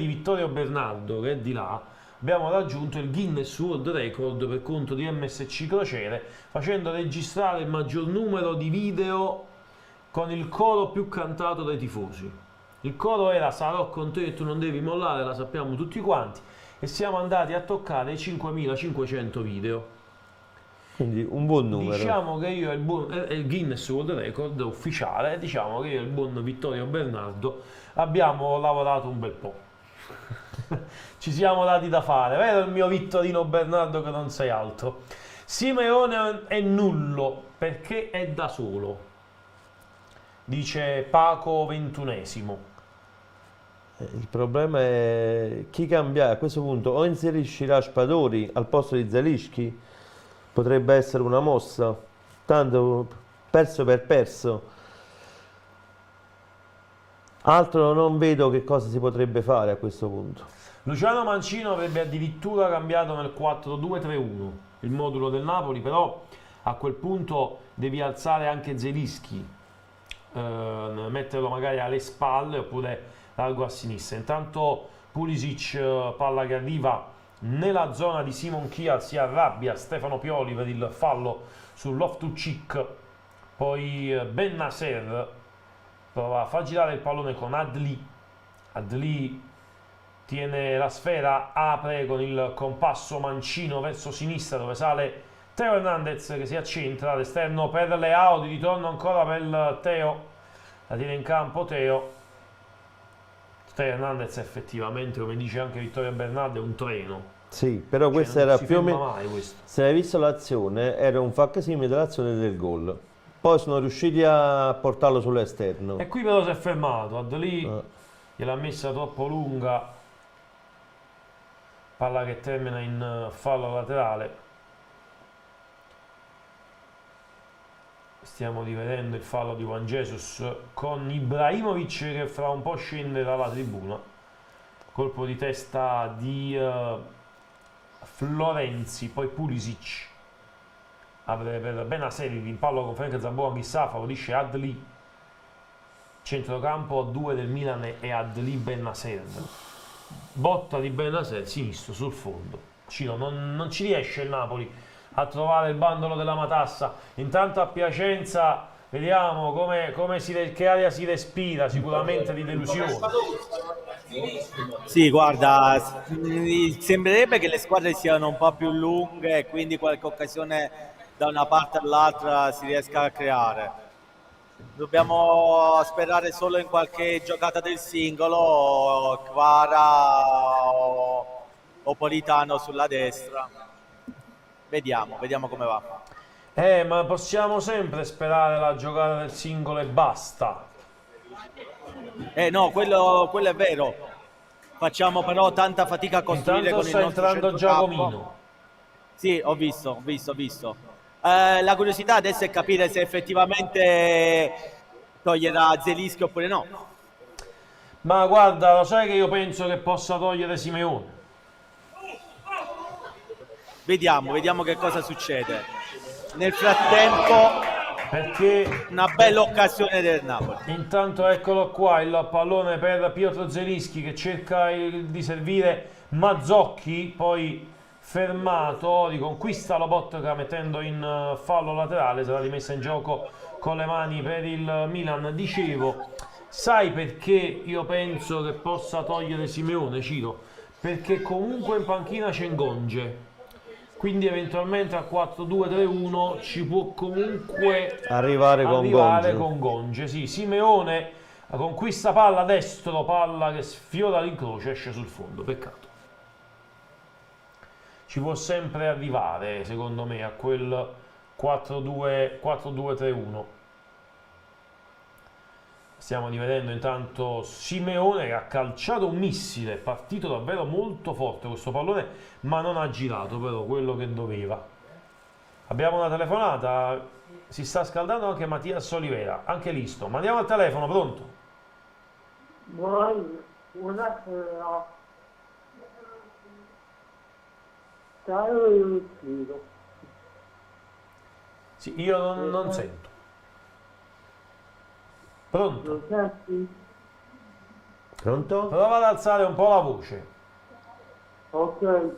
[SPEAKER 3] Vittorio Bernardo che è di là, abbiamo raggiunto il Guinness World Record per conto di MSC Crociere, facendo registrare il maggior numero di video con il coro più cantato dai tifosi. Il coro era "Sarò con te e tu non devi mollare", la sappiamo tutti quanti, e siamo andati a toccare i 5.500 video.
[SPEAKER 22] Quindi un buon numero.
[SPEAKER 3] Diciamo che io è il Guinness World Record ufficiale, diciamo che io e il buon Vittorio Bernardo abbiamo lavorato un bel po'. Ci siamo dati da fare, vero il mio Vittorino Bernardo che non sei altro. Simeone è nullo perché è da solo, dice Paco XXI.
[SPEAKER 22] Il problema è chi cambia a questo punto. O inserisci Raspadori al posto di Zelinski, potrebbe essere una mossa, tanto perso per perso. Altro non vedo che cosa si potrebbe fare a questo punto.
[SPEAKER 3] Luciano Mancino avrebbe addirittura cambiato nel 4-2-3-1 il modulo del Napoli, però a quel punto devi alzare anche Zelinski, metterlo magari alle spalle oppure largo a sinistra. Intanto Pulisic, palla che arriva nella zona di Simon Kier, si arrabbia Stefano Pioli per il fallo su Loftus-Cheek, poi Bennacer prova a far girare il pallone con Adli tiene la sfera, apre con il compasso mancino verso sinistra dove sale Teo Hernandez che si accentra all'esterno per Leao, di ritorno ancora per Teo, la tiene in campo Teo Hernandez. Effettivamente, come dice anche Vittorio Bernardo, è un treno.
[SPEAKER 22] Sì, però questo era più o meno,
[SPEAKER 3] questo.
[SPEAKER 22] se hai visto l'azione, era un facsimile dell'azione del gol. Poi sono riusciti a portarlo sull'esterno.
[SPEAKER 3] E qui però si è fermato, Adli gliel'ha messa troppo lunga, palla che termina in fallo laterale. Stiamo rivedendo il fallo di Juan Jesus con Ibrahimovic che fra un po' scende dalla tribuna. Colpo di testa di Florenzi, poi Pulisic apre per Bennacer, rimpallo con Frank Zamboa, Anghissà favorisce Adli, centrocampo a 2 del Milan e Adli Bennacer, botta di Bennacer sinistro sul fondo. Cino, non ci riesce il Napoli a trovare il bandolo della matassa. Intanto a Piacenza Vediamo che aria si respira, sicuramente di delusione.
[SPEAKER 12] Sì, guarda, sembrerebbe che le squadre siano un po' più lunghe e quindi qualche occasione da una parte all'altra si riesca a creare. Dobbiamo sperare solo in qualche giocata del singolo, Kvara o Politano sulla destra. Vediamo come va.
[SPEAKER 3] Ma possiamo sempre sperare la giocata del singolo e basta.
[SPEAKER 12] No, quello è vero. Facciamo però tanta fatica a costruire
[SPEAKER 3] Intanto
[SPEAKER 12] con il
[SPEAKER 3] sta
[SPEAKER 12] nostro
[SPEAKER 3] entrando
[SPEAKER 12] centrocampo.
[SPEAKER 3] Giacomino.
[SPEAKER 12] Sì, ho visto. La curiosità adesso è capire se effettivamente toglierà Zelinski oppure no.
[SPEAKER 3] Ma guarda, lo sai che io penso che possa togliere Simeone.
[SPEAKER 12] Vediamo che cosa succede. Nel frattempo,
[SPEAKER 3] perché
[SPEAKER 12] una bella occasione del Napoli.
[SPEAKER 3] Intanto eccolo qua il pallone per Piotr Zelinski che cerca di servire Mazzocchi, poi fermato, riconquista Lobotka mettendo in fallo laterale, sarà rimessa in gioco con le mani per il Milan. Dicevo, sai perché io penso che possa togliere Simeone, Ciro? Perché comunque in panchina c'è Ngonge, quindi eventualmente a 4-2-3-1 ci può comunque
[SPEAKER 22] arrivare
[SPEAKER 3] con Ngonge. Sì, Simeone conquista palla destro, palla che sfiora l'incrocio, esce sul fondo, peccato. Ci può sempre arrivare, secondo me, a quel 4-2-3-1. Stiamo rivedendo intanto Simeone che ha calciato un missile, è partito davvero molto forte questo pallone, ma non ha girato però quello che doveva. Abbiamo una telefonata, si sta scaldando anche Mattias Olivera, anche Listo. Ma andiamo al telefono, pronto?
[SPEAKER 17] Buonasera. Ciao,
[SPEAKER 3] Sì, io non sento. Pronto?
[SPEAKER 22] Pronto?
[SPEAKER 3] Prova ad alzare un po' la voce.
[SPEAKER 17] Ok.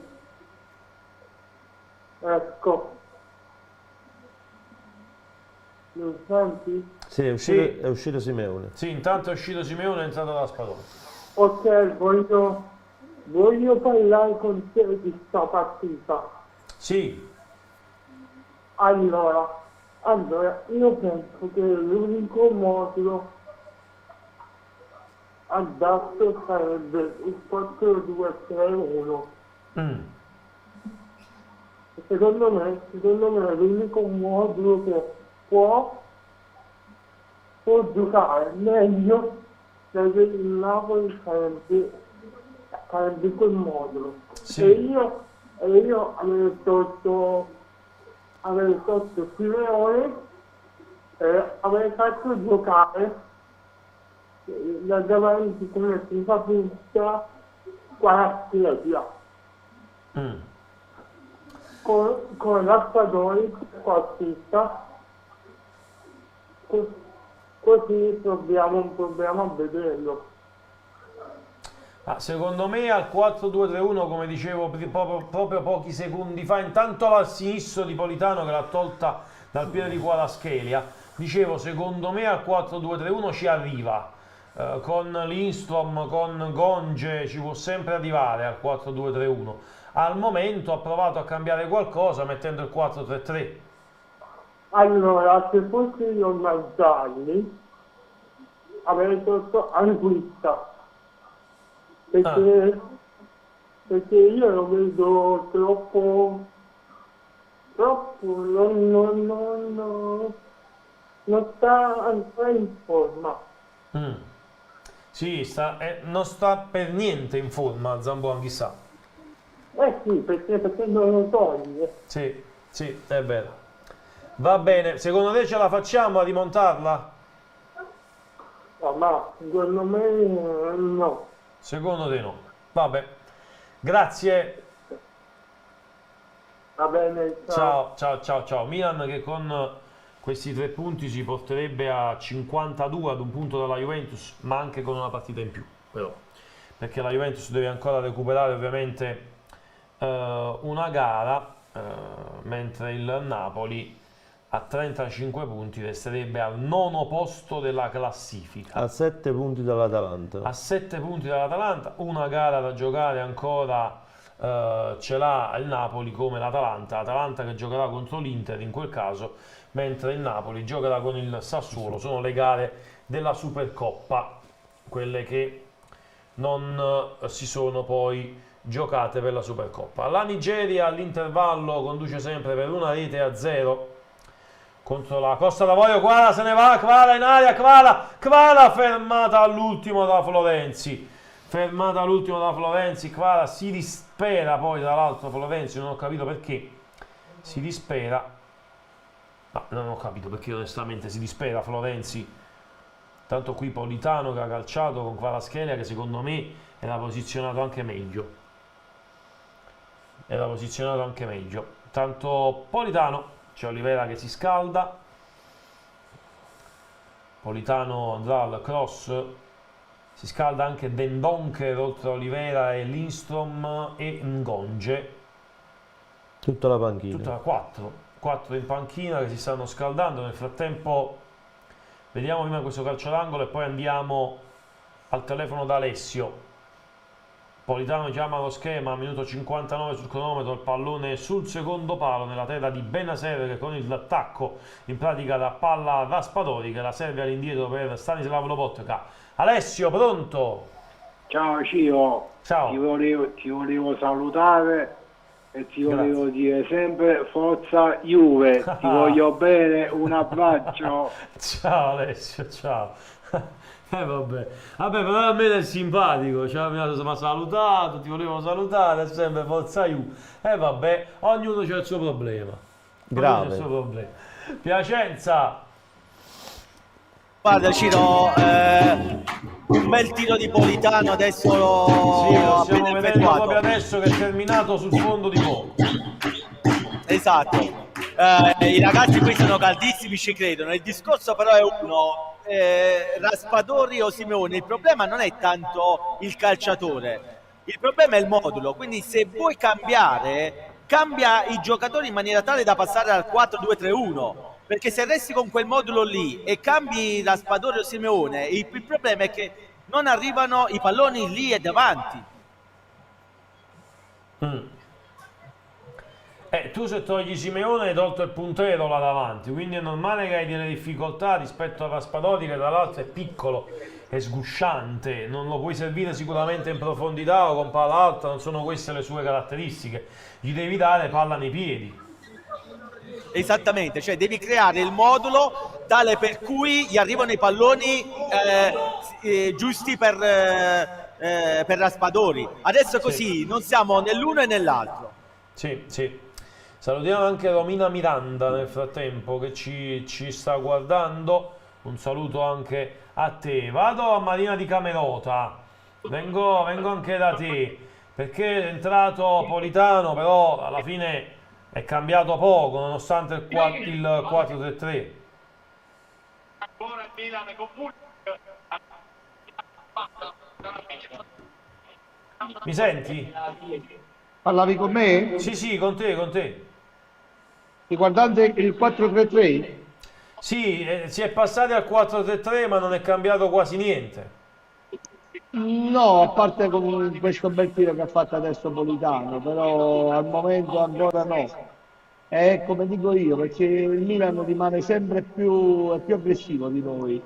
[SPEAKER 17] Ecco. Lo senti?
[SPEAKER 22] Sì, è uscito Simeone.
[SPEAKER 3] Sì, intanto è uscito Simeone, è entrato la Spadona.
[SPEAKER 17] Ok, voglio parlare con te di sta partita.
[SPEAKER 3] Sì.
[SPEAKER 17] Allora, io penso che l'unico modulo adatto sarebbe il 4-2-3-1. Secondo me è l'unico modulo che può giocare meglio, perché il Napoli sarebbe quel modulo.
[SPEAKER 3] Sì.
[SPEAKER 17] E io avrei tolto Simeone e avrei fatto giocare da davanti come prima punta Kvaratskhelia con Raspadori quartista, così proviamo a vederlo.
[SPEAKER 3] Secondo me al 4-2-3-1, come dicevo proprio pochi secondi fa, intanto al sinistro di Politano che l'ha tolta dal piede di Kvaratskhelia, dicevo secondo me al 4-2-3-1 ci arriva, con Lindstrom, con Ngonge ci può sempre arrivare al 4-2-3-1. Al momento ha provato a cambiare qualcosa mettendo il 4-3-3.
[SPEAKER 17] Allora, se fossi io Mazzagli avrei tolto Anguissa. Perché io lo vedo troppo non sta ancora in forma.
[SPEAKER 3] Sì, non sta per niente in forma Zambo Anguissa.
[SPEAKER 17] Sì, perché non lo togli.
[SPEAKER 3] Sì, è vero. Va bene, secondo te ce la facciamo a rimontarla?
[SPEAKER 17] Ma secondo me no.
[SPEAKER 3] Secondo te no. Vabbè. Grazie.
[SPEAKER 17] Va bene, ciao.
[SPEAKER 3] Ciao. Milan che con questi 3 punti si porterebbe a 52 ad un punto dalla Juventus, ma anche con una partita in più, però. Perché la Juventus deve ancora recuperare ovviamente una gara, mentre il Napoli a 35 punti resterebbe al 9° posto della classifica.
[SPEAKER 22] A 7 punti dall'Atalanta.
[SPEAKER 3] A 7 punti dall'Atalanta, una gara da giocare ancora ce l'ha il Napoli come l'Atalanta che giocherà contro l'Inter in quel caso, mentre il Napoli giocherà con il Sassuolo. Sono le gare della Supercoppa, quelle che non si sono poi giocate per la Supercoppa. La Nigeria all'intervallo conduce sempre per 1-0 contro la Costa d'Avorio. Kvara se ne va, Kvara in aria, Kvara fermata all'ultimo da Florenzi, Kvara si dispera poi, tra l'altro Florenzi non ho capito perché si dispera, ma non ho capito perché onestamente si dispera Florenzi. Tanto qui Politano che ha calciato con Kvaratskhelia, che secondo me era posizionato anche meglio. Tanto Politano, c'è Olivera che si scalda. Politano andrà al cross. Si scalda anche Dendoncker, oltre a Olivera e Lindstrom e Ngonge.
[SPEAKER 22] Tutta la panchina.
[SPEAKER 3] 4 in panchina che si stanno scaldando. Nel frattempo vediamo prima questo calcio d'angolo e poi andiamo al telefono da Alessio. Politano chiama lo schema, minuto 59 sul cronometro, il pallone sul secondo palo nella terra di Benaser, che con il in pratica da palla a Raspadori, che la serve all'indietro per Stanislav Lobotka. Alessio, pronto?
[SPEAKER 19] Ciao Cio,
[SPEAKER 3] ciao.
[SPEAKER 19] Ti volevo salutare e ti volevo dire sempre forza Juve, ti voglio bene, un abbraccio.
[SPEAKER 3] Ciao Alessio, ciao. Vabbè, però almeno è simpatico, cioè, mi ha salutato, ti volevo salutare, è sempre forza Juve. Vabbè, ognuno c'ha il suo problema.
[SPEAKER 22] Grave.
[SPEAKER 3] Piacenza.
[SPEAKER 12] Guarda Ciro, un bel tiro di Politano adesso lo
[SPEAKER 3] stiamo vedendo proprio adesso che è terminato sul fondo di gol.
[SPEAKER 12] Esatto, i ragazzi qui sono caldissimi, ci credono. Il discorso però è uno, Raspadori o Simeone, il problema non è tanto il calciatore, il problema è il modulo. Quindi se vuoi cambiare, cambia i giocatori in maniera tale da passare al 4-2-3-1, perché se resti con quel modulo lì e cambi Raspadori o Simeone, il problema è che non arrivano i palloni lì e davanti.
[SPEAKER 3] Tu se togli Simeone hai tolto il puntero là davanti, quindi è normale che hai delle difficoltà rispetto a Raspadori, che tra l'altro è piccolo e sgusciante, non lo puoi servire sicuramente in profondità o con palla alta, non sono queste le sue caratteristiche, gli devi dare palla nei piedi.
[SPEAKER 12] Esattamente, cioè devi creare il modulo tale per cui gli arrivano i palloni giusti per Raspadori. Adesso così non siamo nell'uno e nell'altro.
[SPEAKER 3] Sì. Salutiamo anche Romina Miranda nel frattempo che ci sta guardando. Un saluto anche a te. Vado a Marina di Camerota. Vengo anche da te, perché è entrato Politano, però alla fine è cambiato poco nonostante il 4-3-3. Mi senti?
[SPEAKER 18] Parlavi con me?
[SPEAKER 3] Sì, con te.
[SPEAKER 18] Riguardante il 4-3-3?
[SPEAKER 3] Sì, si è passati al 4-3-3, ma non è cambiato quasi niente.
[SPEAKER 18] No, a parte con questo bel tiro che ha fatto adesso Politano, però al momento ancora no. È come dico io, perché il Milan rimane sempre più aggressivo di noi.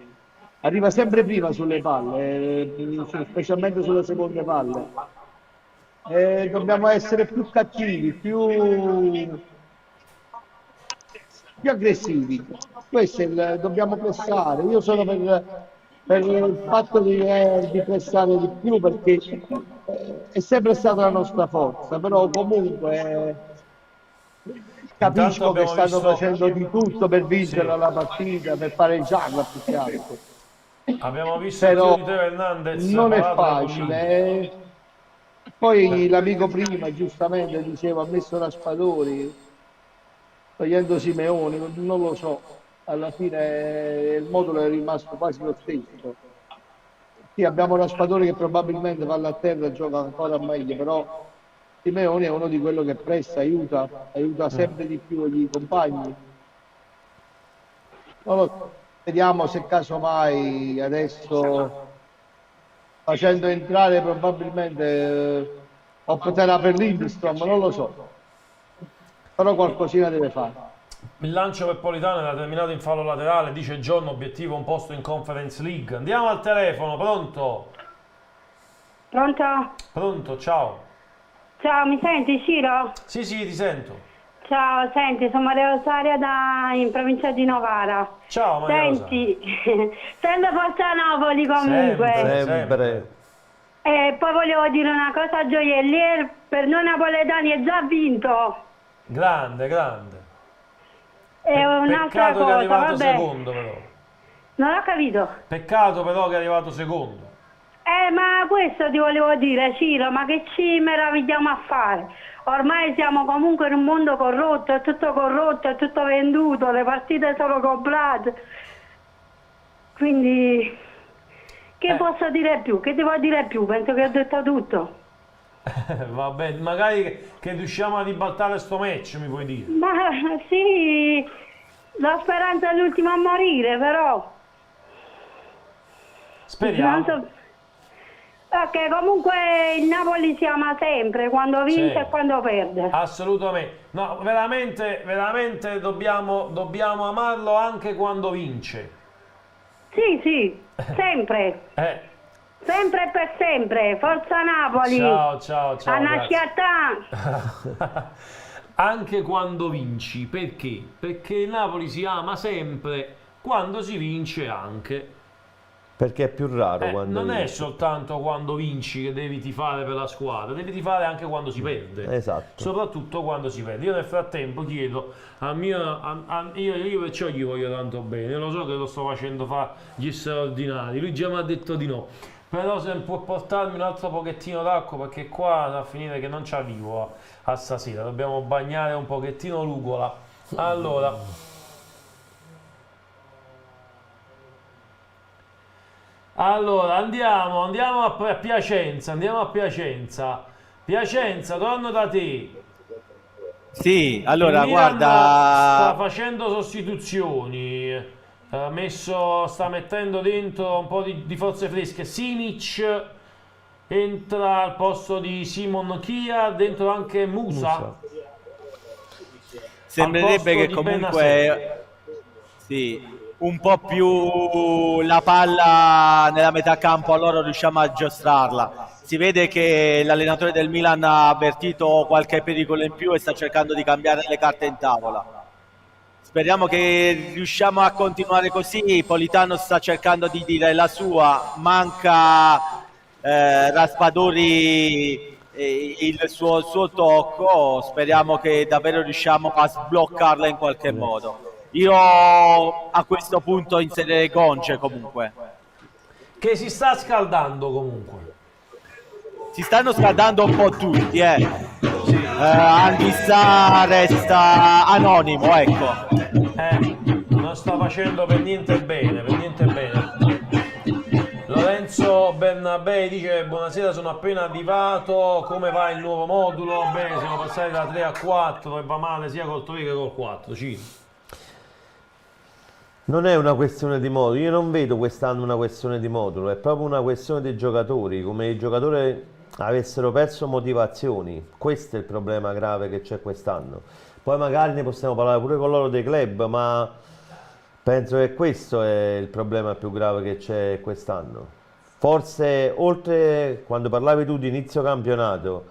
[SPEAKER 18] Arriva sempre prima sulle palle, specialmente sulle seconde palle. Dobbiamo essere più cattivi, più aggressivi. Dobbiamo pressare. Io sono per il fatto di pressare di più, perché è sempre stata la nostra forza, però comunque capisco che stanno facendo di tutto per vincere la partita, per pareggiarla più che altro.
[SPEAKER 3] Abbiamo visto
[SPEAKER 18] però
[SPEAKER 3] Teo Hernandez,
[SPEAKER 18] non è facile. Poi l'amico prima giustamente diceva ha messo Raspadori togliendo Simeone, non lo so, alla fine il modulo è rimasto quasi lo stesso. Sì, abbiamo Raspadori che probabilmente va a terra e gioca ancora meglio, però Simeone è uno di quello che pressa, aiuta sempre di più gli compagni. Non lo so. Vediamo se casomai adesso facendo entrare probabilmente opterà per Lindstrom, non lo so. Però qualcosina deve fare.
[SPEAKER 3] Il lancio per Politano era terminato in fallo laterale, dice John, obiettivo un posto in Conference League. Andiamo al telefono, pronto?
[SPEAKER 16] Pronto?
[SPEAKER 3] Pronto, ciao.
[SPEAKER 16] Ciao, mi senti Ciro?
[SPEAKER 3] Sì, ti sento.
[SPEAKER 16] Ciao, senti, sono Maria Rosaria in provincia di Novara.
[SPEAKER 3] Ciao Maria
[SPEAKER 16] Senti, sempre Forza Napoli comunque.
[SPEAKER 22] Sempre.
[SPEAKER 16] E poi volevo dire una cosa a Gioiellier, per noi napoletani è già vinto.
[SPEAKER 3] Grande.
[SPEAKER 16] E un'altra
[SPEAKER 3] Peccato che è
[SPEAKER 16] cosa,
[SPEAKER 3] arrivato
[SPEAKER 16] vabbè.
[SPEAKER 3] secondo però.
[SPEAKER 16] Non ho capito.
[SPEAKER 3] Peccato però che è arrivato secondo.
[SPEAKER 16] Ma questo ti volevo dire, Ciro, ma che ci meravigliamo a fare? Ormai siamo comunque in un mondo corrotto, è tutto venduto, le partite sono comprate. Quindi, che posso dire più? Che devo dire più? Penso che ho detto tutto.
[SPEAKER 3] Vabbè, magari che riusciamo a ribaltare sto match, mi puoi dire.
[SPEAKER 16] Ma sì, la speranza è l'ultima a morire, però.
[SPEAKER 3] Speriamo.
[SPEAKER 16] Non so- Perché comunque il Napoli si ama sempre, quando vince
[SPEAKER 3] Sì.
[SPEAKER 16] e quando perde.
[SPEAKER 3] Assolutamente. No, veramente dobbiamo amarlo anche quando vince.
[SPEAKER 16] Sì, sempre. Sempre e per sempre. Forza Napoli.
[SPEAKER 3] Ciao.
[SPEAKER 16] Anna
[SPEAKER 3] grazie.
[SPEAKER 16] Schiattà.
[SPEAKER 3] Anche quando vinci, perché? Perché il Napoli si ama sempre quando si vince anche.
[SPEAKER 22] Perché è più raro quando
[SPEAKER 3] Non è
[SPEAKER 22] vinci.
[SPEAKER 3] soltanto quando vinci che devi tifare per la squadra, devi tifare anche quando si perde.
[SPEAKER 22] Esatto.
[SPEAKER 3] Soprattutto quando si perde. Io nel frattempo chiedo io perciò gli voglio tanto bene. Io lo so che lo sto facendo fare gli straordinari. Lui già mi ha detto di no. Però se può portarmi un altro pochettino d'acqua, perché qua a finire che non ci arrivo a stasera. Dobbiamo bagnare un pochettino l'ugola. Allora, andiamo a Piacenza, Piacenza, torno da te.
[SPEAKER 12] Sì, allora
[SPEAKER 3] Il Milan sta
[SPEAKER 12] guarda,
[SPEAKER 3] facendo sostituzioni, sta mettendo dentro un po' di forze fresche. Simic entra al posto di Simon Kia, dentro anche Musa.
[SPEAKER 12] sembrerebbe
[SPEAKER 3] al
[SPEAKER 12] che
[SPEAKER 3] posto di
[SPEAKER 12] comunque sì, un po' più la palla nella metà campo a loro riusciamo a giostrarla. Si vede che l'allenatore del Milan ha avvertito qualche pericolo in più e sta cercando di cambiare le carte in tavola. Speriamo che riusciamo a continuare così. Politano sta cercando di dire la sua, manca Raspadori il suo tocco. Speriamo che davvero riusciamo a sbloccarla in qualche modo. Io a questo punto inserirei Conce comunque.
[SPEAKER 3] Che si sta scaldando comunque.
[SPEAKER 12] Si stanno scaldando un po' tutti, Anghissà resta anonimo, ecco.
[SPEAKER 3] Non sta facendo per niente bene. Lorenzo Bernabei dice: buonasera, sono appena arrivato, come va il nuovo modulo? Bene, siamo passati da 3 a 4 e va male sia col 3 che col 4.
[SPEAKER 22] Non è una questione di modulo, io non vedo quest'anno una questione di modulo, è proprio una questione dei giocatori, come i giocatori avessero perso motivazioni. Questo è il problema grave che c'è quest'anno. Poi magari ne possiamo parlare pure con loro dei club, ma penso che questo è il problema più grave che c'è quest'anno. Forse, oltre, quando parlavi tu di inizio campionato,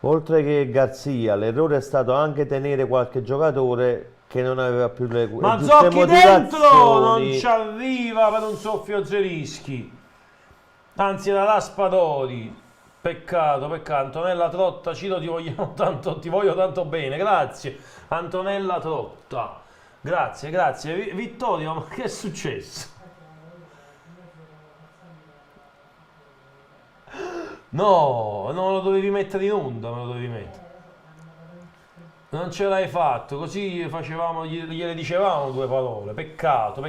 [SPEAKER 22] oltre che Garzia, l'errore è stato anche tenere qualche giocatore che non aveva più le
[SPEAKER 3] Ma
[SPEAKER 22] giuste
[SPEAKER 3] Zocchi dentro non
[SPEAKER 22] motivazioni.
[SPEAKER 3] ci arriva per un soffio Zelischi, anzi era Raspadori. Peccato. Antonella Trotta, Ciro, ti voglio tanto bene, grazie Antonella Trotta, grazie. Vittorio, ma che è successo? No, non lo dovevi mettere in onda, non ce l'hai fatto, così facevamo, gliele dicevamo due parole. Peccato.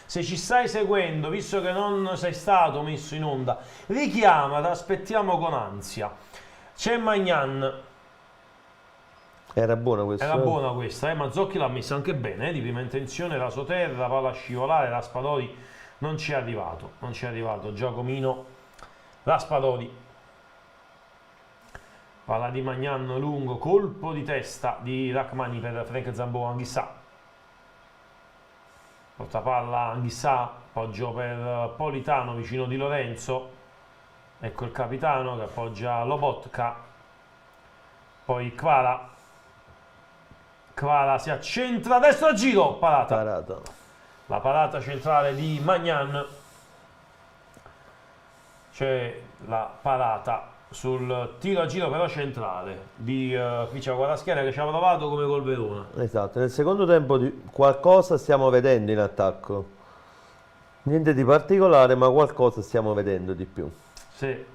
[SPEAKER 3] Se ci stai seguendo, visto che non sei stato messo in onda, richiama, ti aspettiamo con ansia. C'è Magnan.
[SPEAKER 22] Era buona questa.
[SPEAKER 3] Era buona questa, Mazzocchi l'ha messa anche bene, di prima intenzione, rasoterra, palla scivolare, Raspadori non ci è arrivato, Giacomino, Raspadori, palla di Magnan lungo, colpo di testa di Rachmani per Frank Zambo Anghissà, porta palla Anghissà, appoggio per Politano vicino di Lorenzo, ecco il capitano che appoggia Lobotka, poi Kvara si accentra, destro giro, parata. La parata centrale di Magnan, c'è la parata sul tiro a giro però centrale di Vicia Guaraschiera che ci ha provato come col Verona.
[SPEAKER 22] Esatto, nel secondo tempo qualcosa stiamo vedendo in attacco, niente di particolare ma qualcosa stiamo vedendo di più.
[SPEAKER 3] Sì,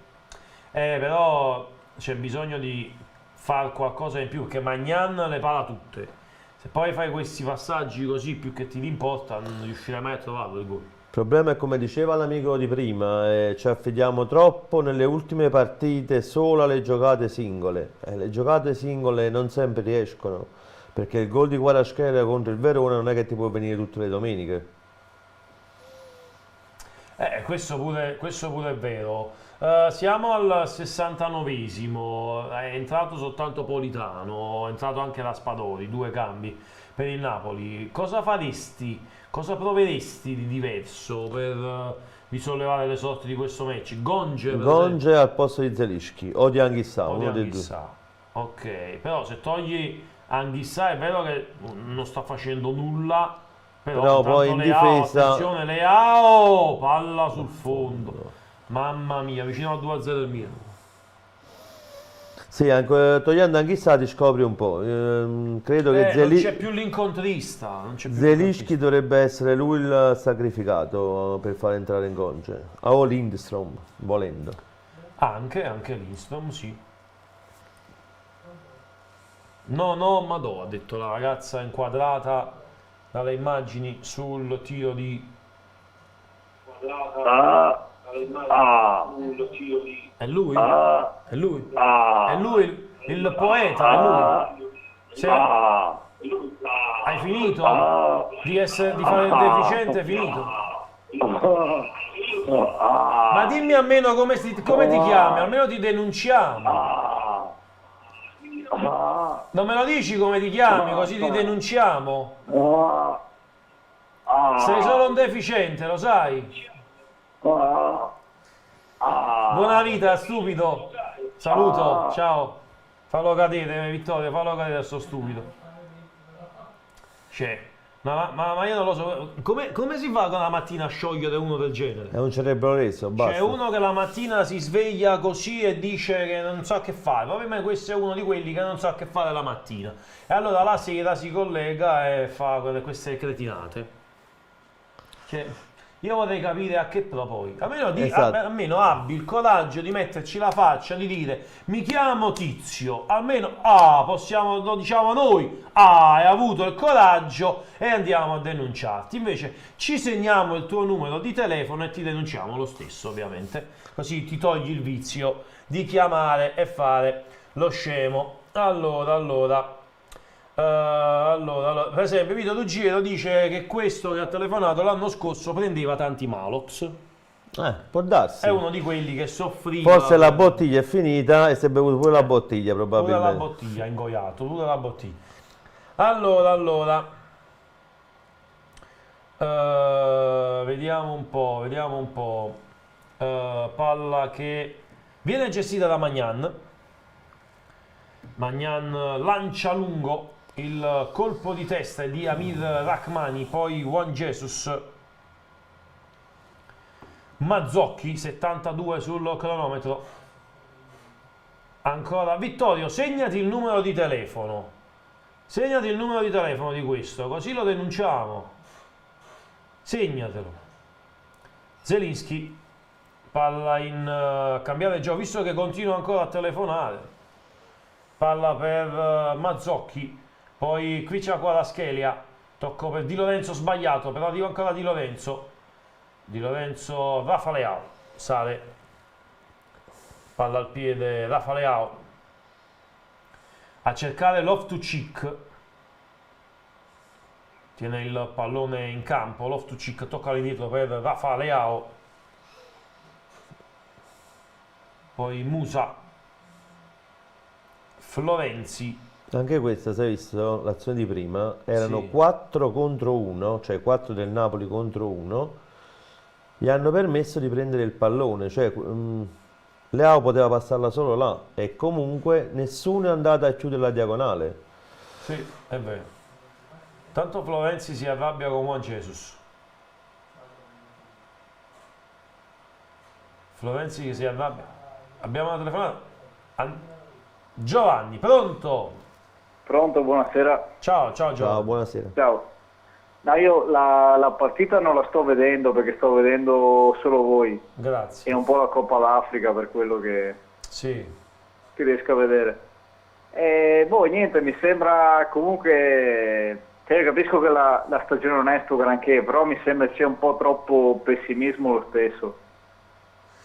[SPEAKER 3] però c'è bisogno di fare qualcosa in più, che Magnan le pala tutte. Se poi fai questi passaggi così più che ti importa, non riuscirai mai a trovarlo il gol.
[SPEAKER 22] Il problema è, come diceva l'amico di prima, ci affidiamo troppo nelle ultime partite solo alle giocate singole. Le giocate singole non sempre riescono, perché il gol di Guaraschera contro il Verona non è che ti può venire tutte le domeniche.
[SPEAKER 3] Questo pure è vero. Siamo al 69esimo, è entrato soltanto Politano, è entrato anche Raspadori, 2 cambi per il Napoli. Cosa faresti, cosa proveresti di diverso per risollevare le sorti di questo match?
[SPEAKER 22] Gonge al posto di Zelischi o di Anghissà, uno dei due.
[SPEAKER 3] Ok, però se togli Anghissà è vero che non sta facendo nulla, però
[SPEAKER 22] poi in difesa...
[SPEAKER 3] attenzione, Leao, palla sul fondo. Mamma mia, vicino al 2-0 il Milan.
[SPEAKER 22] Sì, anche, togliendo Anghissà ti scopri un po'. Credo che
[SPEAKER 3] non c'è più l'incontrista.
[SPEAKER 22] Zelischi dovrebbe essere lui il sacrificato per far entrare in Gonge. O Lindstrom, volendo.
[SPEAKER 3] Anche Lindstrom, sì. No, Madò, ha detto la ragazza inquadrata dalle immagini sul tiro di... È lui? È lui? È lui il poeta? È lui? Hai finito? Di fare il deficiente? Hai finito? Ma dimmi almeno come ti chiami, almeno ti denunciamo. Non me lo dici come ti chiami, così ti denunciamo? Sei solo un deficiente, lo sai? Buona vita, stupido. Saluto, ciao. Fallo cadere, Vittorio, fallo cadere, sto stupido. Ma io non lo so. Come si fa con la mattina a sciogliere uno del genere?
[SPEAKER 22] È un cerebro leso, basta.
[SPEAKER 3] C'è uno che la mattina si sveglia così e dice che non sa che fare. Ma per me questo è uno di quelli che non sa che fare la mattina. E allora la sera si collega e fa queste cretinate. Io vorrei capire a che proposito. Almeno abbi il coraggio di metterci la faccia, di dire mi chiamo Tizio, almeno lo diciamo noi, hai avuto il coraggio e andiamo a denunciarti. Invece ci segniamo il tuo numero di telefono e ti denunciamo lo stesso, ovviamente, così ti togli il vizio di chiamare e fare lo scemo. Allora, per esempio Vito Ruggiero dice che questo che ha telefonato l'anno scorso prendeva tanti Malox.
[SPEAKER 22] Può darsi.
[SPEAKER 3] È uno di quelli che soffriva.
[SPEAKER 22] Forse la bottiglia è finita e si è bevuto pure la bottiglia, probabilmente.
[SPEAKER 3] Pure la bottiglia, ha ingoiato, pure la bottiglia. Allora. Vediamo un po'. Palla che viene gestita da Magnan. Magnan lancia lungo. Il colpo di testa è di Amir Rachmani, poi Juan Jesus. Mazzocchi, 72 sul cronometro. Ancora Vittorio, segnati il numero di telefono. Segnati il numero di telefono di questo, così lo denunciamo. Segnatelo. Zelinski, palla in cambiare gioco, visto che continua ancora a telefonare. Palla per Mazzocchi. Poi qui c'è Kvaratskhelia, tocco per Di Lorenzo sbagliato, però arriva ancora Di Lorenzo. Rafa Leao, sale, palla al piede Rafa Leao. a cercare Loftus-Cheek, tiene il pallone in campo, Loftus-Cheek tocca all'indietro per Rafa Leao, poi Musa, Florenzi.
[SPEAKER 22] Anche questa, se hai visto l'azione di prima, erano
[SPEAKER 3] Sì.
[SPEAKER 22] 4 contro 1, cioè 4 del Napoli contro 1, gli hanno permesso di prendere il pallone, cioè Leao poteva passarla solo là e comunque nessuno è andato a chiudere la diagonale.
[SPEAKER 3] Sì, è vero. Tanto Florenzi si arrabbia con Juan Jesus. Florenzi che si arrabbia. Abbiamo una telefonata. Giovanni, pronto?
[SPEAKER 6] Pronto, buonasera.
[SPEAKER 3] Ciao, ciao Giovanni.
[SPEAKER 22] Ciao, buonasera.
[SPEAKER 6] Ciao. No, io la partita non la sto vedendo perché sto vedendo solo voi.
[SPEAKER 3] Grazie.
[SPEAKER 6] E un po' la Coppa d'Africa per quello che riesco a vedere. E boh, niente, mi sembra comunque... Cioè, capisco che la stagione non è sto granché, però mi sembra sia un po' troppo pessimismo lo stesso.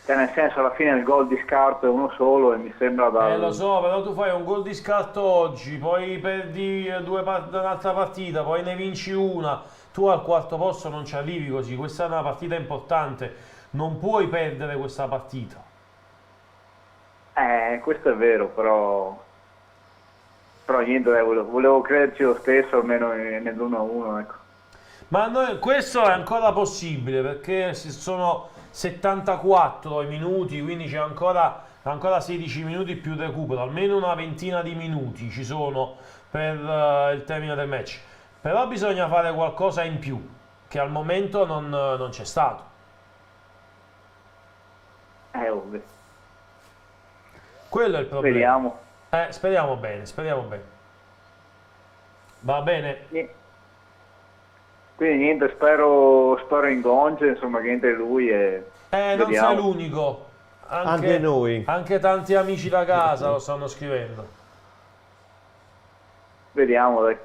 [SPEAKER 6] Cioè, nel senso, alla fine il gol di scarto è uno solo e mi sembra da...
[SPEAKER 3] Lo so, però tu fai un gol di scarto oggi, poi perdi un'altra partita, poi ne vinci una, tu al quarto posto non ci arrivi così, questa è una partita importante, non puoi perdere questa partita.
[SPEAKER 6] Questo è vero, però niente, volevo crederci lo stesso, almeno nell'1-1, ecco.
[SPEAKER 3] Ma questo è ancora possibile, perché sono 74 i minuti, quindi c'è ancora 16 minuti più recupero, almeno una ventina di minuti ci sono per il termine del match. Però bisogna fare qualcosa in più, che al momento non c'è stato.
[SPEAKER 6] Ovvio.
[SPEAKER 3] Quello è il problema.
[SPEAKER 6] Speriamo.
[SPEAKER 3] Speriamo bene, speriamo bene. Va bene?
[SPEAKER 6] Quindi niente, spero in Gonce, insomma, che entri lui e
[SPEAKER 3] non
[SPEAKER 6] vediamo.
[SPEAKER 3] sei l'unico.
[SPEAKER 22] Anche noi.
[SPEAKER 3] Anche tanti amici da casa lo stanno scrivendo.
[SPEAKER 6] Vediamo, dai.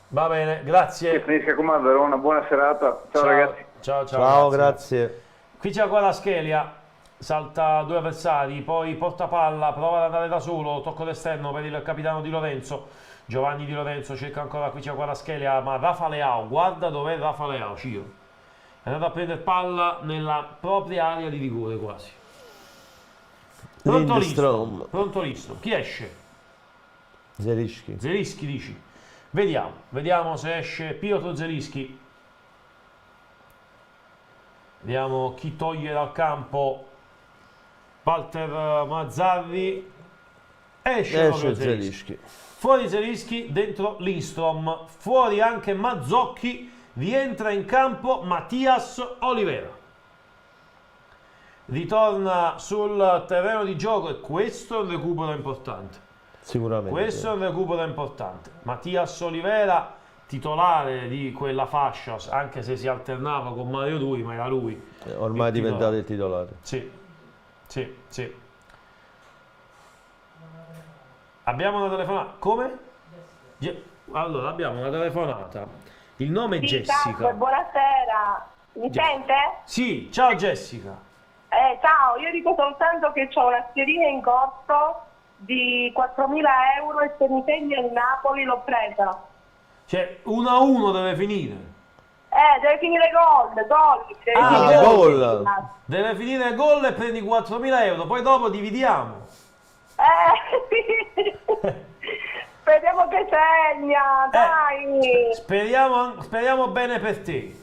[SPEAKER 3] Va bene, grazie.
[SPEAKER 6] Che finisca come a Verona, buona serata. Ciao ragazzi.
[SPEAKER 3] Ciao,
[SPEAKER 22] Ciao, grazie.
[SPEAKER 3] Qui c'è Kvaratskhelia, salta due avversari, poi porta palla, prova ad andare da solo, tocco d'esterno per il capitano Di Lorenzo. Giovanni Di Lorenzo cerca ancora qui c'è Kvaratskhelia, ma Rafa Leao, guarda dov'è Rafa Leao, Ciro. È andato a prendere palla nella propria area di rigore quasi. Pronto Lindstrom. Pronto Lindstrom. Chi esce?
[SPEAKER 22] Zelischi.
[SPEAKER 3] Zelischi dici? Vediamo se esce Piotr Zelischi. Vediamo chi toglie dal campo Walter Mazzarri. Esce proprio
[SPEAKER 22] Zelischi.
[SPEAKER 3] Fuori Zelischi, dentro Lindstrom. Fuori anche Mazzocchi. Rientra in campo Mattias Olivera. Ritorna sul terreno di gioco e questo è un recupero importante.
[SPEAKER 22] Sicuramente.
[SPEAKER 3] Questo è un recupero importante. Mattias Olivera, titolare di quella fascia, anche se si alternava con Mario Rui, ma era lui.
[SPEAKER 22] Ormai è diventato il titolare.
[SPEAKER 3] Sì. Abbiamo una telefonata. Come? Allora, abbiamo una telefonata. Il nome è Jessica.
[SPEAKER 9] Ciao, buonasera. Mi sente?
[SPEAKER 3] Sì, ciao Jessica.
[SPEAKER 9] Ciao, io dico soltanto che ho una schedina in corso di 4.000 euro e se mi segna il Napoli l'ho presa.
[SPEAKER 3] Cioè, 1-1 deve finire.
[SPEAKER 9] Deve finire gol.
[SPEAKER 22] Gol.
[SPEAKER 3] Deve finire gol e prendi 4.000 euro, poi dopo dividiamo.
[SPEAKER 9] Sì. Speriamo che segna, dai.
[SPEAKER 3] Speriamo bene per te.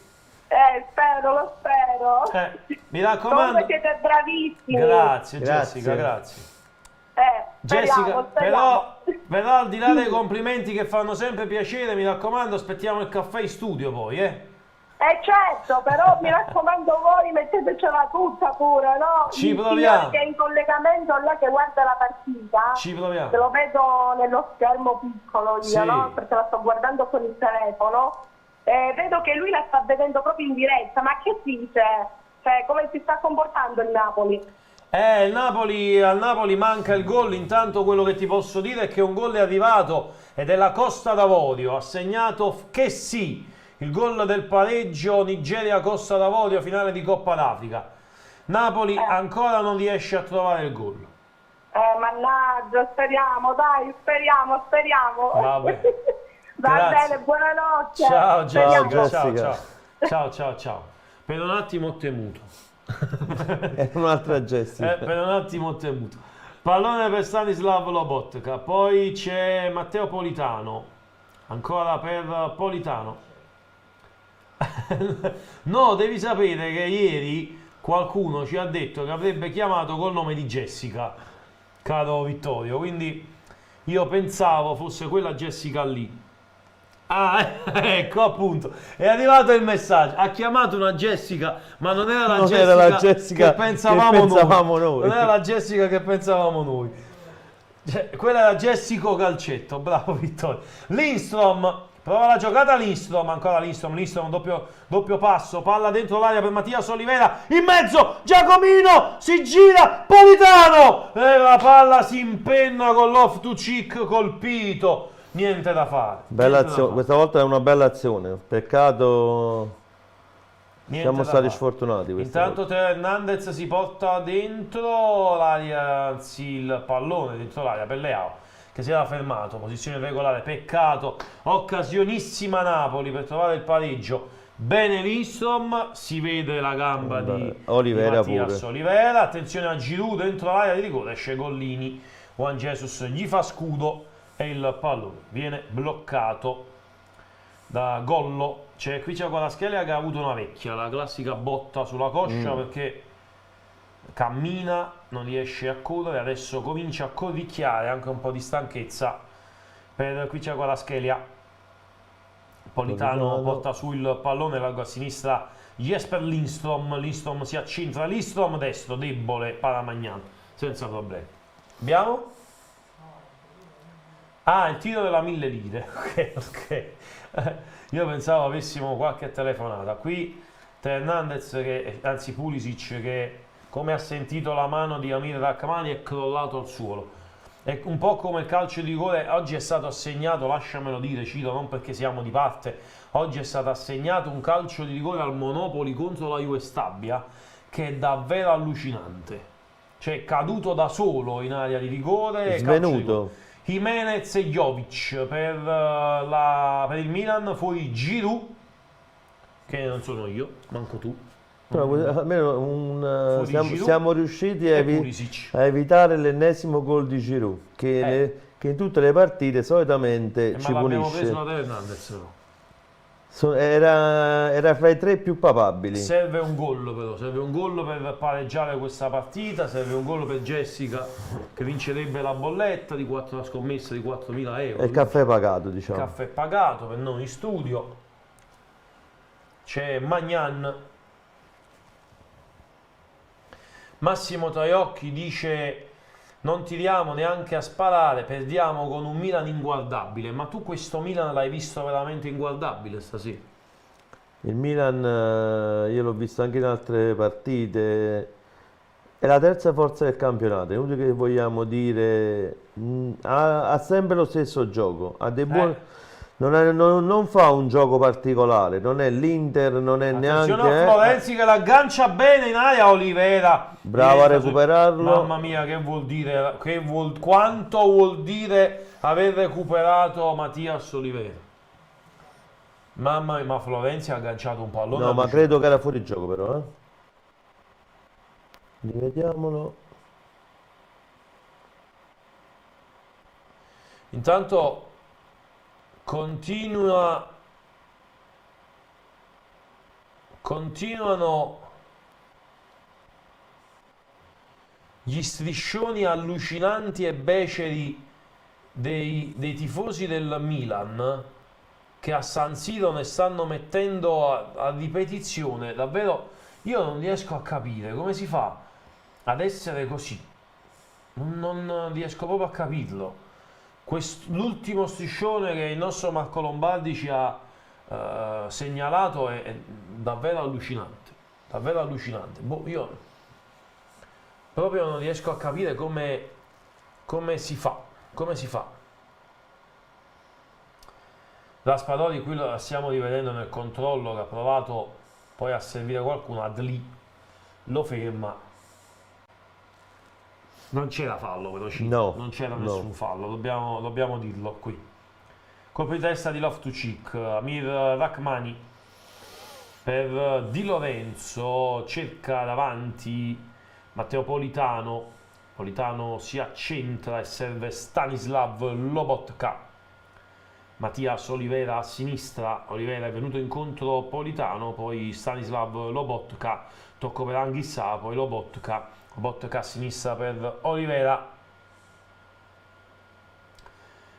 [SPEAKER 9] Lo spero.
[SPEAKER 3] Mi raccomando.
[SPEAKER 9] Comunque siete bravissimi.
[SPEAKER 3] Grazie Jessica, grazie. Jessica,
[SPEAKER 9] speriamo.
[SPEAKER 3] però al di là dei complimenti che fanno sempre piacere, mi raccomando, aspettiamo il caffè in studio poi,
[SPEAKER 9] certo, però mi raccomando voi mettetecela tutta pure, no?
[SPEAKER 3] Ci proviamo.
[SPEAKER 9] Che è in collegamento là che guarda la partita.
[SPEAKER 3] Ci proviamo.
[SPEAKER 9] Te lo vedo nello schermo piccolo io,
[SPEAKER 3] Sì.
[SPEAKER 9] no? Perché la sto guardando con il telefono. Vedo che lui la sta vedendo proprio in diretta, ma che dice? Cioè, come si sta comportando il Napoli?
[SPEAKER 3] Al Napoli manca il gol. Intanto quello che ti posso dire è che un gol è arrivato ed è la Costa d'Avorio, ha segnato Kessi, il gol del pareggio Nigeria-Costa d'Avorio, finale di Coppa d'Africa. Napoli ancora non riesce a trovare il gol.
[SPEAKER 9] Mannaggia, speriamo, dai, speriamo.
[SPEAKER 3] Vabbè.
[SPEAKER 9] Va
[SPEAKER 3] Grazie.
[SPEAKER 9] bene, buonanotte.
[SPEAKER 3] Ciao
[SPEAKER 9] Speriamo.
[SPEAKER 3] Jessica, ciao. Per un attimo ho temuto.
[SPEAKER 22] È un'altra Jessica.
[SPEAKER 3] Per un attimo ho temuto. Pallone per Stanislav Lobotka, poi c'è Matteo Politano, ancora per Politano. No, devi sapere che ieri qualcuno ci ha detto che avrebbe chiamato col nome di Jessica, caro Vittorio, quindi io pensavo fosse quella Jessica lì. Ah, ecco appunto, è arrivato il messaggio, ha chiamato una Jessica, ma non era la Jessica che pensavamo noi. Non era la Jessica che pensavamo noi. Cioè, quella era Jessico Calcetto, bravo Vittorio. Lindstrom, prova la giocata Lindstrom, ancora Lindstrom, doppio passo, palla dentro l'area per Mattias Olivera, in mezzo, Giacomino, si gira, Politano, e la palla si impenna con l'off-to-cheek colpito. Niente da fare.
[SPEAKER 22] Bella azione. Questa volta è una bella azione. Peccato. Siamo stati sfortunati.
[SPEAKER 3] Intanto Teo Hernandez si porta dentro l'area, anzi il pallone dentro l'area per Leao, che si era fermato. Posizione regolare. Peccato. Occasionissima Napoli per trovare il pareggio. Bene Lindstrom, si vede la gamba di Mattias Olivera. Attenzione a Giroud dentro l'area di rigore. Esce Gollini. Juan Jesus gli fa scudo. E il pallone viene bloccato da Gollo. Qui c'è Kvaratskhelia che ha avuto una vecchia, la classica botta sulla coscia, perché cammina, non riesce a correre, adesso comincia a corricchiare, anche un po' di stanchezza per qui c'è Kvaratskhelia. Politano porta su il pallone, largo a sinistra Jesper Lindstrom si accentra, Lindstrom destro, debole, Paramagnan, senza problemi. Abbiamo? Ah, il tiro della 1000 lire. Ok. Io pensavo avessimo qualche telefonata. Qui Hernandez, anzi Pulisic, che come ha sentito la mano di Amir Rachmani è crollato al suolo. È un po' come il calcio di rigore. Oggi è stato assegnato, lasciamelo dire Ciro, non perché siamo di parte, oggi è stato assegnato un calcio di rigore al Monopoli contro la Juve Stabia che è davvero allucinante. Cioè, caduto da solo in area di rigore,
[SPEAKER 22] svenuto.
[SPEAKER 3] Jimenez e Jovic per il Milan, fuori Giroud, che non sono io, manco tu.
[SPEAKER 22] Però almeno siamo riusciti a evitare l'ennesimo gol di Giroud, che in tutte le partite solitamente ci punisce. Ma l'abbiamo preso da Hernandez, però. Era fra i tre più papabili.
[SPEAKER 3] Serve un gol però, serve un gol per pareggiare questa partita, serve un gol per Jessica che vincerebbe la bolletta la scommessa di 4.000 euro.
[SPEAKER 22] E il caffè pagato, diciamo.
[SPEAKER 3] Il caffè pagato per noi in studio. C'è Magnan. Massimo Traiocchi dice: non tiriamo neanche a sparare, perdiamo con un Milan inguardabile. Ma tu questo Milan l'hai visto veramente inguardabile stasera?
[SPEAKER 22] Il Milan io l'ho visto anche in altre partite, è la terza forza del campionato, è inutile che vogliamo dire, ha sempre lo stesso gioco, ha dei buoni... Non fa un gioco particolare, non è l'Inter, non è neanche...
[SPEAKER 3] Attenzione a Florenzi che l'aggancia bene in aria, Olivera.
[SPEAKER 22] Bravo a recuperarlo.
[SPEAKER 3] Mamma mia, che vuol dire, quanto vuol dire aver recuperato Mattias Olivera. Mamma mia, ma Florenzi ha agganciato un pallone.
[SPEAKER 22] No, ma credo che era fuori gioco però, Rivediamolo.
[SPEAKER 3] Intanto... continuano gli striscioni allucinanti e beceri dei tifosi del Milan, che a San Siro ne stanno mettendo a ripetizione. Davvero io non riesco a capire come si fa ad essere così, non riesco proprio a capirlo. L'ultimo striscione che il nostro Marco Lombardi ci ha segnalato è davvero allucinante, davvero allucinante. Io proprio non riesco a capire come si fa, Raspadori qui lo stiamo rivedendo nel controllo, che ha provato poi a servire qualcuno, Adli lo ferma. Non c'era fallo però,
[SPEAKER 22] No,
[SPEAKER 3] non c'era
[SPEAKER 22] no.
[SPEAKER 3] nessun fallo, dobbiamo dirlo qui. Colpo di testa di Loftus-Cheek, Amir Rachmani per Di Lorenzo, cerca davanti Matteo Politano, Politano si accentra e serve Stanislav Lobotka. Mattias Olivera a sinistra, Olivera è venuto incontro Politano, poi Stanislav Lobotka, tocco per Anghissà, poi Lobotka a sinistra per Olivera.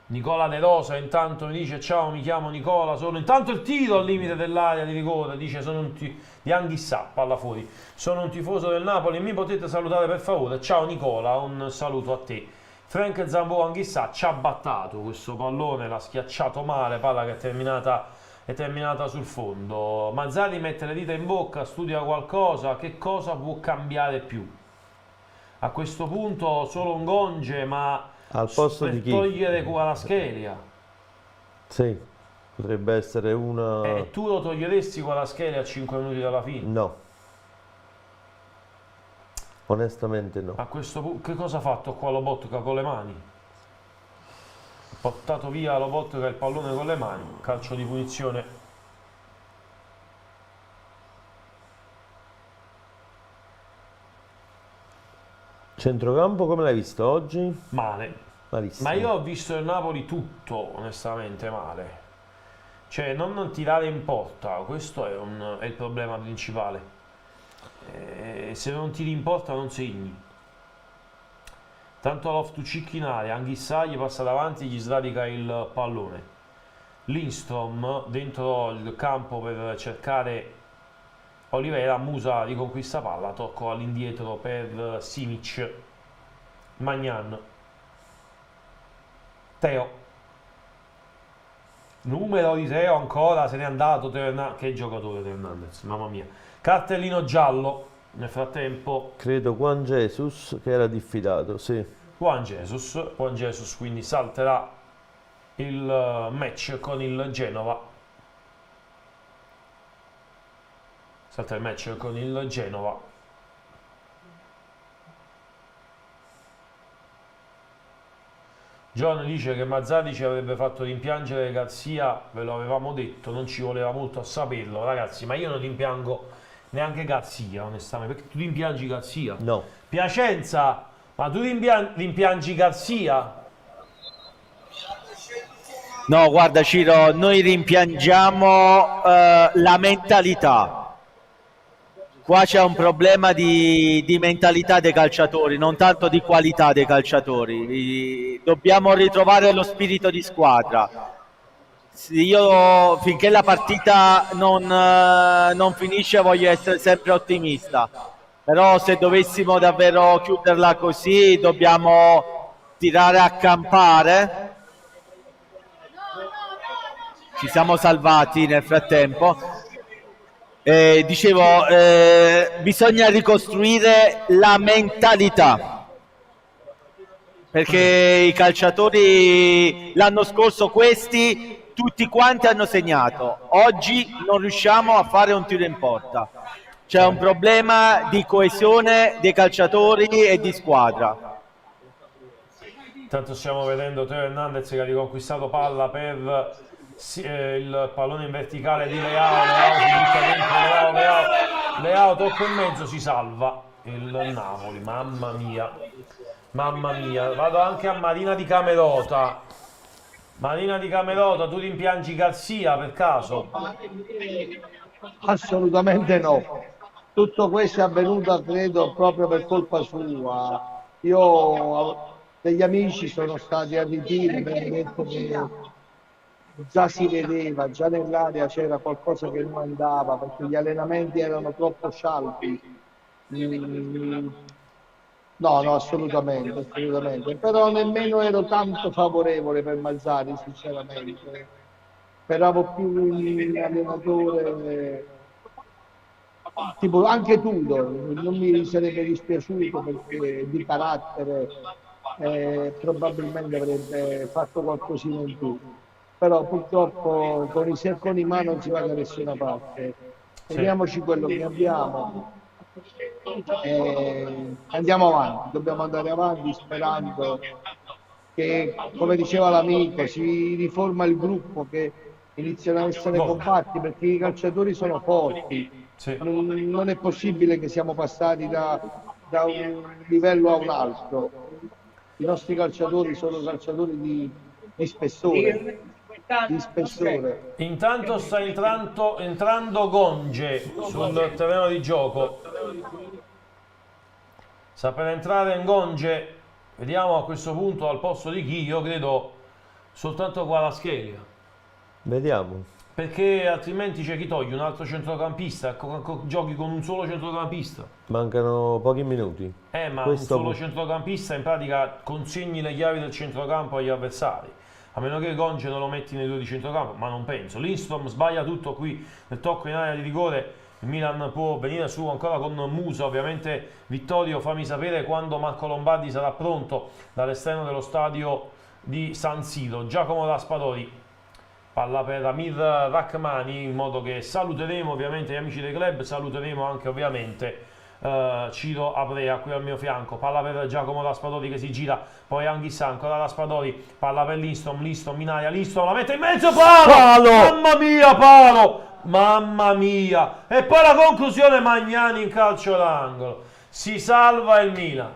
[SPEAKER 3] Nicola De Rosa intanto mi dice: ciao, mi chiamo Nicola, sono intanto il tiro al limite dell'area di rigore, dice di Anghissà, palla fuori, sono un tifoso del Napoli, mi potete salutare per favore? Ciao Nicola, un saluto a te. Frank Zambo Anghissà ci ha battato questo pallone, l'ha schiacciato male, palla che è terminata sul fondo. Mazzarri mette le dita in bocca, studia qualcosa, che cosa può cambiare più? A questo punto solo un Gonge, ma
[SPEAKER 22] al posto
[SPEAKER 3] per
[SPEAKER 22] di chi?
[SPEAKER 3] togliere Kvaratskhelia.
[SPEAKER 22] Sì, potrebbe essere una...
[SPEAKER 3] Tu lo toglieresti Kvaratskhelia a 5 minuti dalla fine?
[SPEAKER 22] No. Onestamente no.
[SPEAKER 3] A questo punto, che cosa ha fatto qua Lobotka con le mani? Ha portato via Lobotka il pallone con le mani, calcio di punizione.
[SPEAKER 22] Centrocampo come l'hai visto oggi?
[SPEAKER 3] Male.
[SPEAKER 22] Malissimo.
[SPEAKER 3] Ma io ho visto il Napoli tutto onestamente male. Cioè non tirare in porta, questo è il problema principale. Se non tiri in porta non segni. Tanto Loftus-Cheek in area, Anghissà gli passa davanti e gli sradica il pallone. Lindstrom dentro il campo per cercare Olivera, Musa riconquista palla, tocco all'indietro per Simic. Magnan, Teo, numero di Teo ancora, se n'è andato Teo Hernandez. Che giocatore Teo Hernandez, mamma mia. Cartellino giallo nel frattempo.
[SPEAKER 22] Credo Juan Jesus che era diffidato, sì.
[SPEAKER 3] Juan Jesus quindi salterà il match con il Genova. Salta il match con il Genova. John dice che Mazzarri ci avrebbe fatto rimpiangere Garzia, ve lo avevamo detto, non ci voleva molto a saperlo, ragazzi, ma io non rimpiango neanche Garzia, onestamente, perché tu rimpiangi Garzia?
[SPEAKER 22] No.
[SPEAKER 3] Piacenza, ma tu rimpiangi Garzia?
[SPEAKER 12] No, guarda Ciro, noi rimpiangiamo la mentalità. Qua c'è un problema di mentalità dei calciatori, non tanto di qualità dei calciatori. Dobbiamo ritrovare lo spirito di squadra. Io finché la partita non finisce voglio essere sempre ottimista, però se dovessimo davvero chiuderla così dobbiamo tirare a campare. Ci siamo salvati nel frattempo. Dicevo, bisogna ricostruire la mentalità, perché i calciatori l'anno scorso tutti quanti hanno segnato, oggi non riusciamo a fare un tiro in porta. C'è un problema di coesione dei calciatori e di squadra.
[SPEAKER 3] Intanto stiamo vedendo Teo Hernandez che ha riconquistato palla per il pallone in verticale di Leao, Leao tocco in mezzo, si salva il Napoli. Mamma mia, vado anche a Marina di Camerota. Tu rimpiangi Garzia per caso?
[SPEAKER 18] Assolutamente no, tutto questo è avvenuto credo proprio per colpa sua. Io degli amici sono stati a ritiro, mi hanno detto che già si vedeva, già nell'area c'era qualcosa che non andava perché gli allenamenti erano troppo scialbi. No, assolutamente, però nemmeno ero tanto favorevole per Mazzarri, sinceramente. Speravo più in un allenatore tipo anche Tudor, non mi sarebbe dispiaciuto perché di carattere probabilmente avrebbe fatto qualcosina in più. Però purtroppo con i serconi in mano non si va da nessuna parte. Vediamoci quello che abbiamo Andiamo avanti, dobbiamo andare avanti sperando che, come diceva l'amico, si riforma il gruppo, che iniziano a essere compatti, perché i calciatori sono forti. Non è possibile che siamo passati da un livello a un altro. I nostri calciatori sono calciatori di spessore. Di spessore.
[SPEAKER 3] Intanto sta entrando Gonge sul terreno di gioco. Sta per entrare Ngonge. Vediamo a questo punto al posto di chi. Io credo soltanto Kvaratskhelia.
[SPEAKER 22] Vediamo.
[SPEAKER 3] Perché altrimenti c'è chi toglie un altro centrocampista, giochi con un solo centrocampista.
[SPEAKER 22] Mancano pochi minuti.
[SPEAKER 3] Ma un solo centrocampista in pratica consegni le chiavi del centrocampo agli avversari. A meno che Gonge non lo metti nei due di centrocampo, ma non penso. Lindstrom sbaglia tutto qui nel tocco in area di rigore. Il Milan può venire su ancora con Musa. Ovviamente Vittorio, fammi sapere quando Marco Lombardi sarà pronto dall'esterno dello stadio di San Siro. Giacomo Raspadori, palla per Amir Rachmani, in modo che saluteremo ovviamente gli amici del club, saluteremo anche ovviamente Ciro Aprea qui al mio fianco. Palla per Giacomo Raspadori che si gira, poi Anghissà, ancora Raspadori, palla per Lindstrom in aria, Lindstrom la mette in mezzo, palo! Mamma mia, palo! Mamma mia! E poi la conclusione, Magnani in calcio d'angolo. Si salva il Milan.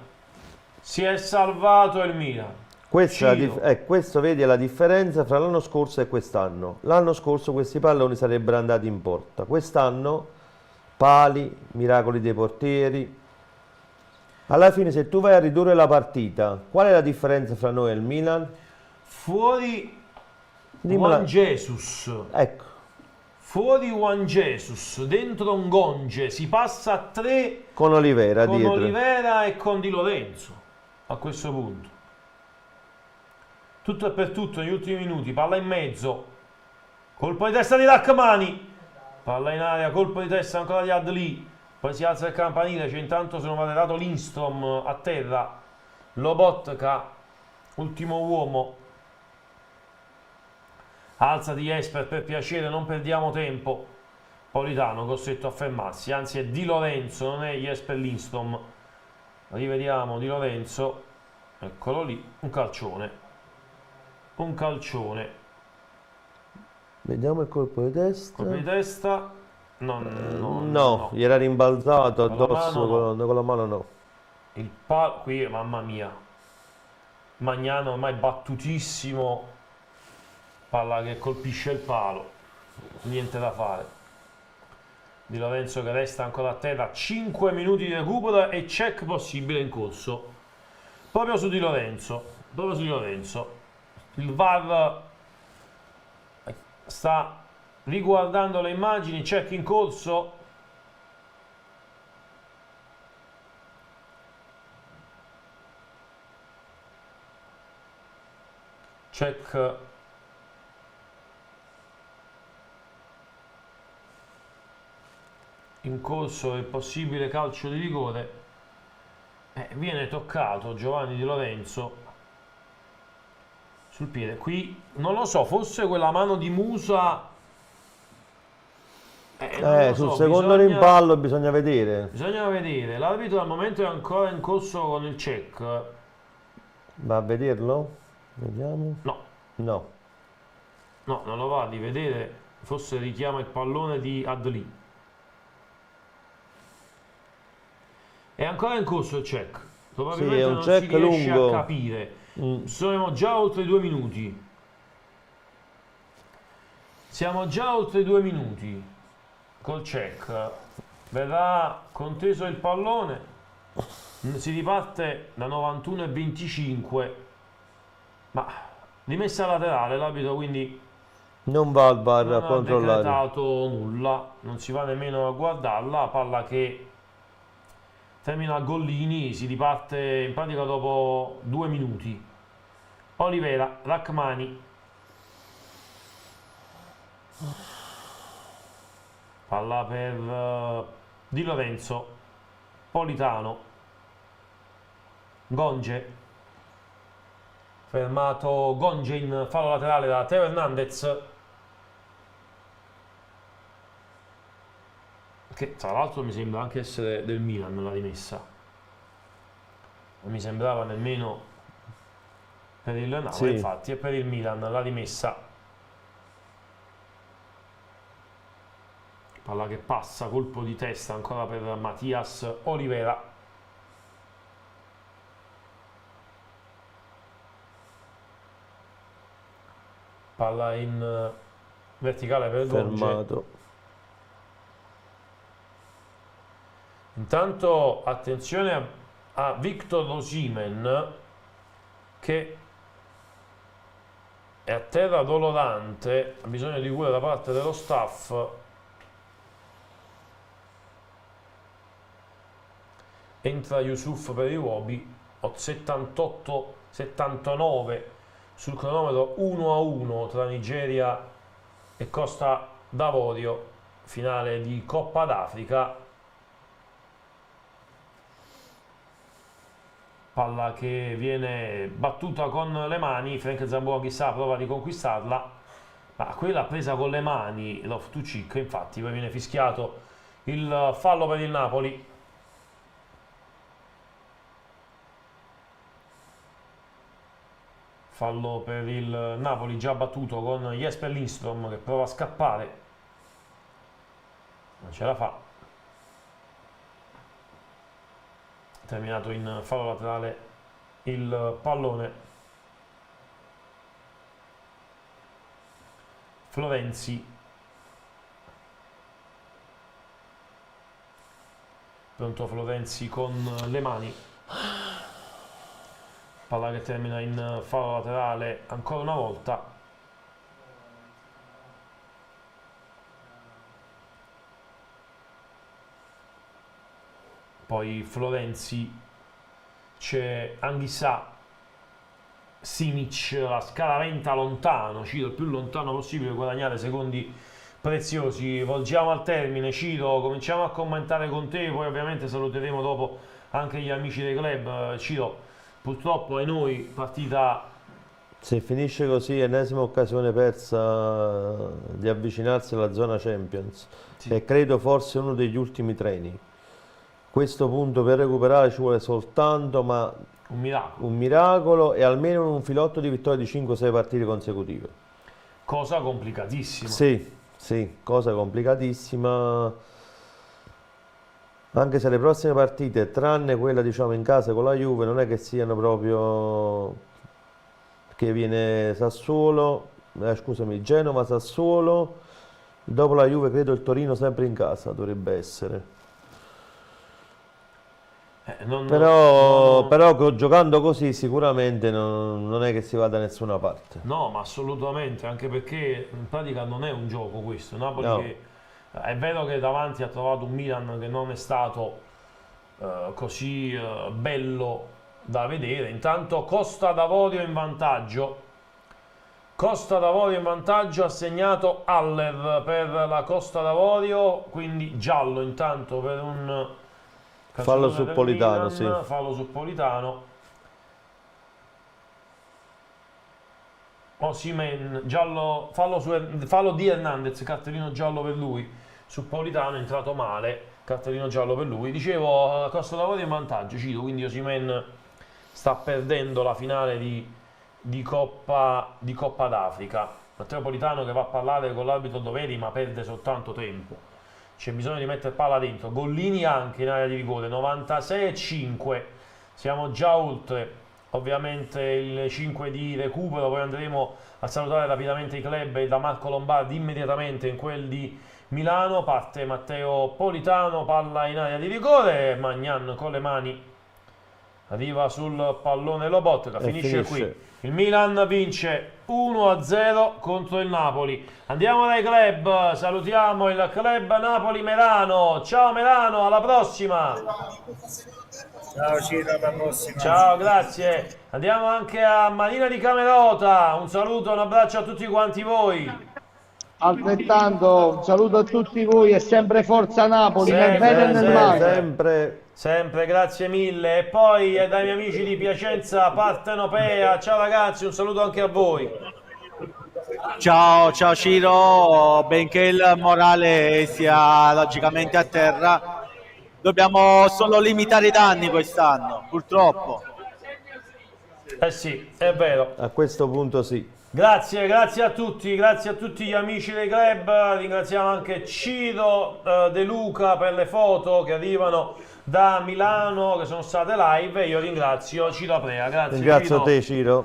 [SPEAKER 3] Si è salvato il Milan.
[SPEAKER 22] Questo vedi è la differenza fra l'anno scorso e quest'anno. L'anno scorso questi palloni sarebbero andati in porta. Quest'anno pali, miracoli dei portieri. Alla fine, se tu vai a ridurre la partita, qual è la differenza fra noi e il Milan?
[SPEAKER 3] Fuori Juan Jesus.
[SPEAKER 22] Ecco.
[SPEAKER 3] Fuori Juan Jesus, dentro un Gonge, si passa a 3
[SPEAKER 22] con Olivera
[SPEAKER 3] con
[SPEAKER 22] dietro.
[SPEAKER 3] Olivera e con Di Lorenzo a questo punto. Tutto e per tutto negli ultimi minuti, palla in mezzo, colpo di testa di Rachmani, palla in aria, colpo di testa ancora di Adli, poi si alza il campanile, c'è intanto sono valerato Lindstrom a terra, Lobotka, ultimo uomo, alzati Jesper per piacere, non perdiamo tempo. Politano costretto a fermarsi, anzi è Di Lorenzo, non è Jesper Lindstrom. Rivediamo Di Lorenzo, eccolo lì, un calcione. Un calcione.
[SPEAKER 22] Vediamo il colpo di testa.
[SPEAKER 3] Colpo di testa.
[SPEAKER 22] No, gli era rimbalzato addosso con la mano, no.
[SPEAKER 3] Il palo qui, mamma mia. Magnano ormai battutissimo. Palla che colpisce il palo. Niente da fare. Di Lorenzo che resta ancora a terra. 5 minuti di recupero e check possibile in corso. Proprio su Di Lorenzo. Proprio su Di Lorenzo. Il VAR sta riguardando le immagini, check in corso. Check in corso del possibile calcio di rigore. Viene toccato Giovanni Di Lorenzo sul piede. Qui non lo so, forse quella mano di Musa
[SPEAKER 22] sul secondo rimpallo bisogna vedere.
[SPEAKER 3] L'arbitro al momento è ancora in corso con il check.
[SPEAKER 22] Va a vederlo? Vediamo.
[SPEAKER 3] No, non lo va di vedere. Forse richiama il pallone di Adli. È ancora in corso il check. Probabilmente
[SPEAKER 22] sì, è un
[SPEAKER 3] non
[SPEAKER 22] check
[SPEAKER 3] si riesce
[SPEAKER 22] lungo.
[SPEAKER 3] a capire. Siamo già oltre i 2 minuti. Siamo già oltre i 2 minuti. Col check verrà conteso il pallone. Si riparte da 91,25. Ma rimessa laterale l'arbitro, quindi
[SPEAKER 22] non va al VAR a
[SPEAKER 3] non ha
[SPEAKER 22] controllare.
[SPEAKER 3] decretato nulla. Non si va nemmeno a guardarla. Palla che termina a Gollini, si riparte in pratica dopo 2 minuti. Olivera, Rachmani. Palla per Di Lorenzo. Politano. Gonge. Fermato Gonge in fallo laterale da Teo Hernandez. che tra l'altro mi sembra anche essere del Milan la rimessa, non mi sembrava nemmeno per il Napoli,
[SPEAKER 22] Sì.
[SPEAKER 3] infatti è per il Milan la rimessa. Palla che passa, colpo di testa ancora per Mattias Olivera. Palla in verticale per Gonge.
[SPEAKER 22] Fermato.
[SPEAKER 3] Intanto attenzione a Victor Osimhen che è a terra dolorante, ha bisogno di cura da parte dello staff. Entra Yusuf per Iwobi, 78-79 sul cronometro, 1-1 tra Nigeria e Costa d'Avorio, finale di Coppa d'Africa. Palla che viene battuta con le mani, Frank Zamboa chissà prova di conquistarla, ma quella presa con le mani Loftus-Cheek, infatti poi viene fischiato il fallo per il Napoli. Fallo per il Napoli già battuto con Jesper Lindstrom che prova a scappare, non ce la fa. Terminato in fallo laterale il pallone. Florenzi. Pronto Florenzi con le mani. Palla che termina in fallo laterale ancora una volta. Poi Florenzi, c'è Anghissà, Simic, la scaraventa lontano, Ciro il più lontano possibile per guadagnare secondi preziosi. Volgiamo al termine, Ciro, cominciamo a commentare con te, poi ovviamente saluteremo dopo anche gli amici del club. Ciro, purtroppo ai noi partita...
[SPEAKER 22] Se finisce così, ennesima occasione persa di avvicinarsi alla zona Champions,
[SPEAKER 3] Sì.
[SPEAKER 22] e credo forse uno degli ultimi treni. Questo punto per recuperare ci vuole soltanto un miracolo e almeno un filotto di vittoria di 5-6 partite consecutive.
[SPEAKER 3] Cosa complicatissima.
[SPEAKER 22] Sì, cosa complicatissima. Anche se le prossime partite, tranne quella diciamo in casa con la Juve, non è che siano proprio, che viene Sassuolo, scusami, Genova, Sassuolo, dopo la Juve credo il Torino sempre in casa dovrebbe essere. Però giocando così sicuramente non è che si vada da nessuna parte.
[SPEAKER 3] No, ma assolutamente, anche perché in pratica non è un gioco questo. Napoli
[SPEAKER 22] No.
[SPEAKER 3] che è vero che davanti ha trovato un Milan che non è stato così bello da vedere. Intanto Costa d'Avorio in vantaggio. Costa d'Avorio in vantaggio, ha segnato Haller per la Costa d'Avorio, quindi giallo intanto per un
[SPEAKER 22] Fallo su
[SPEAKER 3] del
[SPEAKER 22] Politano,
[SPEAKER 3] Milan,
[SPEAKER 22] sì.
[SPEAKER 3] fallo su Politano. Osimhen, giallo, fallo di Hernandez, cartellino giallo per lui. Su Politano è entrato male, cartellino giallo per lui. Dicevo, Costa d'Avorio in vantaggio, Ciro, quindi Osimhen sta perdendo la finale di Coppa d'Africa. Matteo Politano che va a parlare con l'arbitro Doveri ma perde soltanto tempo. C'è bisogno di mettere palla dentro. Gollini anche in area di rigore, 96,5. Siamo già oltre ovviamente il 5 di recupero. Poi andremo a salutare rapidamente i club e da Marco Lombardi immediatamente in quel di Milano. Parte Matteo Politano, palla in area di rigore, Magnan con le mani arriva sul pallone Lobotka, finisce qui. Il Milan vince 1-0 contro il Napoli. Andiamo dai club, salutiamo il club Napoli Merano. Ciao Merano, alla prossima.
[SPEAKER 8] Ciao Ciro, alla prossima.
[SPEAKER 3] Ciao, grazie. Andiamo anche a Marina di Camerota. Un saluto, un abbraccio a tutti quanti voi.
[SPEAKER 18] Altrettanto, un saluto a tutti voi e sempre forza Napoli, nel bene e nel male.
[SPEAKER 3] Sempre, grazie mille. E poi dai miei amici di Piacenza Partenopea, ciao ragazzi, un saluto anche a voi.
[SPEAKER 12] Ciao Ciro, benché il morale sia logicamente a terra, dobbiamo solo limitare i danni quest'anno, purtroppo.
[SPEAKER 3] Eh sì, è vero.
[SPEAKER 22] A questo punto sì.
[SPEAKER 3] Grazie a tutti gli amici del club, ringraziamo anche Ciro De Luca per le foto che arrivano da Milano, che sono state live, e io ringrazio Ciro Aprea. Grazie
[SPEAKER 22] Ringrazio te Ciro.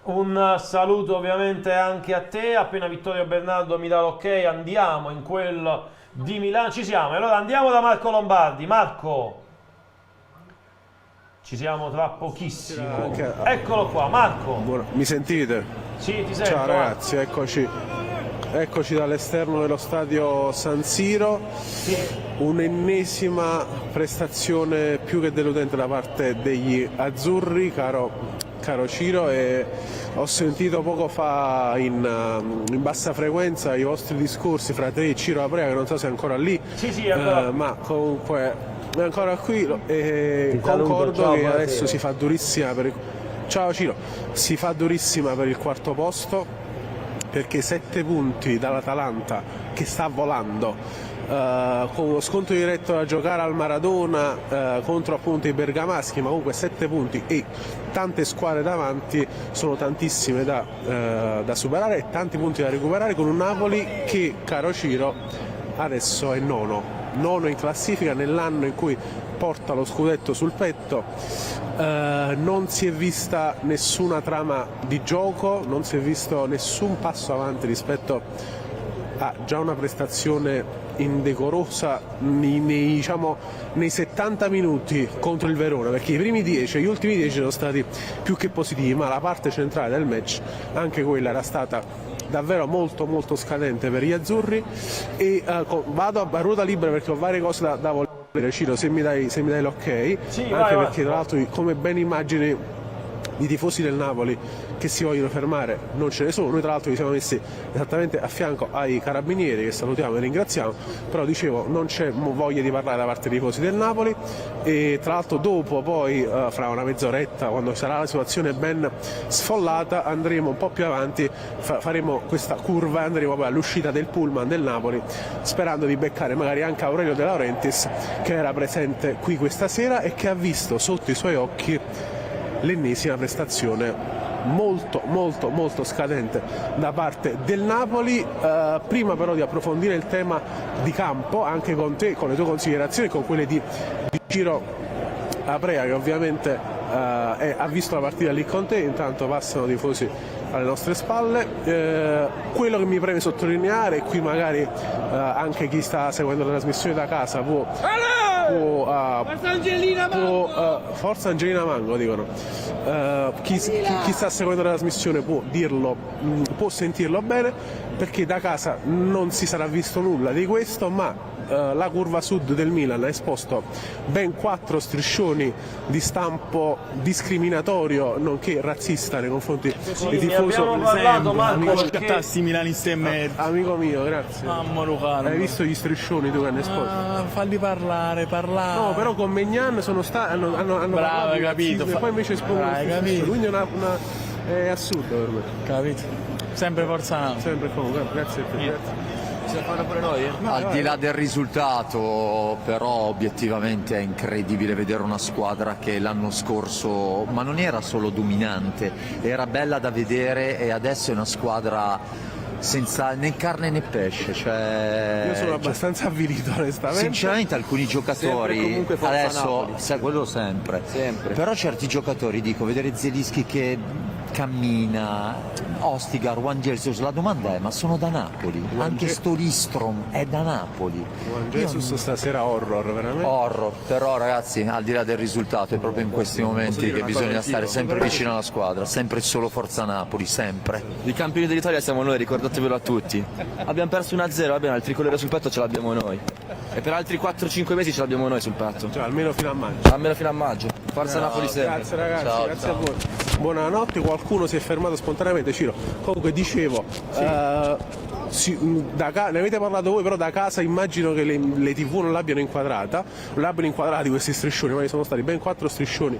[SPEAKER 3] Un saluto ovviamente anche a te. Appena Vittorio Bernardo mi dà l'ok andiamo in quello di Milano. Ci siamo, allora andiamo da Marco Lombardi. Marco, ci siamo tra pochissimo. Eccolo qua, Marco.
[SPEAKER 2] Mi sentite?
[SPEAKER 3] Sì, ti sento.
[SPEAKER 2] Ciao ragazzi, eccoci dall'esterno dello stadio San Siro. Un'ennesima prestazione più che deludente da parte degli azzurri, caro Ciro, e ho sentito poco fa in bassa frequenza i vostri discorsi fra te e Ciro Aprea, che non so se è ancora lì,
[SPEAKER 3] sì, ancora.
[SPEAKER 2] ma comunque è ancora qui, e concordo
[SPEAKER 22] ciao,
[SPEAKER 2] che
[SPEAKER 22] buonasera.
[SPEAKER 2] adesso si fa durissima ciao Ciro, si fa durissima per il quarto posto, perché 7 punti dall'Atalanta che sta volando, con uno sconto diretto da giocare al Maradona contro appunto i bergamaschi, ma comunque 7 punti e tante squadre davanti, sono tantissime da superare e tanti punti da recuperare, con un Napoli che, caro Ciro, adesso è nono in classifica nell'anno in cui porta lo scudetto sul petto. Non si è vista nessuna trama di gioco, non si è visto nessun passo avanti rispetto a già una prestazione indecorosa nei 70 minuti contro il Verona, perché i primi 10 e gli ultimi 10 sono stati più che positivi, ma la parte centrale del match, anche quella, era stata davvero molto scadente per gli azzurri. E vado a ruota libera perché ho varie cose da volere. Ciro, se mi dai l'ok,
[SPEAKER 3] sì,
[SPEAKER 2] anche
[SPEAKER 3] vai.
[SPEAKER 2] perché tra l'altro, come ben immagini, i tifosi del Napoli che si vogliono fermare non ce ne sono. Noi tra l'altro ci siamo messi esattamente a fianco ai carabinieri, che salutiamo e ringraziamo, però dicevo non c'è voglia di parlare da parte dei tifosi del Napoli. E tra l'altro dopo, poi fra una mezz'oretta, quando sarà la situazione ben sfollata, andremo un po' più avanti, faremo questa curva e andremo poi all'uscita del pullman del Napoli, sperando di beccare magari anche Aurelio De Laurentiis, che era presente qui questa sera e che ha visto sotto i suoi occhi l'ennesima prestazione molto scadente da parte del Napoli. Prima però di approfondire il tema di campo, anche con te, con le tue considerazioni e con quelle di Ciro Aprea, che ovviamente ha visto la partita lì con te, intanto passano tifosi alle nostre spalle. Quello che mi preme sottolineare, e qui magari anche chi sta seguendo la trasmissione da casa Forza Angelina Mango dicono, chi sta seguendo la trasmissione può dirlo, può sentirlo bene, perché da casa non si sarà visto nulla di questo, ma la curva sud del Milan ha esposto ben 4 striscioni di stampo discriminatorio nonché razzista nei confronti dei tifosi. Amico mio, grazie. Hai visto gli striscioni tu che hanno esposto?
[SPEAKER 7] Falli parlare.
[SPEAKER 2] No, però con Maignan hanno
[SPEAKER 7] bravo, hai capito.
[SPEAKER 2] E poi invece espongono
[SPEAKER 7] Hai capito.
[SPEAKER 2] quindi è assurdo per me.
[SPEAKER 7] Capito? Sempre Forza Napoli.
[SPEAKER 2] Sempre comunque, grazie a te.
[SPEAKER 7] Pure noi?
[SPEAKER 20] Al di là del risultato, però obiettivamente è incredibile vedere una squadra che l'anno scorso, ma non era solo dominante, era bella da vedere, e adesso è una squadra senza né carne né pesce.
[SPEAKER 2] Io sono abbastanza avvilito, onestamente.
[SPEAKER 20] Sinceramente alcuni giocatori adesso quello sempre. Però certi giocatori, dico, vedere Zelinski che cammina, Ostigar, Juan Jesus, la domanda è: ma sono da Napoli? Anche Stolistrom è da Napoli.
[SPEAKER 2] Juan Jesus stasera horror, veramente.
[SPEAKER 20] Horror, però ragazzi, al di là del risultato, è proprio in questi momenti che bisogna stare sempre vicino alla squadra, sempre solo Forza Napoli, sempre.
[SPEAKER 23] I campioni dell'Italia siamo noi, ricordatevelo a tutti. Abbiamo perso 1-0, va bene, il tricolore sul petto ce l'abbiamo noi. E per altri 4-5 mesi ce l'abbiamo noi sul petto.
[SPEAKER 2] Cioè almeno fino a maggio.
[SPEAKER 23] Almeno fino a maggio. Forza Napoli sempre.
[SPEAKER 2] Grazie ragazzi,
[SPEAKER 23] ciao,
[SPEAKER 2] grazie a voi. Buonanotte, qualcuno si è fermato spontaneamente, Ciro. Comunque dicevo, ne avete parlato voi, però da casa immagino che le TV non l'abbiano inquadrata, non l'abbiano inquadrati questi striscioni, ma ci sono stati ben 4 striscioni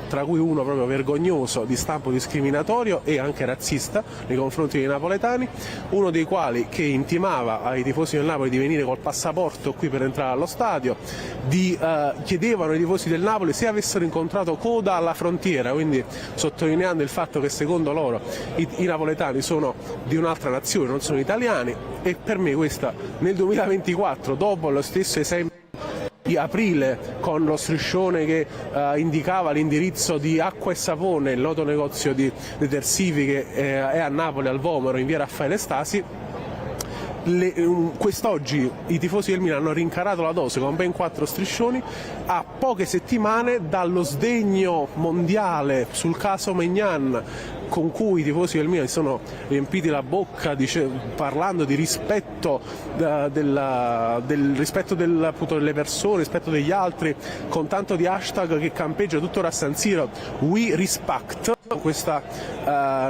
[SPEAKER 2] tra cui uno proprio vergognoso di stampo discriminatorio e anche razzista nei confronti dei napoletani, uno dei quali che intimava ai tifosi del Napoli di venire col passaporto qui per entrare allo stadio, chiedevano ai tifosi del Napoli se avessero incontrato coda alla frontiera, quindi sottolineando il fatto che secondo loro i napoletani sono di un'altra nazione, non sono italiani. E per me questa nel 2024, dopo lo stesso esempio di aprile con lo striscione che indicava l'indirizzo di Acqua e Sapone, il noto negozio di detersivi che è a Napoli al Vomero in via Raffaele Stasi, quest'oggi i tifosi del Milan hanno rincarato la dose con ben 4 striscioni a poche settimane dallo sdegno mondiale sul caso Maignan, con cui i tifosi del Milan si sono riempiti la bocca parlando di rispetto del rispetto appunto, delle persone, rispetto degli altri, con tanto di hashtag che campeggia tuttora a San Siro, We Respect, questa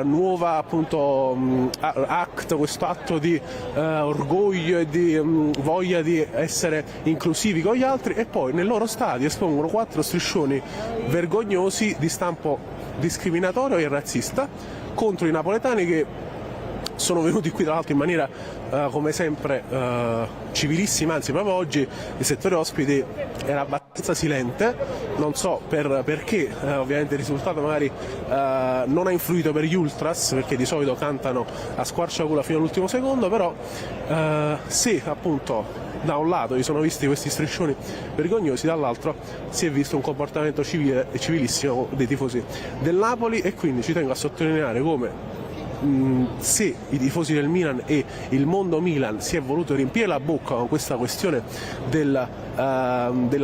[SPEAKER 2] nuova appunto act, questo atto di orgoglio e di voglia di essere inclusivi con gli altri, e poi nel loro stadio espongono 4 striscioni vergognosi di stampo discriminatorio e razzista contro i napoletani, che sono venuti qui tra l'altro in maniera come sempre civilissima, anzi proprio oggi il settore ospiti era abbastanza silente, non so perché, ovviamente il risultato magari non ha influito per gli ultras, perché di solito cantano a squarciagola fino all'ultimo secondo, però se appunto da un lato si sono visti questi striscioni vergognosi, dall'altro si è visto un comportamento civile e civilissimo dei tifosi del Napoli. E quindi ci tengo a sottolineare come se i tifosi del Milan e il mondo Milan si è voluto riempire la bocca con questa questione della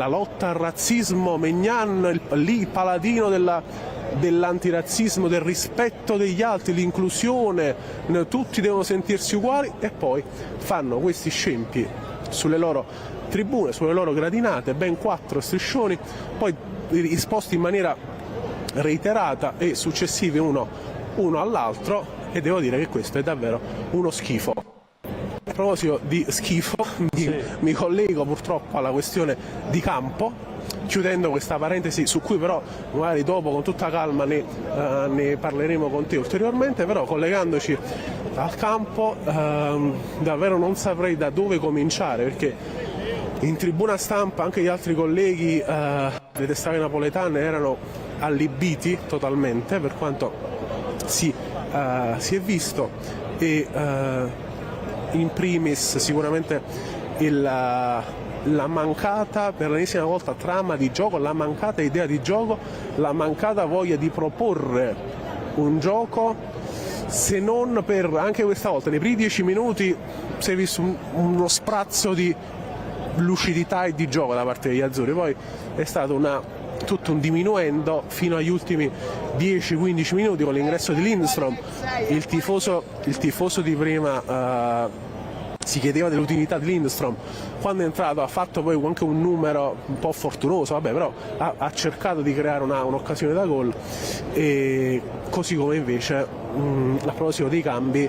[SPEAKER 2] lotta al razzismo, Maignan, il paladino dell'antirazzismo, del rispetto degli altri, l'inclusione, tutti devono sentirsi uguali, e poi fanno questi scempi sulle loro tribune, sulle loro gradinate, ben 4 striscioni, poi esposti in maniera reiterata e successivi uno all'altro, e devo dire che questo è davvero uno schifo. A proposito di schifo, mi collego purtroppo alla questione di campo, chiudendo questa parentesi su cui però magari dopo con tutta calma ne parleremo con te ulteriormente, però collegandoci al campo davvero non saprei da dove cominciare, perché in tribuna stampa anche gli altri colleghi delle testate napoletane erano allibiti totalmente per quanto si è visto, e in primis sicuramente la mancata, per l'ennesima volta, trama di gioco, la mancata idea di gioco, la mancata voglia di proporre un gioco, se non per, anche questa volta nei primi 10 minuti si è visto uno sprazzo di lucidità e di gioco da parte degli azzurri, poi è stato tutto un diminuendo fino agli ultimi 10-15 minuti con l'ingresso di Lindstrom. Il tifoso di prima si chiedeva dell'utilità di Lindstrom, quando è entrato ha fatto poi anche un numero un po' fortunoso, però ha cercato di creare un'occasione da gol, e così come invece a proposito dei cambi,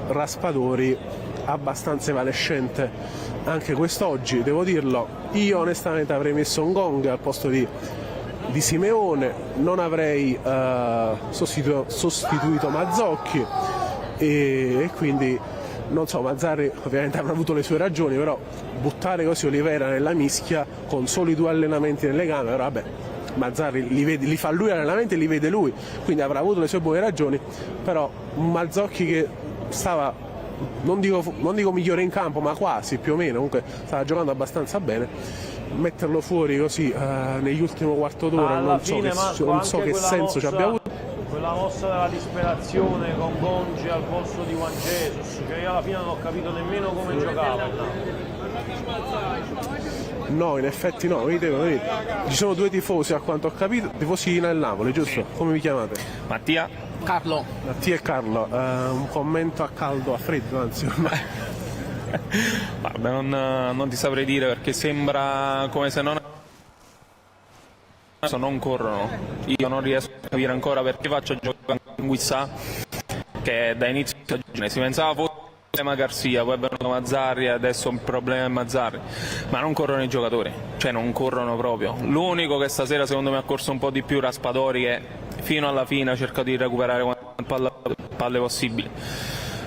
[SPEAKER 2] Raspadori abbastanza evanescente anche quest'oggi, devo dirlo. Io onestamente avrei messo un Gong al posto di Simeone, non avrei sostituito Mazzocchi, e quindi non so, Mazzarri ovviamente avrà avuto le sue ragioni, però buttare così Olivera nella mischia con soli 2 allenamenti nelle gambe, però vabbè, Mazzarri li fa lui allenamenti e li vede lui, quindi avrà avuto le sue buone ragioni, però un Mazzocchi che stava, non dico migliore in campo, ma quasi, più o meno, comunque stava giocando abbastanza bene, metterlo fuori così negli ultimi quarto d'ora non so che senso ci abbia avuto.
[SPEAKER 3] Quella mossa della disperazione con Gongi al posto di Juan Jesus, che io alla fine non ho capito nemmeno come giocava.
[SPEAKER 2] No, in effetti no, ci sono 2 tifosi a quanto ho capito, tifosi del Napoli, giusto? Come vi chiamate?
[SPEAKER 7] Mattia
[SPEAKER 2] e Carlo, un commento a caldo, a freddo anzi ormai.
[SPEAKER 7] Guarda, non ti saprei dire, perché sembra come se non corrono. Io non riesco a capire ancora perché faccio giocare con Guissà, che da inizio stagione si pensava fosse un problema Garcia, poi è venuto Mazzarri, adesso un problema è Mazzarri, ma non corrono i giocatori. cioè non corrono proprio. L'unico che stasera secondo me ha corso un po' di più Raspadori, che fino alla fine ha cercato di recuperare quante palle possibili,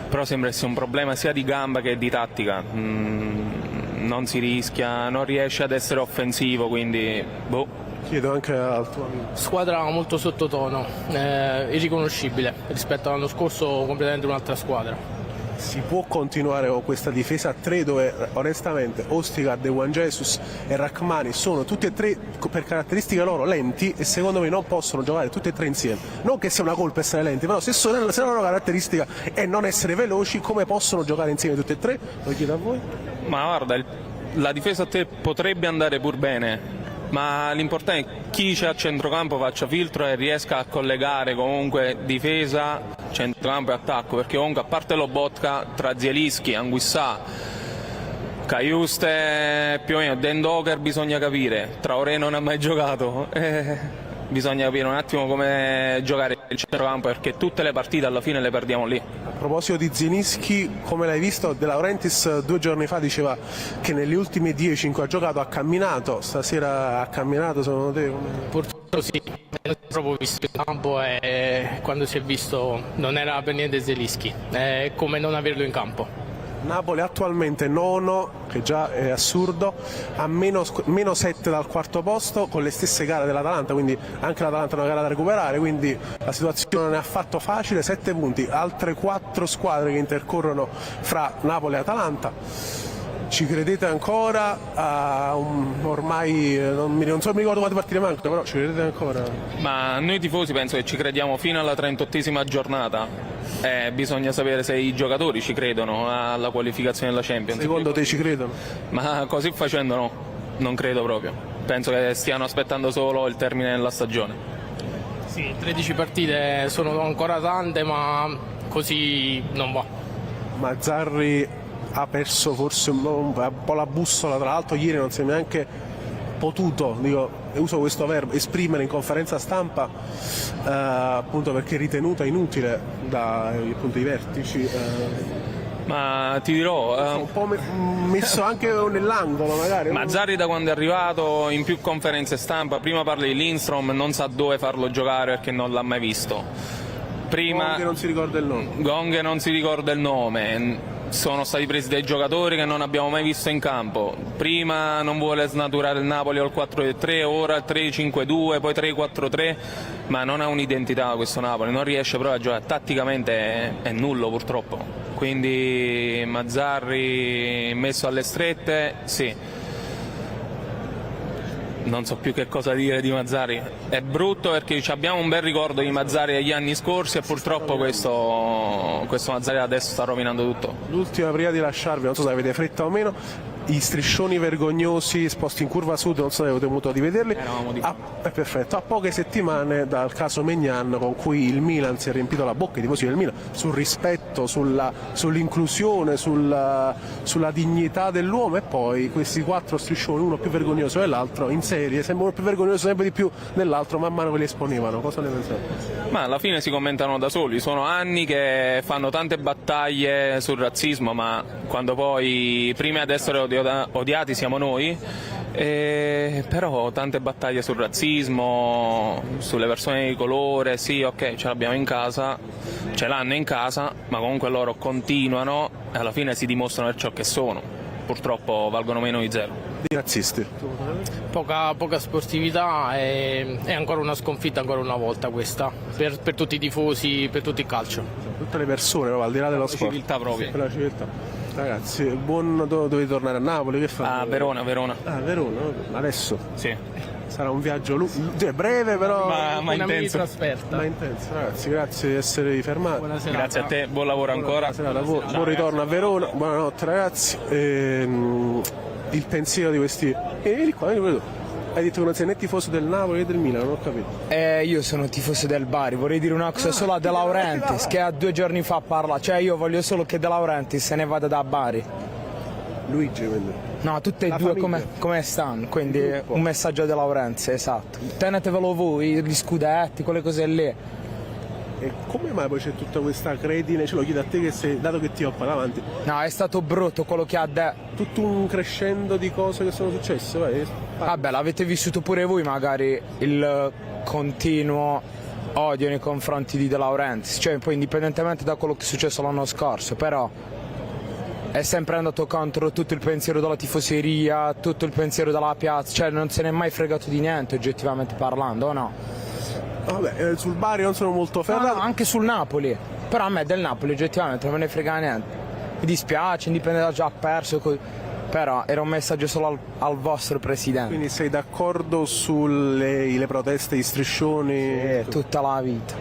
[SPEAKER 7] però sembra essere un problema sia di gamba che di tattica. Non si rischia, non riesce ad essere offensivo, quindi boh.
[SPEAKER 2] Chiedo anche al tuo amico.
[SPEAKER 10] Squadra molto sottotono, irriconoscibile rispetto all'anno scorso, completamente un'altra squadra.
[SPEAKER 2] Si può continuare con questa difesa a 3 dove onestamente Ostigard, Juan Jesus e Rachmani sono tutti e 3 per caratteristiche loro lenti e secondo me non possono giocare tutti e 3 insieme. Non che sia una colpa essere lenti, però se la loro caratteristica è non essere veloci, come possono giocare insieme tutti e 3? Lo chiedo a voi.
[SPEAKER 7] Ma guarda, la difesa a te potrebbe andare pur bene, ma l'importante è che chi c'è a centrocampo faccia filtro e riesca a collegare comunque difesa, centrocampo e attacco, perché comunque a parte Lobotka, tra Zielinski, Anguissà, Cajuste, più o meno Dendoker bisogna capire, Traoré non ha mai giocato, bisogna capire un attimo come giocare il centrocampo, perché tutte le partite alla fine le perdiamo lì.
[SPEAKER 2] A proposito di Zielinski, come l'hai visto? De Laurentiis 2 giorni fa diceva che negli ultimi 10 in cui ha giocato ha camminato, stasera ha camminato secondo te?
[SPEAKER 10] Purtroppo sì, non ho proprio visto il campo e quando si è visto non era per niente Zielinski, è come non averlo in campo.
[SPEAKER 2] Napoli attualmente nono, che già è assurdo, a meno 7 dal quarto posto, con le stesse gare dell'Atalanta, quindi anche l'Atalanta è una gara da recuperare, quindi la situazione non è affatto facile, 7 punti, altre 4 squadre che intercorrono fra Napoli e Atalanta. Ci credete ancora? Ormai non mi ricordo quante partite mancano, però ci credete ancora?
[SPEAKER 7] Ma noi tifosi penso che ci crediamo fino alla 38esima giornata. Bisogna sapere se i giocatori ci credono alla qualificazione della Champions.
[SPEAKER 2] Secondo te ci credono?
[SPEAKER 7] Ma così facendo no, non credo proprio. Penso che stiano aspettando solo il termine della stagione.
[SPEAKER 10] Sì, 13 partite sono ancora tante, ma così non va.
[SPEAKER 2] Mazzarri ha perso forse un po' la bussola, tra l'altro ieri non si è neanche potuto, uso questo verbo, esprimere in conferenza stampa, appunto perché ritenuta inutile dai vertici.
[SPEAKER 7] Ma ti dirò,
[SPEAKER 2] un po' messo anche nell'angolo magari.
[SPEAKER 7] Mazzarri da quando è arrivato in più conferenze stampa, prima parla di Lindstrom, non sa dove farlo giocare perché non l'ha mai visto. Prima
[SPEAKER 2] Gong non si ricorda il nome.
[SPEAKER 7] Gong non si ricorda il nome. Sono stati presi dei giocatori che non abbiamo mai visto in campo. Prima non vuole snaturare il Napoli al 4-3, ora il 3-5-2, poi 3-4-3, ma non ha un'identità questo Napoli, non riesce proprio a giocare. Tatticamente è nullo purtroppo. Quindi Mazzarri messo alle strette, sì. Non so più che cosa dire di Mazzarri. È brutto perché abbiamo un bel ricordo di Mazzarri degli anni scorsi e purtroppo questo Mazzarri adesso sta rovinando tutto.
[SPEAKER 2] L'ultima prima di lasciarvi, non so se avete fretta o meno, i striscioni vergognosi esposti in curva sud, non so se avete modo di vederli. Perfetto, a poche settimane dal caso Maignan, con cui il Milan si è riempito la bocca, i tifosi del Milan, sul rispetto, sull'inclusione, sulla dignità dell'uomo, e poi questi 4 striscioni, uno più vergognoso dell'altro, in serie, sembra uno più vergognoso sempre di più dell'altro, man mano che li esponevano. Cosa ne pensate?
[SPEAKER 7] Ma alla fine si commentano da soli, sono anni che fanno tante battaglie sul razzismo, ma quando poi prima ad essere odiati siamo noi, però tante battaglie sul razzismo, sulle persone di colore, sì, ok, ce l'abbiamo in casa, ce l'hanno in casa, ma comunque loro continuano e alla fine si dimostrano per ciò che sono, purtroppo valgono meno di zero.
[SPEAKER 2] I razzisti.
[SPEAKER 10] Poca sportività e ancora una sconfitta ancora una volta questa, per tutti i tifosi, per tutto il calcio.
[SPEAKER 2] Tutte le persone, al di là dello sport.
[SPEAKER 7] Civiltà proprio.
[SPEAKER 2] Per la civiltà. Ragazzi, dovete tornare a Napoli, che fate?
[SPEAKER 7] A Verona.
[SPEAKER 2] Ah, Verona, adesso?
[SPEAKER 7] Sì.
[SPEAKER 2] Sarà un viaggio breve però
[SPEAKER 7] ma intenso.
[SPEAKER 10] Trasferta.
[SPEAKER 2] Ma intenso, ragazzi, grazie di essere fermati.
[SPEAKER 10] Buonasera.
[SPEAKER 7] Grazie a te, buon lavoro ancora.
[SPEAKER 2] Buon ritorno a Verona, buonanotte ragazzi. Il pensiero di questi... Vieni qua, vieni. Hai detto che non sei né tifoso del Napoli né del Milan, non ho capito.
[SPEAKER 15] Io sono tifoso del Bari, vorrei dire una cosa solo a De Laurentiis, che 2 giorni fa parla, cioè io voglio solo che De Laurentiis se ne vada da Bari.
[SPEAKER 2] Luigi, quindi.
[SPEAKER 15] No, tutte e due come stanno, quindi un messaggio a De Laurentiis, esatto. Tenetevelo voi, gli scudetti, quelle cose lì.
[SPEAKER 2] E come mai poi c'è tutta questa credine? Ce lo chiedo a te, che sei, dato che ti ho parlato avanti.
[SPEAKER 15] No, è stato brutto quello che ha detto.
[SPEAKER 2] Tutto un crescendo di cose che sono successe, vai.
[SPEAKER 15] Vabbè, l'avete vissuto pure voi magari il continuo odio nei confronti di De Laurentiis, cioè poi indipendentemente da quello che è successo l'anno scorso, però è sempre andato contro tutto il pensiero della tifoseria, tutto il pensiero della piazza, cioè non se n'è mai fregato di niente oggettivamente parlando, o no?
[SPEAKER 2] Vabbè, sul Bari non sono molto ferrato.
[SPEAKER 15] No, anche sul Napoli, però a me del Napoli oggettivamente non me ne frega niente. Mi dispiace, Indipendente ha già perso, però era un messaggio solo al vostro presidente.
[SPEAKER 2] Quindi sei d'accordo sulle proteste di striscioni?
[SPEAKER 15] Sì, tutta la vita.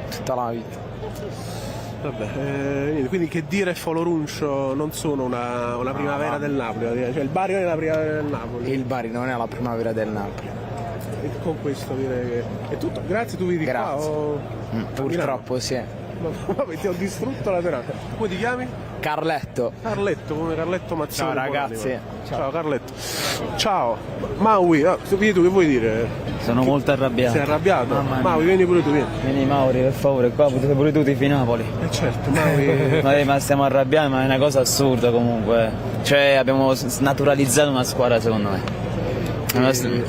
[SPEAKER 2] Vabbè, quindi che dire Foloruncio non sono una primavera del Napoli, cioè il Bari non è la primavera del Napoli.
[SPEAKER 15] Il Bari non è la primavera del Napoli.
[SPEAKER 2] E con questo direi che è tutto. Grazie, tu vivi qua o...
[SPEAKER 15] Purtroppo sì.
[SPEAKER 2] Vabbè, ti ho distrutto la serata. Come ti chiami?
[SPEAKER 15] Carletto,
[SPEAKER 2] come Carletto Mazzoni.
[SPEAKER 15] Ciao ragazzi.
[SPEAKER 2] Ciao Carletto. Ciao. Maui, tu che vuoi dire?
[SPEAKER 1] Sono molto arrabbiato.
[SPEAKER 2] Sei arrabbiato? Maui, vieni pure tu, vieni.
[SPEAKER 1] Vieni Mauri, per favore, qua potete pure tu tifi Napoli.
[SPEAKER 2] Certo, Maui.
[SPEAKER 1] Ma stiamo arrabbiando, ma è una cosa assurda comunque. Cioè abbiamo naturalizzato una squadra secondo me.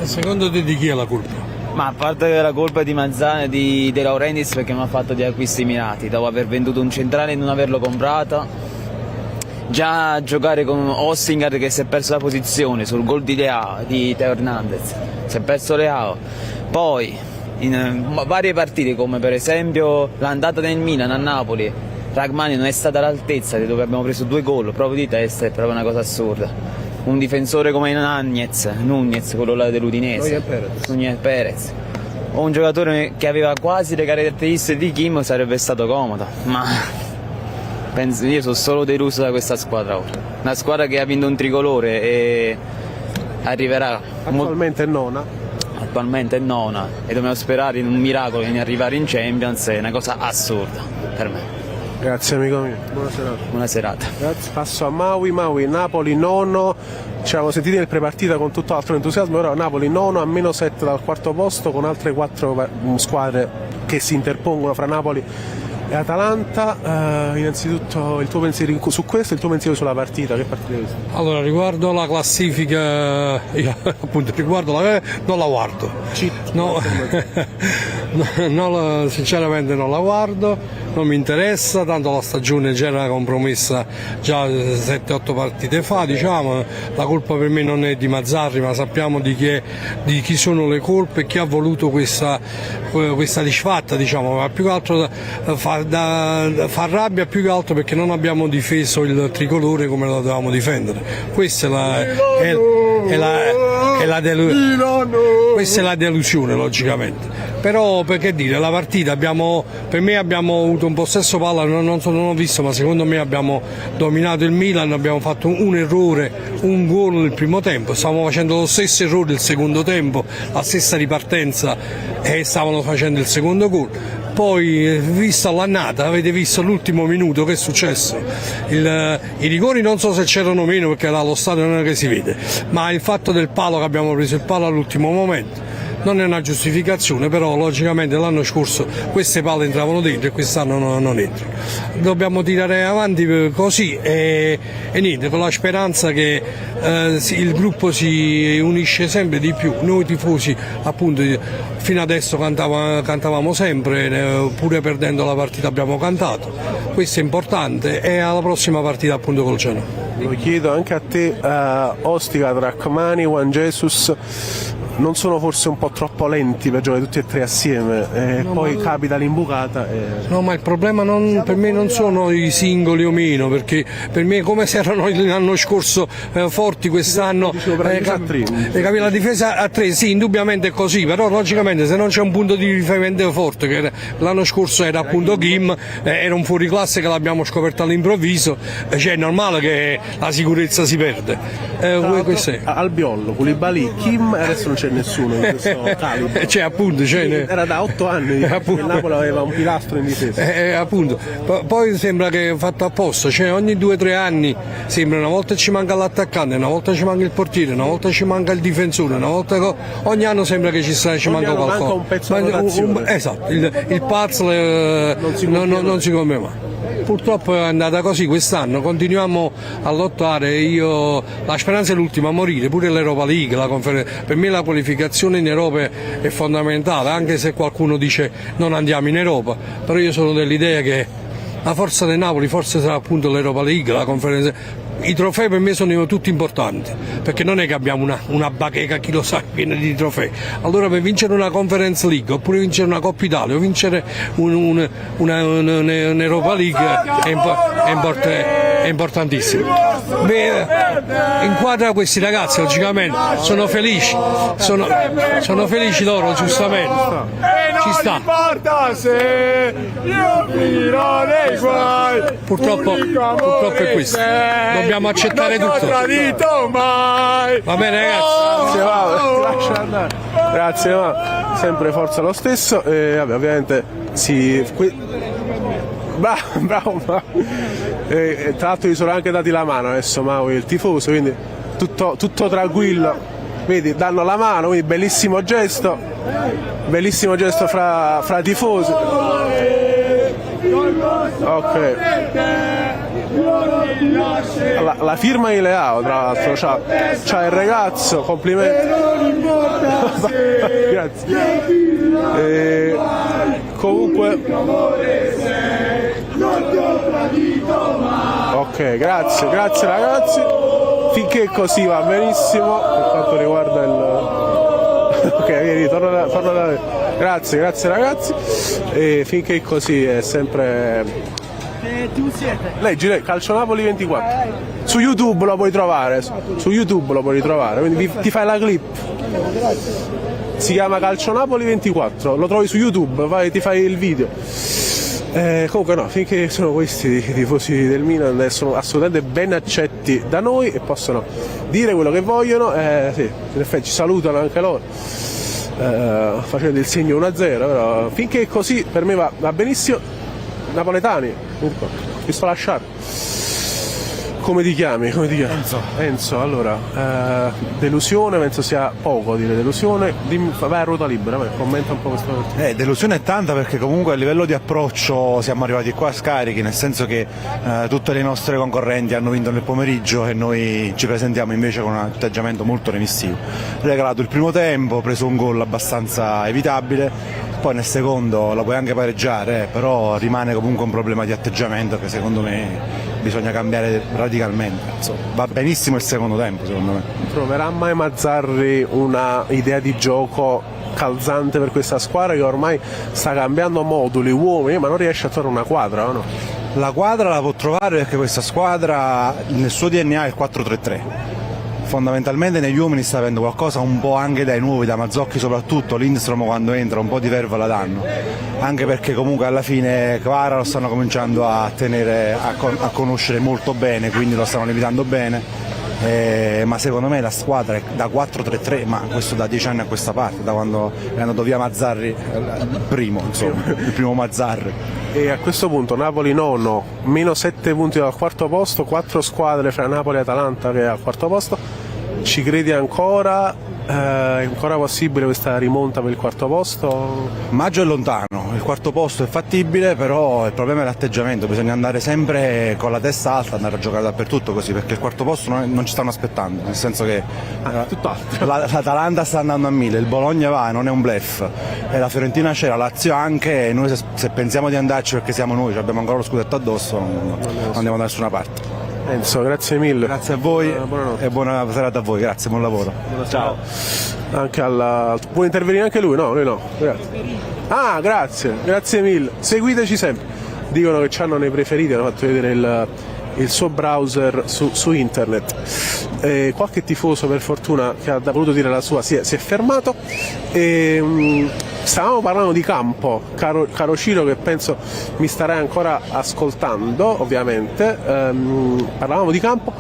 [SPEAKER 14] Secondo te di chi è la colpa?
[SPEAKER 1] Ma a parte la colpa di Mazzani, di De Laurentiis, perché mi ha fatto degli acquisti mirati, dopo aver venduto un centrale e non averlo comprato, già giocare con Ossinger che si è perso la posizione sul gol di Teo Hernandez, si è perso Leao, poi in varie partite come per esempio l'andata del Milan a Napoli, Rachmani non è stata all'altezza di dove abbiamo preso 2 gol proprio di testa, è proprio una cosa assurda. Un difensore come Nunez, quello là dell'Udinese, Nunez Perez, o un giocatore che aveva quasi le caratteristiche di Kim sarebbe stato comodo, ma io sono solo deluso da questa squadra ora. Una squadra che ha vinto un tricolore e arriverà
[SPEAKER 2] attualmente
[SPEAKER 1] è nona e dobbiamo sperare in un miracolo di arrivare in Champions, è una cosa assurda per me.
[SPEAKER 2] Grazie amico mio, buona serata.
[SPEAKER 1] Buona serata.
[SPEAKER 2] Grazie. Passo a Maui, Napoli nono, ci eravamo sentiti nel prepartita con tutto altro entusiasmo, ora Napoli nono a -7 dal quarto posto con altre 4 squadre che si interpongono fra Napoli e Atalanta. Innanzitutto il tuo pensiero su questo e il tuo pensiero sulla partita, che partita hai visto?
[SPEAKER 14] Allora, riguardo la classifica, io appunto non la guardo. Sinceramente non la guardo. Non mi interessa, tanto la stagione già era compromessa già 7-8 partite fa, diciamo. La colpa per me non è di Mazzarri, ma sappiamo di chi sono le colpe e chi ha voluto questa disfatta, diciamo. Ma più che altro fa rabbia più che altro perché non abbiamo difeso il tricolore come lo dovevamo difendere. Questa è la delusione, logicamente. Però perché dire, la partita per me abbiamo avuto un possesso palla, non ho visto, ma secondo me abbiamo dominato il Milan, abbiamo fatto un errore, un gol nel primo tempo, stavamo facendo lo stesso errore il secondo tempo, la stessa ripartenza e stavano facendo il secondo gol. Poi, vista l'annata, avete visto l'ultimo minuto che è successo? I rigori non so se c'erano meno perché allo stadio non è che si vede, ma il fatto del palo che abbiamo preso il palo all'ultimo momento non è una giustificazione, però logicamente l'anno scorso queste palle entravano dentro e quest'anno non entrano. Dobbiamo tirare avanti così e niente, con la speranza che il gruppo si unisce sempre di più. Noi tifosi appunto fino adesso cantavamo sempre, pure perdendo la partita abbiamo cantato, questo è importante, e alla prossima partita appunto col Genoa.
[SPEAKER 2] Lo chiedo anche a te, Ostigar, Rachmani, Juan Jesus non sono forse un po' troppo lenti per giocare tutti e tre assieme e poi capita l'imbucata
[SPEAKER 14] No, ma il problema per me non sono i singoli o meno, perché per me come se erano l'anno scorso forti, quest'anno la difesa a 3, sì, indubbiamente è così, però logicamente se non c'è un punto di riferimento forte, che l'anno scorso era appunto Kim, era un fuoriclasse che l'abbiamo scoperto all'improvviso, cioè è normale che la sicurezza si perde.
[SPEAKER 2] Albiollo, Koulibaly, Kim, adesso non c'è nessuno in questo calibro. Era da 8 anni che il Napoli aveva un pilastro in difesa.
[SPEAKER 14] Appunto. Poi sembra che è fatto apposta, cioè ogni 2 o 3 anni sembra, una volta ci manca l'attaccante, una volta ci manca il portiere, una volta ci manca il difensore, ogni anno sembra che ci manca qualcosa.
[SPEAKER 2] Manca un pezzo di rotazione.
[SPEAKER 14] Esatto, il puzzle non si come mai. Purtroppo è andata così quest'anno, continuiamo a lottare, la speranza è l'ultima a morire, pure l'Europa League, per me la qualificazione in Europa è fondamentale, anche se qualcuno dice non andiamo in Europa, però io sono dell'idea che la forza del Napoli forse sarà appunto l'Europa League, la conferenza. I trofei per me sono tutti importanti, perché non è che abbiamo una bacheca, chi lo sa, piena di trofei. Allora per vincere una Conference League, oppure vincere una Coppa Italia, o vincere un'Europa League è importantissimo. Inquadra questi ragazzi, logicamente, sono felici loro, giustamente. Ci sta. Purtroppo è questo. Dobbiamo accettare tutto. Va bene ragazzi.
[SPEAKER 2] Grazie, sempre forza lo stesso. Vabbè, ovviamente bravo. Tra l'altro gli sono anche dati la mano adesso Maui, il tifoso, quindi tutto tranquillo. Vedi, danno la mano, quindi bellissimo gesto fra tifosi. Ok. La firma di Leao, tra l'altro, c'ha il ragazzo, complimenti. Grazie. Comunque. Ok, grazie ragazzi. Finché così va benissimo per quanto riguarda il. Ok, vieni, torna da me. Grazie ragazzi. E finché così è sempre. Leggi, Calcio Napoli 24. Su YouTube lo puoi trovare. Quindi ti fai la clip. Si chiama Calcio Napoli 24. Lo trovi su YouTube, ti fai il video. Comunque no, finché sono questi i tifosi del Milan sono assolutamente ben accetti da noi e possono dire quello che vogliono. Sì, in effetti ci salutano anche loro. Facendo il segno 1-0, però finché è così per me va benissimo. Napoletani, visto lasciare. Come ti chiami? Enzo, allora, delusione penso sia poco dire delusione, vai a ruota libera, commenta un po' questo.
[SPEAKER 4] Delusione è tanta perché comunque a livello di approccio siamo arrivati qua scarichi, nel senso che tutte le nostre concorrenti hanno vinto nel pomeriggio e noi ci presentiamo invece con un atteggiamento molto remissivo. Regalato il primo tempo, preso un gol abbastanza evitabile, poi nel secondo la puoi anche pareggiare, però rimane comunque un problema di atteggiamento che secondo me bisogna cambiare radicalmente. Insomma, va benissimo il secondo tempo secondo me.
[SPEAKER 2] Troverà mai Mazzarri una idea di gioco calzante per questa squadra che ormai sta cambiando moduli, uomini, ma non riesce a trovare una quadra, o no?
[SPEAKER 4] La quadra la può trovare perché questa squadra nel suo DNA è il 4-3-3. Fondamentalmente negli uomini sta avendo qualcosa un po' anche dai nuovi, da Mazzocchi soprattutto, Lindstrom quando entra un po' di verva la danno, anche perché comunque alla fine Kvara lo stanno cominciando a conoscere molto bene, quindi lo stanno limitando bene, ma secondo me la squadra è da 4-3-3, ma questo da 10 anni a questa parte, da quando è andato via Mazzarri, il primo Mazzarri.
[SPEAKER 2] E a questo punto Napoli nono, meno 7 punti dal quarto posto, 4 squadre fra Napoli e Atalanta che è al quarto posto. Ci credi ancora? È ancora possibile questa rimonta per il quarto posto?
[SPEAKER 4] Maggio è lontano, il quarto posto è fattibile, però il problema è l'atteggiamento, bisogna andare sempre con la testa alta, andare a giocare dappertutto così, perché il quarto posto non ci stanno aspettando, nel senso che l'Atalanta sta andando a 1000, il Bologna va, non è un bluff, e la Fiorentina c'è, la Lazio anche, e noi se pensiamo di andarci perché siamo noi, abbiamo ancora lo scudetto addosso, non andiamo da nessuna parte.
[SPEAKER 2] Enzo, grazie mille.
[SPEAKER 4] Grazie a voi e buona serata a voi, grazie, buon lavoro.
[SPEAKER 2] Ciao. Anche può intervenire anche lui? No, lui no. Grazie. Grazie mille. Seguiteci sempre. Dicono che hanno nei preferiti, hanno fatto vedere il suo browser su internet. Qualche tifoso per fortuna che ha voluto dire la sua si è fermato. Stavamo parlando di campo, caro Ciro, che penso mi starai ancora ascoltando, ovviamente. Parlavamo di campo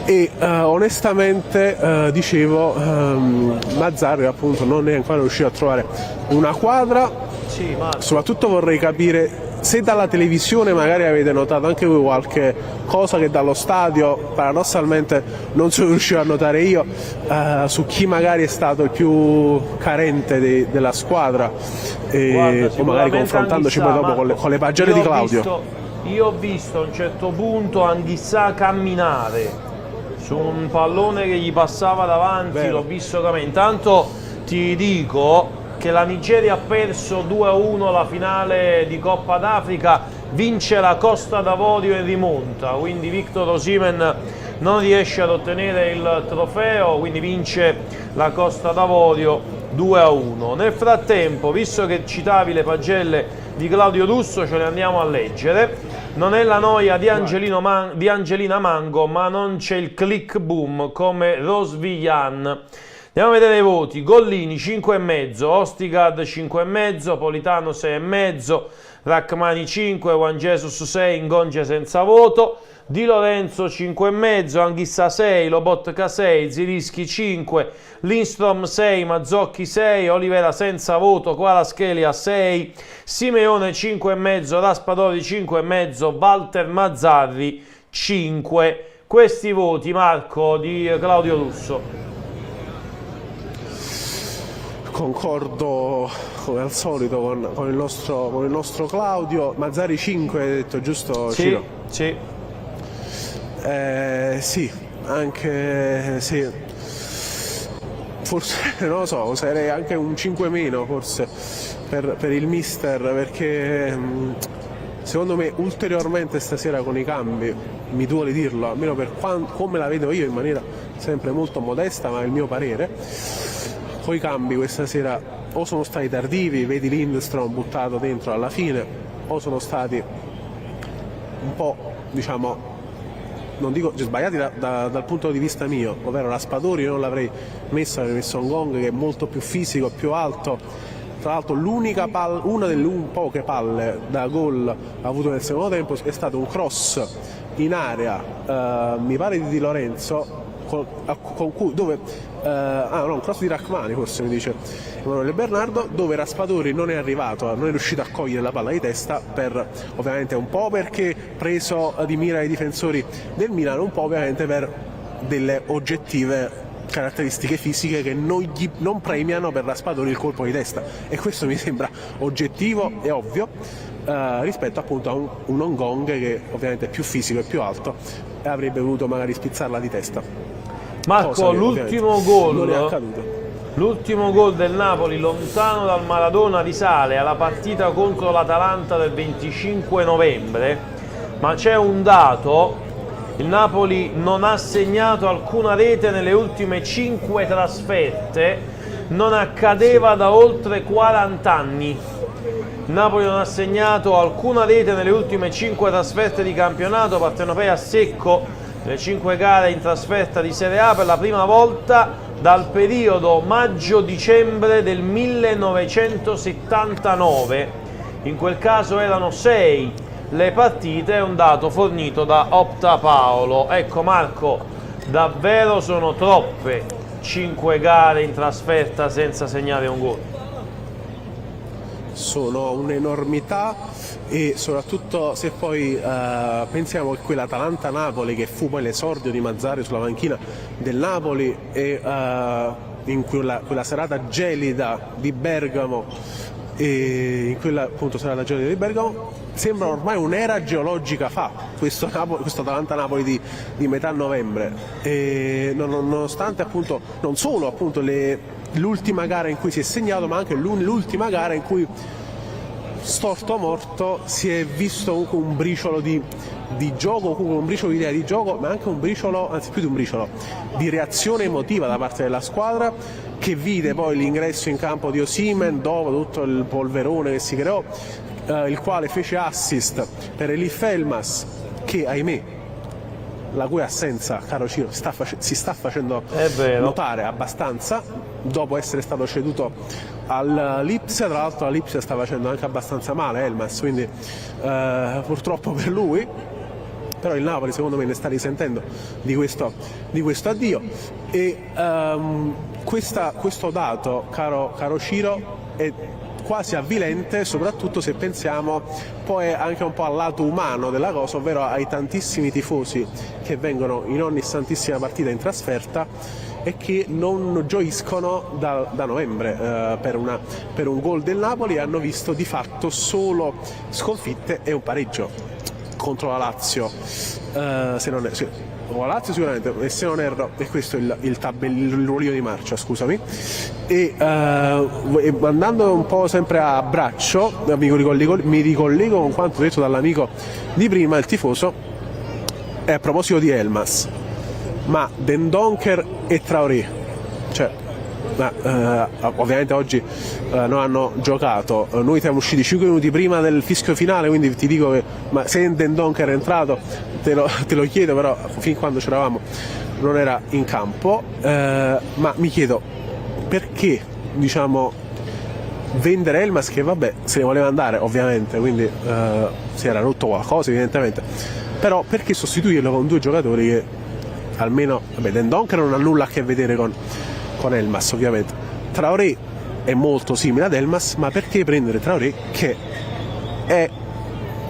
[SPEAKER 2] e onestamente dicevo Mazzarri appunto non è ancora riuscito a trovare una quadra. Soprattutto vorrei capire se dalla televisione magari avete notato anche voi qualche cosa che dallo stadio paradossalmente non sono riuscito a notare io, su chi magari è stato il più carente della squadra, o magari confrontandoci poi dopo con le pagine di Claudio.
[SPEAKER 3] io ho visto a un certo punto Anghissà camminare su un pallone che gli passava davanti, l'ho visto camminare. Intanto ti dico che la Nigeria ha perso 2-1 la finale di Coppa d'Africa, vince la Costa d'Avorio e rimonta, quindi Victor Osimhen non riesce ad ottenere il trofeo, quindi vince la Costa d'Avorio 2-1. Nel frattempo, visto che citavi le pagelle di Claudio Russo, ce le andiamo a leggere. Non è la noia di Angelina Mango, ma non c'è il click boom come Rose Villan. Andiamo a vedere i voti. Gollini 5,5, Ostigard 5,5, Politano 6,5, Rachmani 5, Juan Jesus 6, Ngonge senza voto, Di Lorenzo 5,5, Anghissà 6, Lobotka 6, Zilischi 5, Lindstrom 6, Mazzocchi 6, Olivera senza voto, Kvaratskhelia 6, Simeone 5,5, Raspadori 5,5, Walter Mazzarri 5. Questi voti, Marco, di Claudio Russo.
[SPEAKER 2] Concordo come al solito con il nostro Claudio. Mazzarri 5, hai detto, giusto,
[SPEAKER 3] sì,
[SPEAKER 2] Ciro?
[SPEAKER 3] Sì.
[SPEAKER 2] Sì, anche sì. Forse, non lo so, userei anche un 5 meno forse per il mister, perché secondo me ulteriormente stasera con i cambi, mi duole dirlo, almeno per come la vedo io, in maniera sempre molto modesta, ma è il mio parere, con i cambi questa sera o sono stati tardivi, vedi Lindstrom buttato dentro alla fine, o sono stati un po', diciamo, non dico sbagliati dal punto di vista mio, ovvero Raspadori io non l'avrei messo, avrei messo Ngong, che è molto più fisico, più alto. Tra l'altro una delle poche palle da gol avuto nel secondo tempo è stato un cross in area, mi pare di Lorenzo, un cross di Rachmani forse, mi dice Emanuele Bernardo, dove Raspadori non è arrivato, non è riuscito a cogliere la palla di testa, per ovviamente un po' perché preso di mira ai difensori del Milan, un po' ovviamente per delle oggettive caratteristiche fisiche che non premiano per Raspadori il colpo di testa, e questo mi sembra oggettivo e ovvio rispetto appunto a un Ngong che ovviamente è più fisico e più alto e avrebbe voluto magari spizzarla di testa.
[SPEAKER 3] Marco, l'ultimo gol
[SPEAKER 2] non è accaduto.
[SPEAKER 3] L'ultimo gol del Napoli lontano dal Maradona risale alla partita contro l'Atalanta del 25 novembre, ma c'è un dato: il Napoli non ha segnato alcuna rete nelle ultime 5 trasferte, non accadeva da oltre 40 anni. Il Napoli non ha segnato alcuna rete nelle ultime 5 trasferte di campionato, partenopea a secco nelle 5 gare in trasferta di Serie A per la prima volta dal periodo maggio-dicembre del 1979. In quel caso erano 6 le partite, è un dato fornito da Opta Paolo. Ecco Marco, davvero sono troppe 5 gare in trasferta senza segnare un gol.
[SPEAKER 2] Sono un'enormità, e soprattutto se poi pensiamo che quell'Atalanta-Napoli, che fu poi l'esordio di Mazzarri sulla panchina del Napoli, e in quella serata gelida di Bergamo, e in quella appunto serata gelida di Bergamo, sembra ormai un'era geologica fa questo Atalanta-Napoli di metà novembre, e nonostante appunto non solo appunto l'ultima gara in cui si è segnato, ma anche l'ultima gara in cui storto morto si è visto comunque un briciolo di gioco, comunque un briciolo di idea di gioco, ma anche un briciolo, anzi più di un briciolo, di reazione emotiva da parte della squadra, che vide poi l'ingresso in campo di Osimhen dopo tutto il polverone che si creò, il quale fece assist per Elif Elmas, che ahimè, la cui assenza, caro Ciro, si sta facendo notare abbastanza dopo essere stato ceduto all'Lipsia. Tra l'altro la Lipsia sta facendo anche abbastanza male Elmas, quindi purtroppo per lui, però il Napoli secondo me ne sta risentendo di questo addio, e questo dato, caro Ciro, è quasi avvilente, soprattutto se pensiamo poi anche un po' al lato umano della cosa, ovvero ai tantissimi tifosi che vengono in ogni santissima partita in trasferta e che non gioiscono da novembre per un gol del Napoli, e hanno visto di fatto solo sconfitte e un pareggio. contro la Lazio, se non è, sì, la Lazio sicuramente, e se non erro, e questo è il ruolino di marcia, scusami. E andando un po' sempre a braccio, mi ricollego con quanto detto dall'amico di prima, il tifoso, a proposito di Elmas, ma Dendoncker e Traoré, cioè ovviamente oggi non hanno giocato, noi siamo usciti 5 minuti prima del fischio finale, quindi ti dico che ma se Dendoncker è entrato te lo chiedo, però fin quando c'eravamo non era in campo, ma mi chiedo perché, diciamo, vendere Elmas, che vabbè se ne voleva andare ovviamente, quindi si era rotto qualcosa evidentemente, però perché sostituirlo con due giocatori che almeno, vabbè, Dendoncker non ha nulla a che vedere con Elmas ovviamente, Traoré è molto simile ad Elmas, ma perché prendere Traoré che è,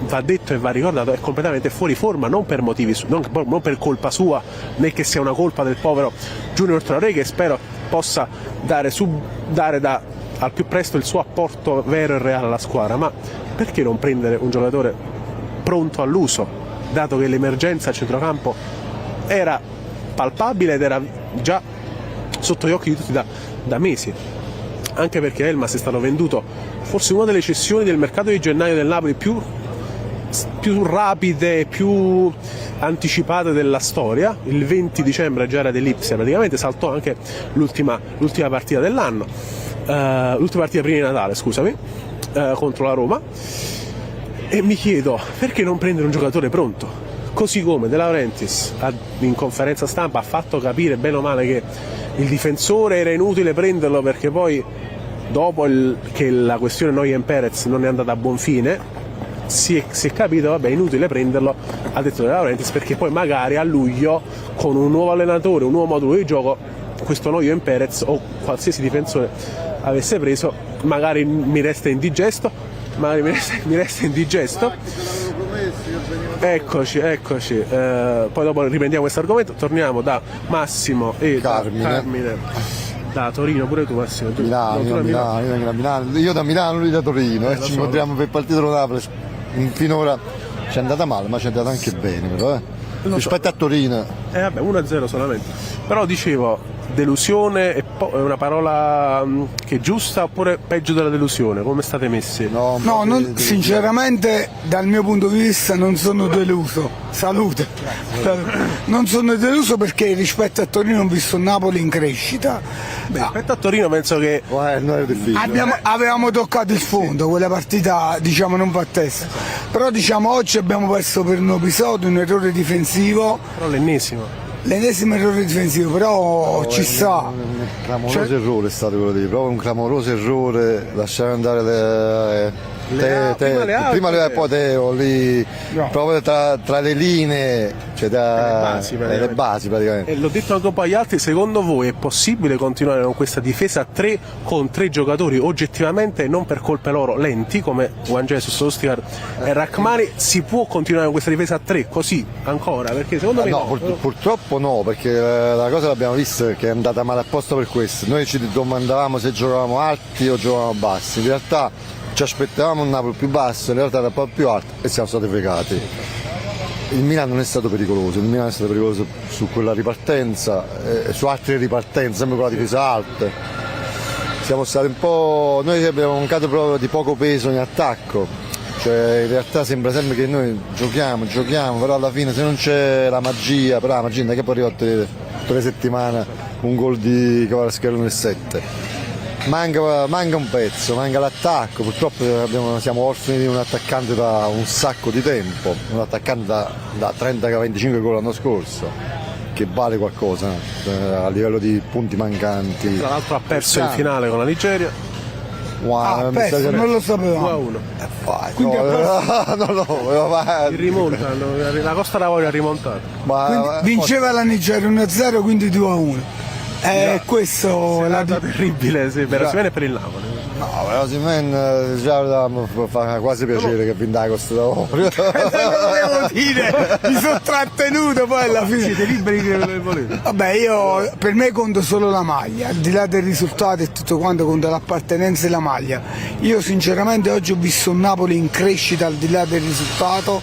[SPEAKER 2] va detto e va ricordato, è completamente fuori forma, non per motivi, non per colpa sua, né che sia una colpa del povero Junior Traoré, che spero possa dare al più presto il suo apporto vero e reale alla squadra, ma perché non prendere un giocatore pronto all'uso, dato che l'emergenza a centrocampo era palpabile ed era già sotto gli occhi di tutti da mesi, anche perché Elmas è stato venduto, forse una delle cessioni del mercato di gennaio del Napoli più rapide, più anticipate della storia. Il 20 dicembre già era dell'Ipsia, praticamente saltò anche l'ultima partita dell'anno, l'ultima partita prima di Natale, scusami, contro la Roma, e mi chiedo perché non prendere un giocatore pronto, così come De Laurentiis in conferenza stampa ha fatto capire bene o male che il difensore era inutile prenderlo perché poi dopo che la questione Noyen Perez non è andata a buon fine si è capito, vabbè, è inutile prenderlo, ha detto De Laurentiis, perché poi magari a luglio con un nuovo allenatore, un nuovo modulo di gioco, questo Noyen Perez o qualsiasi difensore avesse preso magari mi resta indigesto. Eccoci, poi dopo riprendiamo questo argomento, torniamo da Massimo e Carmine. Da Torino pure tu, Massimo?
[SPEAKER 5] Io da Milano, lui da Torino, ci incontriamo per il partito dello Napoli, finora ci è andata male ma ci è andata anche bene però, rispetto a Torino.
[SPEAKER 2] Vabbè, 1-0 solamente, però dicevo, delusione è una parola che è giusta oppure peggio della delusione? Come state messi?
[SPEAKER 11] No, sinceramente dal mio punto di vista non sono deluso, salute, non sono deluso perché rispetto a Torino ho visto Napoli in crescita.
[SPEAKER 2] Rispetto a Torino penso che
[SPEAKER 11] avevamo toccato il fondo, quella partita diciamo non va a testa, però diciamo oggi abbiamo perso per un episodio, un errore difensivo,
[SPEAKER 2] però
[SPEAKER 11] l'ennesimo errore difensivo, però ci sta.
[SPEAKER 5] Un clamoroso errore è stato quello lì, proprio un clamoroso errore, lasciare andare prima le poi Teo lì, proprio tra le linee, cioè le basi praticamente.
[SPEAKER 2] E l'ho detto anche un po' agli altri, secondo voi è possibile continuare con questa difesa a 3 con 3 giocatori oggettivamente, non per colpe loro, lenti come Juan Jesus, Ostigar e Rachmani? Si può continuare con questa difesa a 3 così ancora? Perché secondo me
[SPEAKER 5] purtroppo no, perché la cosa l'abbiamo vista che è andata male apposta per questo. Noi ci domandavamo se giocavamo alti o giocavamo bassi, in realtà ci aspettavamo un Napoli più basso, in realtà era un po' più alto e siamo stati fregati. Il Milan non è stato pericoloso, il Milan è stato pericoloso su quella ripartenza, su altre ripartenze, sempre con la difesa alta. Siamo stati un po'. Noi abbiamo mancato proprio di poco peso in attacco, cioè in realtà sembra sempre che noi giochiamo, però alla fine se non c'è la magia, però la magia non è che poi arriva tutte le settimane un gol di Kvaratskhelia nel 7. Manca un pezzo, manca l'attacco, purtroppo siamo orfani di un attaccante da un sacco di tempo, un attaccante da 30-25 gol l'anno scorso, che vale qualcosa a livello di punti mancanti.
[SPEAKER 2] Tra l'altro ha perso in finale con la Nigeria.
[SPEAKER 11] Non lo sapevamo.
[SPEAKER 2] 2-1.
[SPEAKER 11] Quindi
[SPEAKER 2] la Costa d'Avorio ha rimontato.
[SPEAKER 11] Vinceva la Nigeria 1-0, quindi 2-1. Questo
[SPEAKER 2] è la terribile, sì, per Osimhen e per il Napoli.
[SPEAKER 5] No, per Osimhen già fa quasi piacere che vinda la Costa d'Avorio.
[SPEAKER 11] Volevo dire, mi sono trattenuto poi alla fine.
[SPEAKER 2] Siete liberi che volete.
[SPEAKER 11] Vabbè, per me conto solo la maglia, al di là del risultato e tutto quanto conta l'appartenenza e la maglia. Io sinceramente oggi ho visto un Napoli in crescita al di là del risultato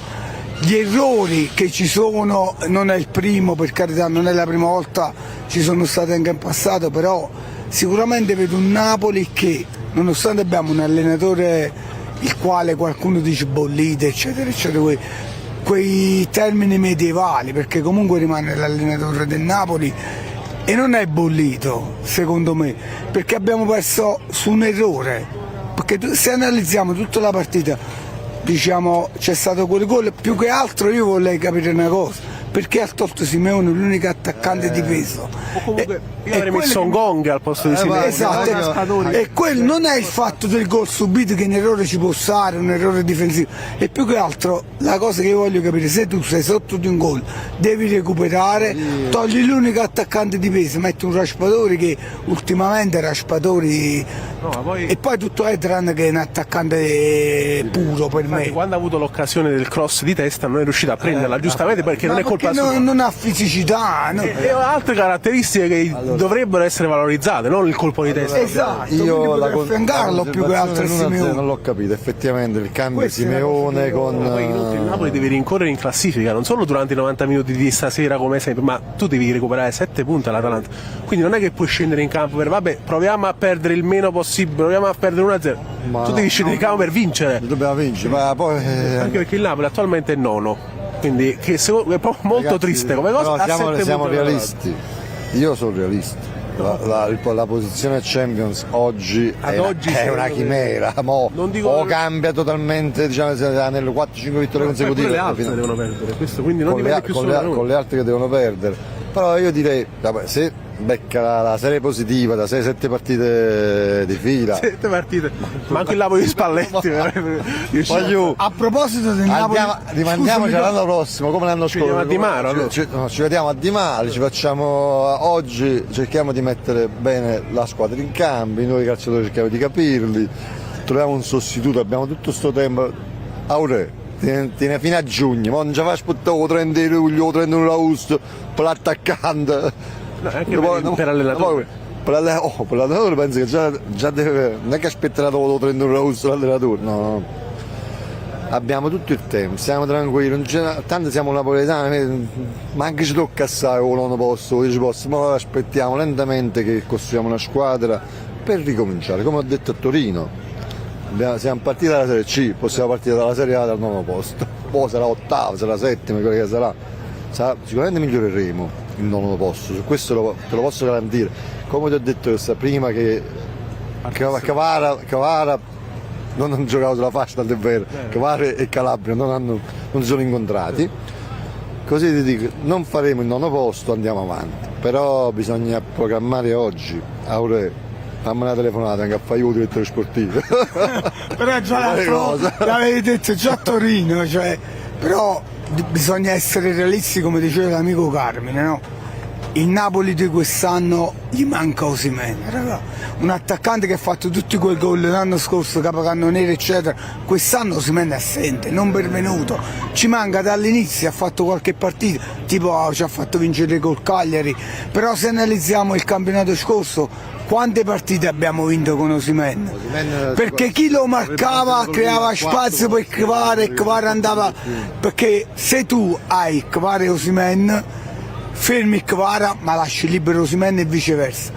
[SPEAKER 11] gli errori che ci sono, non è il primo, per carità, non è la prima volta, ci sono stati anche in passato, però sicuramente vedo un Napoli che, nonostante abbiamo un allenatore il quale qualcuno dice bollite eccetera eccetera, quei termini medievali, perché comunque rimane l'allenatore del Napoli e non è bollito secondo me, perché abbiamo perso su un errore, perché se analizziamo tutta la partita diciamo c'è stato quel gol, più che altro io vorrei capire una cosa, perché ha tolto Simeone l'unico attaccante di peso,
[SPEAKER 2] o comunque io avrei messo un Gong al posto di Simeone.
[SPEAKER 11] Esatto, e quello non è il fatto del gol subito, che un errore ci può stare, un errore difensivo, e più che altro la cosa che io voglio capire, se tu sei sotto di un gol devi recuperare, togli l'unico attaccante di peso, metti un Raspadori che ultimamente Raspadori e poi tutto è tranne che un attaccante puro per me.
[SPEAKER 2] Quando ha avuto l'occasione del cross di testa non è riuscito a prenderla giustamente, perché non è colpa sua,
[SPEAKER 11] non ha fisicità, no?
[SPEAKER 2] E altre caratteristiche che dovrebbero essere valorizzate, non il colpo di testa.
[SPEAKER 11] Esatto,
[SPEAKER 5] io
[SPEAKER 11] la affiancarlo più che altro Simeone.
[SPEAKER 5] Non l'ho capito, effettivamente il cambio di Simeone con
[SPEAKER 2] il Napoli deve rincorrere in classifica non solo durante i 90 minuti di stasera come sempre, ma tu devi recuperare 7 punti all'Atalanta, quindi non è che puoi scendere in campo per vabbè proviamo a perdere il meno possibile, proviamo a perdere 1-0, tu devi scendere in campo per vincere.
[SPEAKER 5] Dobbiamo vincere, ma poi
[SPEAKER 2] anche perché il Napoli attualmente è nono, quindi che è proprio molto triste come cosa.
[SPEAKER 5] Siamo realisti, io sono realista. La posizione Champions oggi è una chimera, o cambia totalmente, diciamo, nelle 4-5 vittorie consecutive.
[SPEAKER 2] Le altre devono perdere, questo, quindi non dipende più solo da noi.
[SPEAKER 5] Con le altre che devono perdere. Però io direi, vabbè, se becca la serie positiva da 6-7 partite di fila.
[SPEAKER 2] 7 partite, ma anche il Napoli di Spalletti.
[SPEAKER 11] A proposito del Napoli,
[SPEAKER 5] rimandiamoci l'anno prossimo come l'anno scorso.
[SPEAKER 2] A Di Maro, allora.
[SPEAKER 5] Ci vediamo a Di Maro, ci facciamo oggi, cerchiamo di mettere bene la squadra in campo, noi calciatori cerchiamo di capirli, troviamo un sostituto, abbiamo tutto sto tempo. Aure, tiene fino a giugno, ma non ci fa aspettare il 30 luglio, il 31 agosto per l'attaccante.
[SPEAKER 2] No, anche per l'allenatore.
[SPEAKER 5] Per l'allenatore penso che già deve, non è che aspetterà dopo il 31 agosto l'allenatore, no. Abbiamo tutto il tempo, siamo tranquilli, tanto siamo napoletani, ma anche ci tocca assai o non posso, o 10 posti, ma aspettiamo lentamente che costruiamo una squadra per ricominciare, come ho detto a Torino. Siamo partiti dalla Serie C, possiamo partire dalla Serie A dal 9° posto, poi sarà 8º, sarà 7º, quello che sarà sicuramente miglioreremo il 9° posto, su questo te lo posso garantire. Come ti ho detto prima che Cavara non hanno giocato sulla fascia, tanto è vero, Cavara e Calabria non si sono incontrati, così ti dico, non faremo il 9° posto, andiamo avanti, però bisogna programmare oggi. Aure, fammi una telefonata anche a fare io direttore sportivo.
[SPEAKER 11] Però già l'avevi detto già a Torino, però bisogna essere realisti, come diceva l'amico Carmine, no? Il Napoli di quest'anno gli manca Osimhen, raga. Un attaccante che ha fatto tutti quei gol l'anno scorso, capocannoniere eccetera, quest'anno Osimhen è assente, non benvenuto, ci manca dall'inizio, ha fatto qualche partita, tipo ci ha fatto vincere col Cagliari, però se analizziamo il campionato scorso, quante partite abbiamo vinto con Osimhen? Perché chi lo marcava creava spazio per Kvara e Kvara andava, perché se tu hai Kvara e Osimhen fermi Kvara ma lasci libero Osimhen e viceversa,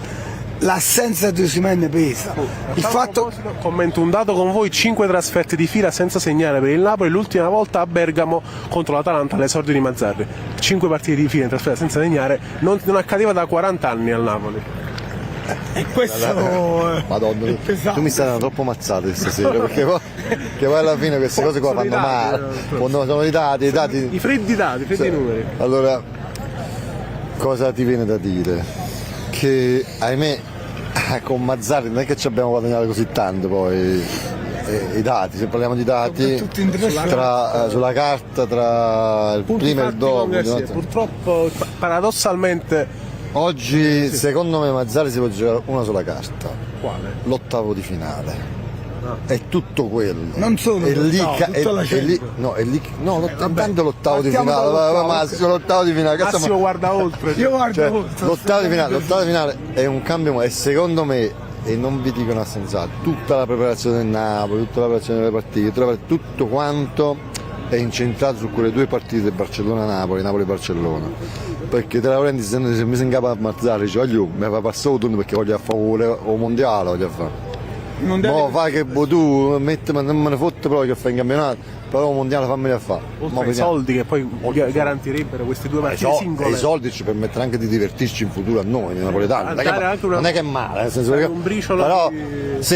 [SPEAKER 11] l'assenza di Osimhen pesa. Il fatto...
[SPEAKER 2] Commento un dato con voi: 5 trasferte di fila senza segnare per il Napoli, l'ultima volta a Bergamo contro l'Atalanta all'esordio di Mazzarri. 5 partite di fila in trasferta senza segnare, non accadeva da 40 anni al Napoli.
[SPEAKER 11] E questo
[SPEAKER 5] Madonna, tu mi stai dando troppo mazzate stasera, perché poi alla fine queste cose qua fanno male. Sono i dati.
[SPEAKER 2] I freddi numeri.
[SPEAKER 5] Allora, cosa ti viene da dire? Che ahimè con Mazzarri non è che ci abbiamo guadagnato così tanto poi i dati, se parliamo di dati sulla carta tra il prima e il dopo.
[SPEAKER 2] Purtroppo paradossalmente
[SPEAKER 5] oggi secondo me Mazzarri si può giocare una sola carta.
[SPEAKER 2] Quale?
[SPEAKER 5] L'8° di finale. È tutto quello.
[SPEAKER 11] Non solo
[SPEAKER 5] è lì,
[SPEAKER 2] intanto
[SPEAKER 5] l'8° di finale. Massimo, l'8° di finale.
[SPEAKER 2] Massimo guarda oltre.
[SPEAKER 11] Io guardo oltre.
[SPEAKER 5] L'8° di finale è un cambio, e secondo me, e non vi dico una sensata, tutta la preparazione del Napoli, tutta la preparazione delle partite, tutto quanto è incentrato su quelle due partite Barcellona-Napoli, Napoli-Barcellona, perché De Laurentiis se mi si incapa a Mazzarri dice voglio, mi fa passare il turno perché voglio fare o mondiale, voglio fare. Ma fa che tu metti, ma non me ne fotte però che fai in campionato, però il mondiale fammeli a fare.
[SPEAKER 2] Oltre ai soldi che poi garantirebbero queste due partite singole.
[SPEAKER 5] I soldi ci permettono anche di divertirci in futuro a noi, napoletani. Non è che è male, nel senso che,
[SPEAKER 2] un briciolo
[SPEAKER 5] però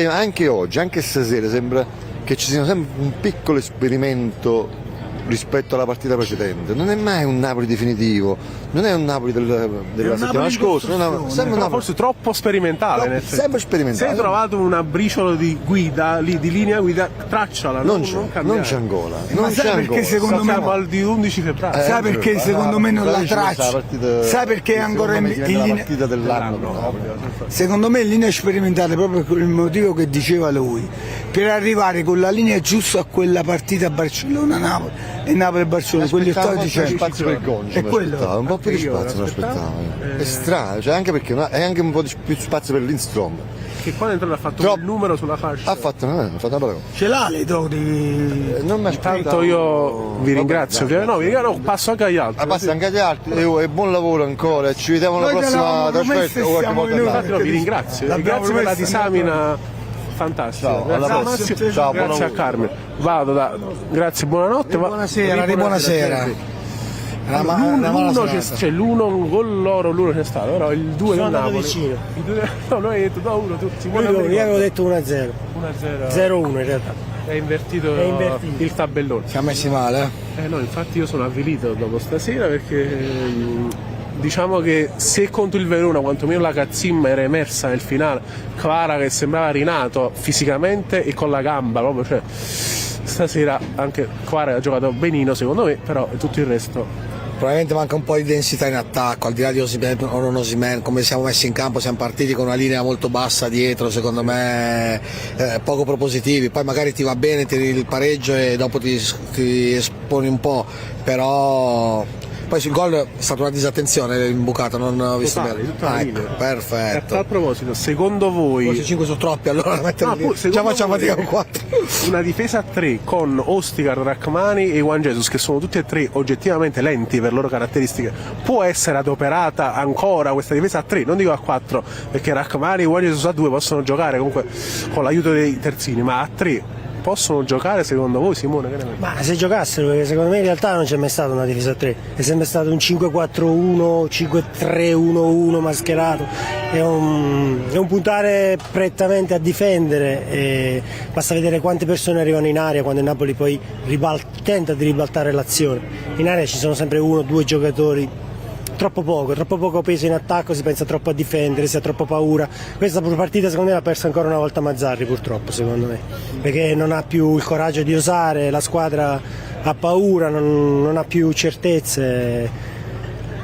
[SPEAKER 5] anche oggi, anche stasera sembra che ci sia sempre un piccolo esperimento rispetto alla partita precedente. Non è mai un Napoli definitivo, non è un Napoli della settimana scorsa,
[SPEAKER 2] sembra forse troppo sperimentale.
[SPEAKER 5] Sempre sperimentale.
[SPEAKER 2] Se hai trovato una briciolo di guida, di linea guida, tracciala, non
[SPEAKER 5] c'è ancora.
[SPEAKER 11] Ma sai perché secondo me
[SPEAKER 2] siamo al di 11 febbraio.
[SPEAKER 11] Sai perché secondo me non la traccia? Sai perché è ancora in linea
[SPEAKER 5] partita dell'anno?
[SPEAKER 11] Secondo me in linea sperimentale proprio per il motivo che diceva lui, per arrivare con la linea giusta a quella partita Barcellona-Napoli e Napoli-Barcellona, quelli stavo dicendo.
[SPEAKER 5] Spazio per Gonci, un po' più di spazio mi aspettavo. È strano, cioè anche perché è anche un po' più spazio per Lindstrom.
[SPEAKER 2] Che quando entrato ha fatto il numero sulla fascia.
[SPEAKER 5] Ha fatto una parola.
[SPEAKER 11] Ce l'ha le doti.
[SPEAKER 5] Non mi aspettavo.
[SPEAKER 2] Tanto io vi ringrazio. No, passo anche agli altri.
[SPEAKER 5] Passa anche agli altri e buon lavoro ancora. Ci vediamo alla prossima trasferta.
[SPEAKER 2] Vi ringrazio. Grazie per la disamina. Fantastico. Grazie a Carmen. Grazie, buonanotte.
[SPEAKER 11] Buonasera.
[SPEAKER 2] L'uno un gol loro, l'uno c'è stato, però il 2 del Napoli.
[SPEAKER 13] Vicino.
[SPEAKER 2] No, noi avete detto 2-1 tutti.
[SPEAKER 13] Io avevo detto 1-0. 0-1 in realtà.
[SPEAKER 2] È invertito il tabellone.
[SPEAKER 11] Siamo messi male?
[SPEAKER 2] No, infatti io sono avvilito dopo stasera perché diciamo che se contro il Verona quantomeno la cazzimma era emersa nel finale, Kvara che sembrava rinato fisicamente e con la gamba proprio, cioè stasera anche Kvara ha giocato benino secondo me, però tutto il resto
[SPEAKER 17] probabilmente manca un po' di densità in attacco, al di là di Osimhen o non Osimhen, come siamo messi in campo siamo partiti con una linea molto bassa dietro, secondo me poco propositivi, poi magari ti va bene, tiri il pareggio e dopo ti esponi un po', però poi sul gol è stata una disattenzione imbucata, non ho visto bene. Ecco, perfetto.
[SPEAKER 2] A tal proposito, secondo voi
[SPEAKER 17] forse 5 sono troppi, allora già facciamo fatica con 4.
[SPEAKER 2] Una difesa a 3 con Ostigar, Rachmani e Juan Jesus, che sono tutti e tre oggettivamente lenti per loro caratteristiche, può essere adoperata ancora questa difesa a 3? Non dico a 4, perché Rachmani e Juan Jesus a 2 possono giocare comunque con l'aiuto dei terzini, ma a 3 possono giocare secondo voi, Simone?
[SPEAKER 13] Ma se giocassero, perché secondo me in realtà non c'è mai stata una difesa a 3, è sempre stato un 5-4-1, 5-3-1-1 mascherato, è un puntare prettamente a difendere, e basta vedere quante persone arrivano in area quando il Napoli poi tenta di ribaltare l'azione. In area ci sono sempre 1 o 2 giocatori. Troppo poco peso in attacco, si pensa troppo a difendere, si ha troppo paura. Questa partita secondo me l'ha persa ancora una volta Mazzarri, purtroppo, secondo me, perché non ha più il coraggio di osare, la squadra ha paura, non ha più certezze.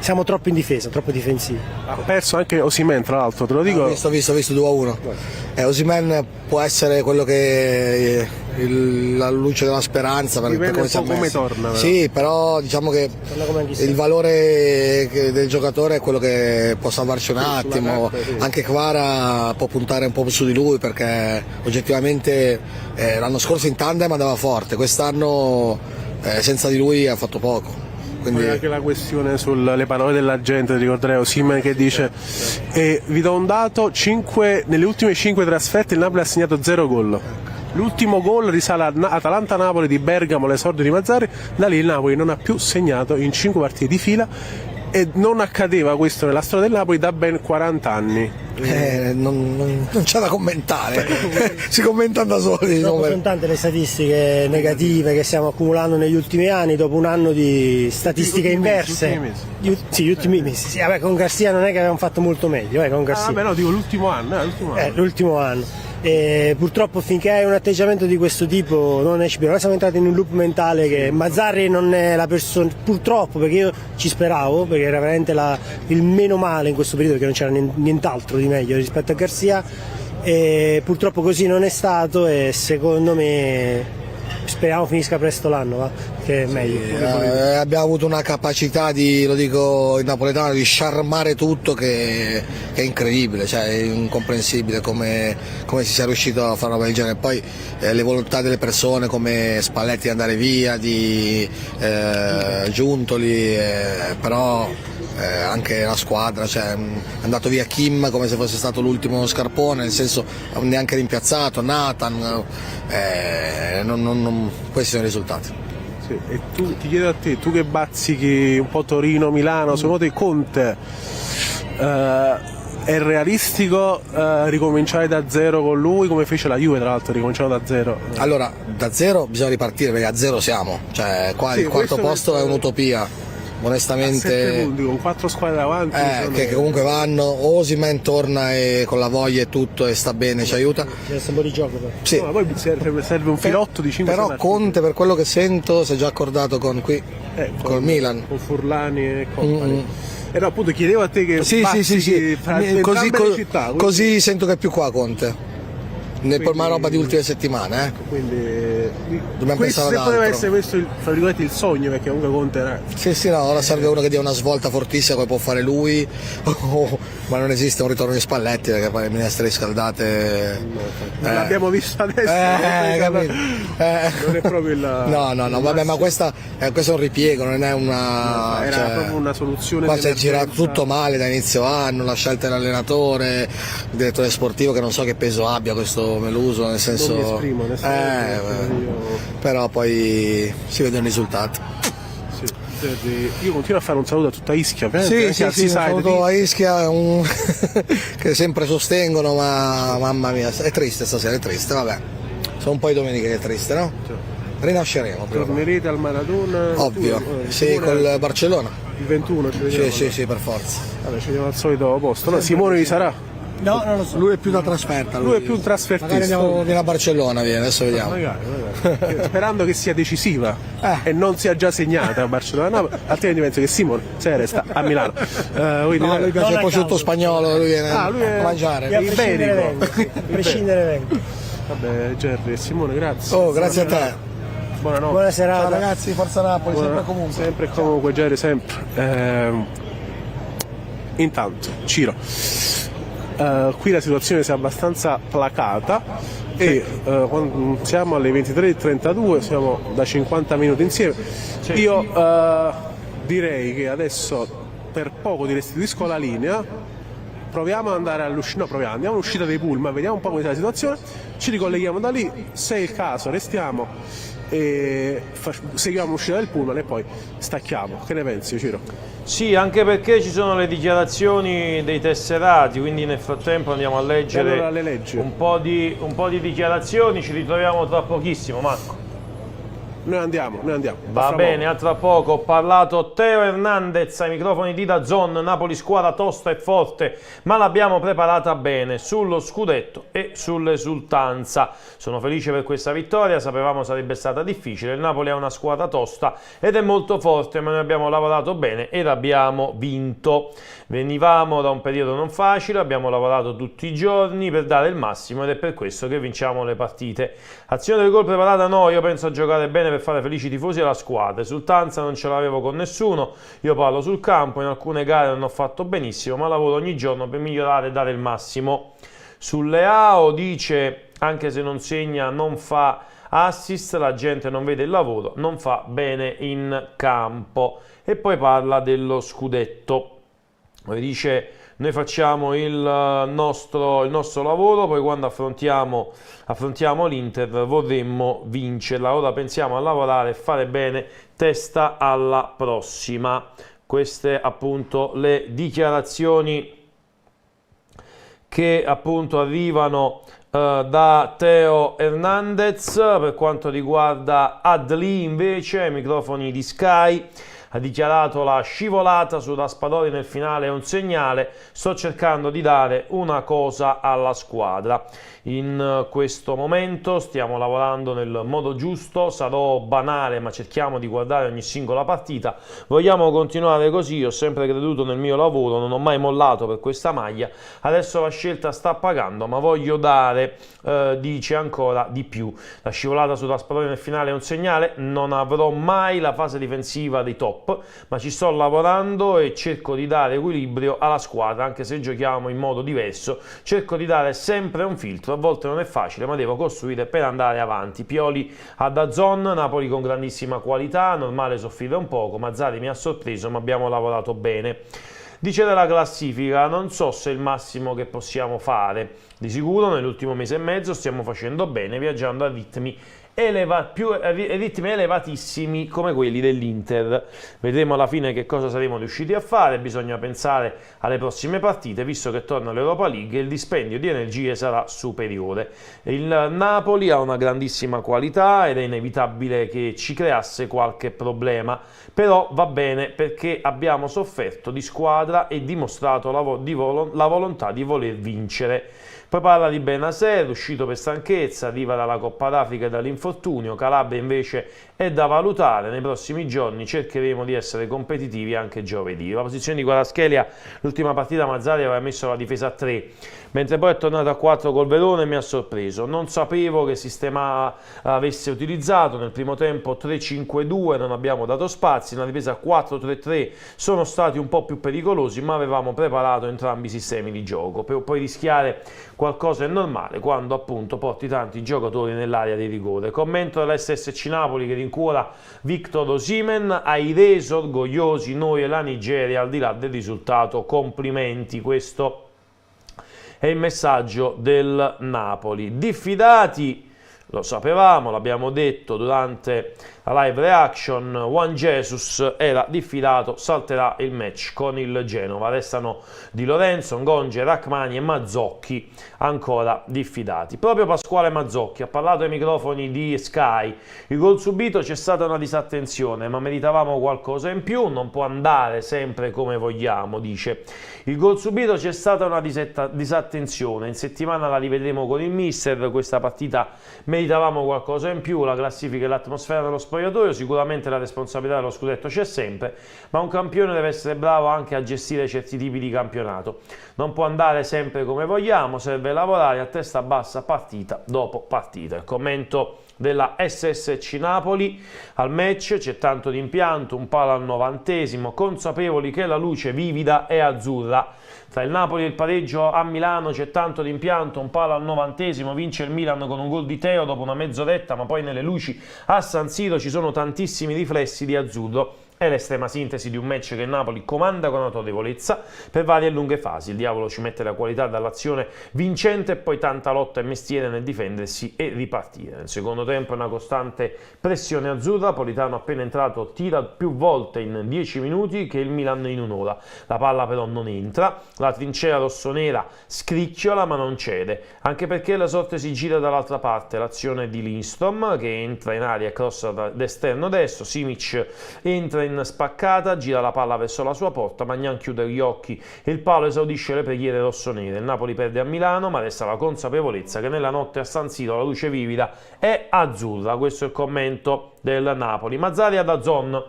[SPEAKER 13] Siamo troppo in difesa, troppo difensivi.
[SPEAKER 2] Ha perso anche Osimhen, tra l'altro, te lo dico.
[SPEAKER 17] Ho visto 2-1. Osimhen può essere quello che la luce della speranza,
[SPEAKER 2] dipende un po' come torna. Però.
[SPEAKER 17] Sì, però diciamo che il valore del giocatore è quello che può salvarci un attimo. Anche Kvara può puntare un po' su di lui, perché oggettivamente l'anno scorso in tandem andava forte, quest'anno senza di lui ha fatto poco.
[SPEAKER 2] Quindi anche la questione sulle parole della gente, ricorderei Osimhen che dice vi do un dato, nelle ultime 5 trasferte il Napoli ha segnato 0 gol. L'ultimo gol risale a Atalanta-Napoli di Bergamo, l'esordio di Mazzarri, da lì il Napoli non ha più segnato in 5 partite di fila e non accadeva questo nella storia del Napoli da ben 40 anni.
[SPEAKER 17] Non c'è da commentare, si commentano da soli.
[SPEAKER 13] Sono tante le statistiche negative che stiamo accumulando negli ultimi anni, dopo un anno di statistiche inverse. Gli ultimi mesi. Sì, vabbè, con Garcia non è che avevamo fatto molto meglio, con Garcia.
[SPEAKER 2] No, dico l'ultimo anno.
[SPEAKER 13] L'ultimo anno. E purtroppo finché hai un atteggiamento di questo tipo non esci più. Noi siamo entrati in un loop mentale che Mazzarri non è la persona, purtroppo, perché io ci speravo, perché era veramente il meno male in questo periodo, perché non c'era nient'altro di meglio rispetto a Garcia, e purtroppo così non è stato, e secondo me speriamo finisca presto l'anno, va? Che è meglio.
[SPEAKER 17] Abbiamo avuto una capacità di, lo dico in napoletano, di sciarmare tutto che è incredibile, cioè è incomprensibile come si sia riuscito a fare una roba del genere. Poi le volontà delle persone come Spalletti di andare via, di Giuntoli, però anche la squadra, cioè, è andato via Kim come se fosse stato l'ultimo scarpone, nel senso neanche rimpiazzato, Nathan, questi sono i risultati.
[SPEAKER 2] Sì, e ti chiedo a te, tu che bazzichi un po' Torino, Milano, secondo te Conte è realistico ricominciare da zero con lui, come fece la Juve tra l'altro, ricominciando da zero?
[SPEAKER 17] Allora, da zero bisogna ripartire perché a zero siamo, cioè qua il quarto posto è un'utopia. Onestamente,
[SPEAKER 2] a 7 punti, con 4 squadre davanti
[SPEAKER 17] che comunque vanno. Osimhen torna con la voglia e tutto e sta bene, ci aiuta.
[SPEAKER 13] C'è un po' di gioco però.
[SPEAKER 17] Sì.
[SPEAKER 2] No, poi serve un filotto di 5
[SPEAKER 17] però Conte, per quello che sento, si è già accordato con Milan,
[SPEAKER 2] con Furlani e compagni. E no, appunto chiedevo a te che
[SPEAKER 17] sì.
[SPEAKER 2] fra entrambe le città, quindi...
[SPEAKER 17] Così sento che è più qua Conte. Una roba di ultime settimane,
[SPEAKER 2] Quindi
[SPEAKER 17] dobbiamo pensare ad altro.
[SPEAKER 2] poteva essere questo il sogno, perché comunque Conte era...
[SPEAKER 17] Sì, no, ora serve uno che dia una svolta fortissima come può fare lui, ma non esiste un ritorno di Spalletti perché poi le minestre riscaldate...
[SPEAKER 2] Non l'abbiamo visto adesso, non è proprio il...
[SPEAKER 17] No, vabbè, ma questo è un ripiego, non è una...
[SPEAKER 2] Era proprio una soluzione.
[SPEAKER 17] Qua si è girato tutto male da inizio anno, la scelta dell'allenatore, il direttore sportivo che non so che peso abbia questo Meluso, nel senso...
[SPEAKER 2] Non mi esprimo,
[SPEAKER 17] però poi si vedono i risultati.
[SPEAKER 2] Io continuo a fare un saluto a tutta Ischia.
[SPEAKER 17] Sì, un saluto a Ischia che sempre sostengono, ma mamma mia, è triste stasera, è triste, vabbè. Sono un po' i domeniche che è triste, no? Rinasceremo.
[SPEAKER 2] Tornerete al Maradona?
[SPEAKER 17] Ovvio, sì, col Barcellona.
[SPEAKER 2] Il 21 ci vediamo.
[SPEAKER 17] Sì, per forza.
[SPEAKER 2] Vabbè, ci vediamo al solito posto. No, Simone vi sarà?
[SPEAKER 17] No, non lo so. Lui è più da trasferta.
[SPEAKER 2] Lui è più un trasfertista.
[SPEAKER 17] Magari viene a Barcellona, adesso vediamo.
[SPEAKER 2] Magari. Sperando che sia decisiva e non sia già segnata a Barcellona, no, altrimenti penso che Simone se resta a Milano.
[SPEAKER 17] Lui piace il prosciutto spagnolo, lui viene a mangiare.
[SPEAKER 13] A prescindere vengo.
[SPEAKER 2] Vabbè, Gerry e Simone, grazie.
[SPEAKER 17] Oh, grazie a te.
[SPEAKER 2] Buonanotte.
[SPEAKER 13] Buona serata.
[SPEAKER 17] Ciao ragazzi, forza Napoli, sempre e comunque.
[SPEAKER 2] Sempre e comunque, Gerry, sempre. Intanto, Ciro. Qui la situazione si è abbastanza placata e quando siamo alle 23:32, siamo da 50 minuti insieme. Io direi che adesso per poco ti restituisco la linea, proviamo ad andare all'uscita, andiamo all'uscita dei pullman, vediamo un po' come sta la situazione, ci ricolleghiamo da lì, se è il caso restiamo e seguiamo l'uscita del pullman e poi stacchiamo. Che ne pensi, Ciro?
[SPEAKER 3] Sì, anche perché ci sono le dichiarazioni dei tesserati, quindi nel frattempo andiamo a leggere
[SPEAKER 2] allora le leggi.
[SPEAKER 3] un po' di dichiarazioni, ci ritroviamo tra pochissimo, Marco.
[SPEAKER 2] Noi andiamo.
[SPEAKER 3] Va bene, a tra poco. Ho parlato Teo Hernandez ai microfoni di DAZN. Napoli squadra tosta e forte, ma l'abbiamo preparata bene sullo scudetto e sull'esultanza. Sono felice per questa vittoria, sapevamo sarebbe stata difficile. Il Napoli è una squadra tosta ed è molto forte, ma noi abbiamo lavorato bene ed abbiamo vinto. Venivamo da un periodo non facile, abbiamo lavorato tutti i giorni per dare il massimo ed è per questo che vinciamo le partite. Azione del gol preparata no, io penso a giocare bene per fare felici i tifosi e la squadra. Esultanza non ce l'avevo con nessuno, io parlo sul campo, in alcune gare non ho fatto benissimo, ma lavoro ogni giorno per migliorare e dare il massimo. Leao dice, anche se non segna non fa assist, la gente non vede il lavoro, non fa bene in campo. E poi parla dello scudetto. Dice, noi facciamo il nostro lavoro, poi quando affrontiamo l'Inter vorremmo vincerla, ora pensiamo a lavorare e fare bene, testa alla prossima. Queste appunto le dichiarazioni che appunto arrivano da Teo Hernandez. Per quanto riguarda Adli invece, ai microfoni di Sky, ha dichiarato: la scivolata su Raspadori nel finale è un segnale, sto cercando di dare una cosa alla squadra. In questo momento stiamo lavorando nel modo giusto, sarò banale ma cerchiamo di guardare ogni singola partita, vogliamo continuare così, ho sempre creduto nel mio lavoro, non ho mai mollato per questa maglia, adesso la scelta sta pagando ma voglio dare, dice, ancora di più. La scivolata su Raspadori nel finale è un segnale, non avrò mai la fase difensiva dei top, ma ci sto lavorando e cerco di dare equilibrio alla squadra, anche se giochiamo in modo diverso, cerco di dare sempre un filtro, a volte non è facile ma devo costruire per andare avanti. Pioli a DAZN, Napoli con grandissima qualità, normale soffrire un poco, Mazzarri mi ha sorpreso ma abbiamo lavorato bene. Dice della classifica: non so se è il massimo che possiamo fare, di sicuro nell'ultimo mese e mezzo stiamo facendo bene, viaggiando a ritmi elevatissimi come quelli dell'Inter. Vedremo alla fine che cosa saremo riusciti a fare, bisogna pensare alle prossime partite, visto che torna l'Europa League e il dispendio di energie sarà superiore. Il Napoli ha una grandissima qualità ed è inevitabile che ci creasse qualche problema, però va bene perché abbiamo sofferto di squadra e dimostrato la volontà di voler vincere. Poi parla di Bennacer, uscito per stanchezza, arriva dalla Coppa d'Africa e dall'infortunio. Calabria invece è da valutare, nei prossimi giorni cercheremo di essere competitivi anche giovedì. La posizione di Kvaratskhelia, l'ultima partita Mazzarri aveva messo la difesa a 3, mentre poi è tornato a 4 col Verona e mi ha sorpreso. Non sapevo che sistema avesse utilizzato, nel primo tempo 3-5-2, non abbiamo dato spazi, nella difesa 4-3-3 sono stati un po' più pericolosi, ma avevamo preparato entrambi i sistemi di gioco. Per poi rischiare qualcosa è normale quando appunto porti tanti giocatori nell'area di rigore. Commento dell'SSC Napoli che rincuora Victor Osimhen: hai reso orgogliosi noi e la Nigeria al di là del risultato, complimenti. Questo è il messaggio del Napoli. Diffidati, lo sapevamo, l'abbiamo detto durante la live reaction, Juan Jesus era diffidato, salterà il match con il Genova. Restano Di Lorenzo, Ngonge, Rachmani e Mazzocchi ancora diffidati. Proprio Pasquale Mazzocchi ha parlato ai microfoni di Sky: il gol subito c'è stata una disattenzione ma meritavamo qualcosa in più, non può andare sempre come vogliamo, dice. Il gol subito c'è stata una disattenzione, in settimana la rivedremo con il mister, questa partita meritavamo qualcosa in più, la classifica e l'atmosfera dello spogliatoio, sicuramente la responsabilità dello scudetto c'è sempre, ma un campione deve essere bravo anche a gestire certi tipi di campionato, non può andare sempre come vogliamo, serve lavorare a testa bassa partita dopo partita. Il commento della SSC Napoli al match: c'è tanto di impianto, un palo al 90°, consapevoli che la luce vivida è azzurra. Tra il Napoli e il pareggio a Milano c'è tanto di impianto, un palo al 90°, vince il Milan con un gol di Teo dopo una mezz'oretta, ma poi nelle luci a San Siro ci sono tantissimi riflessi di azzurro. È l'estrema sintesi di un match che il Napoli comanda con autorevolezza per varie e lunghe fasi. Il diavolo ci mette la qualità dall'azione vincente e poi tanta lotta e mestiere nel difendersi e ripartire. Nel secondo tempo è una costante pressione azzurra, Politano appena entrato tira più volte in 10 minuti che il Milan in un'ora. La palla però non entra, la trincea rossonera scricchiola ma non cede, anche perché la sorte si gira dall'altra parte. L'azione di Lindstrom che entra in aria e crossa d'esterno destro, Simic entra in spaccata, gira la palla verso la sua porta, Magnan chiude gli occhi e il palo esaudisce le preghiere rossonere. Il Napoli perde a Milano, ma resta la consapevolezza che nella notte a San Siro la luce vivida è azzurra. Questo è il commento del Napoli. Mazzarri a DAZN: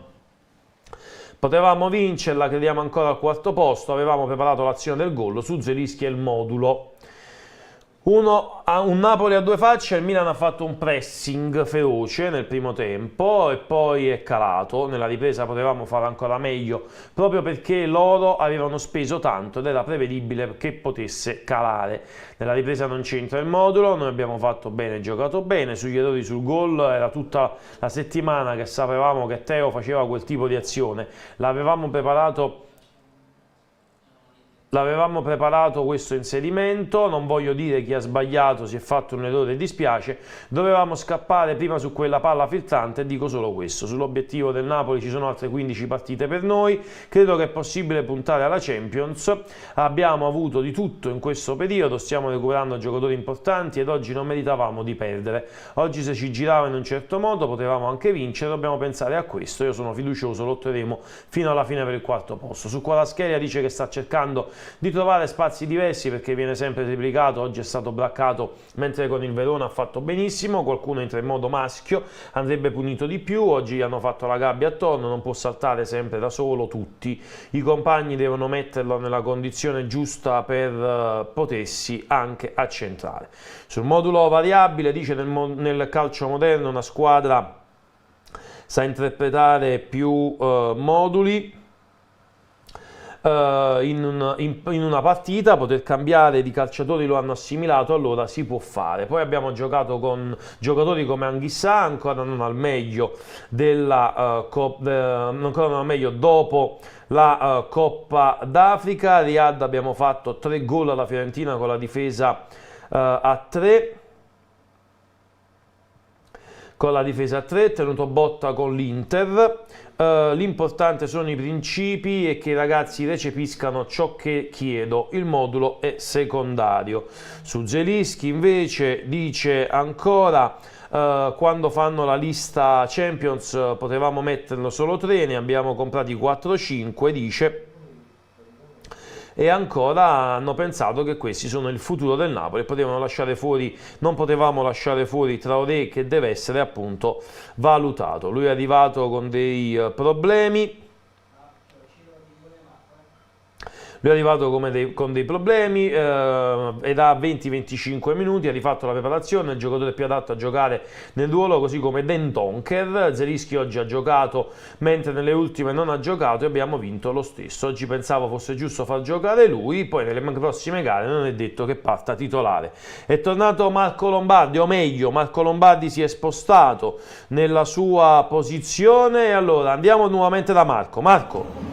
[SPEAKER 3] potevamo vincerla, crediamo ancora al quarto posto, avevamo preparato l'azione del gol su Zelinski e il modulo. Un Napoli a due facce, il Milan ha fatto un pressing feroce nel primo tempo e poi è calato. Nella ripresa potevamo fare ancora meglio proprio perché loro avevano speso tanto ed era prevedibile che potesse calare. Nella ripresa non c'entra il modulo, noi abbiamo fatto bene, giocato bene, sugli errori sul gol era tutta la settimana che sapevamo che Teo faceva quel tipo di azione, l'avevamo preparato l'avevamo preparato questo inserimento, non voglio dire chi ha sbagliato, si è fatto un errore, dispiace, dovevamo scappare prima su quella palla filtrante e dico solo questo, sull'obiettivo del Napoli ci sono altre 15 partite per noi, credo che è possibile puntare alla Champions, abbiamo avuto di tutto in questo periodo, stiamo recuperando giocatori importanti ed oggi non meritavamo di perdere, oggi se ci girava in un certo modo potevamo anche vincere, dobbiamo pensare a questo, io sono fiducioso, lotteremo fino alla fine per il quarto posto. Su Kvaratskhelia dice che sta cercando di trovare spazi diversi perché viene sempre triplicato, oggi è stato braccato mentre con il Verona ha fatto benissimo, qualcuno entra in modo maschio, andrebbe punito di più, oggi gli hanno fatto la gabbia attorno, non può saltare sempre da solo, tutti i compagni devono metterlo nella condizione giusta per potersi anche accentrare. Sul modulo variabile dice nel calcio moderno una squadra sa interpretare più moduli in una partita, poter cambiare di calciatori lo hanno assimilato, allora si può fare. Poi abbiamo giocato con giocatori come Anghissà, ancora non al meglio dopo la Coppa d'Africa. Riyad abbiamo fatto 3 gol alla Fiorentina con la difesa a 3. Tenuto botta con l'Inter. L'importante sono i principi e che i ragazzi recepiscano ciò che chiedo, il modulo è secondario. Su Zelinski invece dice ancora quando fanno la lista Champions potevamo metterlo solo 3, ne abbiamo comprati 4-5, dice. E ancora hanno pensato che questi sono il futuro del Napoli, non potevamo lasciare fuori Traoré, che deve essere appunto valutato. Lui è arrivato con dei problemi. Con dei problemi ed ha 20-25 minuti, ha rifatto la preparazione, il giocatore più adatto a giocare nel ruolo, così come Dendoncker. Zelinski oggi ha giocato mentre nelle ultime non ha giocato e abbiamo vinto lo stesso. Oggi pensavo fosse giusto far giocare lui, poi nelle prossime gare non è detto che parta titolare. È tornato Marco Lombardi, o meglio Marco Lombardi si è spostato nella sua posizione e allora andiamo nuovamente da Marco.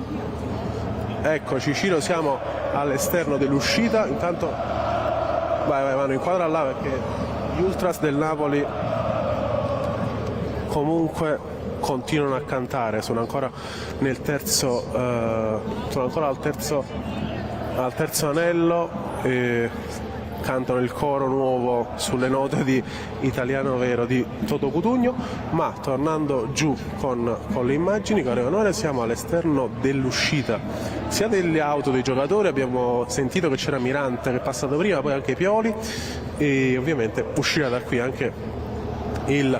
[SPEAKER 2] Eccoci Ciro, siamo all'esterno dell'uscita, intanto vanno inquadra là perché gli ultras del Napoli comunque continuano a cantare, sono ancora al terzo anello e cantano il coro nuovo sulle note di Italiano Vero di Toto Cutugno. Ma tornando giù con le immagini che arrivano ora, siamo all'esterno dell'uscita sia delle auto dei giocatori, abbiamo sentito che c'era Mirante che è passato prima, poi anche Pioli, e ovviamente uscirà da qui anche il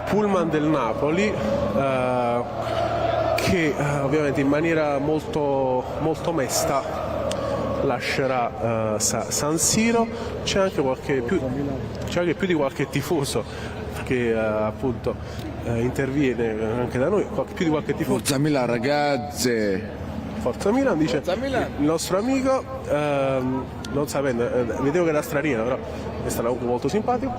[SPEAKER 2] pullman del Napoli che ovviamente in maniera molto, molto mesta lascerà San Siro. C'è anche più di qualche tifoso che appunto interviene anche da noi, più di qualche tifoso.
[SPEAKER 16] Forza Milan ragazzi,
[SPEAKER 2] Forza Milan, dice il nostro amico, non sapendo, vedevo che era straniero, però è stato comunque molto simpatico.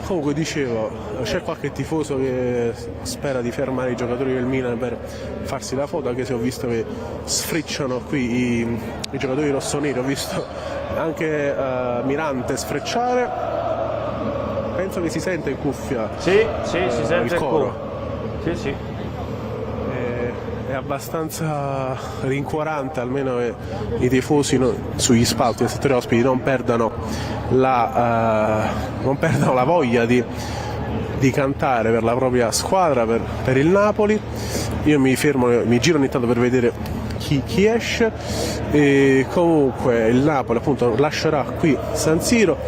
[SPEAKER 2] Comunque dicevo, c'è qualche tifoso che spera di fermare i giocatori del Milan per farsi la foto, anche se ho visto che sfrecciano qui i giocatori rossoneri, ho visto anche Mirante sfrecciare, penso che si sente in cuffia.
[SPEAKER 3] Sì, si sente
[SPEAKER 2] il coro.
[SPEAKER 3] Sì.
[SPEAKER 2] È abbastanza rincuorante almeno che i tifosi sugli spalti del settore ospiti non perdano la voglia di cantare per la propria squadra, per il Napoli. Io mi fermo, mi giro ogni tanto per vedere chi esce, e comunque il Napoli appunto lascerà qui San Siro,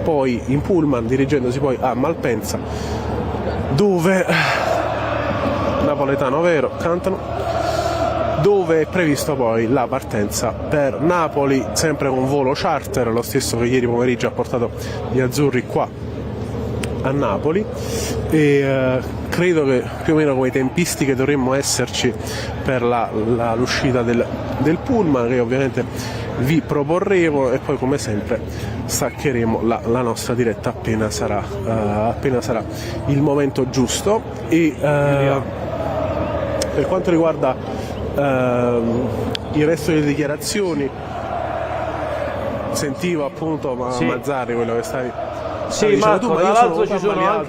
[SPEAKER 2] poi in pullman dirigendosi poi a Malpensa, dove Napoletano Vero cantano, dove è previsto poi la partenza per Napoli, sempre con volo charter, lo stesso che ieri pomeriggio ha portato gli azzurri qua a Napoli, e credo che più o meno come tempistiche dovremmo esserci per l'uscita del pullman, che ovviamente vi proporremo, e poi come sempre staccheremo la nostra diretta appena sarà il momento giusto. E per quanto riguarda il resto delle dichiarazioni, sentivo appunto Mazzarri, quello che stavi
[SPEAKER 3] Sì,
[SPEAKER 2] dicendo
[SPEAKER 3] Marco,
[SPEAKER 2] tu, ma
[SPEAKER 3] tra
[SPEAKER 2] io
[SPEAKER 3] l'altro ci
[SPEAKER 2] sono
[SPEAKER 3] sono,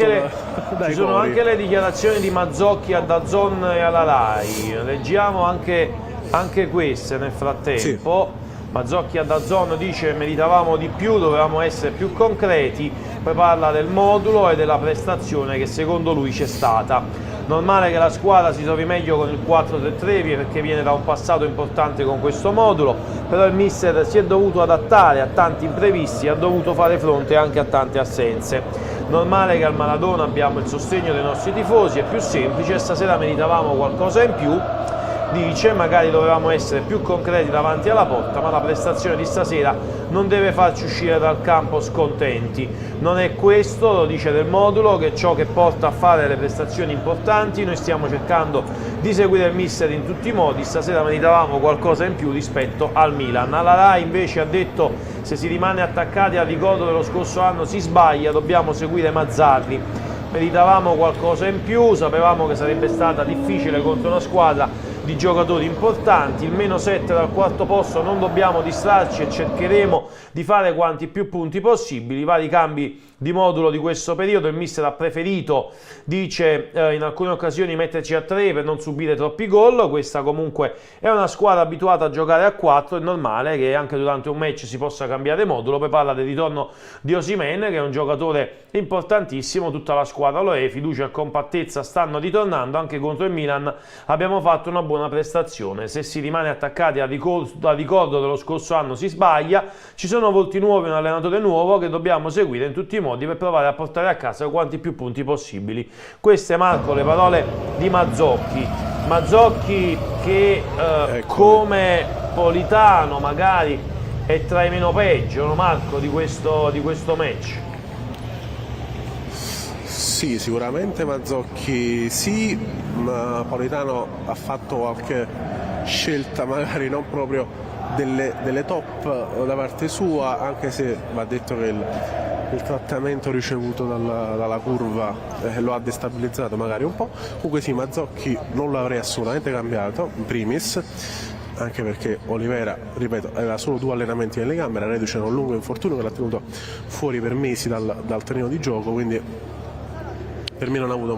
[SPEAKER 2] dai
[SPEAKER 3] ci sono
[SPEAKER 2] cori.
[SPEAKER 3] anche le dichiarazioni di Mazzocchi a DAZN e alla RAI. Leggiamo anche queste nel frattempo. Mazzocchi a DAZN dice: meritavamo di più, dovevamo essere più concreti. Poi parla del modulo e della prestazione che secondo lui c'è stata. Normale che la squadra si trovi meglio con il 4-3-3 perché viene da un passato importante con questo modulo, però il mister si è dovuto adattare a tanti imprevisti, ha dovuto fare fronte anche a tante assenze. Normale che al Maradona abbiamo il sostegno dei nostri tifosi, è più semplice, stasera meritavamo qualcosa in più. Dice, magari dovevamo essere più concreti davanti alla porta, ma la prestazione di stasera non deve farci uscire dal campo scontenti. Non è questo, lo dice Del Modulo, che è ciò che porta a fare le prestazioni importanti. Noi stiamo cercando di seguire il mister in tutti i modi, stasera meritavamo qualcosa in più rispetto al Milan. Alla RAI invece ha detto: se si rimane attaccati al ricordo dello scorso anno si sbaglia, dobbiamo seguire Mazzarri. Meritavamo qualcosa in più, sapevamo che sarebbe stata difficile contro una squadra di giocatori importanti, il -7 dal quarto posto, non dobbiamo distrarci e cercheremo di fare quanti più punti possibili. I vari cambi di modulo di questo periodo, il mister ha preferito, dice, in alcune occasioni metterci a 3 per non subire troppi gol. Questa comunque è una squadra abituata a giocare a 4, è normale che anche durante un match si possa cambiare modulo. Poi parla del ritorno di Osimhen, che è un giocatore importantissimo, tutta la squadra lo è, fiducia e compattezza stanno ritornando, anche contro il Milan abbiamo fatto una buona prestazione. Se si rimane attaccati al ricordo dello scorso anno si sbaglia, ci sono volti nuovi, un allenatore nuovo che dobbiamo seguire in tutti i modi per provare a portare a casa quanti più punti possibili. Queste, Marco, le parole di Mazzocchi che come Politano magari è tra i meno peggio, no, Marco, di questo match.
[SPEAKER 2] Sì, sicuramente Mazzocchi sì, ma Politano ha fatto qualche scelta magari non proprio delle top da parte sua, anche se va detto che il trattamento ricevuto dalla curva lo ha destabilizzato magari un po'. Comunque sì, Mazzocchi non l'avrei assolutamente cambiato, in primis, anche perché Olivera, ripeto, aveva solo 2 allenamenti nelle gambe, era reduce da un lungo infortunio che l'ha tenuto fuori per mesi dal terreno di gioco, quindi per me non ha avuto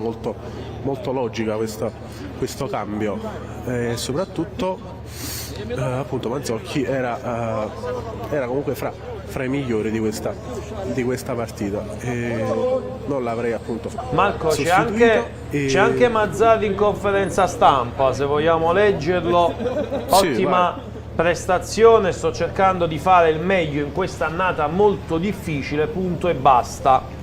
[SPEAKER 2] molto logica questo cambio, e soprattutto appunto Mazzocchi era comunque fra i migliori di questa partita, e non l'avrei appunto
[SPEAKER 3] Marco, c'è anche Mazzarri in conferenza stampa, se vogliamo leggerlo. Ottima prestazione, sto cercando di fare il meglio in questa annata molto difficile, punto e basta.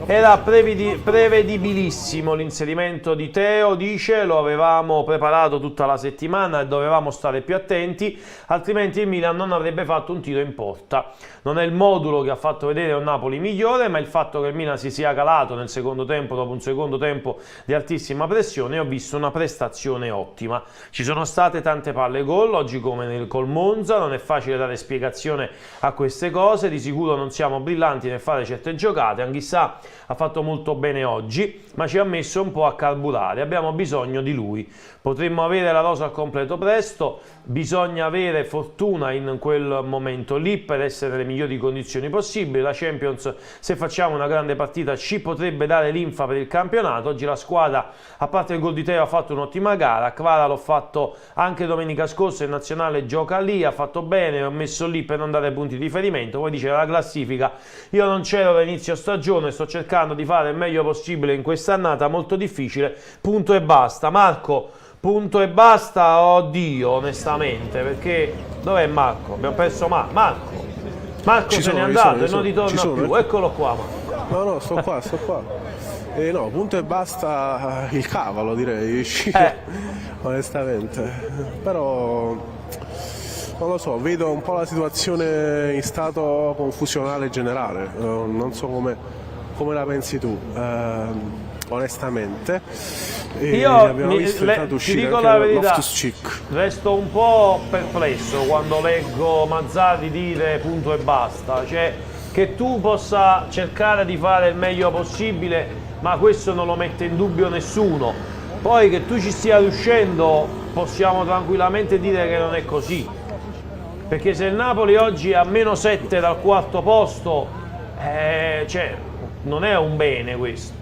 [SPEAKER 3] Era prevedibilissimo l'inserimento di Teo, dice, lo avevamo preparato tutta la settimana e dovevamo stare più attenti, altrimenti il Milan non avrebbe fatto un tiro in porta. Non è il modulo che ha fatto vedere un Napoli migliore, ma il fatto che il Milan si sia calato nel secondo tempo, dopo un secondo tempo di altissima pressione, ho visto una prestazione ottima. Ci sono state tante palle gol, oggi come col Monza, non è facile dare spiegazione a queste cose, di sicuro non siamo brillanti nel fare certe giocate, Anghissà ha fatto molto bene oggi, ma ci ha messo un po' a carburare, abbiamo bisogno di lui. Potremmo avere la rosa al completo presto, bisogna avere fortuna in quel momento lì per essere nelle migliori condizioni possibili. La Champions, se facciamo una grande partita, ci potrebbe dare linfa per il campionato. Oggi la squadra, a parte il gol di Teo, ha fatto un'ottima gara. Kvara l'ho fatto anche domenica scorsa, in nazionale gioca lì, ha fatto bene, ho messo lì per non dare punti di riferimento. Poi dice la classifica, io non c'ero da inizio stagione, sto cercando di fare il meglio possibile in questa annata molto difficile, punto e basta. Marco, punto e basta, oddio, onestamente, perché dov'è Marco? Abbiamo perso Marco se n'è andato e non ritorna più, eccolo qua Marco.
[SPEAKER 2] No, sto qua. No, punto e basta il cavolo, direi, onestamente. Però non lo so, vedo un po' la situazione in stato confusionale generale, non so come la pensi tu, onestamente.
[SPEAKER 3] Io ti dico la verità, resto un po' perplesso quando leggo Mazzarri dire punto e basta, cioè che tu possa cercare di fare il meglio possibile, ma questo non lo mette in dubbio nessuno. Poi che tu ci stia riuscendo possiamo tranquillamente dire che non è così. perché se il Napoli oggi è a -7 dal quarto posto, cioè, non è un bene questo.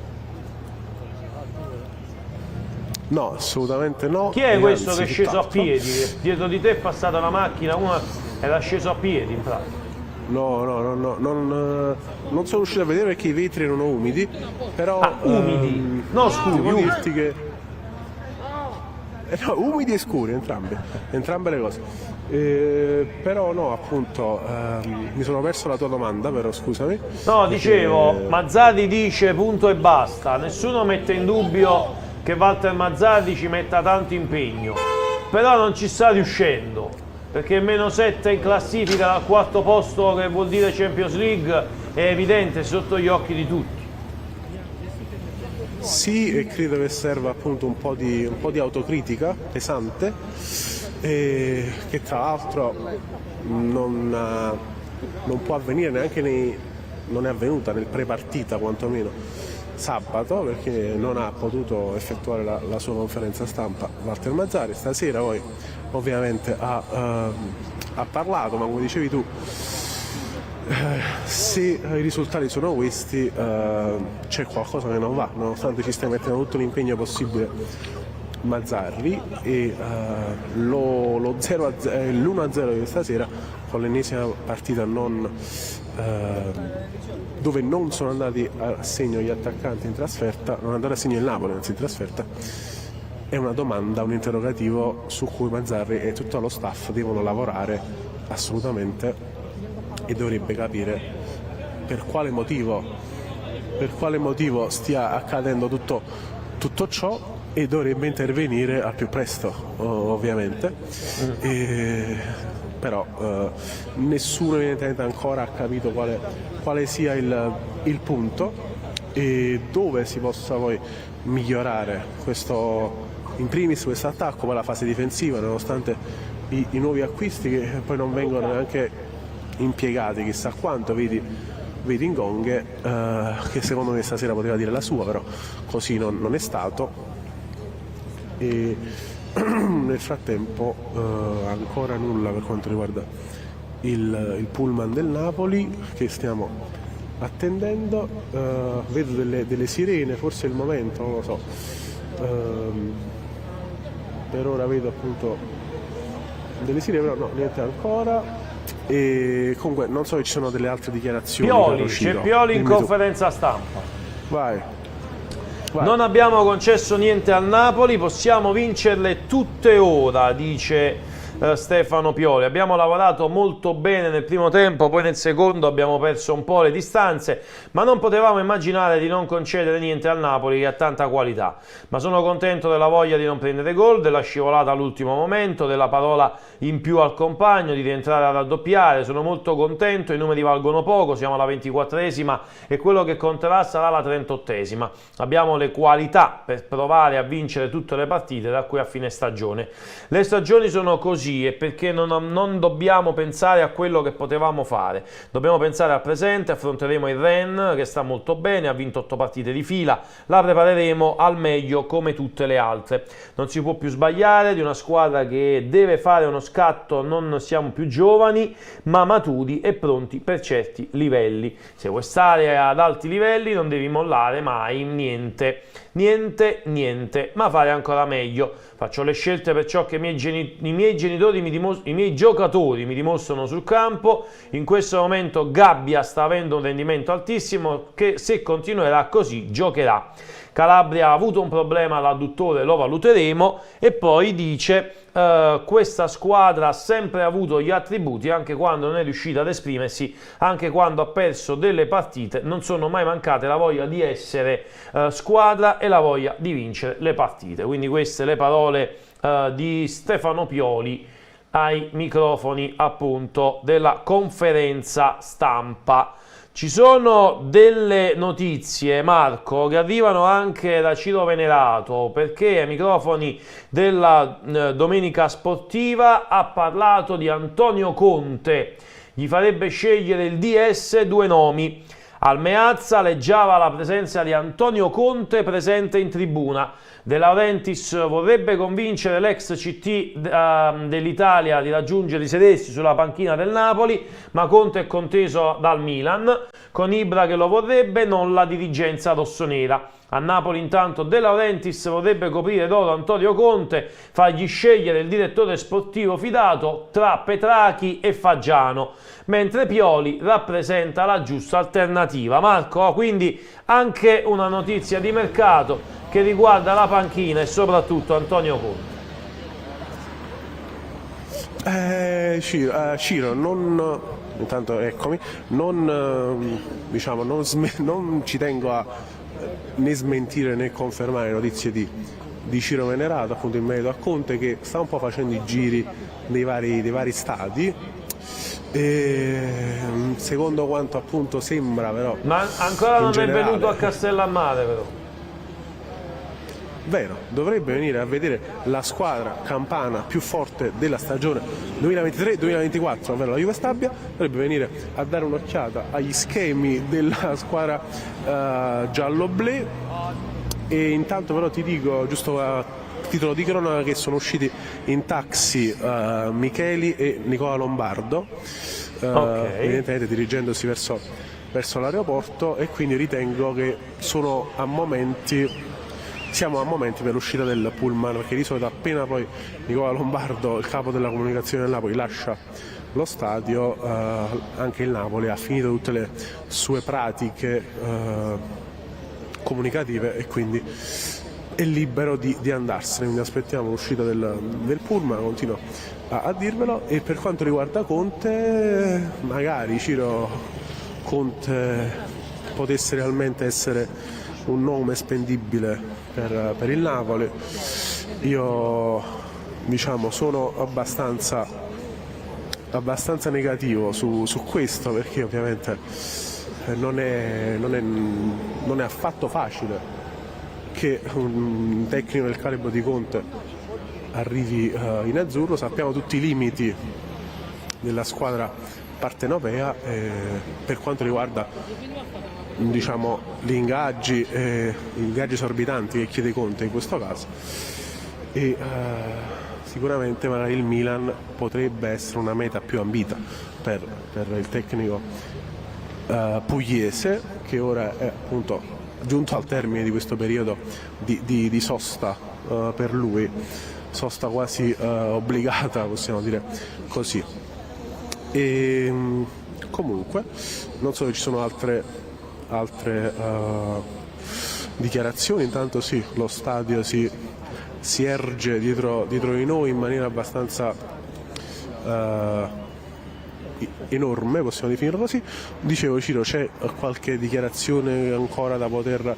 [SPEAKER 2] No, assolutamente no.
[SPEAKER 3] Chi è questo che è sceso a
[SPEAKER 2] tutt'altro.
[SPEAKER 3] piedi? Dietro di te è passata una macchina, una era sceso a piedi in pratica.
[SPEAKER 2] No, non sono riuscito a vedere perché i vetri erano umidi, però...
[SPEAKER 3] umidi? No, scuri,
[SPEAKER 2] devo
[SPEAKER 3] umidi.
[SPEAKER 2] dirti che... no, umidi e scuri, entrambe le cose. Però no, appunto, mi sono perso la tua domanda, però scusami.
[SPEAKER 3] No, dicevo, Mazzarri dice punto e basta, nessuno mette in dubbio che Walter Mazzarri ci metta tanto impegno, però non ci sta riuscendo, perché -7 in classifica dal quarto posto, che vuol dire Champions League, è evidente sotto gli occhi di tutti.
[SPEAKER 2] Sì, e credo che serva appunto un po' di autocritica pesante, che tra l'altro non può avvenire neanche non è avvenuta nel pre-partita quantomeno sabato, perché non ha potuto effettuare la sua conferenza stampa Walter Mazzarri. Stasera poi ovviamente ha parlato, ma come dicevi tu, se i risultati sono questi, c'è qualcosa che non va, nonostante ci stia mettendo tutto l'impegno possibile Mazzarri, e l'1-0 di stasera, con l'ennesima partita dove non sono andati a segno gli attaccanti in trasferta, non è andato a segno il Napoli, anzi in trasferta, è una domanda, un interrogativo su cui Mazzarri e tutto lo staff devono lavorare assolutamente, e dovrebbe capire per quale motivo stia accadendo tutto ciò, e dovrebbe intervenire al più presto, ovviamente. Però nessuno evidentemente ancora ha capito quale sia il punto e dove si possa poi migliorare in primis questo attacco, poi la fase difensiva, nonostante i nuovi acquisti che poi non vengono neanche impiegati chissà quanto. Vedi Ngonghe, che secondo me stasera poteva dire la sua, però così non è stato. E nel frattempo ancora nulla per quanto riguarda il pullman del Napoli, che stiamo attendendo. Vedo delle sirene, forse è il momento, non lo so. Per ora vedo appunto delle sirene, però no, niente ancora. E comunque non so se ci sono delle altre dichiarazioni.
[SPEAKER 3] C'è Pioli in conferenza stampa.
[SPEAKER 2] Vai.
[SPEAKER 3] Non abbiamo concesso niente al Napoli, possiamo vincerle tutte ora, dice Stefano Pioli. Abbiamo lavorato molto bene nel primo tempo, poi nel secondo abbiamo perso un po' le distanze, ma non potevamo immaginare di non concedere niente al Napoli, che ha tanta qualità. Ma sono contento della voglia di non prendere gol, della scivolata all'ultimo momento, della parola in più al compagno, di rientrare a raddoppiare. Sono molto contento, i numeri valgono poco, siamo alla 24esima e quello che conterà sarà la 38esima. Abbiamo le qualità per provare a vincere tutte le partite da qui a fine stagione. Le stagioni sono così, e perché non dobbiamo pensare a quello che potevamo fare, dobbiamo pensare al presente. Affronteremo il Rennes, che sta molto bene, ha vinto 8 partite di fila, la prepareremo al meglio come tutte le altre. Non si può più sbagliare, di una squadra che deve fare uno scatto non siamo più giovani, ma maturi e pronti per certi livelli. Se vuoi stare ad alti livelli non devi mollare mai niente, ma fare ancora meglio. Faccio le scelte per ciò che i miei giocatori mi dimostrano sul campo. In questo momento Gabbia sta avendo un rendimento altissimo, che se continuerà così giocherà. Calabria ha avuto un problema all'adduttore, lo valuteremo. E poi dice questa squadra ha sempre avuto gli attributi, anche quando non è riuscita ad esprimersi, anche quando ha perso delle partite, non sono mai mancate la voglia di essere squadra e la voglia di vincere le partite. Quindi queste le parole di Stefano Pioli ai microfoni appunto della conferenza stampa. Ci sono delle notizie, Marco, che arrivano anche da Ciro Venerato, perché ai microfoni della Domenica Sportiva ha parlato di Antonio Conte. Gli farebbe scegliere il DS 2 nomi: Al Meazza leggiava la presenza di Antonio Conte presente in tribuna. De Laurentiis vorrebbe convincere l'ex CT dell'Italia di raggiungere i sedessi sulla panchina del Napoli, ma Conte è conteso dal Milan, con Ibra che lo vorrebbe, non la dirigenza rossonera. A Napoli intanto De Laurentiis vorrebbe coprire d'oro Antonio Conte, fargli scegliere il direttore sportivo fidato tra Petrachi e Faggiano, mentre Pioli rappresenta la giusta alternativa. Marco, quindi anche una notizia di mercato che riguarda la panchina e soprattutto Antonio Conte.
[SPEAKER 2] Ciro, non, intanto eccomi, non ci tengo a né smentire né confermare notizie di Ciro Venerato, appunto in merito a Conte, che sta un po' facendo i giri dei vari stadi. Secondo quanto appunto sembra, però,
[SPEAKER 3] ma ancora non è venuto a Castellammare, però.
[SPEAKER 2] Vero, dovrebbe venire a vedere la squadra campana più forte della stagione 2023-2024, ovvero la Juve Stabia. Dovrebbe venire a dare un'occhiata agli schemi della squadra giallo-blu. E intanto però ti dico, giusto a titolo di cronaca, che sono usciti in taxi Micheli e Nicola Lombardo, evidentemente dirigendosi verso l'aeroporto, e quindi ritengo che siamo a momenti per l'uscita del pullman, perché di solito appena poi Nicola Lombardo, il capo della comunicazione del Napoli, lascia lo stadio, anche il Napoli ha finito tutte le sue pratiche comunicative e quindi è libero di andarsene. Quindi aspettiamo l'uscita del pullman, continuo a dirvelo. E per quanto riguarda Conte, magari Ciro, Conte potesse realmente essere un nome spendibile per il Napoli. Io sono abbastanza negativo su questo, perché ovviamente non è affatto facile che un tecnico del calibro di Conte arrivi in azzurro. Sappiamo tutti i limiti della squadra partenopea per quanto riguarda gli ingaggi esorbitanti che chiede Conte in questo caso, e sicuramente magari il Milan potrebbe essere una meta più ambita per il tecnico pugliese, che ora è appunto giunto al termine di questo periodo di sosta per lui, sosta quasi obbligata, possiamo dire così. E comunque non so se ci sono altre dichiarazioni. Intanto sì, lo stadio si erge dietro di noi in maniera abbastanza enorme, possiamo definirlo così. Dicevo, Ciro, c'è qualche dichiarazione ancora da poter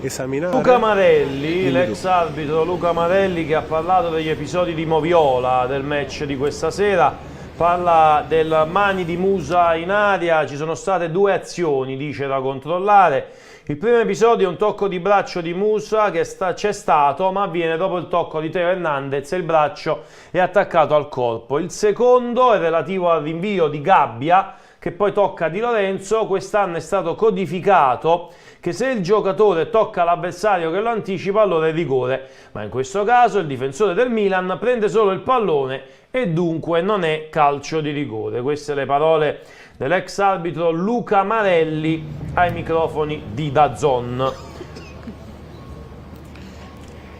[SPEAKER 2] esaminare?
[SPEAKER 3] Luca Marelli, l'ex arbitro Luca Marelli, che ha parlato degli episodi di Moviola del match di questa sera. Parla del mani di Musa in aria. Ci sono state 2 azioni, dice, da controllare. Il primo episodio è un tocco di braccio di Musa che c'è stato, ma avviene dopo il tocco di Teo Hernandez e il braccio è attaccato al corpo. Il secondo è relativo al rinvio di Gabbia, che poi tocca Di Lorenzo. Quest'anno è stato codificato che se il giocatore tocca l'avversario che lo anticipa, allora è rigore, ma in questo caso il difensore del Milan prende solo il pallone e dunque non è calcio di rigore. Queste le parole dell'ex arbitro Luca Marelli ai microfoni di DAZN.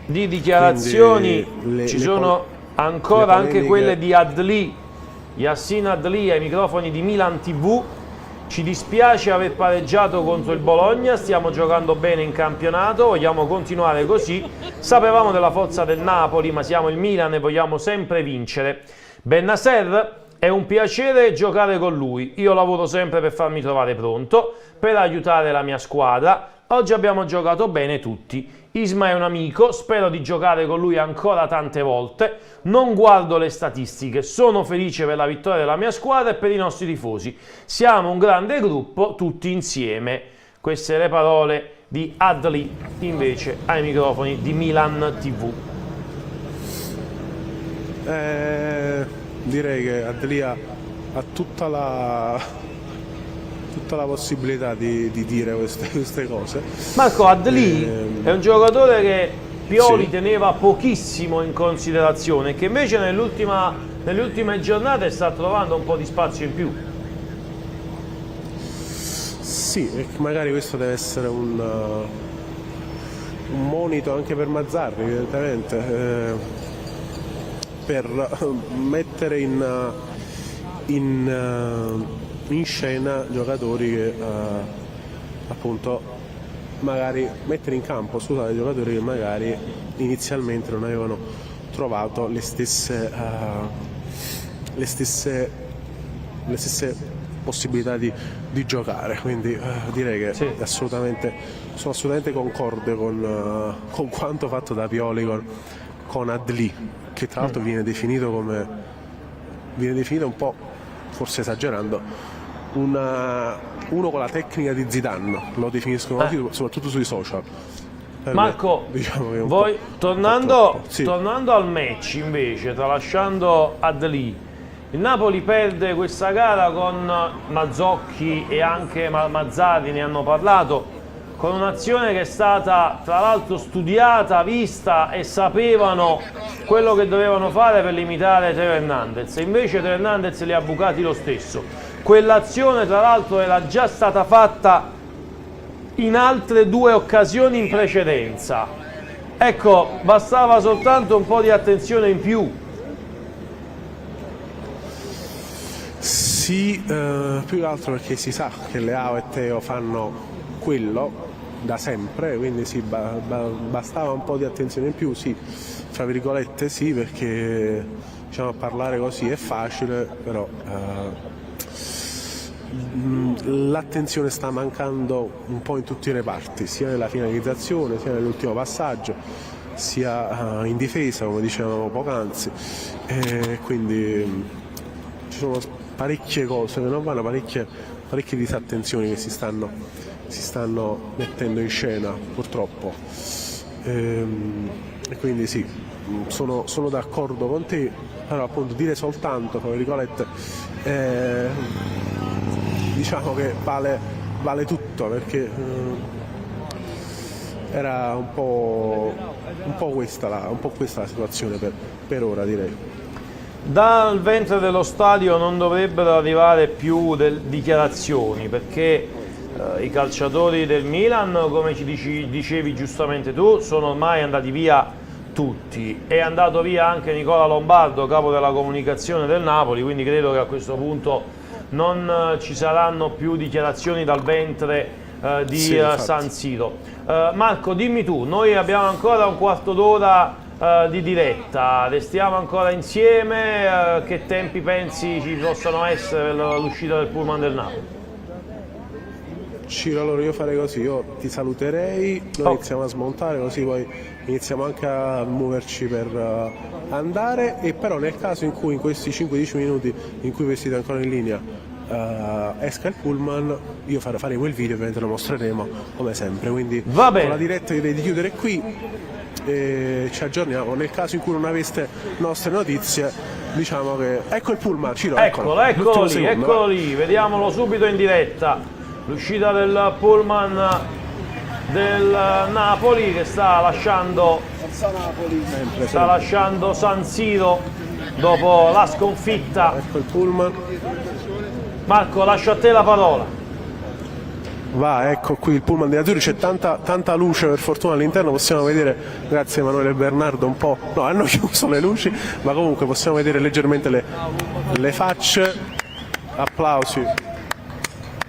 [SPEAKER 3] Di dichiarazioni ci sono ancora anche quelle di Adli, Yassin Adli ai microfoni di Milan TV. Ci dispiace aver pareggiato contro il Bologna, stiamo giocando bene in campionato, vogliamo continuare così. Sapevamo della forza del Napoli, ma siamo il Milan e vogliamo sempre vincere. Bennacer, è un piacere giocare con lui, io lavoro sempre per farmi trovare pronto, per aiutare la mia squadra. Oggi abbiamo giocato bene tutti. Isma è un amico, spero di giocare con lui ancora tante volte. Non guardo le statistiche, sono felice per la vittoria della mia squadra e per i nostri tifosi. Siamo un grande gruppo, tutti insieme. Queste le parole di Adli, invece, ai microfoni di Milan TV.
[SPEAKER 2] Direi che Adli ha tutta tutta la possibilità di dire queste cose.
[SPEAKER 3] Marco, Adli è un giocatore che Pioli
[SPEAKER 2] Sì.
[SPEAKER 3] teneva pochissimo in considerazione e che invece nelle ultime giornate sta trovando un po' di spazio in più.
[SPEAKER 2] Sì, e magari questo deve essere un monito anche per Mazzarri, evidentemente, per mettere in scena giocatori che appunto magari mettere in campo, scusate, giocatori che magari inizialmente non avevano trovato le stesse possibilità di giocare, quindi direi che sono assolutamente concorde con quanto fatto da Pioli con Adli, che tra l'altro viene definito un po', forse esagerando, uno con la tecnica di Zidane, lo definiscono così, soprattutto sui social. Per
[SPEAKER 3] Marco,
[SPEAKER 2] me, diciamo che è un
[SPEAKER 3] voi
[SPEAKER 2] po'
[SPEAKER 3] tornando
[SPEAKER 2] sì.
[SPEAKER 3] al match invece, tralasciando Adli, il Napoli perde questa gara con Mazzocchi e anche Mazzarri, ne hanno parlato, con un'azione che è stata tra l'altro studiata, vista e sapevano quello che dovevano fare per limitare Teo Hernandez, e invece Teo Hernandez li ha bucati lo stesso. Quell'azione tra l'altro era già stata fatta in altre 2 occasioni in precedenza. Ecco, bastava soltanto un po' di attenzione in più.
[SPEAKER 2] Sì, più che altro perché si sa che Leao e Teo fanno quello da sempre, quindi sì, bastava un po' di attenzione in più, sì, fra virgolette sì, perché diciamo, parlare così è facile, però l'attenzione sta mancando un po' in tutti i reparti, sia nella finalizzazione, sia nell'ultimo passaggio, sia in difesa, come dicevamo poc'anzi, quindi ci sono parecchie cose che non vanno, parecchie disattenzioni che si stanno mettendo in scena, purtroppo, e quindi sì, sono d'accordo con te, però appunto dire soltanto, tra virgolette, diciamo che vale tutto, perché era un po' questa la situazione per ora, direi.
[SPEAKER 3] Dal ventre dello stadio non dovrebbero arrivare più dichiarazioni, perché i calciatori del Milan, come ci dicevi giustamente tu, sono ormai andati via tutti. È andato via anche Nicola Lombardo, capo della comunicazione del Napoli, quindi credo che a questo punto non ci saranno più dichiarazioni dal ventre di San Siro. Marco, dimmi tu, noi abbiamo ancora un quarto d'ora di diretta, restiamo ancora insieme, che tempi pensi ci possano essere per l'uscita del pullman del Napoli?
[SPEAKER 2] Ciro, allora io farei così, io ti saluterei, noi iniziamo a smontare, così poi iniziamo anche a muoverci per andare, e però nel caso in cui in questi 5-10 minuti in cui voi siete ancora in linea esca il pullman, io faremo il video, ovviamente lo mostreremo come sempre, quindi con la diretta direi di chiudere qui e ci aggiorniamo. Nel caso in cui non aveste nostre notizie, diciamo che ecco il pullman, Ciro,
[SPEAKER 3] eccolo lì, vediamolo subito in diretta, l'uscita del pullman del Napoli che sta lasciando San Siro dopo la sconfitta.
[SPEAKER 2] Ecco il pullman.
[SPEAKER 3] Marco, lascio a te la parola.
[SPEAKER 2] Va, ecco qui il pullman dei Azzurri, c'è tanta luce per fortuna all'interno, possiamo vedere, grazie a Emanuele e Bernardo, un po', no, hanno chiuso le luci, ma comunque possiamo vedere leggermente le facce, applausi,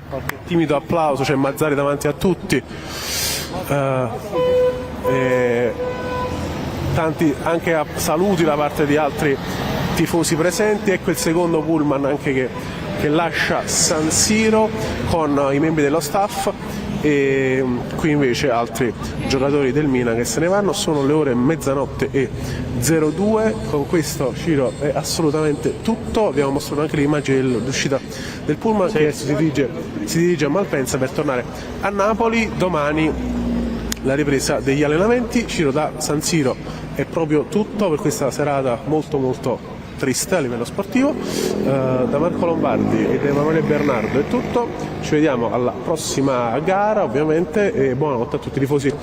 [SPEAKER 2] qualche timido applauso, c'è Mazzarri davanti a tutti, e tanti anche saluti da parte di altri tifosi presenti. Ecco il secondo pullman anche che lascia San Siro con i membri dello staff, e qui invece altri giocatori del Milan che se ne vanno. Sono le ore 00:02, con questo, Ciro, è assolutamente tutto. Abbiamo mostrato anche le immagini dell'uscita del pullman che adesso si dirige a Malpensa per tornare a Napoli. Domani la ripresa degli allenamenti. Ciro, da San Siro è proprio tutto per questa serata molto triste a livello sportivo. Da Marco Lombardi e da Emanuele Bernardo è tutto, ci vediamo alla prossima gara ovviamente e buonanotte a tutti i tifosi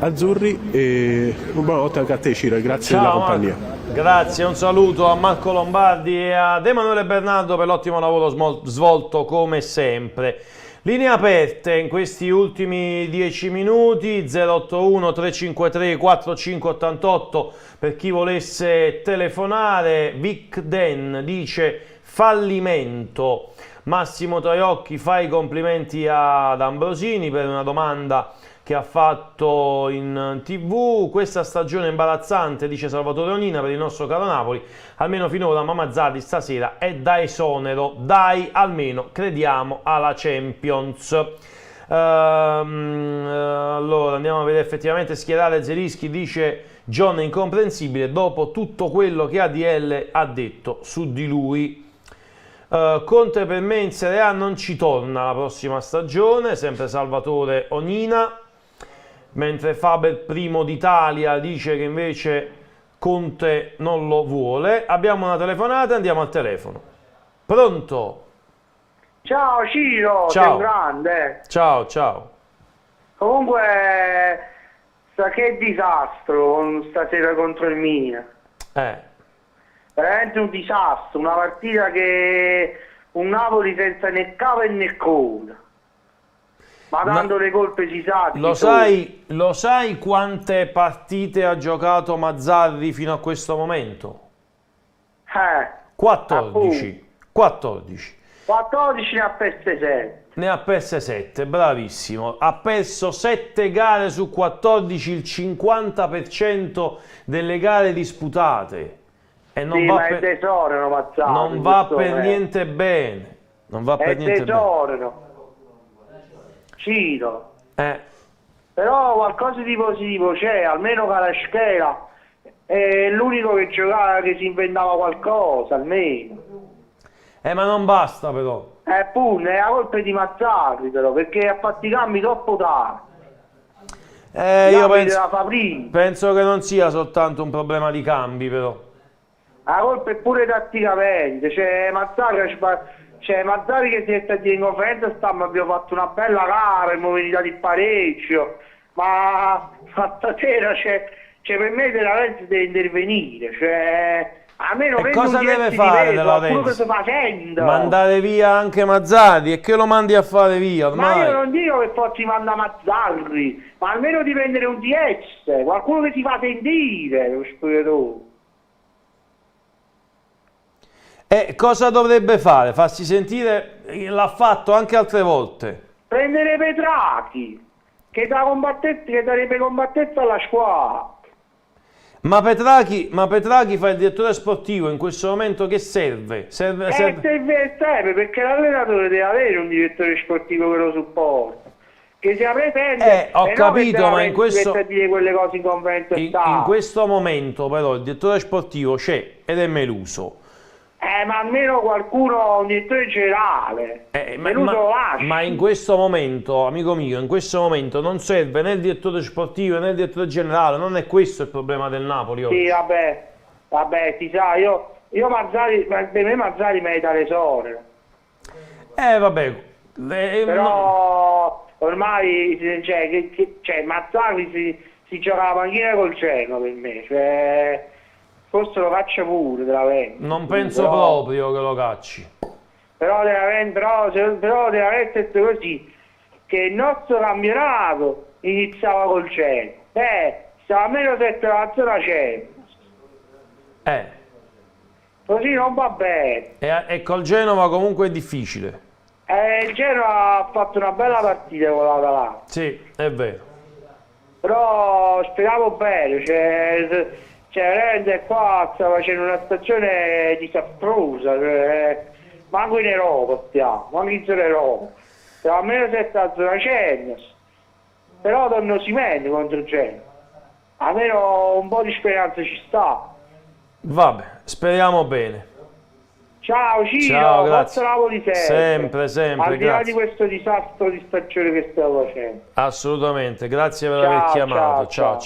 [SPEAKER 2] azzurri e buonanotte anche a te Ciro, grazie della compagnia.
[SPEAKER 3] Grazie, un saluto a Marco Lombardi e ad Emanuele Bernardo per l'ottimo lavoro svolto come sempre. Linee aperte in questi ultimi 10 minuti, 081 353 4588 per chi volesse telefonare. Vic Den dice fallimento. Massimo Traiocchi fa i complimenti ad Ambrosini per una domanda che ha fatto in TV. Questa stagione imbarazzante, dice Salvatore Onina, per il nostro caro Napoli, almeno finora, ma Mazzarri stasera è da esonero, dai, almeno crediamo alla Champions. Allora andiamo a vedere effettivamente schierare Zelinski, dice John, è incomprensibile dopo tutto quello che ADL ha detto su di lui. Conte per me in Serie A non ci torna la prossima stagione, sempre Salvatore Onina. Mentre Faber primo d'Italia dice che invece Conte non lo vuole. Abbiamo una telefonata, andiamo al telefono. Pronto?
[SPEAKER 6] Ciao Ciro,
[SPEAKER 3] Ciao.
[SPEAKER 6] sei un grande.
[SPEAKER 3] Ciao, ciao.
[SPEAKER 6] Comunque, che disastro stasera contro il Milan. Veramente un disastro, una partita che un Napoli senza né capo né coda. Ma dando le colpe si sa.
[SPEAKER 3] Lo sai quante partite ha giocato Mazzarri fino a questo momento? 14. 14.
[SPEAKER 6] 14 ne ha perse 7.
[SPEAKER 3] Ne ha perse 7, bravissimo. Ha perso 7 gare su 14, il 50% delle gare disputate. E non
[SPEAKER 6] sì,
[SPEAKER 3] va
[SPEAKER 6] ma
[SPEAKER 3] per,
[SPEAKER 6] è tesoro, Mazzarri.
[SPEAKER 3] non va per niente bene. Non va per niente
[SPEAKER 6] tesoro. Ciro. Però qualcosa di positivo c'è, almeno Kvaratskhelia è l'unico che giocava, che si inventava qualcosa, almeno.
[SPEAKER 3] Ma non basta però.
[SPEAKER 6] Pure, è la colpa di Mazzarri però, perché ha fatto i cambi troppo tardi.
[SPEAKER 3] Io penso che non sia soltanto un problema di cambi però.
[SPEAKER 6] La colpa è pure tatticamente, Mazzarri che si è stato in conferenza stampa, abbiamo fatto una bella gara, abbiamo venuto il pareggio, ma stasera per me De Laurentiis deve intervenire, almeno
[SPEAKER 3] e cosa deve fare De Laurentiis? Mandare via anche Mazzarri, e che lo mandi a fare via ormai.
[SPEAKER 6] Ma io non dico che forse manda Mazzarri, ma almeno di prendere un DS, qualcuno che si fa sentire lo spogliatoio.
[SPEAKER 3] E cosa dovrebbe fare? Farsi sentire? L'ha fatto anche altre volte.
[SPEAKER 6] Prendere Petrachi, che darebbe combattenza alla squadra.
[SPEAKER 3] Ma Petrachi fa il direttore sportivo in questo momento, che serve? Serve
[SPEAKER 6] perché l'allenatore deve avere un direttore sportivo che lo supporta, che sia presente.
[SPEAKER 3] Ho capito, ma in questo
[SPEAKER 6] dire quelle cose in conferenza
[SPEAKER 3] in questo momento però il direttore sportivo c'è ed è Meluso.
[SPEAKER 6] Ma almeno qualcuno, un direttore generale.
[SPEAKER 3] Ma in questo momento, amico mio, in questo momento non serve né il direttore sportivo né il direttore generale, non è questo il problema del Napoli oggi.
[SPEAKER 6] Sì, vabbè, si sa, io Mazzarri, per me Mazzarri merita l'esonero.
[SPEAKER 3] Vabbè.
[SPEAKER 6] Però ormai, Mazzarri si gioca la panchina col Genoa per me, forse lo caccia pure De Laurentiis.
[SPEAKER 3] Non penso proprio che lo cacci.
[SPEAKER 6] Però De Laurentiis è così, che il nostro campionato iniziava col Genoa. Stava a meno 7 alla zona Champions. Così non va bene.
[SPEAKER 3] E col Genova comunque è difficile.
[SPEAKER 6] Il Genoa ha fatto una bella partita con l'Atalanta.
[SPEAKER 3] Sì, è vero.
[SPEAKER 6] Però speriamo bene, veramente qua sta facendo una stagione disastrosa, manco in Europa manco in zona Europa, siamo a meno 7 a zona Champions, però torno Osimhen contro il Genoa, almeno un po' di speranza ci sta.
[SPEAKER 3] Vabbè, speriamo bene.
[SPEAKER 6] Ciao Ciro,
[SPEAKER 3] ciao, grazie.
[SPEAKER 6] forza Napoli sempre,
[SPEAKER 3] sempre,
[SPEAKER 6] al di là
[SPEAKER 3] grazie.
[SPEAKER 6] di questo disastro di stagione che stiamo facendo.
[SPEAKER 3] Assolutamente, grazie per aver chiamato. Ciao.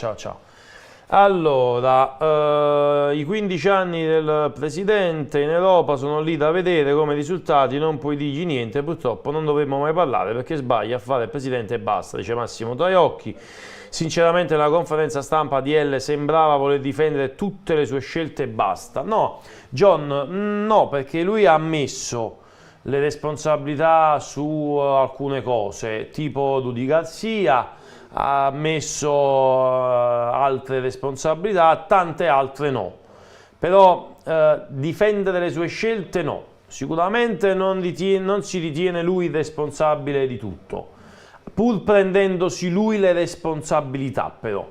[SPEAKER 3] Allora, i 15 anni del presidente in Europa sono lì da vedere come risultati, non puoi dirgli niente, purtroppo non dovremmo mai parlare perché sbaglia a fare il presidente e basta, dice Massimo Traiocchi. Sinceramente nella conferenza stampa DL sembrava voler difendere tutte le sue scelte e basta. No, John, no, perché lui ha ammesso le responsabilità su alcune cose, tipo Dudi Garcia, ha messo altre responsabilità, tante altre no. Però difendere le sue scelte no. Sicuramente non si ritiene lui responsabile di tutto, pur prendendosi lui le responsabilità però.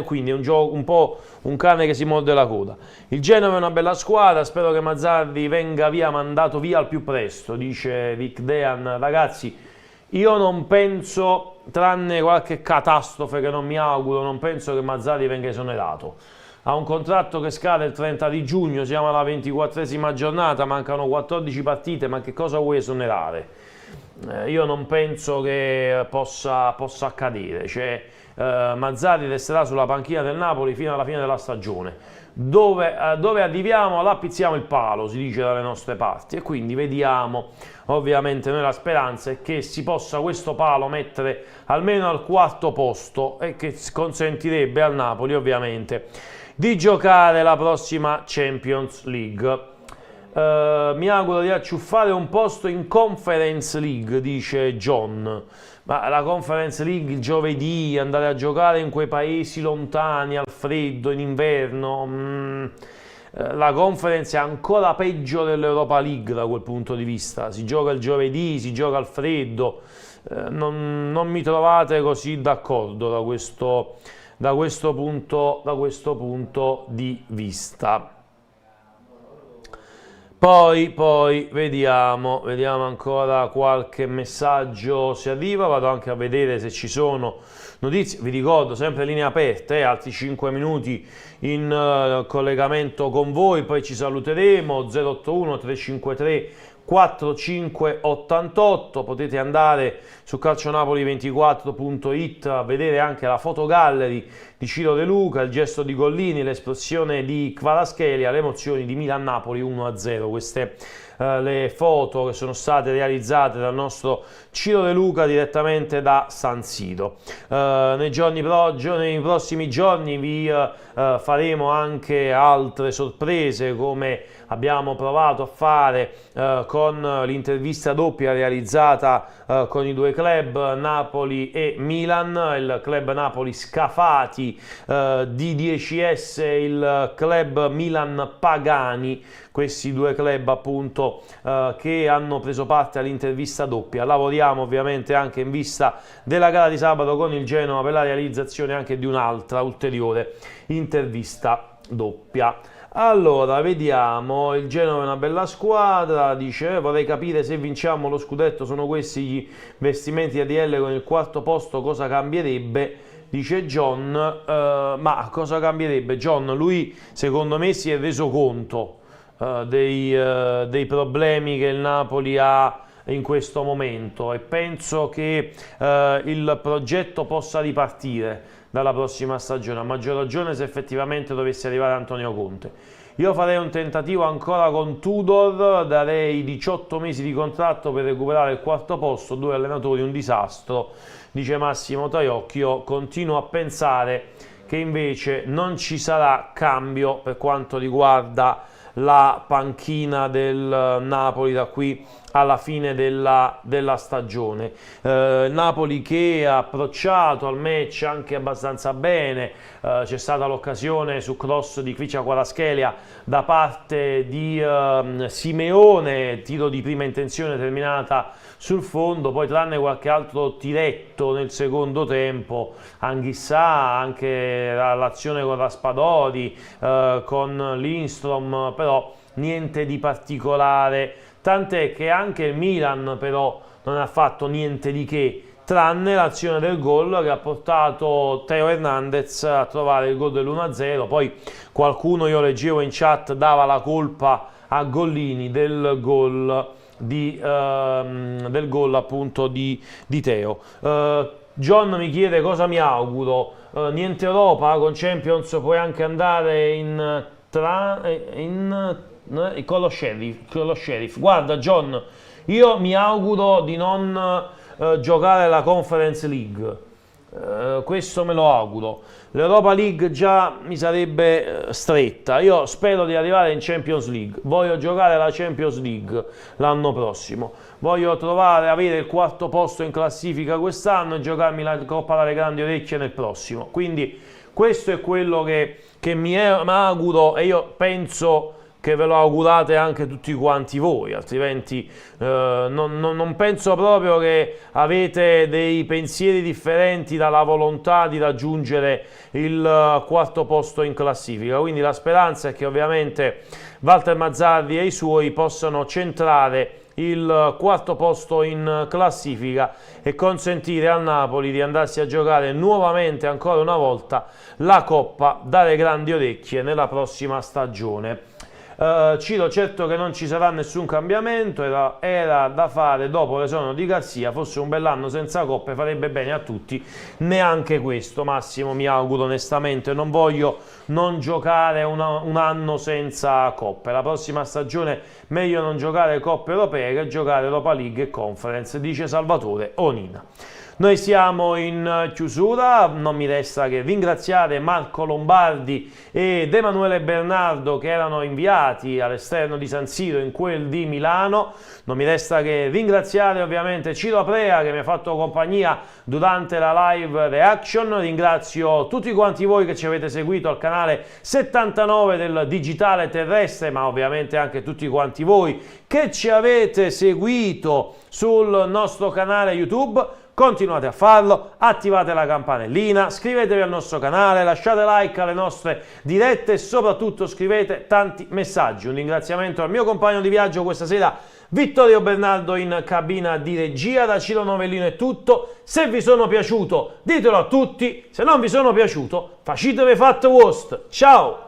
[SPEAKER 3] Quindi è un gioco un po' un cane che si morde la coda. Il Genova è una bella squadra, spero che Mazzarri venga mandato via al più presto, dice Rick Dean. Ragazzi, io non penso, tranne qualche catastrofe che non mi auguro, non penso che Mazzarri venga esonerato. Ha un contratto che scade il 30 di giugno, siamo alla 24esima giornata, mancano 14 partite, ma che cosa vuoi esonerare? Io non penso che possa accadere. Mazzarri resterà sulla panchina del Napoli fino alla fine della stagione. Dove arriviamo, là pizziamo il palo, si dice dalle nostre parti, e quindi vediamo. Ovviamente noi la speranza è che si possa questo palo mettere almeno al 4° posto e che consentirebbe al Napoli ovviamente di giocare la prossima Champions League. Mi auguro di acciuffare un posto in Conference League, dice John. Ma la Conference League il giovedì, andare a giocare in quei paesi lontani, al freddo, in inverno, la Conference è ancora peggio dell'Europa League da quel punto di vista. Si gioca il giovedì, si gioca al freddo, non mi trovate così d'accordo da questo punto di vista. Poi vediamo ancora qualche messaggio si arriva, vado anche a vedere se ci sono notizie. Vi ricordo sempre linee aperte, altri 5 minuti in collegamento con voi, poi ci saluteremo. 081 353 4588, potete andare su calcionapoli24.it a vedere anche la fotogallery di Ciro De Luca, il gesto di Gollini, l'esplosione di Kvaratskhelia, le emozioni di Milan-Napoli 1-0. Queste le foto che sono state realizzate dal nostro Ciro De Luca direttamente da San Siro. Nei prossimi giorni vi faremo anche altre sorprese, come abbiamo provato a fare con l'intervista doppia realizzata con i due club Napoli e Milan, il club Napoli Scafati di 10S, il club Milan Pagani, questi due club appunto che hanno preso parte all'intervista doppia. Lavoriamo ovviamente anche in vista della gara di sabato con il Genoa per la realizzazione anche di un'altra ulteriore intervista doppia. Allora, vediamo, il Genoa è una bella squadra, dice, vorrei capire se vinciamo lo scudetto, sono questi gli investimenti di ADL con il 4° posto, cosa cambierebbe? Dice John, ma cosa cambierebbe? John, lui secondo me si è reso conto dei problemi che il Napoli ha in questo momento e penso che il progetto possa ripartire dalla prossima stagione, a maggior ragione se effettivamente dovesse arrivare Antonio Conte. Io farei un tentativo ancora con Tudor, darei 18 mesi di contratto per recuperare il 4° posto, 2 allenatori, un disastro, dice Massimo Traiocchi. Io continuo a pensare che invece non ci sarà cambio per quanto riguarda la panchina del Napoli da qui alla fine della stagione. Napoli che ha approcciato al match anche abbastanza bene, c'è stata l'occasione su cross di Kvaratskhelia da parte di Simeone, tiro di prima intenzione terminata sul fondo, poi tranne qualche altro tiretto nel secondo tempo, Anghissà, anche l'azione con Raspadori, con Lindstrom, però niente di particolare, tant'è che anche il Milan però non ha fatto niente di che, tranne l'azione del gol che ha portato Teo Hernandez a trovare il gol dell'1-0. Poi qualcuno, io leggevo in chat, dava la colpa a Gollini del gol appunto di Teo. John mi chiede cosa mi auguro. Niente Europa, con Champions puoi anche andare con lo Sheriff. Guarda John, io mi auguro di non giocare la Conference League. Questo me lo auguro. L'Europa League già mi sarebbe stretta. Io spero di arrivare in Champions League. Voglio giocare la Champions League l'anno prossimo. Voglio avere il 4º posto in classifica quest'anno e giocarmi la Coppa dalle Grandi Orecchie nel prossimo. Quindi questo è quello che mi auguro, e io penso che ve lo augurate anche tutti quanti voi, altrimenti non penso proprio che avete dei pensieri differenti dalla volontà di raggiungere il 4º posto in classifica. Quindi la speranza è che ovviamente Walter Mazzarri e i suoi possano centrare il 4º posto in classifica e consentire al Napoli di andarsi a giocare nuovamente, ancora una volta, la Coppa dalle Grandi Orecchie nella prossima stagione. Ciro, certo che non ci sarà nessun cambiamento, era da fare dopo l'esonero di Garzia, fosse un bell'anno senza coppe, farebbe bene a tutti, neanche questo Massimo mi auguro onestamente, non voglio non giocare un anno senza coppe, la prossima stagione meglio non giocare coppe europee che giocare Europa League e Conference, dice Salvatore Onina. Noi siamo in chiusura, non mi resta che ringraziare Marco Lombardi ed Emanuele Bernardo che erano inviati all'esterno di San Siro in quel di Milano, non mi resta che ringraziare ovviamente Ciro Aprea che mi ha fatto compagnia durante la live reaction, ringrazio tutti quanti voi che ci avete seguito al canale 79 del Digitale Terrestre, ma ovviamente anche tutti quanti voi che ci avete seguito sul nostro canale YouTube. Continuate a farlo, attivate la campanellina, iscrivetevi al nostro canale, lasciate like alle nostre dirette e soprattutto scrivete tanti messaggi. Un ringraziamento al mio compagno di viaggio questa sera, Vittorio Bernardo, in cabina di regia. Da Ciro Novellino è tutto. Se vi sono piaciuto ditelo a tutti, se non vi sono piaciuto facetevi fatto worst. Ciao!